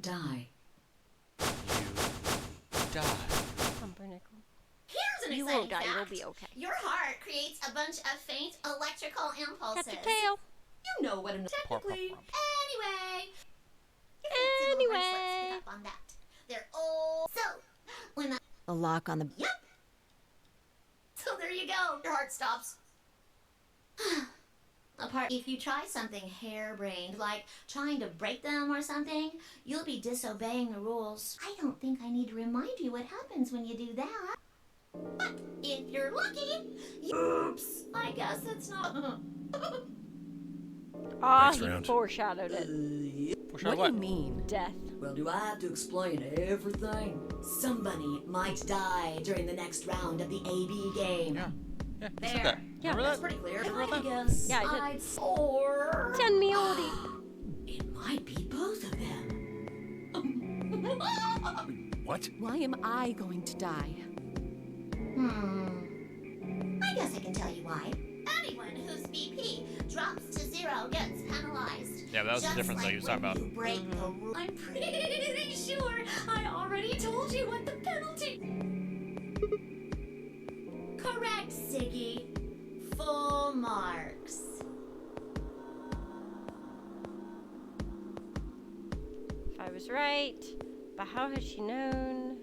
die. Die. Pumpernickel. Here's an You exciting won't die, fact. you'll be okay. Your heart creates a bunch of faint electrical impulses. Cut your tail. You know what an Poor technically. Pump. Anyway. Your fancy little bracelets pick up on that. They're old. So, when the... A lock on the. Yep. So there you go. Your heart stops. Apart, if you try something harebrained, like trying to break them or something, you'll be disobeying the rules. I don't think I need to remind you what happens when you do that. But if you're lucky, oops, I guess it's not. Ah, Next he round. foreshadowed it. Foreshadowed What what? do you mean? Death. Well, do I have to explain everything? Somebody might die during the next round of the AB game. Yeah. Yeah, you There. said that. Yeah, Remember That's that? pretty clear. Remember I that? guess Yeah, I did. I'd or Send me oldie. It might be both of them. What? Why am I going to die? I guess I can tell you why. Anyone whose BP drops to 0 gets penalized. Yeah, but that was the Just difference that like he was talking when about. You break the rule. I'm pretty sure I already told you what the penalty. Correct, Siggy. Full marks. If I was right, but how has she known?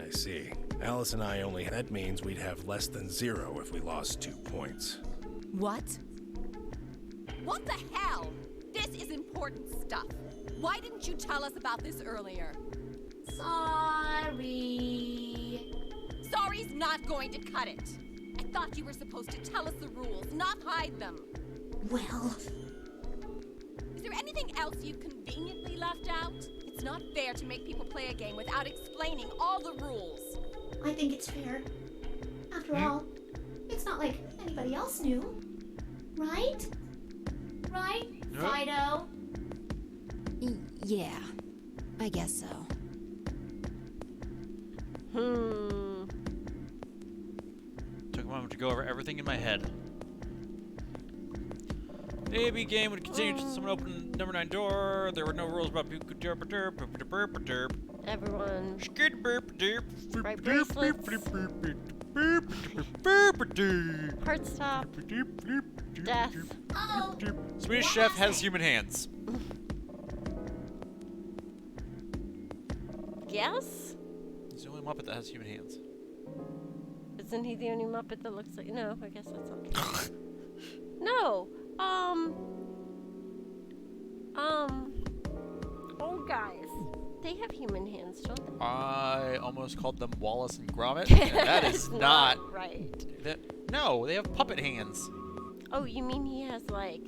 I see. Alice and I only. That means we'd have less than 0 if we lost 2 points. What? What the hell? This is important stuff. Why didn't you tell us about this earlier? Sorry. Sorry's not going to cut it. I thought you were supposed to tell us the rules, not hide them. Well, Is there anything else you've conveniently left out? It's not fair to make people play a game without explaining all the rules. I think it's fair. After all, it's not like anybody else knew. Right? Right, Fido? Yeah, I guess so. Took a moment to go over everything in my head. The AB game would continue until someone opened number 9 door. There were no rules about Everyone. Right bracelets. Heart stop. Death. Oh, Swedish chef has human hands. Yes? He's the only Muppet that has human hands. Isn't he the only Muppet that looks like... No, I guess that's not true. No. Old guys. They have human hands, don't they? I almost called them Wallace and Gromit. And that is not right. No, they have puppet hands. Oh, you mean he has like...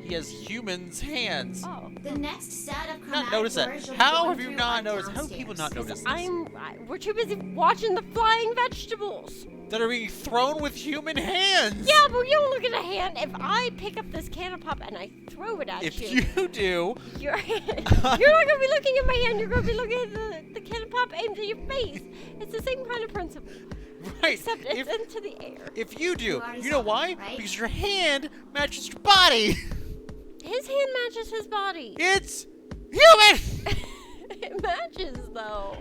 He has humans' hands. Oh. the next set of Not chromatic noticed that. doors you'll How go have you through not are noticed? How have people not downstairs. noticed this? We're too busy watching the flying vegetables. That are being thrown with human hands. Yeah, but you don't look at a hand. If I pick up this can of pop and I throw it at If you, you do, you're not gonna be looking at my hand. You're gonna be looking at the can of pop aimed at your face. It's the same kind of principle, right? except it's into the air. If you do, already you know saw that, why? right? Because your hand matches your body. His hand matches his body. It's human. It matches though.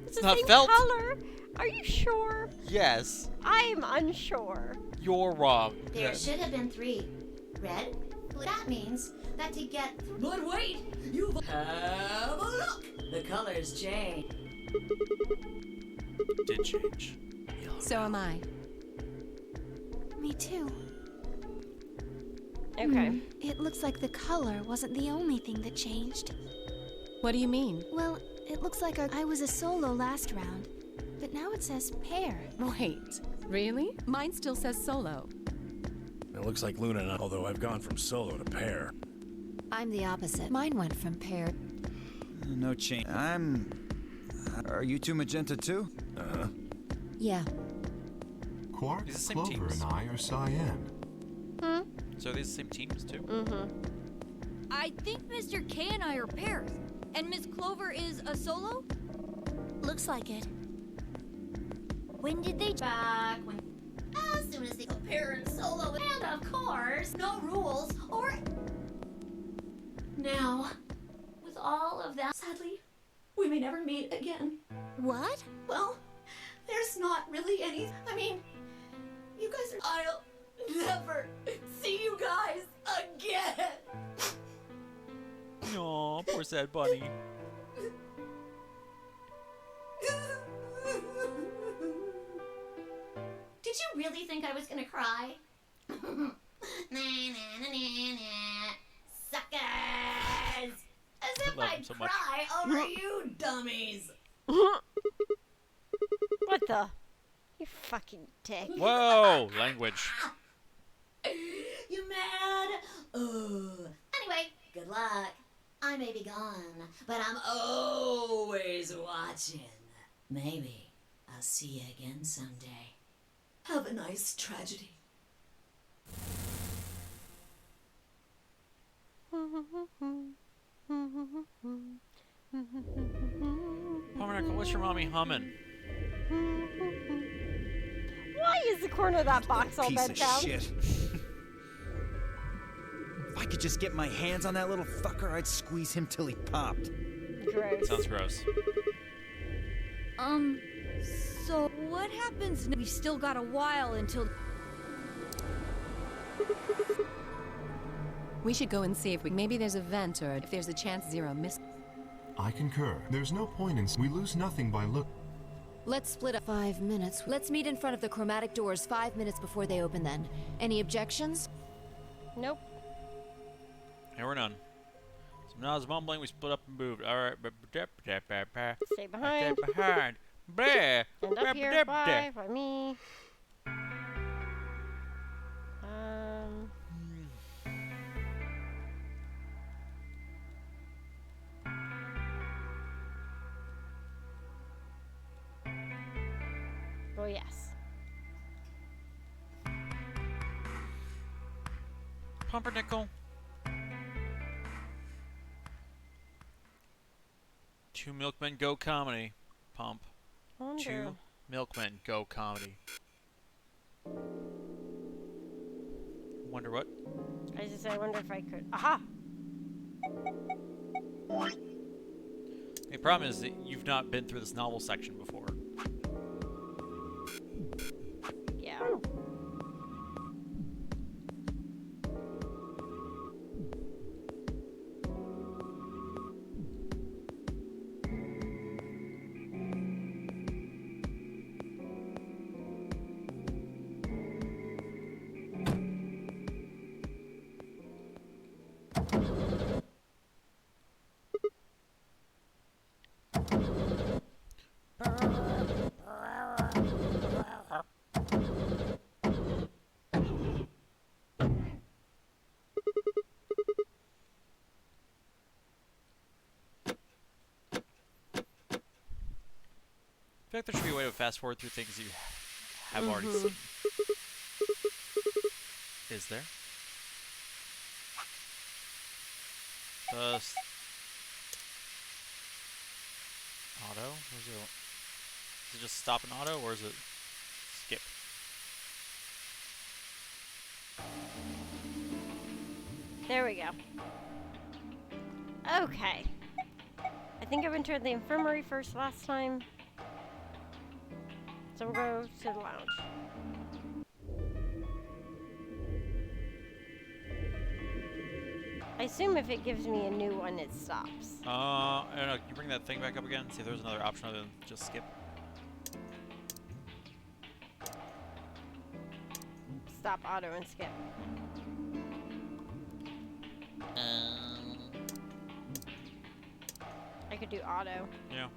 It's the not same felt. color. Are you sure? Yes, I'm unsure. you're wrong. There should have been 3. Red, blue. That means that to get through. But wait, you have a look. The colors change. Did change. So am I. Me too. Okay. It looks like the color wasn't the only thing that changed. What do you mean? Well, it looks like I was a solo last round, But now it says pair. Wait, really? Mine still says solo. It looks like Luna and I, although I've gone from solo to pair. I'm the opposite. Mine went from pair. No change. Are you two magenta too? Uh-huh. Yeah. Quark, These are the same Clover, teams. and I are cyan. So are these the same teams too? I think Mr. K and I are pairs. And Miss Clover is a solo? Looks like it. When did they... Back when... As soon as they go pair and solo, and of course, no rules or... Now, with all of that, sadly, we may never meet again. What? Well, there's not really any... I mean, you guys are... I'll never see you guys again. Aw, poor sad bunny. Did you really think I was gonna cry? Nah, nah, nah, nah, nah. Suckers! As if love him I'd so much. cry over you dummies! What the? You fucking dick. Whoa, language. You mad? Anyway, good luck. I may be gone, but I'm always watching. Maybe I'll see you again someday. Have a nice tragedy. Pomeracle, what's your mommy humming? Why is the corner of that box all Piece bent of down? shit. If I could just get my hands on that little fucker, I'd squeeze him till he popped. Gross. Sounds gross. So what happens? We've still got a while until... We should go and see if maybe there's a vent or if there's a chance Zero missed. I concur. There's no point in... We lose nothing by look... Let's split up 5 minutes. Let's meet in front of the chromatic doors 5 minutes before they open then. Any objections? Nope. Here we're none. So now I was mumbling, we split up and moved. Alright. Stay behind. Stay behind. Blah. And up here by me. Oh, yes. Pumpernickel. Two Milkmen Go Comedy. Pump. Wonder. Two Milkmen Go Comedy. Wonder what? I just I wonder if I could. Aha! The problem is that you've not been through this novel section before. Yeah. I feel like there should be a way to fast forward through things you have already seen. Is there? Just auto? Is it just stop and auto, or is it skip? There we go. Okay. I think I entered the infirmary first last time. So we'll go to the lounge. I assume if it gives me a new one, it stops. I don't know. Can you bring that thing back up again? See if there's another option other than just skip. Stop, auto, and skip. I could do auto. Yeah.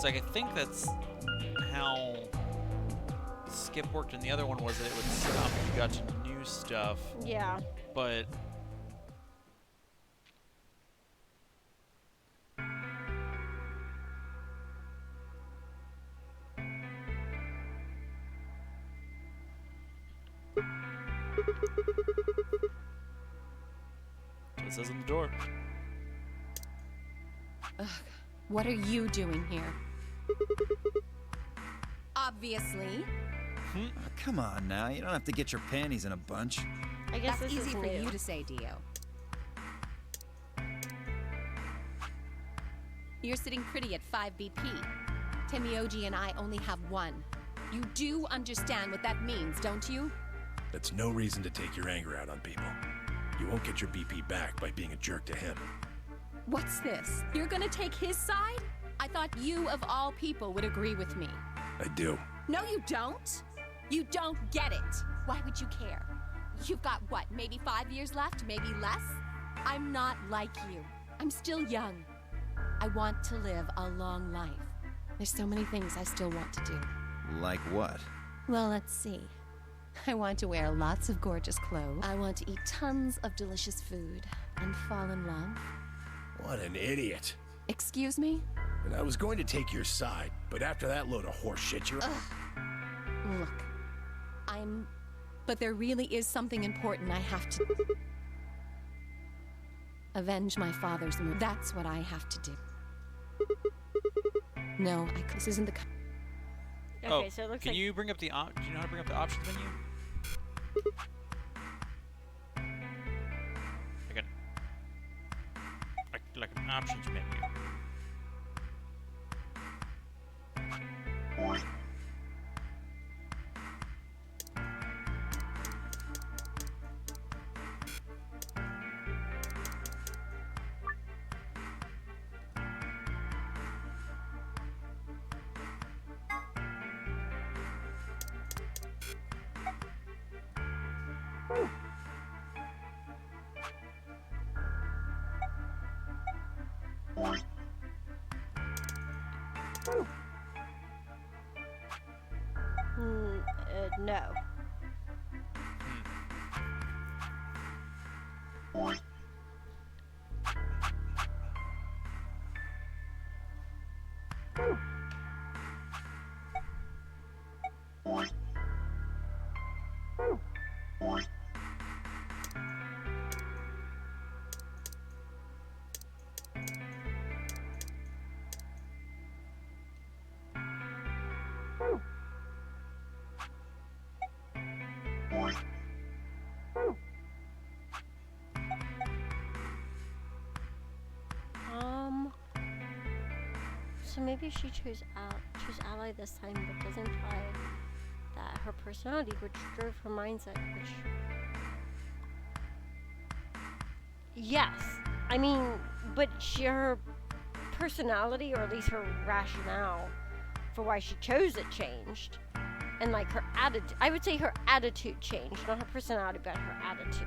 Because like, I think that's how Skip worked, and the other one was that it would stop if you got to new stuff. Yeah. But it says on the door. Ugh, what are you doing here? Obviously. Oh, come on now, you don't have to get your panties in a bunch. I guess That's this easy is for new. you to say, Dio. You're sitting pretty at 5 BP. Temioji and I only have 1. You do understand what that means, don't you? That's no reason to take your anger out on people. You won't get your BP back by being a jerk to him. What's this? You're gonna take his side? I thought you, of all people, would agree with me. I do. No, you don't. You don't get it. Why would you care? You've got what, maybe 5 years left, maybe less? I'm not like you. I'm still young. I want to live a long life. There's so many things I still want to do. Like what? Well, let's see. I want to wear lots of gorgeous clothes. I want to eat tons of delicious food and fall in love. What an idiot. Excuse me? And I was going to take your side, but after that load of horse shit, you're... Look, but there really is something important I have to... Avenge my father's murder. That's what I have to do. No, this isn't the... Okay, so it looks can like... you bring up the do you know how to bring up the options menu? Like an options menu. No. So maybe she chose ally this time, but doesn't imply that her personality, which drove her mindset, which... Yes. I mean, but her personality, or at least her rationale for why she chose it, changed. And like her attitude, I would say her attitude changed, not her personality, but her attitude.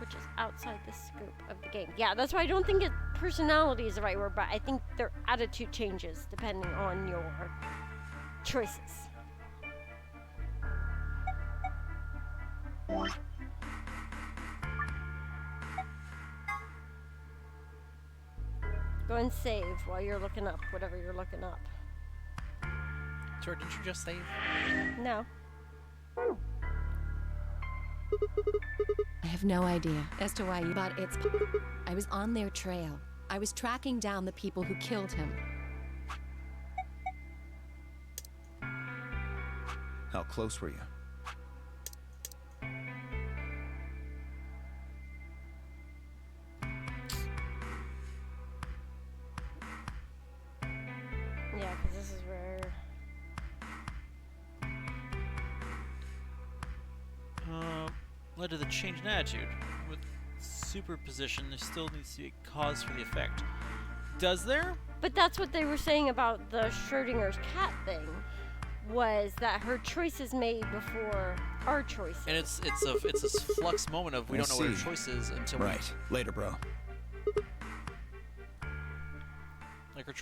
Which is outside the scope of the game. Yeah, that's why I don't think personality is the right word, but I think their attitude changes depending on your choices. Go and save while you're looking up whatever you're looking up. Sorry, didn't you just save? No. I have no idea as to why you... But it's... I was on their trail. I was tracking down the people who killed him. How close were you? Yeah, because this is where... Led to the change in attitude. With superposition, there still needs to be a cause for the effect. Does there? But that's what they were saying about the Schrodinger's cat thing, was that her choices made before our choices. And it's a flux moment of we don't know what our choice is until Right. Later, bro. Like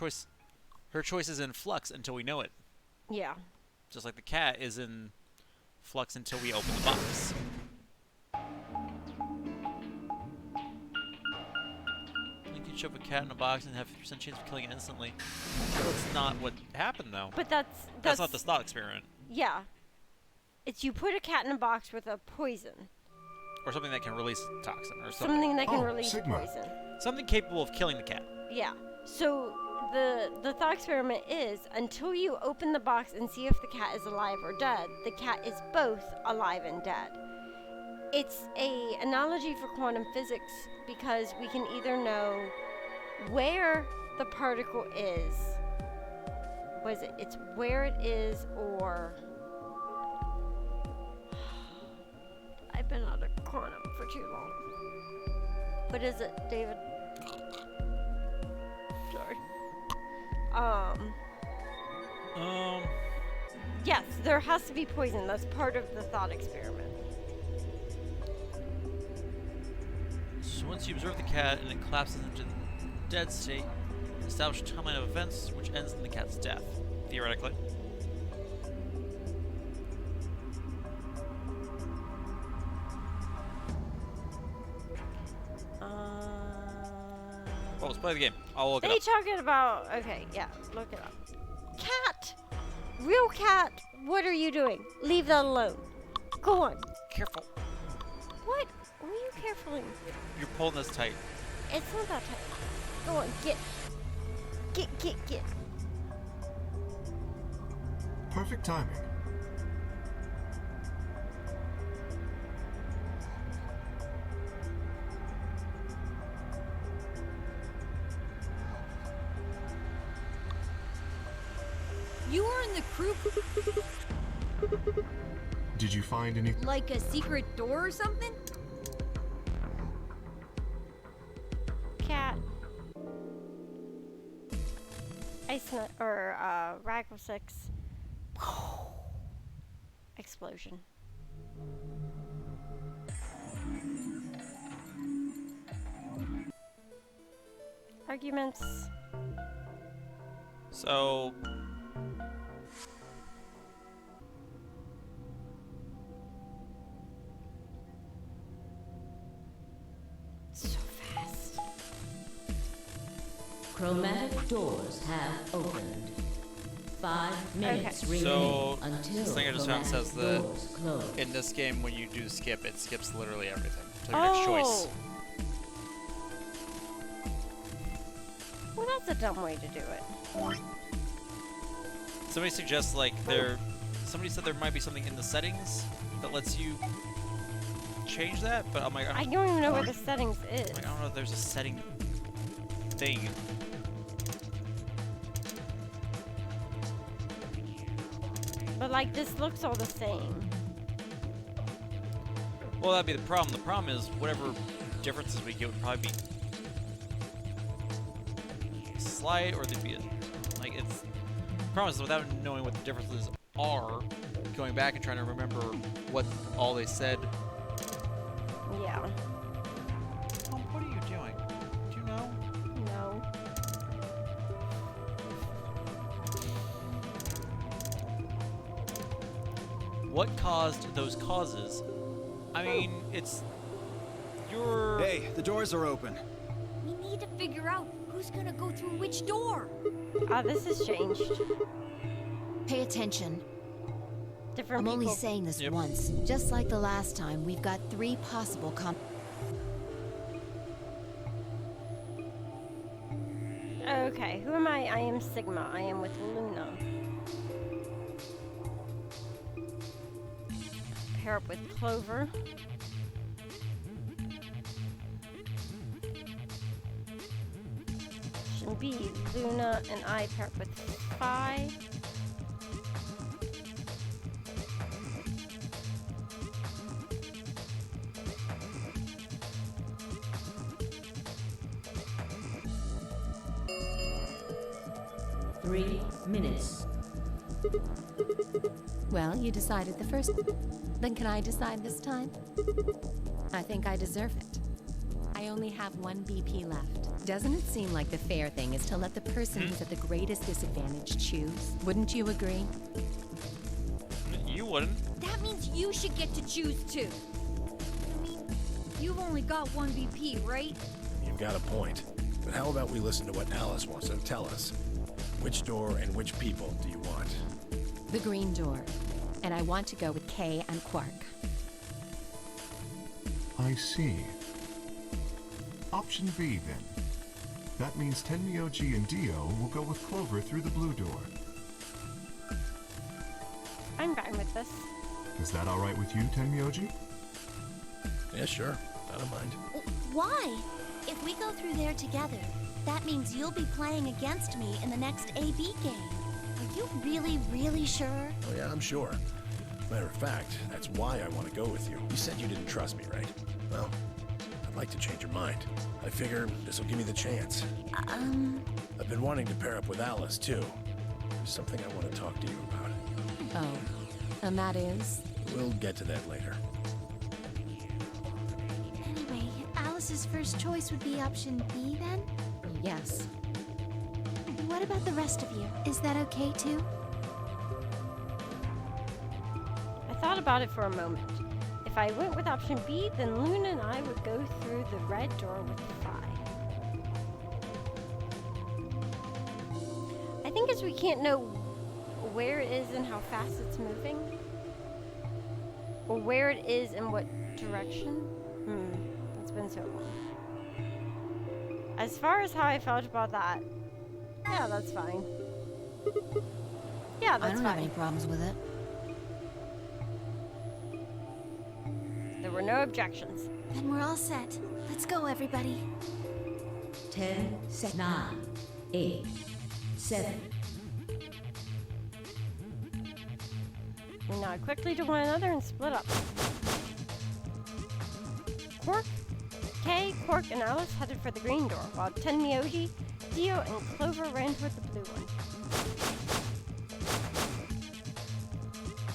her choice is in flux until we know it. Yeah. Just like the cat is in flux until we open the box. You can shove a cat in a box and have 50% chance of killing it instantly. That's not what happened, though. But that's not the thought experiment. Yeah. It's you put a cat in a box with a poison. Or something that can release toxin, or something. Something that can release poison. Something capable of killing the cat. Yeah. So the thought experiment is until you open the box and see if the cat is alive or dead, the cat is both alive and dead. It's a analogy for quantum physics because we can either know where the particle is. It's where it is, or I've been out of quantum for too long. What is it, David? Sorry. Yes, there has to be poison. That's part of the thought experiment. So once you observe the cat and it collapses into the dead state, establish a timeline of events which ends in the cat's death, theoretically. Well, let's play the game. I'll look it up. They talking about... Okay, yeah, look it up. Cat! Real cat, what are you doing? Leave that alone. Go on. Careful. What? What are you carefuling? You're pulling this tight. It's not that tight. Go on, get. Get. Perfect timing. You were in the crew. Did you find any? Like a secret door or something? Cat. Ice nut or Raggle 6. Explosion. Arguments. So so fast. Chromatic doors have opened. 5 minutes okay. remain So until Slinger just chromatic says that doors close. in this game, when you do skip, it skips literally everything to your next choice. Well, that's a dumb way to do it. Somebody suggests somebody said there might be something in the settings that lets you change that, but I'm like, I don't even know where the settings is. I don't know if there's a setting thing. But like this looks all the same. Well, that'd be the problem. The problem is whatever differences we get would probably be slight, or they'd be it's. The problem is without knowing what the differences are, going back and trying to remember what all they said. Yeah. What are you doing? Do you know? No. What caused those causes? I mean, it's your... Hey, the doors are open. We need to figure out who's gonna go through which door. This has changed. Pay attention. Different I'm only people. saying this once. Just like the last time, we've got 3 possible Okay, who am I? I am Sigma. I am with Luna. Pair up with Clover. Should be Luna and I pair up with Phi. Minutes. Well, you decided the first. Then can I decide this time? I think I deserve it. I only have 1 BP left. Doesn't it seem like the fair thing is to let the person who's at the greatest disadvantage choose? Wouldn't you agree? You wouldn't. That means you should get to choose too. I mean, you've only got 1 BP, right? You've got a point. But how about we listen to what Alice wants to tell us? Which door and which people do you want? The green door. And I want to go with Kay and Quark. I see. Option B, then. That means Tenmyoji and Dio will go with Clover through the blue door. I'm fine with this. Is that all right with you, Tenmyoji? Yeah, sure. I don't mind. Why? If we go through there together, that means you'll be playing against me in the next AB game. Are you really, really sure? Oh yeah, I'm sure. Matter of fact, that's why I want to go with you. You said you didn't trust me, right? Well, I'd like to change your mind. I figure this will give me the chance. I've been wanting to pair up with Alice, too. There's something I want to talk to you about. Oh, and that is? We'll get to that later. Anyway, Alice's first choice would be option B, then? Yes. What about the rest of you? Is that okay, too? I thought about it for a moment. If I went with option B, then Luna and I would go through the red door with Phi. I think as we can't know where it is and how fast it's moving, or where it is and what direction. It's been so long. As far as how I felt about that, yeah, that's fine. Yeah, that's I don't fine. have any problems with it. There were no objections. Then we're all set. Let's go, everybody. 10, 9, 8, 7. We nod quickly to one another and split up. Quark, and Alice headed for the green door, while Tenmyoji, Dio, and Clover ran toward the blue one.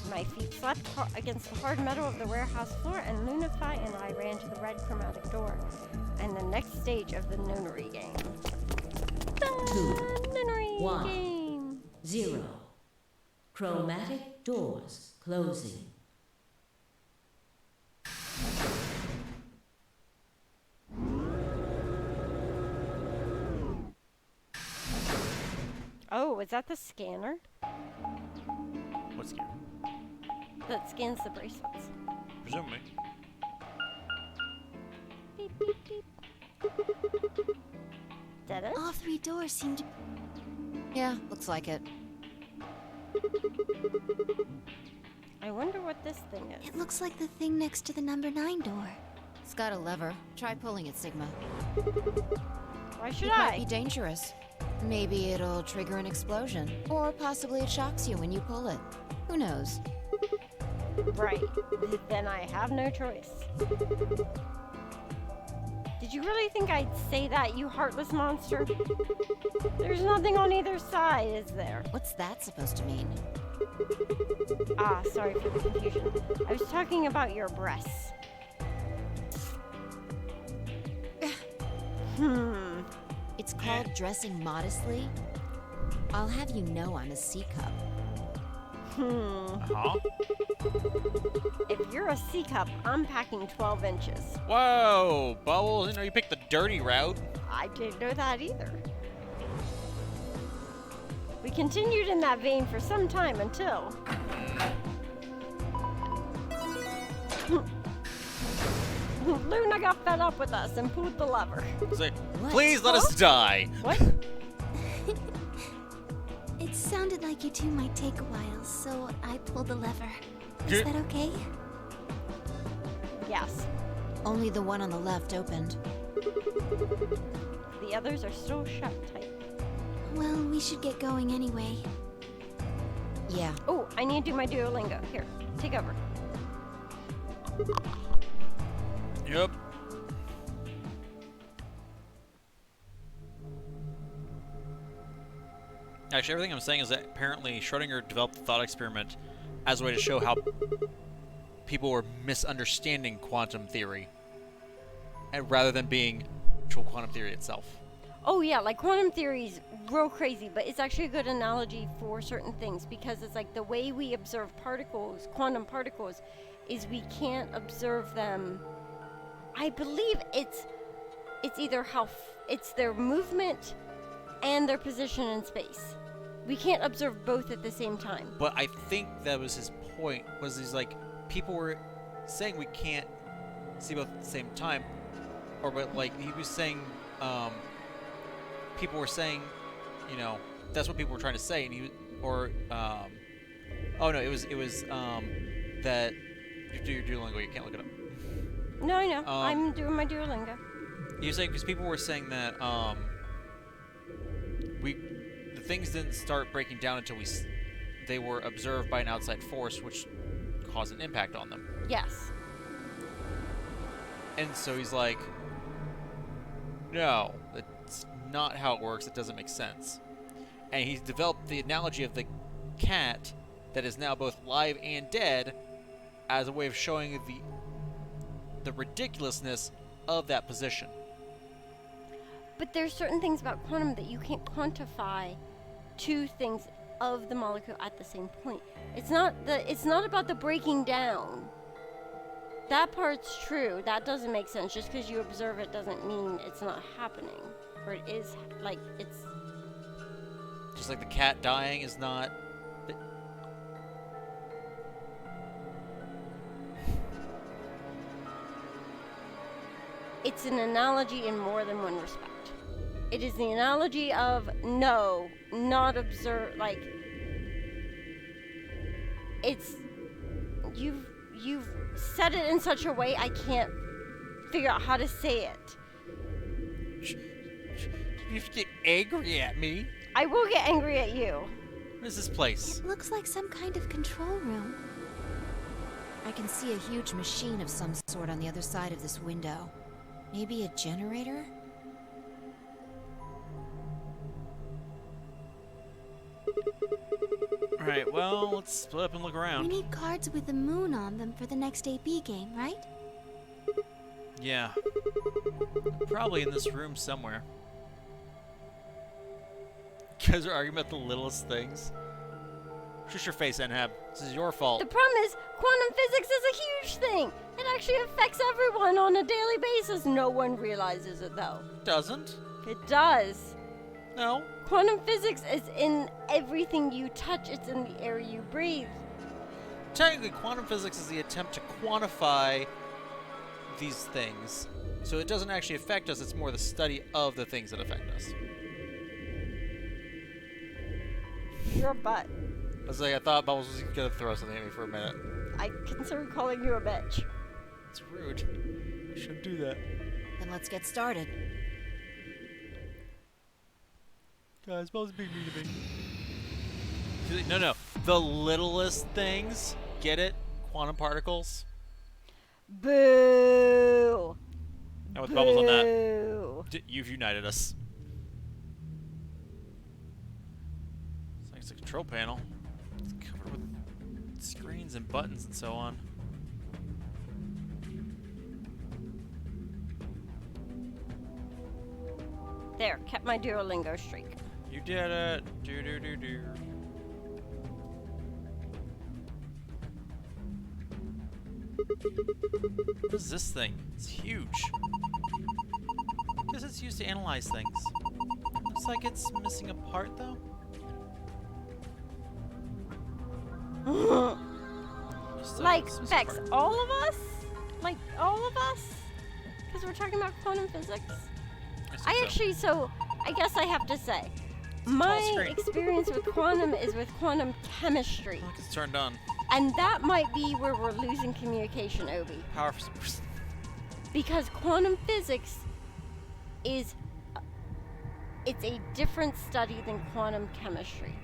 My feet slapped against the hard metal of the warehouse floor, and Luna, Phi, and I ran to the red chromatic door, and the next stage of the Noonery game. 2, Noonery 1, game. 0. Chromatic doors closing. Oh, is that the scanner What's scanner? that scans the bracelets? Presumably. Beep, beep, beep. Did it? All 3 doors seem to... Yeah, looks like it. I wonder what this thing is. It looks like the thing next to the number 9 door. It's got a lever. Try pulling it, Sigma. Why should It I? might be dangerous. Maybe it'll trigger an explosion. Or possibly it shocks you when you pull it. Who knows? Right. Then I have no choice. Did you really think I'd say that, you heartless monster? There's nothing on either side, is there? What's that supposed to mean? Ah, sorry for the confusion. I was talking about your breasts. It's called dressing modestly. I'll have you know I'm a C cup. Huh? If you're a C cup, I'm packing 12 inches. Whoa, Bubbles, you know you picked the dirty route. I didn't know that either. We continued in that vein for some time until... Luna got fed up with us and pulled the lever. Say, please let us die. What? It sounded like you two might take a while, so I pulled the lever. Is that okay? Yes. Only the one on the left opened. The others are still shut tight. Well, we should get going anyway. Yeah. Oh, I need to do my Duolingo. Here, take over. Yep. Actually, everything I'm saying is that apparently Schrodinger developed the thought experiment as a way to show how people were misunderstanding quantum theory. and rather than being actual quantum theory itself. Oh yeah, like quantum theory's real crazy, but it's actually a good analogy for certain things because it's like the way we observe particles, quantum particles, is we can't observe them. I believe it's either it's their movement and their position in space. We can't observe both at the same time. But I think that was his point, was he's like, people were saying we can't see both at the same time. Or, but like, he was saying, people were saying, you know, that's what people were trying to say. And he, or, oh no, it was, that you do your Duolingo, you can't look it up. No, I know. I'm doing my Duolingo. He was saying, because people were saying that, the things didn't start breaking down until they were observed by an outside force, which caused an impact on them. Yes. And so he's like, no, that's not how it works. It doesn't make sense. And he's developed the analogy of the cat that is now both live and dead as a way of showing the ridiculousness of that position. But there's certain things about quantum that you can't quantify two things of the molecule at the same point. It's not about the breaking down. That part's true. That doesn't make sense. Just because you observe it doesn't mean it's not happening. Or it is, like, it's... Just like the cat dying is not... It's an analogy in more than one respect. It is the analogy of no, not observe, like, it's, you've said it in such a way I can't figure out how to say it. You get angry at me. I will get angry at you. What is this place? It looks like some kind of control room. I can see a huge machine of some sort on the other side of this window. Maybe a generator? Alright, well, let's split up and look around. We need cards with the moon on them for the next AB game, right? Yeah. Probably in this room somewhere. You guys are arguing about the littlest things. Shush your face, Enhab. This is your fault. The problem is, quantum physics is a huge thing. It actually affects everyone on a daily basis. No one realizes it, though. Doesn't? It does. No. Quantum physics is in everything you touch. It's in the air you breathe. Technically, quantum physics is the attempt to quantify these things. So it doesn't actually affect us. It's more the study of the things that affect us. You're a butt. I was like, I thought Bubbles was going to throw something at me for a minute. I consider calling you a bitch. It's rude. You shouldn't do that. Then let's get started. Guys, Bubbles being mean to me. No. The littlest things. Get it? Quantum particles. Boo! Now with Bubbles on that, you've united us. It's like it's a control panel. It's covered with screens and buttons and so on. There, kept my Duolingo streak. You did it. Do. What is this thing? It's huge. I guess it's used to analyze things. Looks like it's missing a part, though. Like, Bex, all of us? Like, all of us? Because we're talking about quantum physics? I guess I have to say, my experience with quantum is with quantum chemistry. Look, it's turned on. And that might be where we're losing communication, Obi. Power source. Because quantum physics it's a different study than quantum chemistry.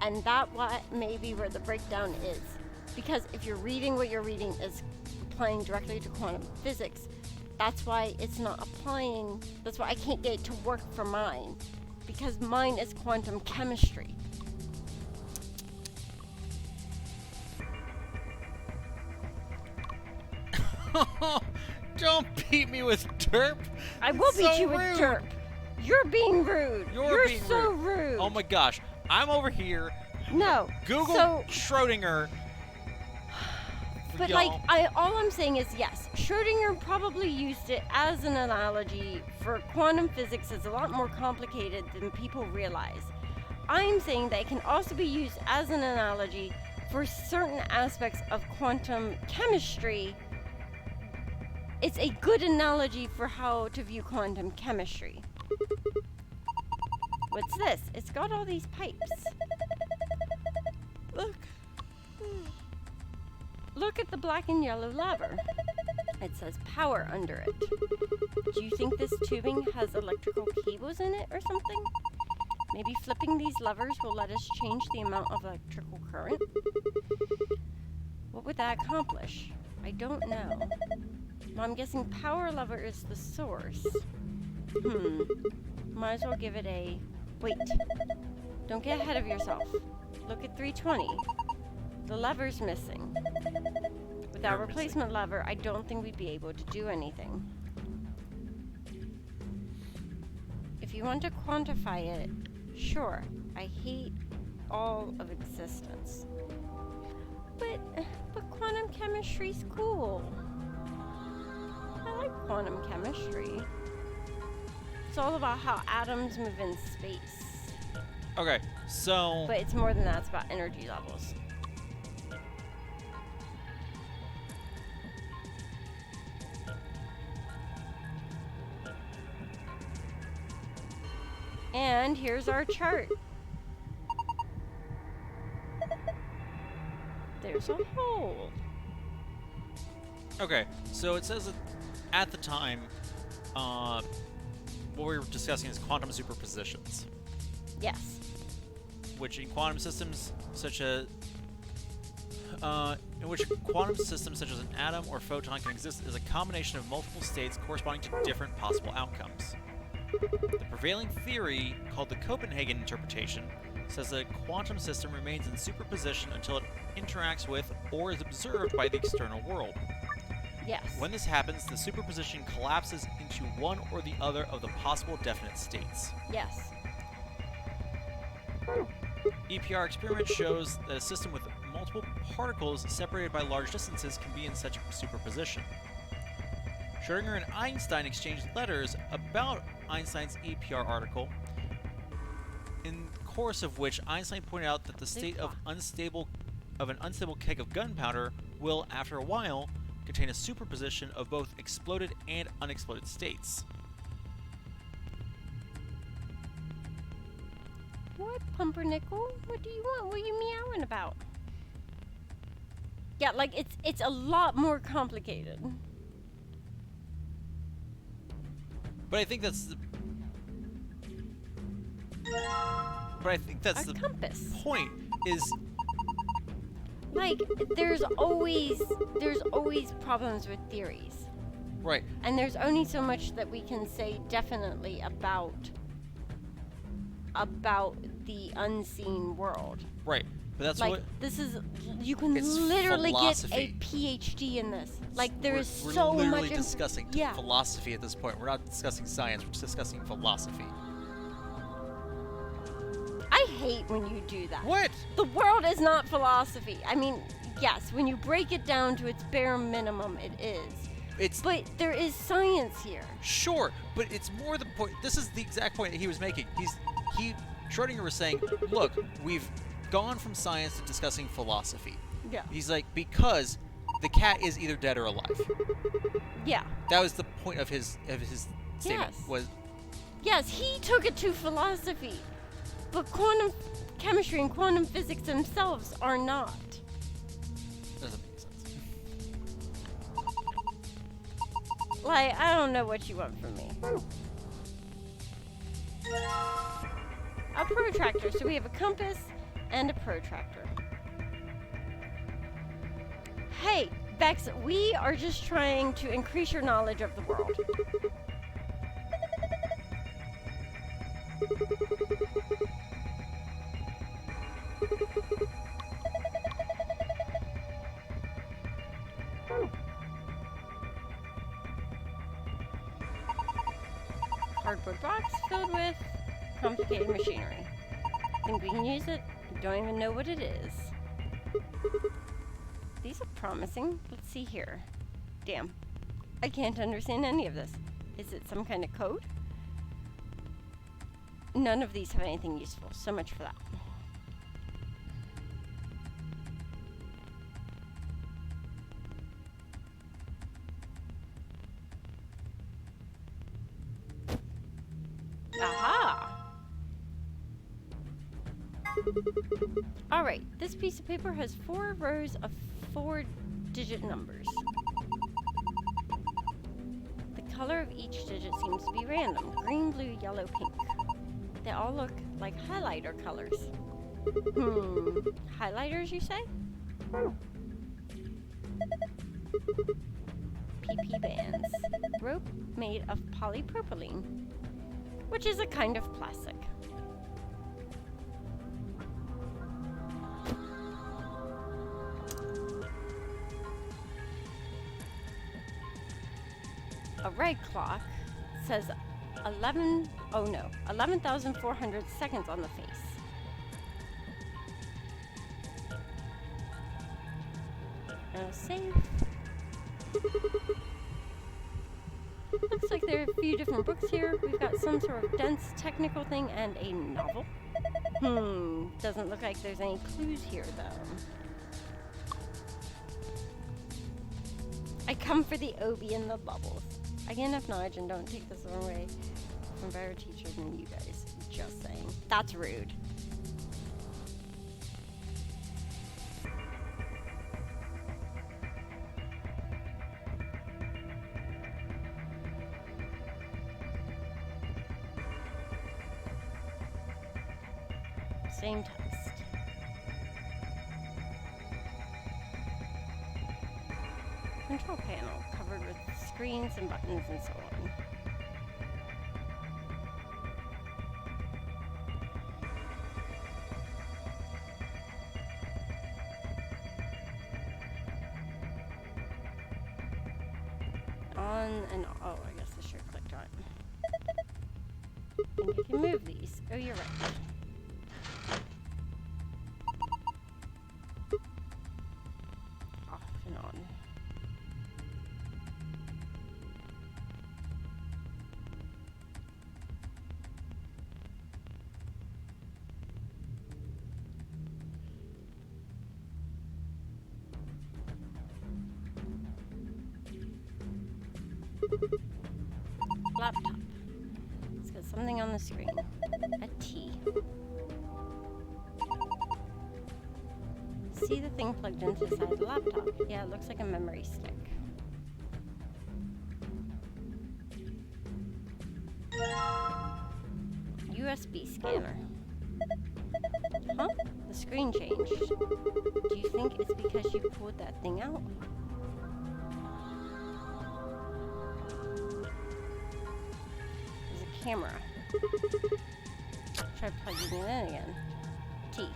And that may be where the breakdown is. Because if you're reading what you're reading is applying directly to quantum physics, that's why it's not applying, that's why I can't get it to work for mine. Because mine is quantum chemistry. Don't beat me with derp. I will beat you with derp. You're being rude. You're being so rude. Oh my gosh. I'm over here. No. Google Schrodinger. But all I'm saying is yes, Schrodinger probably used it as an analogy for quantum physics. Is a lot more complicated than people realize. I'm saying that it can also be used as an analogy for certain aspects of quantum chemistry. It's a good analogy for how to view quantum chemistry. What's this? It's got all these pipes. Look. Look at the black and yellow lever. It says power under it. Do you think this tubing has electrical cables in it or something? Maybe flipping these levers will let us change the amount of electrical current? What would that accomplish? I don't know. Well, I'm guessing power lever is the source. Might as well give it a... Wait. Don't get ahead of yourself. Look at 320. The lever's missing. Without replacement lever, I don't think we'd be able to do anything. If you want to quantify it, sure. I hate all of existence. But quantum chemistry's cool. I like quantum chemistry. It's all about how atoms move in space. Okay, so... But it's more than that, it's about energy levels. And here's our chart. There's a hole. Okay, so it says that at the time, what we were discussing is quantum superpositions. Yes. Which in quantum systems such as in which quantum systems such as an atom or photon can exist as a combination of multiple states corresponding to different possible outcomes. The prevailing theory, called the Copenhagen interpretation, says that a quantum system remains in superposition until it interacts with or is observed by the external world. Yes. When this happens, the superposition collapses into one or the other of the possible definite states. Yes. EPR experiment shows that a system with multiple particles separated by large distances can be in such a superposition. Schrodinger and Einstein exchanged letters about Einstein's EPR article, in the course of which Einstein pointed out that the state of an unstable keg of gunpowder will, after a while, contain a superposition of both exploded and unexploded states. What, Pumpernickel? What do you want? What are you meowing about? Yeah, like it's a lot more complicated. But I think that's the... But I think that's the compass. Point is... Like, there's always problems with theories. Right. And there's only so much that we can say definitely about the unseen world. Right. But that's like, what... this is... You can it's literally philosophy. get a PhD in this. Like, there is we're so literally much... discussing philosophy at this point. We're not discussing science. We're just discussing philosophy. I hate when you do that. What? The world is not philosophy. I mean, yes, when you break it down to its bare minimum, it is. But there is science here. Sure, but it's more the point. This is the exact point that he was making. Schrodinger was saying, look, we've gone from science to discussing philosophy. Yeah. He's like, because the cat is either dead or alive. Yeah. That was the point of his statement. Yes. Was. Yes, he took it to philosophy. But quantum chemistry and quantum physics themselves are not. Doesn't make sense. Like, I don't know what you want from me. A protractor. So we have a compass and a protractor. Hey, Bex, we are just trying to increase your knowledge of the world. cardboard box filled with complicated machinery. Think we can use it? Don't even know what it is. These are promising. Let's see here. Damn. I can't understand any of this. Is it some kind of code? None of these have anything useful. So much for that. Aha! Alright, this piece of paper has 4 rows of 4-digit numbers. The color of each digit seems to be random. Green, blue, yellow, pink. They all look like highlighter colors. Highlighters, you say? PP bands. Rope made of polypropylene, which is a kind of plastic. A red clock says 11,400 seconds on the face. And a safe. Looks like there are a few different books here. We've got some sort of dense technical thing and a novel. Doesn't look like there's any clues here though. I come for the Obi and the bubbles. I get enough knowledge and don't take this the wrong way from better teachers than you guys. Just saying. That's rude. Same test. Control panel covered with screens and buttons and so on. On and oh, I guess I should have clicked on it. And you can move these. Oh, you're right. Off and on. Laptop. It's got something on the screen. A T. See the thing plugged into the side of the laptop? Yeah, it looks like a memory stick. USB scanner. Huh? The screen changed. Do you think it's because you pulled that thing out? There's a camera. Try plugging it in again. T.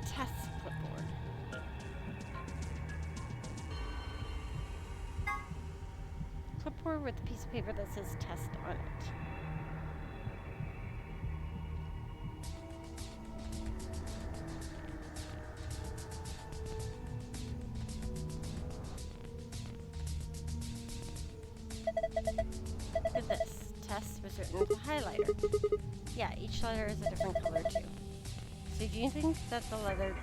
Test clipboard. Clipboard with a piece of paper that says test on it. Look at this. Test was written with a highlighter. Yeah, each letter is a different color too. So do you think that the letter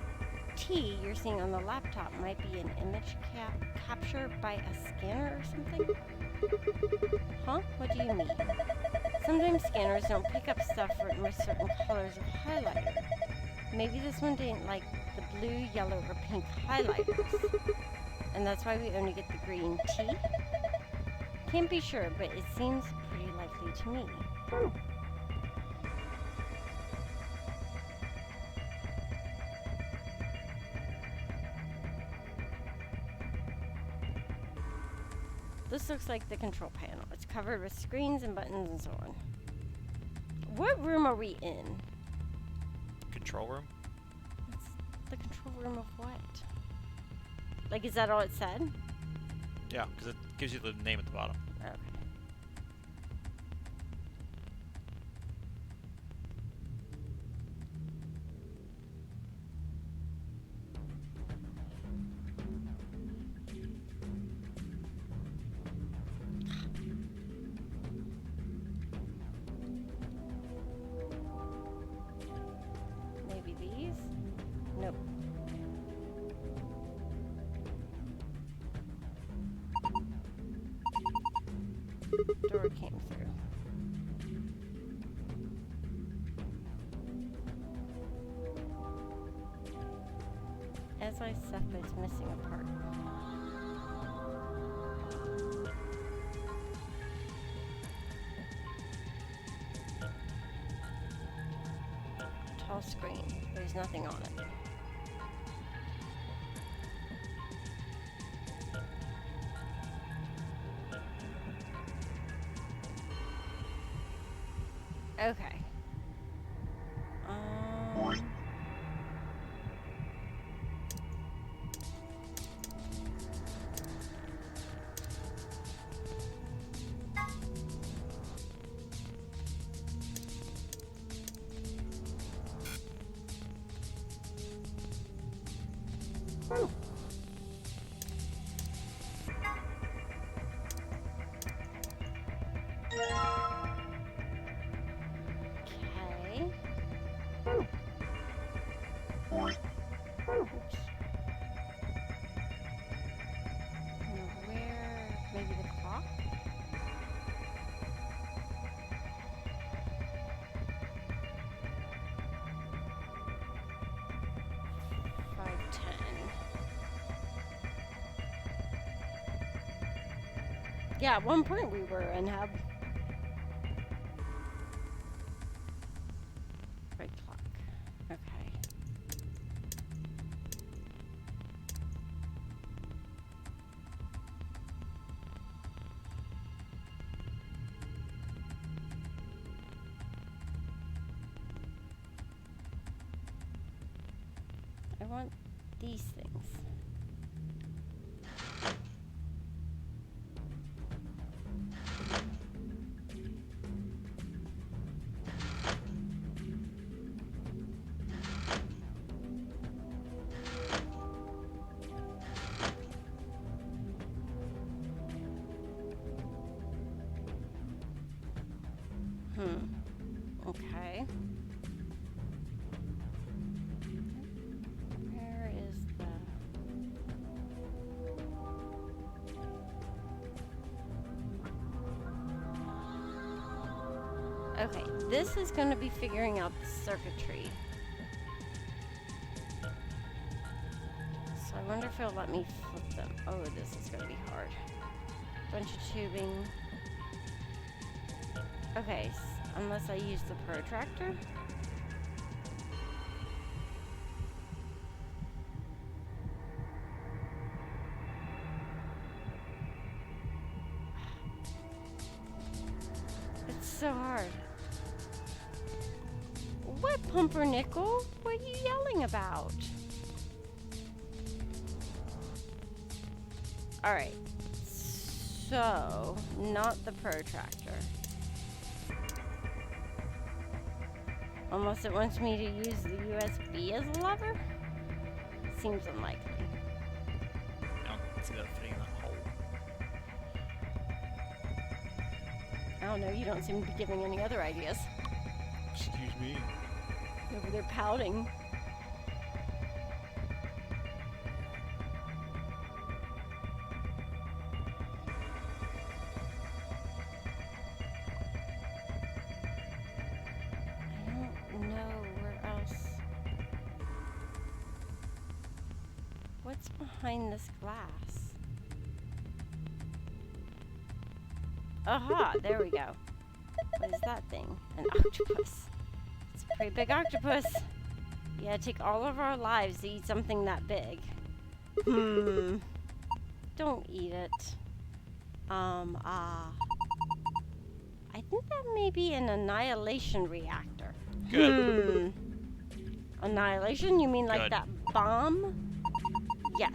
T you're seeing on the laptop might be an image capture by a scanner or something? Huh? What do you mean? Sometimes scanners don't pick up stuff written with certain colors of highlighter. Maybe this one didn't like the blue, yellow, or pink highlighters. And that's why we only get the green T? Can't be sure, but it seems pretty likely to me. This looks like the control panel. It's covered with screens and buttons and so on. What room are we in? Control room? It's the control room of what? Like, is that all it said? Yeah, because it gives you the name at the bottom. Okay. Maybe these? Nope. Door came through. As I said, it's missing a part. Tall screen. There's nothing on it. Okay. Maybe the clock? Yeah, at one point we were in hub. Right clock. Okay. I want these things. Okay. Where is the... Okay, this is going to be figuring out the circuitry. So I wonder if it'll let me flip them. Oh, this is going to be hard. Bunch of tubing. Okay, unless I use the protractor. It's so hard. What, Pumpernickel? What are you yelling about? Alright. So, not the protractor. Unless it wants me to use the USB as a lever? Seems unlikely. I don't see that fitting in that hole. I don't know, you don't seem to be giving any other ideas. Excuse me. Over there pouting. What's behind this glass? Aha, there we go. What is that thing? An octopus. It's a pretty big octopus. Yeah, it'd take all of our lives to eat something that big. Don't eat it. I think that may be an annihilation reactor. Good. Annihilation? You mean like Good. that bomb? Yes.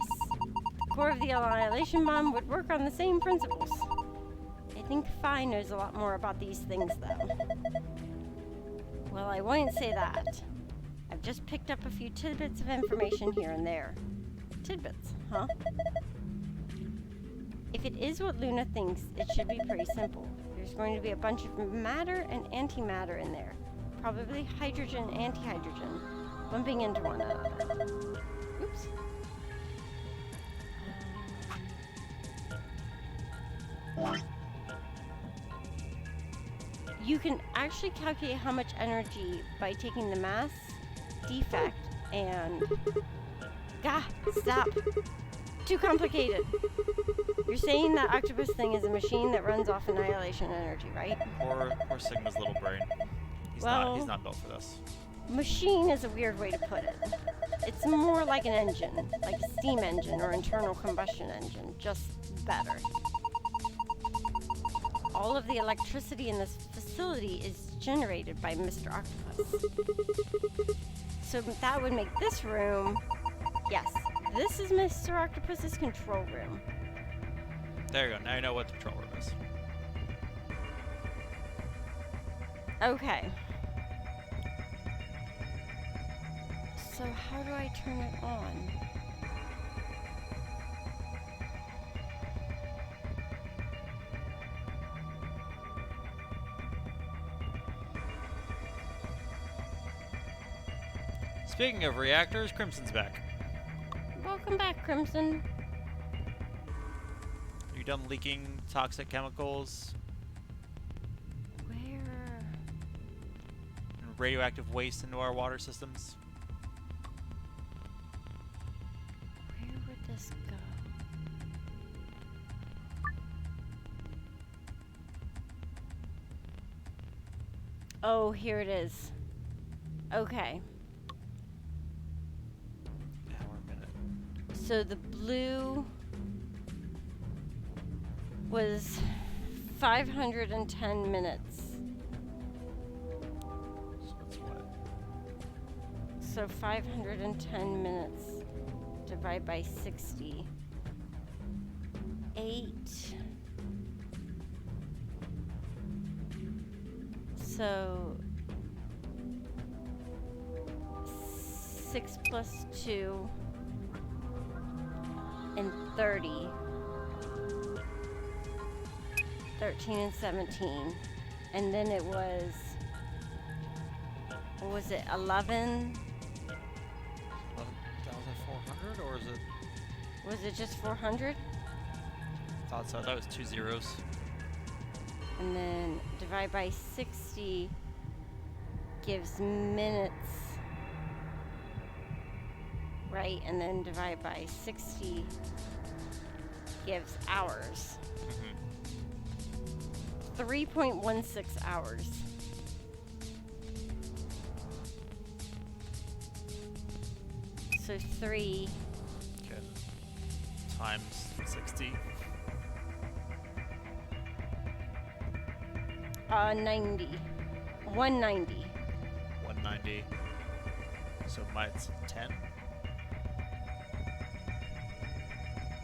core of the annihilation bomb would work on the same principles. I think Phi knows a lot more about these things, though. Well, I won't say that. I've just picked up a few tidbits of information here and there. Tidbits, huh? If it is what Luna thinks, it should be pretty simple. There's going to be a bunch of matter and antimatter in there. Probably hydrogen and antihydrogen bumping into one another. Oops. You can actually calculate how much energy by taking the mass, defect, and... Gah! Stop! Too complicated! You're saying that octopus thing is a machine that runs off annihilation energy, right? Poor Sigma's little brain. He's not built for this. Machine is a weird way to put it. It's more like an engine, like a steam engine or internal combustion engine, just better. All of the electricity in this facility is generated by Mr. Octopus. So that would make this room... Yes, this is Mr. Octopus's control room. There you go. Now you know what the control room is. Okay. So how do I turn it on? Speaking of reactors, Crimson's back. Welcome back, Crimson. Are you done leaking toxic chemicals? Where? And radioactive waste into our water systems? Where would this go? Oh, here it is. Okay. So the blue was 510 minutes. So that's what? So 510 minutes divided by 60. 8. So 6 plus 2. And 30, 13 and 17, and then it was, what was it, 11? 11,400, or is it? Was it just 400? Thought so. That was 2 zeros. And then divide by 60 gives minutes. Right, and then divide by 60 gives hours. 3.16 hours. So 3 Okay. Times 60. 90. 190. 190. So mine's 10.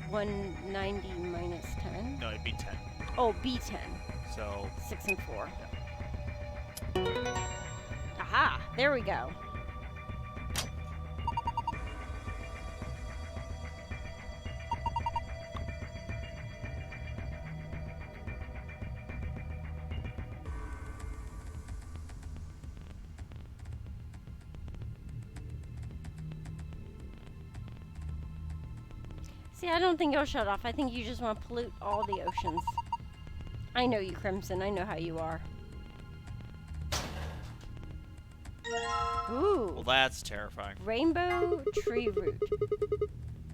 190 minus 10? No, it'd be 10. Oh, B10. So 6 and 4. Aha! There we go. See, I don't think it'll shut off. I think you just want to pollute all the oceans. I know you, Crimson. I know how you are. Ooh. Well, that's terrifying. Rainbow tree root.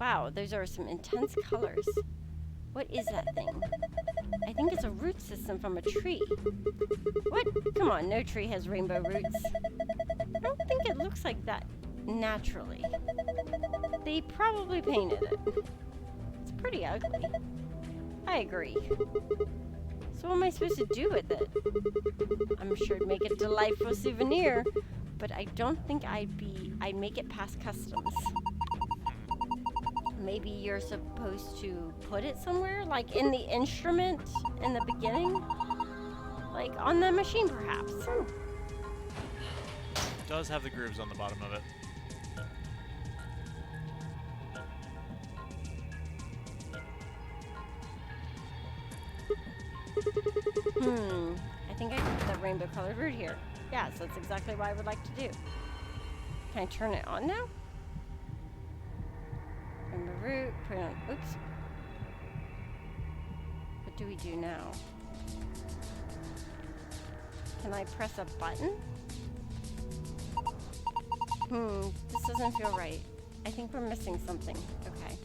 Wow, those are some intense colors. What is that thing? I think it's a root system from a tree. What? Come on, no tree has rainbow roots. I don't think it looks like that naturally. They probably painted it. It's pretty ugly. I agree. So what am I supposed to do with it? I'm sure it'd make a delightful souvenir, but I don't think I'd make it past customs. Maybe you're supposed to put it somewhere, like in the instrument in the beginning, like on the machine, perhaps. It does have the grooves on the bottom of it. I think I put the rainbow colored root here. Yeah, so that's exactly what I would like to do. Can I turn it on now? Rainbow root, put it on, oops. What do we do now? Can I press a button? This doesn't feel right. I think we're missing something. Okay.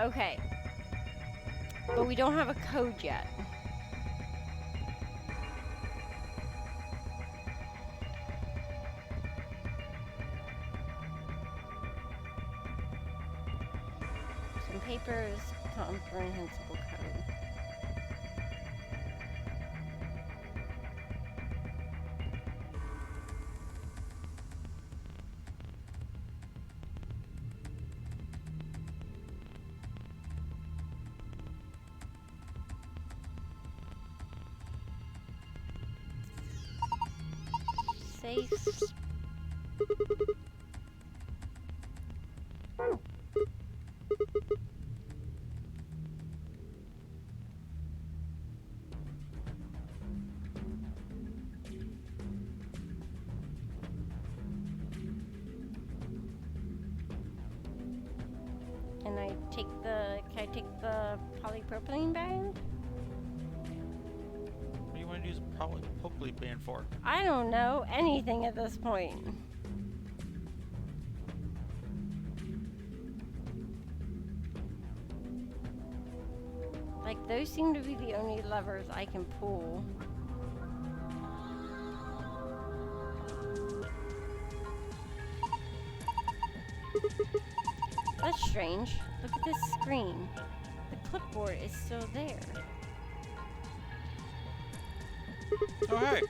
Okay. But we don't have a code yet. Some papers, comprehensible code. Safe. Can I take the polypropylene band? What do you want to use a polypropylene band for? I don't know anything at this point. Like, those seem to be the only levers I can pull. That's strange. Look at this screen. The clipboard is still there. Oh, hey.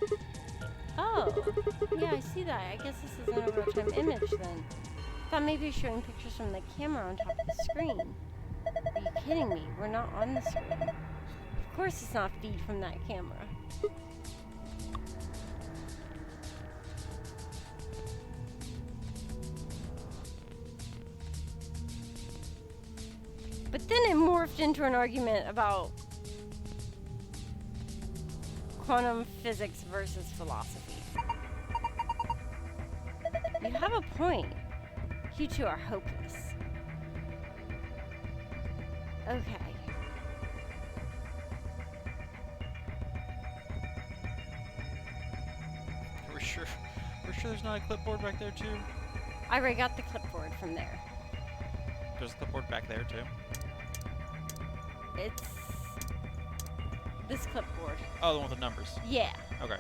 Oh, yeah, I see that. I guess this isn't a real-time image then. Thought maybe showing pictures from the camera on top of the screen. Are you kidding me? We're not on the screen. Of course it's not feed from that camera. But then it morphed into an argument about quantum physics versus philosophy. You have a point. You two are hopeless. Okay. We're sure there's not a clipboard back there too? I already got the clipboard from there. There's a clipboard back there too? It's this clipboard. Oh, the one with the numbers. Yeah. Okay.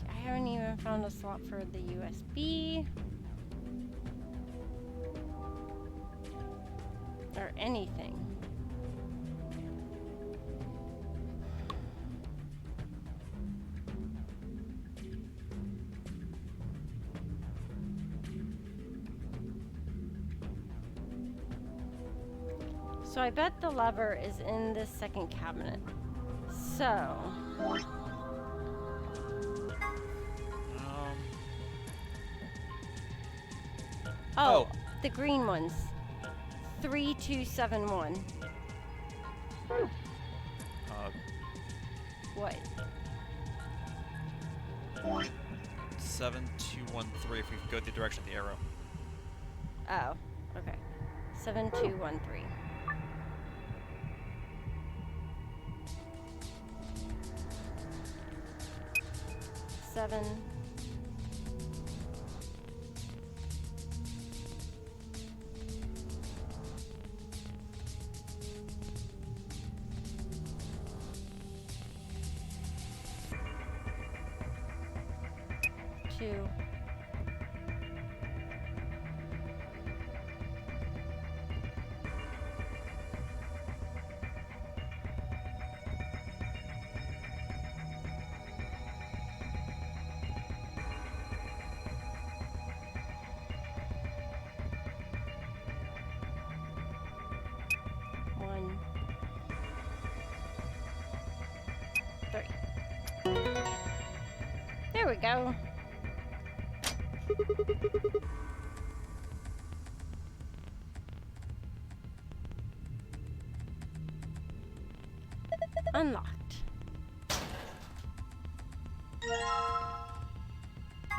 I haven't even found a slot for the USB. Or anything. So I bet the lever is in this second cabinet. So... Oh, the green ones. 3271. what? 7213 if we go the direction of the arrow. Oh, okay. 7213. Seven. Two. One. Three. There we go. Unlocked.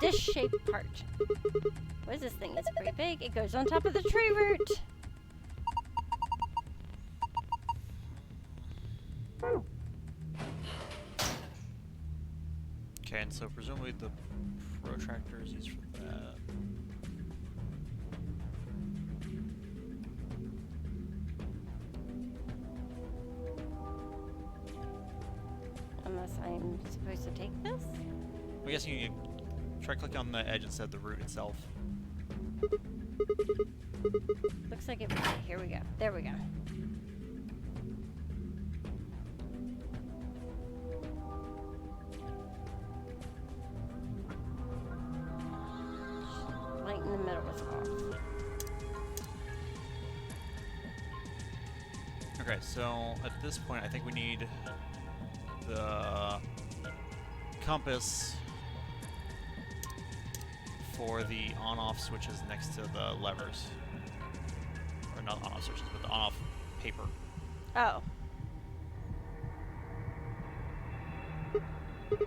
Dish-shaped part. What is this thing? It's pretty big. It goes on top of the tree root. Okay, and so presumably the protractor is used for that. Unless I'm supposed to take this? I guess you can try clicking on the edge instead of the root itself. Looks like it. Here we go. There we go. Light in the middle is off. Okay, so at this point, I think we need the compass for the on-off switches next to the levers. Or not on-off switches, but the on-off paper. Oh. The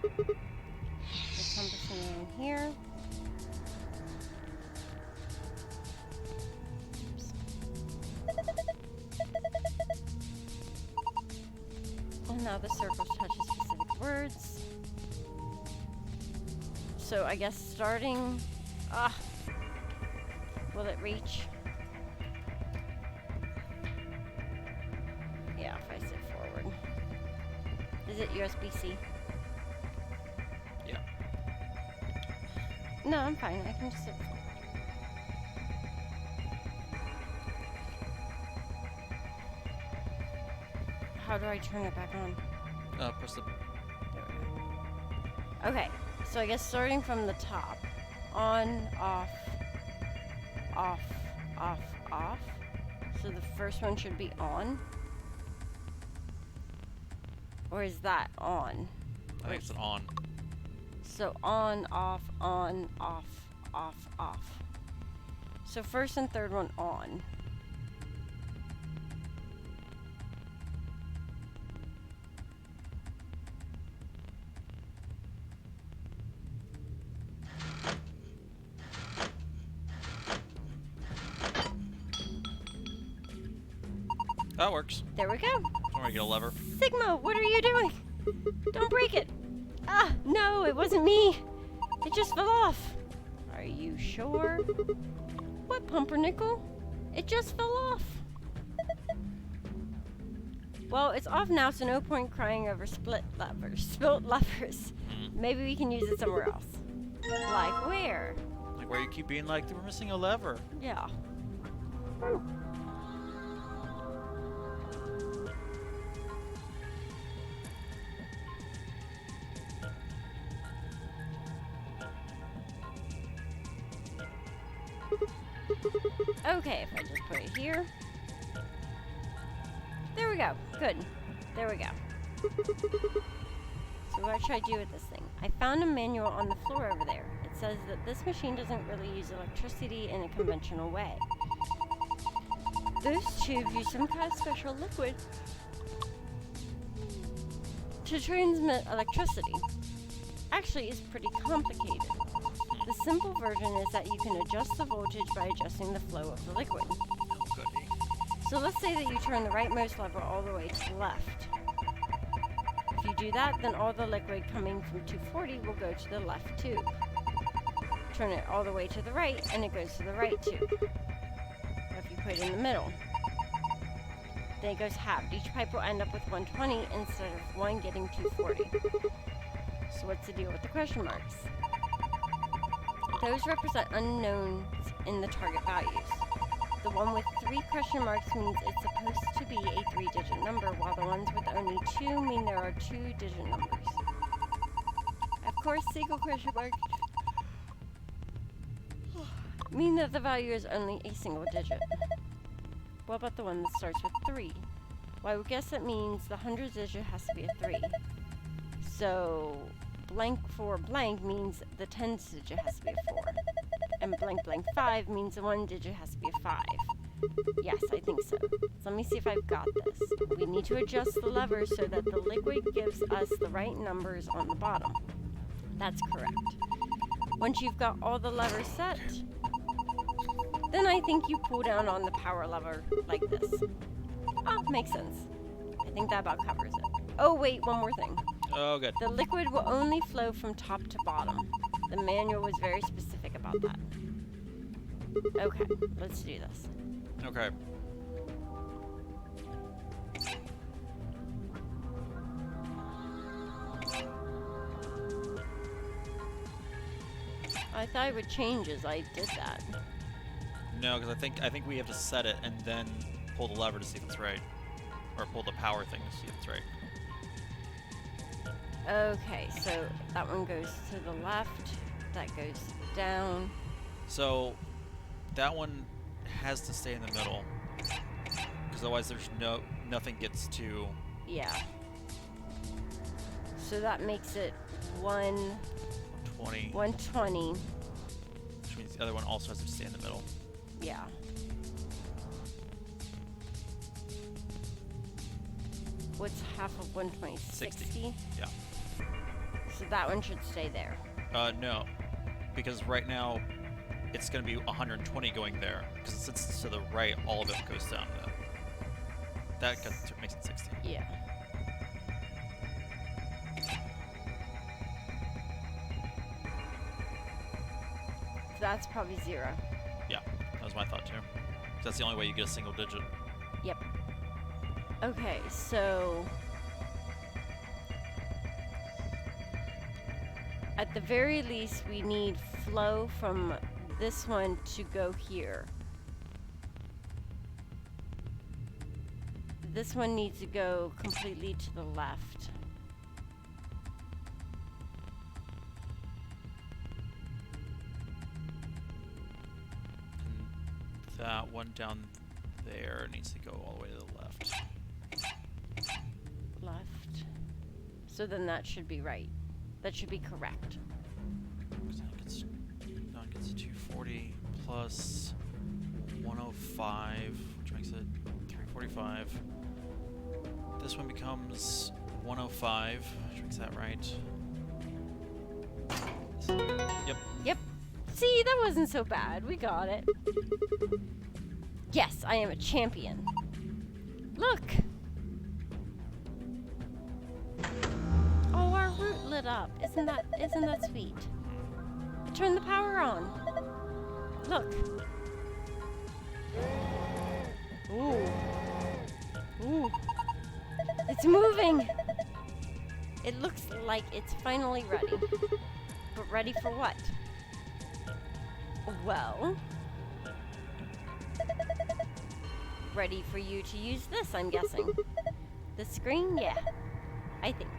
compass in here. And now the circles touch specific words. So I guess starting... will it reach? Yeah, if I sit forward. Is it USB-C? Yeah. No, I'm fine. I can just sit forward. How do I turn it back on? Press the... There we go. Okay, so I guess starting from the top. On, off, off, off, off. So the first one should be on. Or is that on? I think it's an on. So on, off, off, off. So first and third one on. That works. There we go. I'm gonna get a lever. Sigma, what are you doing? Don't break it. Ah, no, it wasn't me. It just fell off. Are you sure? What, Pumpernickel? It just fell off. Well, it's off now, so no point crying over spilt levers. Maybe we can use it somewhere else. Like where? Like where you keep being like, we're missing a lever. Yeah. Okay, if I just put it here. There we go. Good. There we go. So what should I do with this thing? I found a manual on the floor over there. It says that this machine doesn't really use electricity in a conventional way. Those tubes use some kind of special liquid to transmit electricity. Actually, it's pretty complicated. The simple version is that you can adjust the voltage by adjusting the flow of the liquid. So let's say that you turn the rightmost lever all the way to the left. If you do that, then all the liquid coming from 240 will go to the left tube. Turn it all the way to the right, and it goes to the right tube. If you put it in the middle, then it goes halved. Each pipe will end up with 120 instead of one getting 240. So what's the deal with the question marks? Those represent unknowns in the target values. The one with 3 question marks means it's supposed to be a 3-digit number, while the ones with only 2 mean there are 2-digit numbers. Of course, single question marks mean that the value is only a single digit. What about the one that starts with 3? Well, I would guess that means the 100th digit has to be a 3. So blank for blank means the 10th digit has to be a 4. And blank blank 5 means the 1 digit has to be a 5. Yes, I think so. So let me see if I've got this. We need to adjust the lever so that the liquid gives us the right numbers on the bottom. That's correct. Once you've got all the levers set, then I think you pull down on the power lever like this. Ah, makes sense. I think that about covers it. Oh wait, one more thing. Oh, good. The liquid will only flow from top to bottom. The manual was very specific about that. Okay, let's do this. Okay. I thought it would change as I did that. No, because I think we have to set it and then pull the lever to see if it's right, or pull the power thing to see if it's right. Okay, so that one goes to the left, that goes down. So that one has to stay in the middle, because otherwise there's nothing gets to. Yeah. So that makes it 120. 120. Which means the other one also has to stay in the middle. Yeah. What's half of 120? 60? Yeah. So that one should stay there. No, because right now it's going to be 120 going there, because since it's to the right, all of it goes down to that. That makes it 60. Yeah. So that's probably 0. Yeah, that was my thought too. That's the only way you get a single digit. Yep. Okay, so at the very least, we need flow from this one to go here. This one needs to go completely to the left. And that one down there needs to go all the way to the left. Left. So then that should be right. That should be correct. Now it gets 240 plus 105, which makes it 345. This one becomes 105, which makes that right. Yep. Yep. See, that wasn't so bad. We got it. Yes, I am a champion. Look. Oh, our route lit up. Isn't that sweet? Turn the power on. Look. Ooh. Ooh. It's moving. It looks like it's finally ready. But ready for what? Well, ready for you to use this, I'm guessing. The screen? Yeah, I think.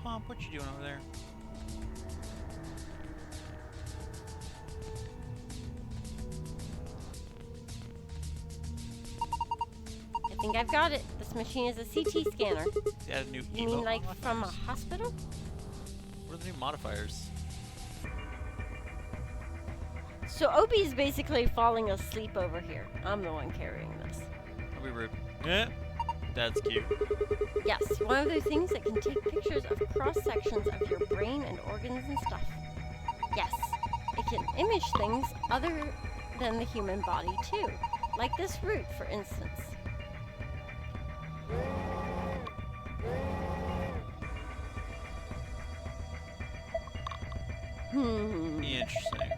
Mom, what you doing over there? I think I've got it. This machine is a CT scanner. They added new You mean like from a hospital? What are the new modifiers? So Opie's basically falling asleep over here. I'm the one carrying this. Don't be rude. Yeah. That's cute. Yes, one of those things that can take pictures of cross sections of your brain and organs and stuff. Yes, it can image things other than the human body too, like this root, for instance. Interesting.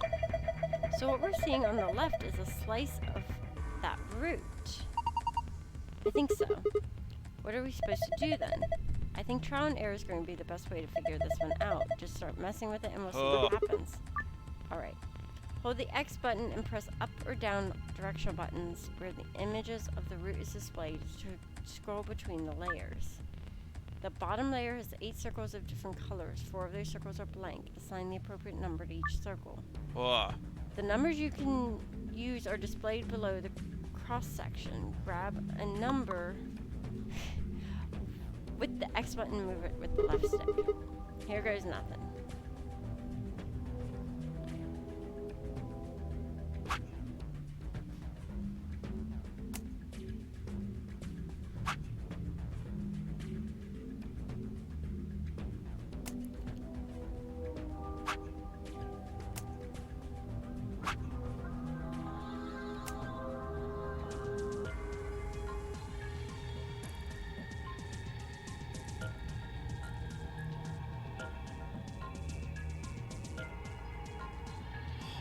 So what we're seeing on the left is a slice of that root. I think so. What are we supposed to do then? I think trial and error is going to be the best way to figure this one out. Just start messing with it and we'll see what happens. Alright. Hold the X button and press up or down directional buttons where the images of the root is displayed to scroll between the layers. The bottom layer has 8 circles of different colors. 4 of those circles are blank. Assign the appropriate number to each circle. The numbers you can use are displayed below the cross section. Grab a number with the X button and move it with the left stick. Here goes nothing.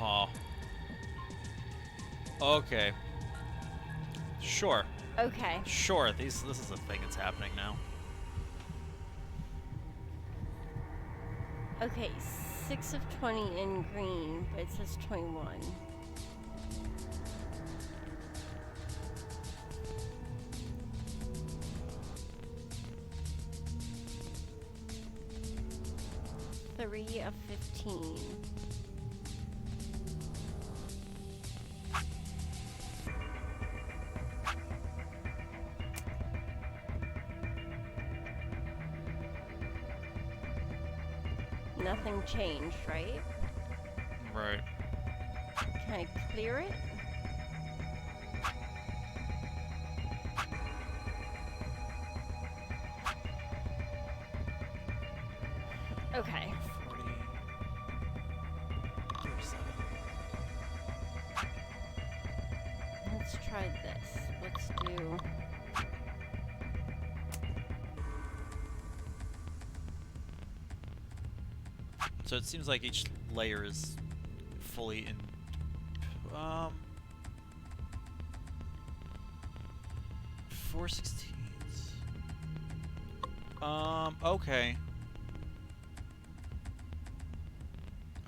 Huh. Okay. Sure. Okay. Sure, this is a thing that's happening now. Okay, 6 of 20 in green, but it says 21. Three of 15. Nothing changed, right? Right. Can I clear it? Okay. 40. 37. Let's try this. Let's do... So it seems like each layer is fully in... 4/16. Okay.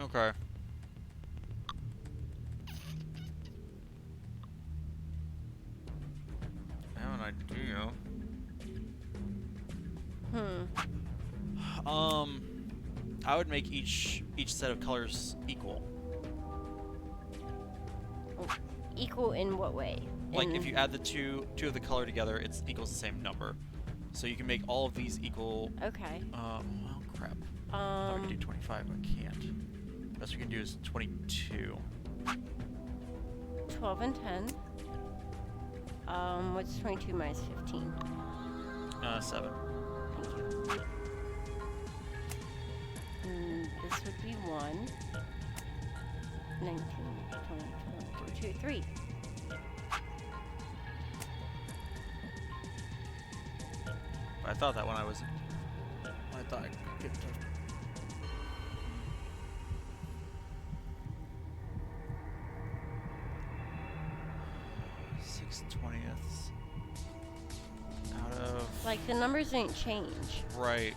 Okay. I have an idea. I would make each set of colors equal. Equal in what way? Like if you add the two of the color together, it equals the same number. So you can make all of these equal. Okay. Well, crap. I can do 25, but I can't. Best we can do is 22. 12 and 10. What's 22 minus 15? 7. Thank you. This would be 1. 19, 20, 22, 3. I thought that when I was... I thought I could get to... 6/20ths out of... Like, the numbers didn't change. Right.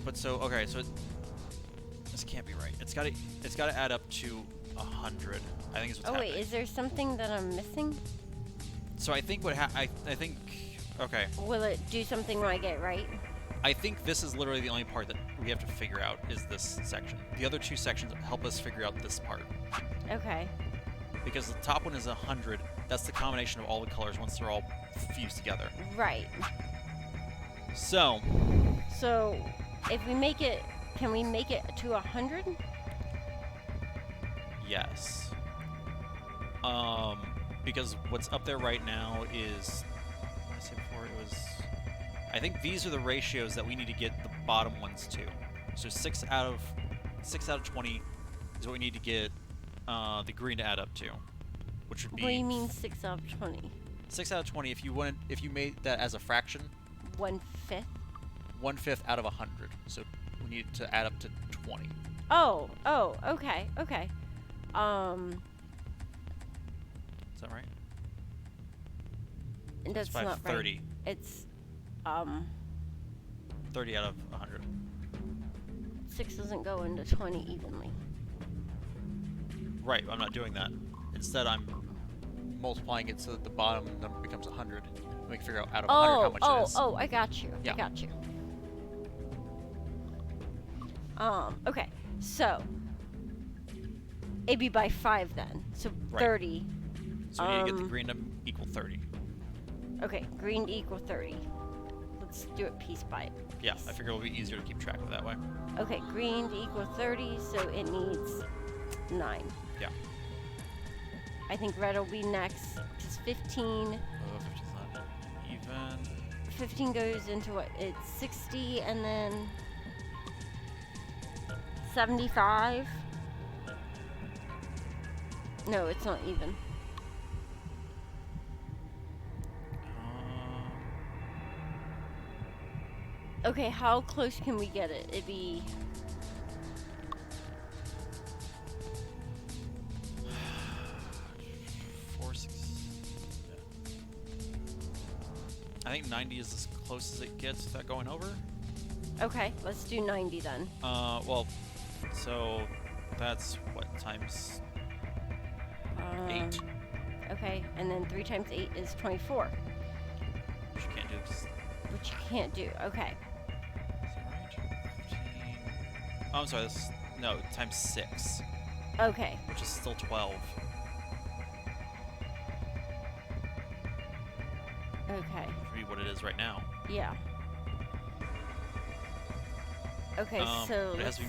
But so, okay, so this can't be right. It's gotta add up to 100. I think is what's happening. Wait, is there something that I'm missing? So I think I think, okay. Will it do something when I get it right? I think this is literally the only part that we have to figure out is this section. The other two sections help us figure out this part. Okay. Because the top one is 100. That's the combination of all the colors once they're all fused together. Right. So if we make it, can we make it to 100? Yes. Because what's up there right now is, what did I say before? It was I think these are the ratios that we need to get the bottom ones to. So 6 out of 20 is what we need to get the green to add up to, which would be. What do you mean 6 out of 20? 6 out of 20. If you made that as a fraction. 1/5. 1/5 out of 100. So we need to add up to 20. Oh, okay. Is that right? That's not 30. right. It's 30 out of 100. 6 doesn't go into 20 evenly. Right, I'm not doing that. Instead, I'm multiplying it so that the bottom number becomes 100. We can figure out of 100 how much it is. Oh, I got you. Yeah. I got you. Okay. So it'd be by 5 then. So Right. 30. So we need to get the green to equal 30. Okay, green to equal 30. Let's do it piece by Yeah, I figure it'll be easier to keep track of that way. Okay, green to equal 30, so it needs 9. Yeah. I think red will be next, which is 15. 15's not even. 15 goes into what? It's 60 and then 75. No, it's not even. Okay, how close can we get it? It'd be... I think 90 is as close as it gets without going over. Okay, let's do 90 then. Well, so that's what, times 8? Okay, and then 3 times 8 is 24. Which you can't do. Which you can't do, okay. Oh, I'm sorry, no, times 6. Okay. Which is still 12. Okay. Which would be what it is right now. Yeah. Okay, so but it has to be,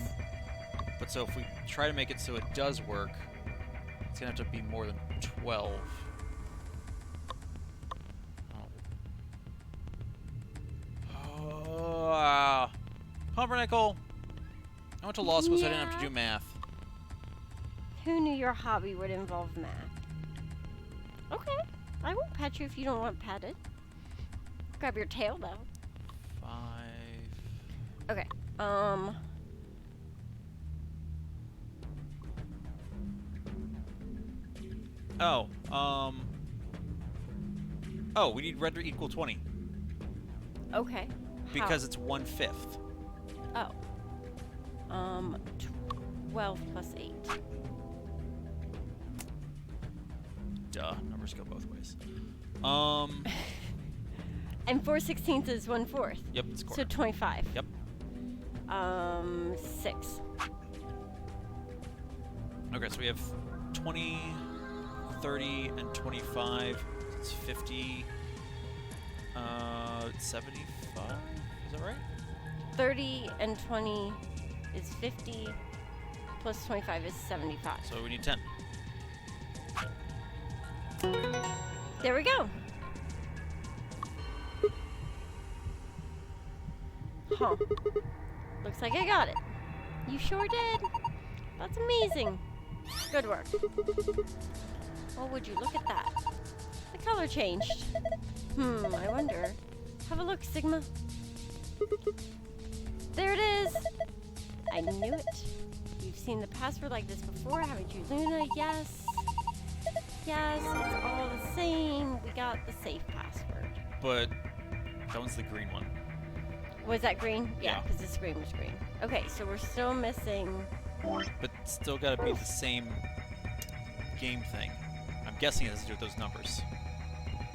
but so if we try to make it so it does work, it's gonna have to be more than 12. Pumpernickel! I went to law school, so I didn't have to do math. Who knew your hobby would involve math? Okay, I won't pet you if you don't want petted. Grab your tail, though. 5. Okay, Oh, we need red to equal 20. Okay. Because it's 1/5. Oh. 12 plus 8. Duh, numbers go both ways. And 4/16 is 1/4. Yep, it's a quarter. So 25. Yep. 6. Okay, so we have 20, 30, and 25. It's 50. 75? Is that right? 30 and 20 is 50. Plus 25 is 75. So we need 10. There we go. Huh. Looks like I got it. You sure did. That's amazing. Good work. Oh, would you look at that? The color changed. I wonder. Have a look, Sigma. There it is. I knew it. You've seen the password like this before, haven't you, Luna? Yes. Yes, it's all the same. We got the safe password. But that one's the green one. Was that green? Yeah. because the screen was green. Okay, so we're still missing... But still gotta be the same game thing. I'm guessing it has to do with those numbers.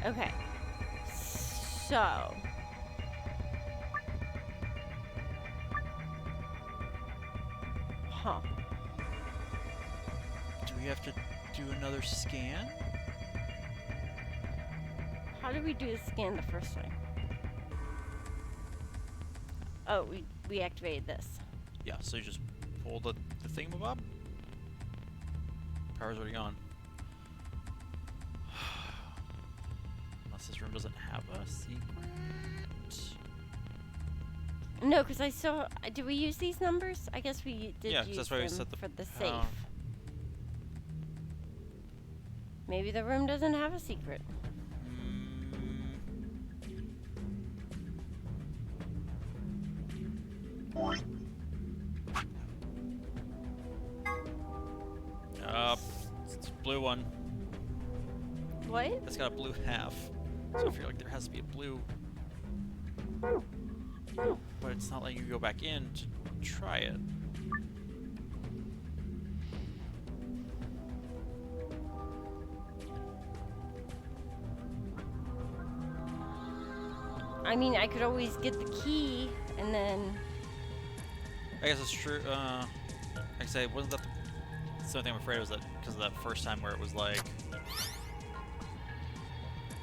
Okay. So... Huh. Do we have to do another scan? How did we do the scan the first time? Oh, we activated this. Yeah, so you just pull the thingamabob? Power's already on. Unless this room doesn't have a secret. No, because I saw. Did we use these numbers? I guess we did Yeah, 'cause use that's why we them set the for the power. safe. Maybe the room doesn't have a secret. It's a blue one. What? It's got a blue half. So I feel like there has to be a blue. But it's not letting you go back in to try it. I mean, I could always get the key and then. I guess it's true. Like I say, wasn't that the only thing I'm afraid of was that because of that first time where it was like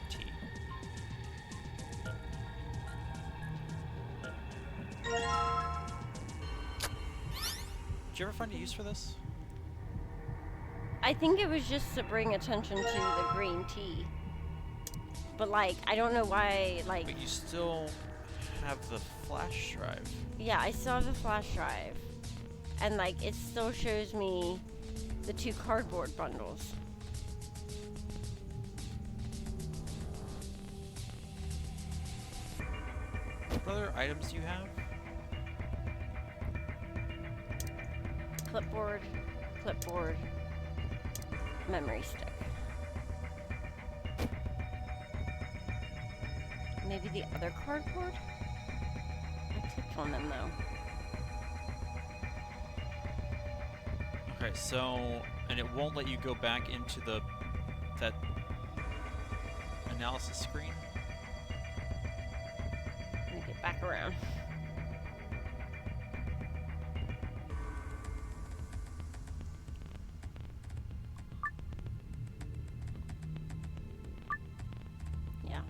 T. Did you ever find a use for this? I think it was just to bring attention to the green tea. But like, I don't know why. Like. But you still have the flash drive. Yeah, I still have the flash drive, and like, it still shows me the 2 cardboard bundles. What other items do you have? Clipboard, memory stick. Maybe the other cardboard? I clicked on them though. Okay, so and it won't let you go back into that analysis screen. Let me get back around. Yeah.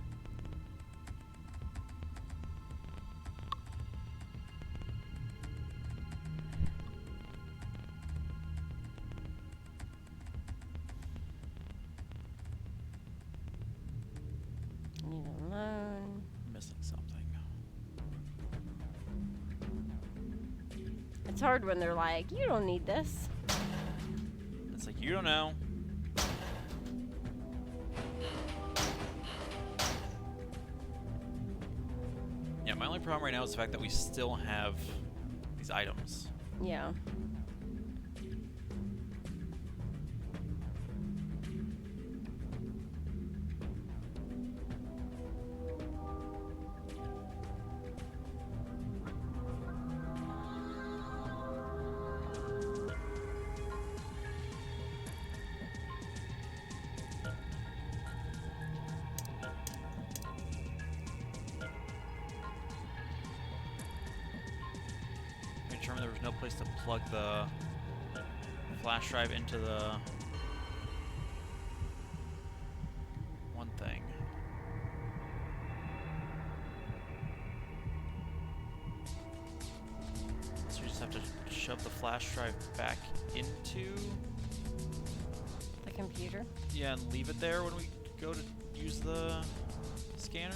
Leave it alone. Missing something. It's hard when they're like, you don't need this. It's like, you don't know. Yeah, my only problem right now is the fact that we still have these items. Yeah. We determined there was no place to plug the flash drive into the one thing. So we just have to shove the flash drive back into The computer. yeah, and leave it there when we go to use the scanner.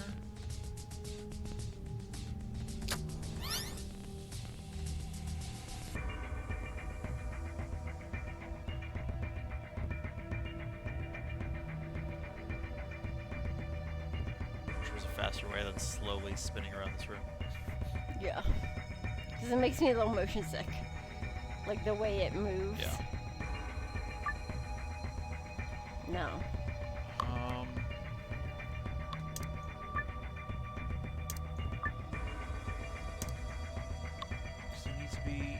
Which was a faster way than slowly spinning around this room. Yeah. Because it makes me a little motion sick. Like the way it moves. Yeah. No. So it needs to be,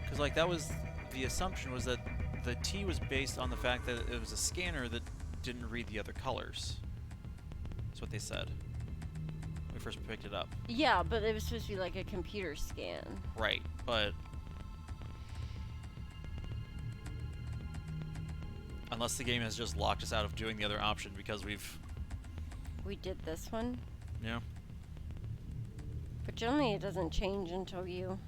because like that was the assumption, was that the T was based on the fact that it was a scanner that didn't read the other colors. That's what they said when we first picked it up. Yeah, but it was supposed to be like a computer scan. Right, but unless the game has just locked us out of doing the other option because we've... We did this one. Yeah. But generally it doesn't change until you...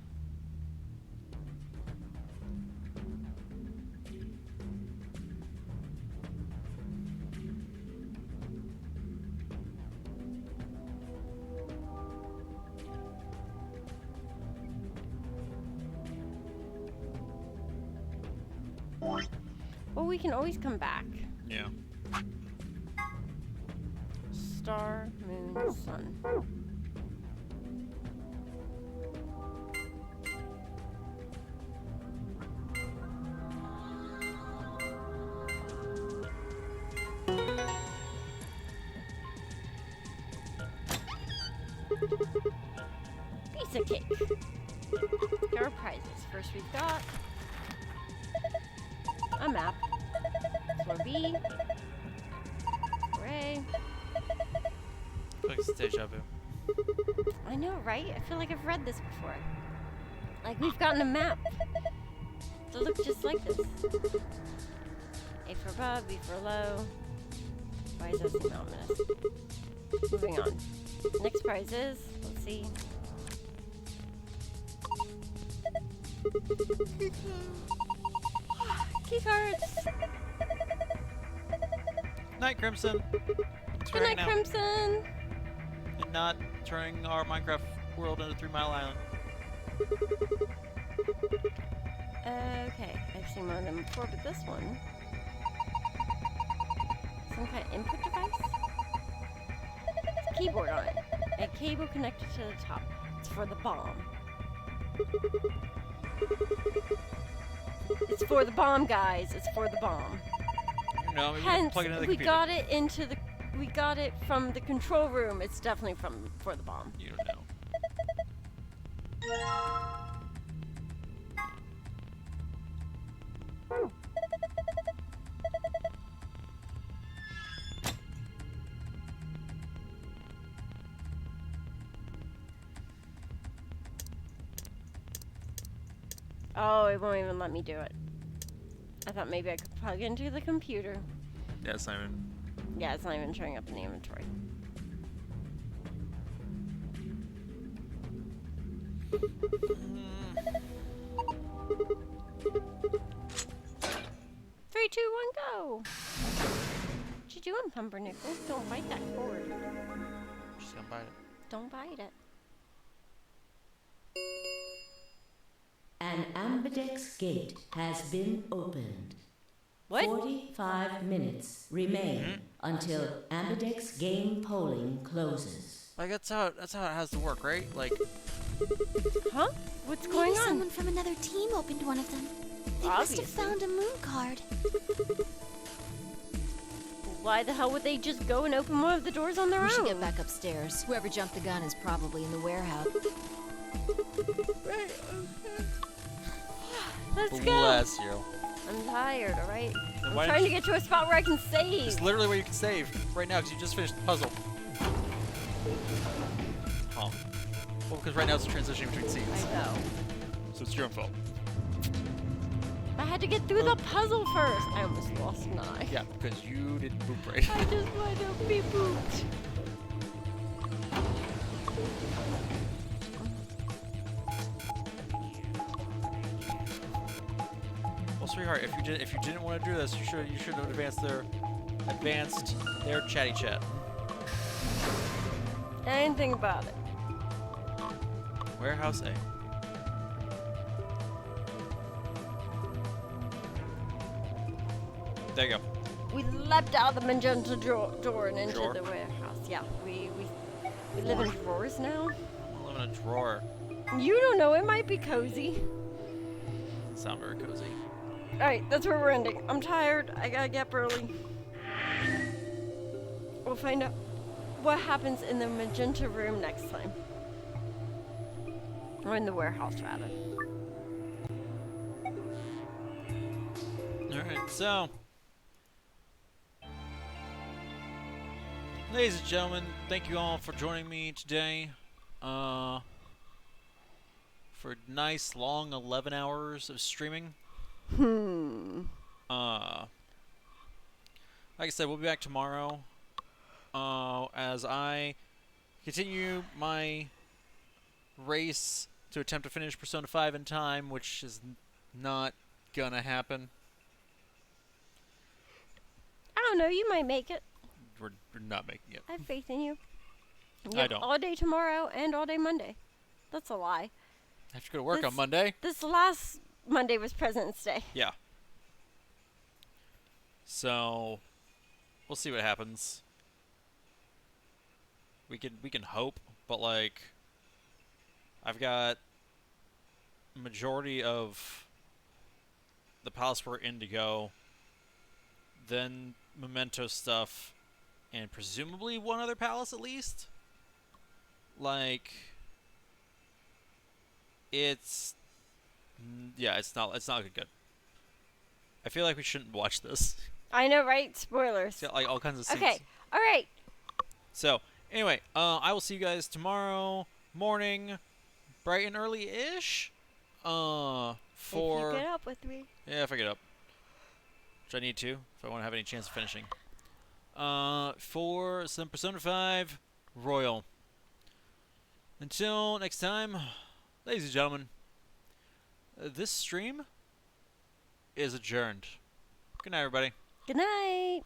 Well, we can always come back. Yeah. Star, moon, sun. Piece of cake. Here are prizes. First we've got a map. Floor B. Floor A. Like it's deja vu. I know, right? I feel like I've read this before. Like we've gotten a map that looks just like this. A for above, B for low. Why is that seem ominous? Moving on. Next prize is, let's see. Key cards. Night, Crimson. Thanks for Good night, hanging out Crimson. and not turning our Minecraft world into 3 Mile Island. Okay, I've seen one of them before, but this one, some kind of input device? It's a keyboard on it. A cable connected to the top. It's for the bomb. It's for the bomb, guys. It's for the bomb. No, maybe Hence, plug it into the we computer. got it into the. We got it from the control room. It's definitely for the bomb. You don't know. Oh, it won't even let me do it. I thought maybe I could plug into the computer. Yeah, Simon. Yeah, it's not even showing up in the inventory. Three, two, one, go! What you doing, Pumpernickel? Don't bite that cord. She's gonna bite it. Don't bite it. An ambidex gate has been opened. What? 45 minutes remain until ambidex game polling closes. Like that's how it has to work, right? Like, huh? What's Maybe going on? someone from another team opened one of them. They must have Obviously. found a moon card. Why the hell would they just go and open one of the doors on their We own? should get back upstairs. Whoever jumped the gun is probably in the warehouse. Let's go. bless you. I'm tired, alright? Then I'm why trying to didn't get to a spot where I can save. It's literally where you can save right now because you just finished the puzzle. Oh. Well, because right now it's transitioning between scenes. I know. So it's your own fault. I had to get through the puzzle first. I almost lost an eye. Yeah, because you didn't boop right. I just want to be booped. Well, sweetheart, if you didn't want to do this, you should have advanced their chatty chat. I didn't think about it. Warehouse A. There you go. We leapt out the magenta door and into Drawer? the warehouse. Yeah, we live in drawers now. I live in a drawer. You don't know. It might be cozy. Doesn't sound very cozy. All right, that's where we're ending. I'm tired. I gotta get up early. We'll find out what happens in the magenta room next time. Or in the warehouse, rather. Alright, so. Ladies and gentlemen, thank you all for joining me today. For a nice long 11 hours of streaming. Like I said, we'll be back tomorrow. As I continue my race to attempt to finish Persona 5 in time, which is not gonna happen. I don't know. You might make it. We're not making it. I have faith in you. You I have don't. all day tomorrow and all day Monday. That's a lie. I have to go to work This- on Monday. This last Monday was President's Day. Yeah. So we'll see what happens. We can hope, but like I've got majority of the palace we're in to go, then memento stuff, and presumably one other palace at least. Like it's not looking good. I feel like we shouldn't watch this. I know, right? Spoilers. It's got like all kinds of scenes. Okay. All right. So anyway, I will see you guys tomorrow morning, bright and early-ish. For If you get up with me. Yeah, if I get up, which I need to if I want to have any chance of finishing. For some Persona 5 Royal. Until next time, ladies and gentlemen, this stream is adjourned. Good night, everybody. Good night.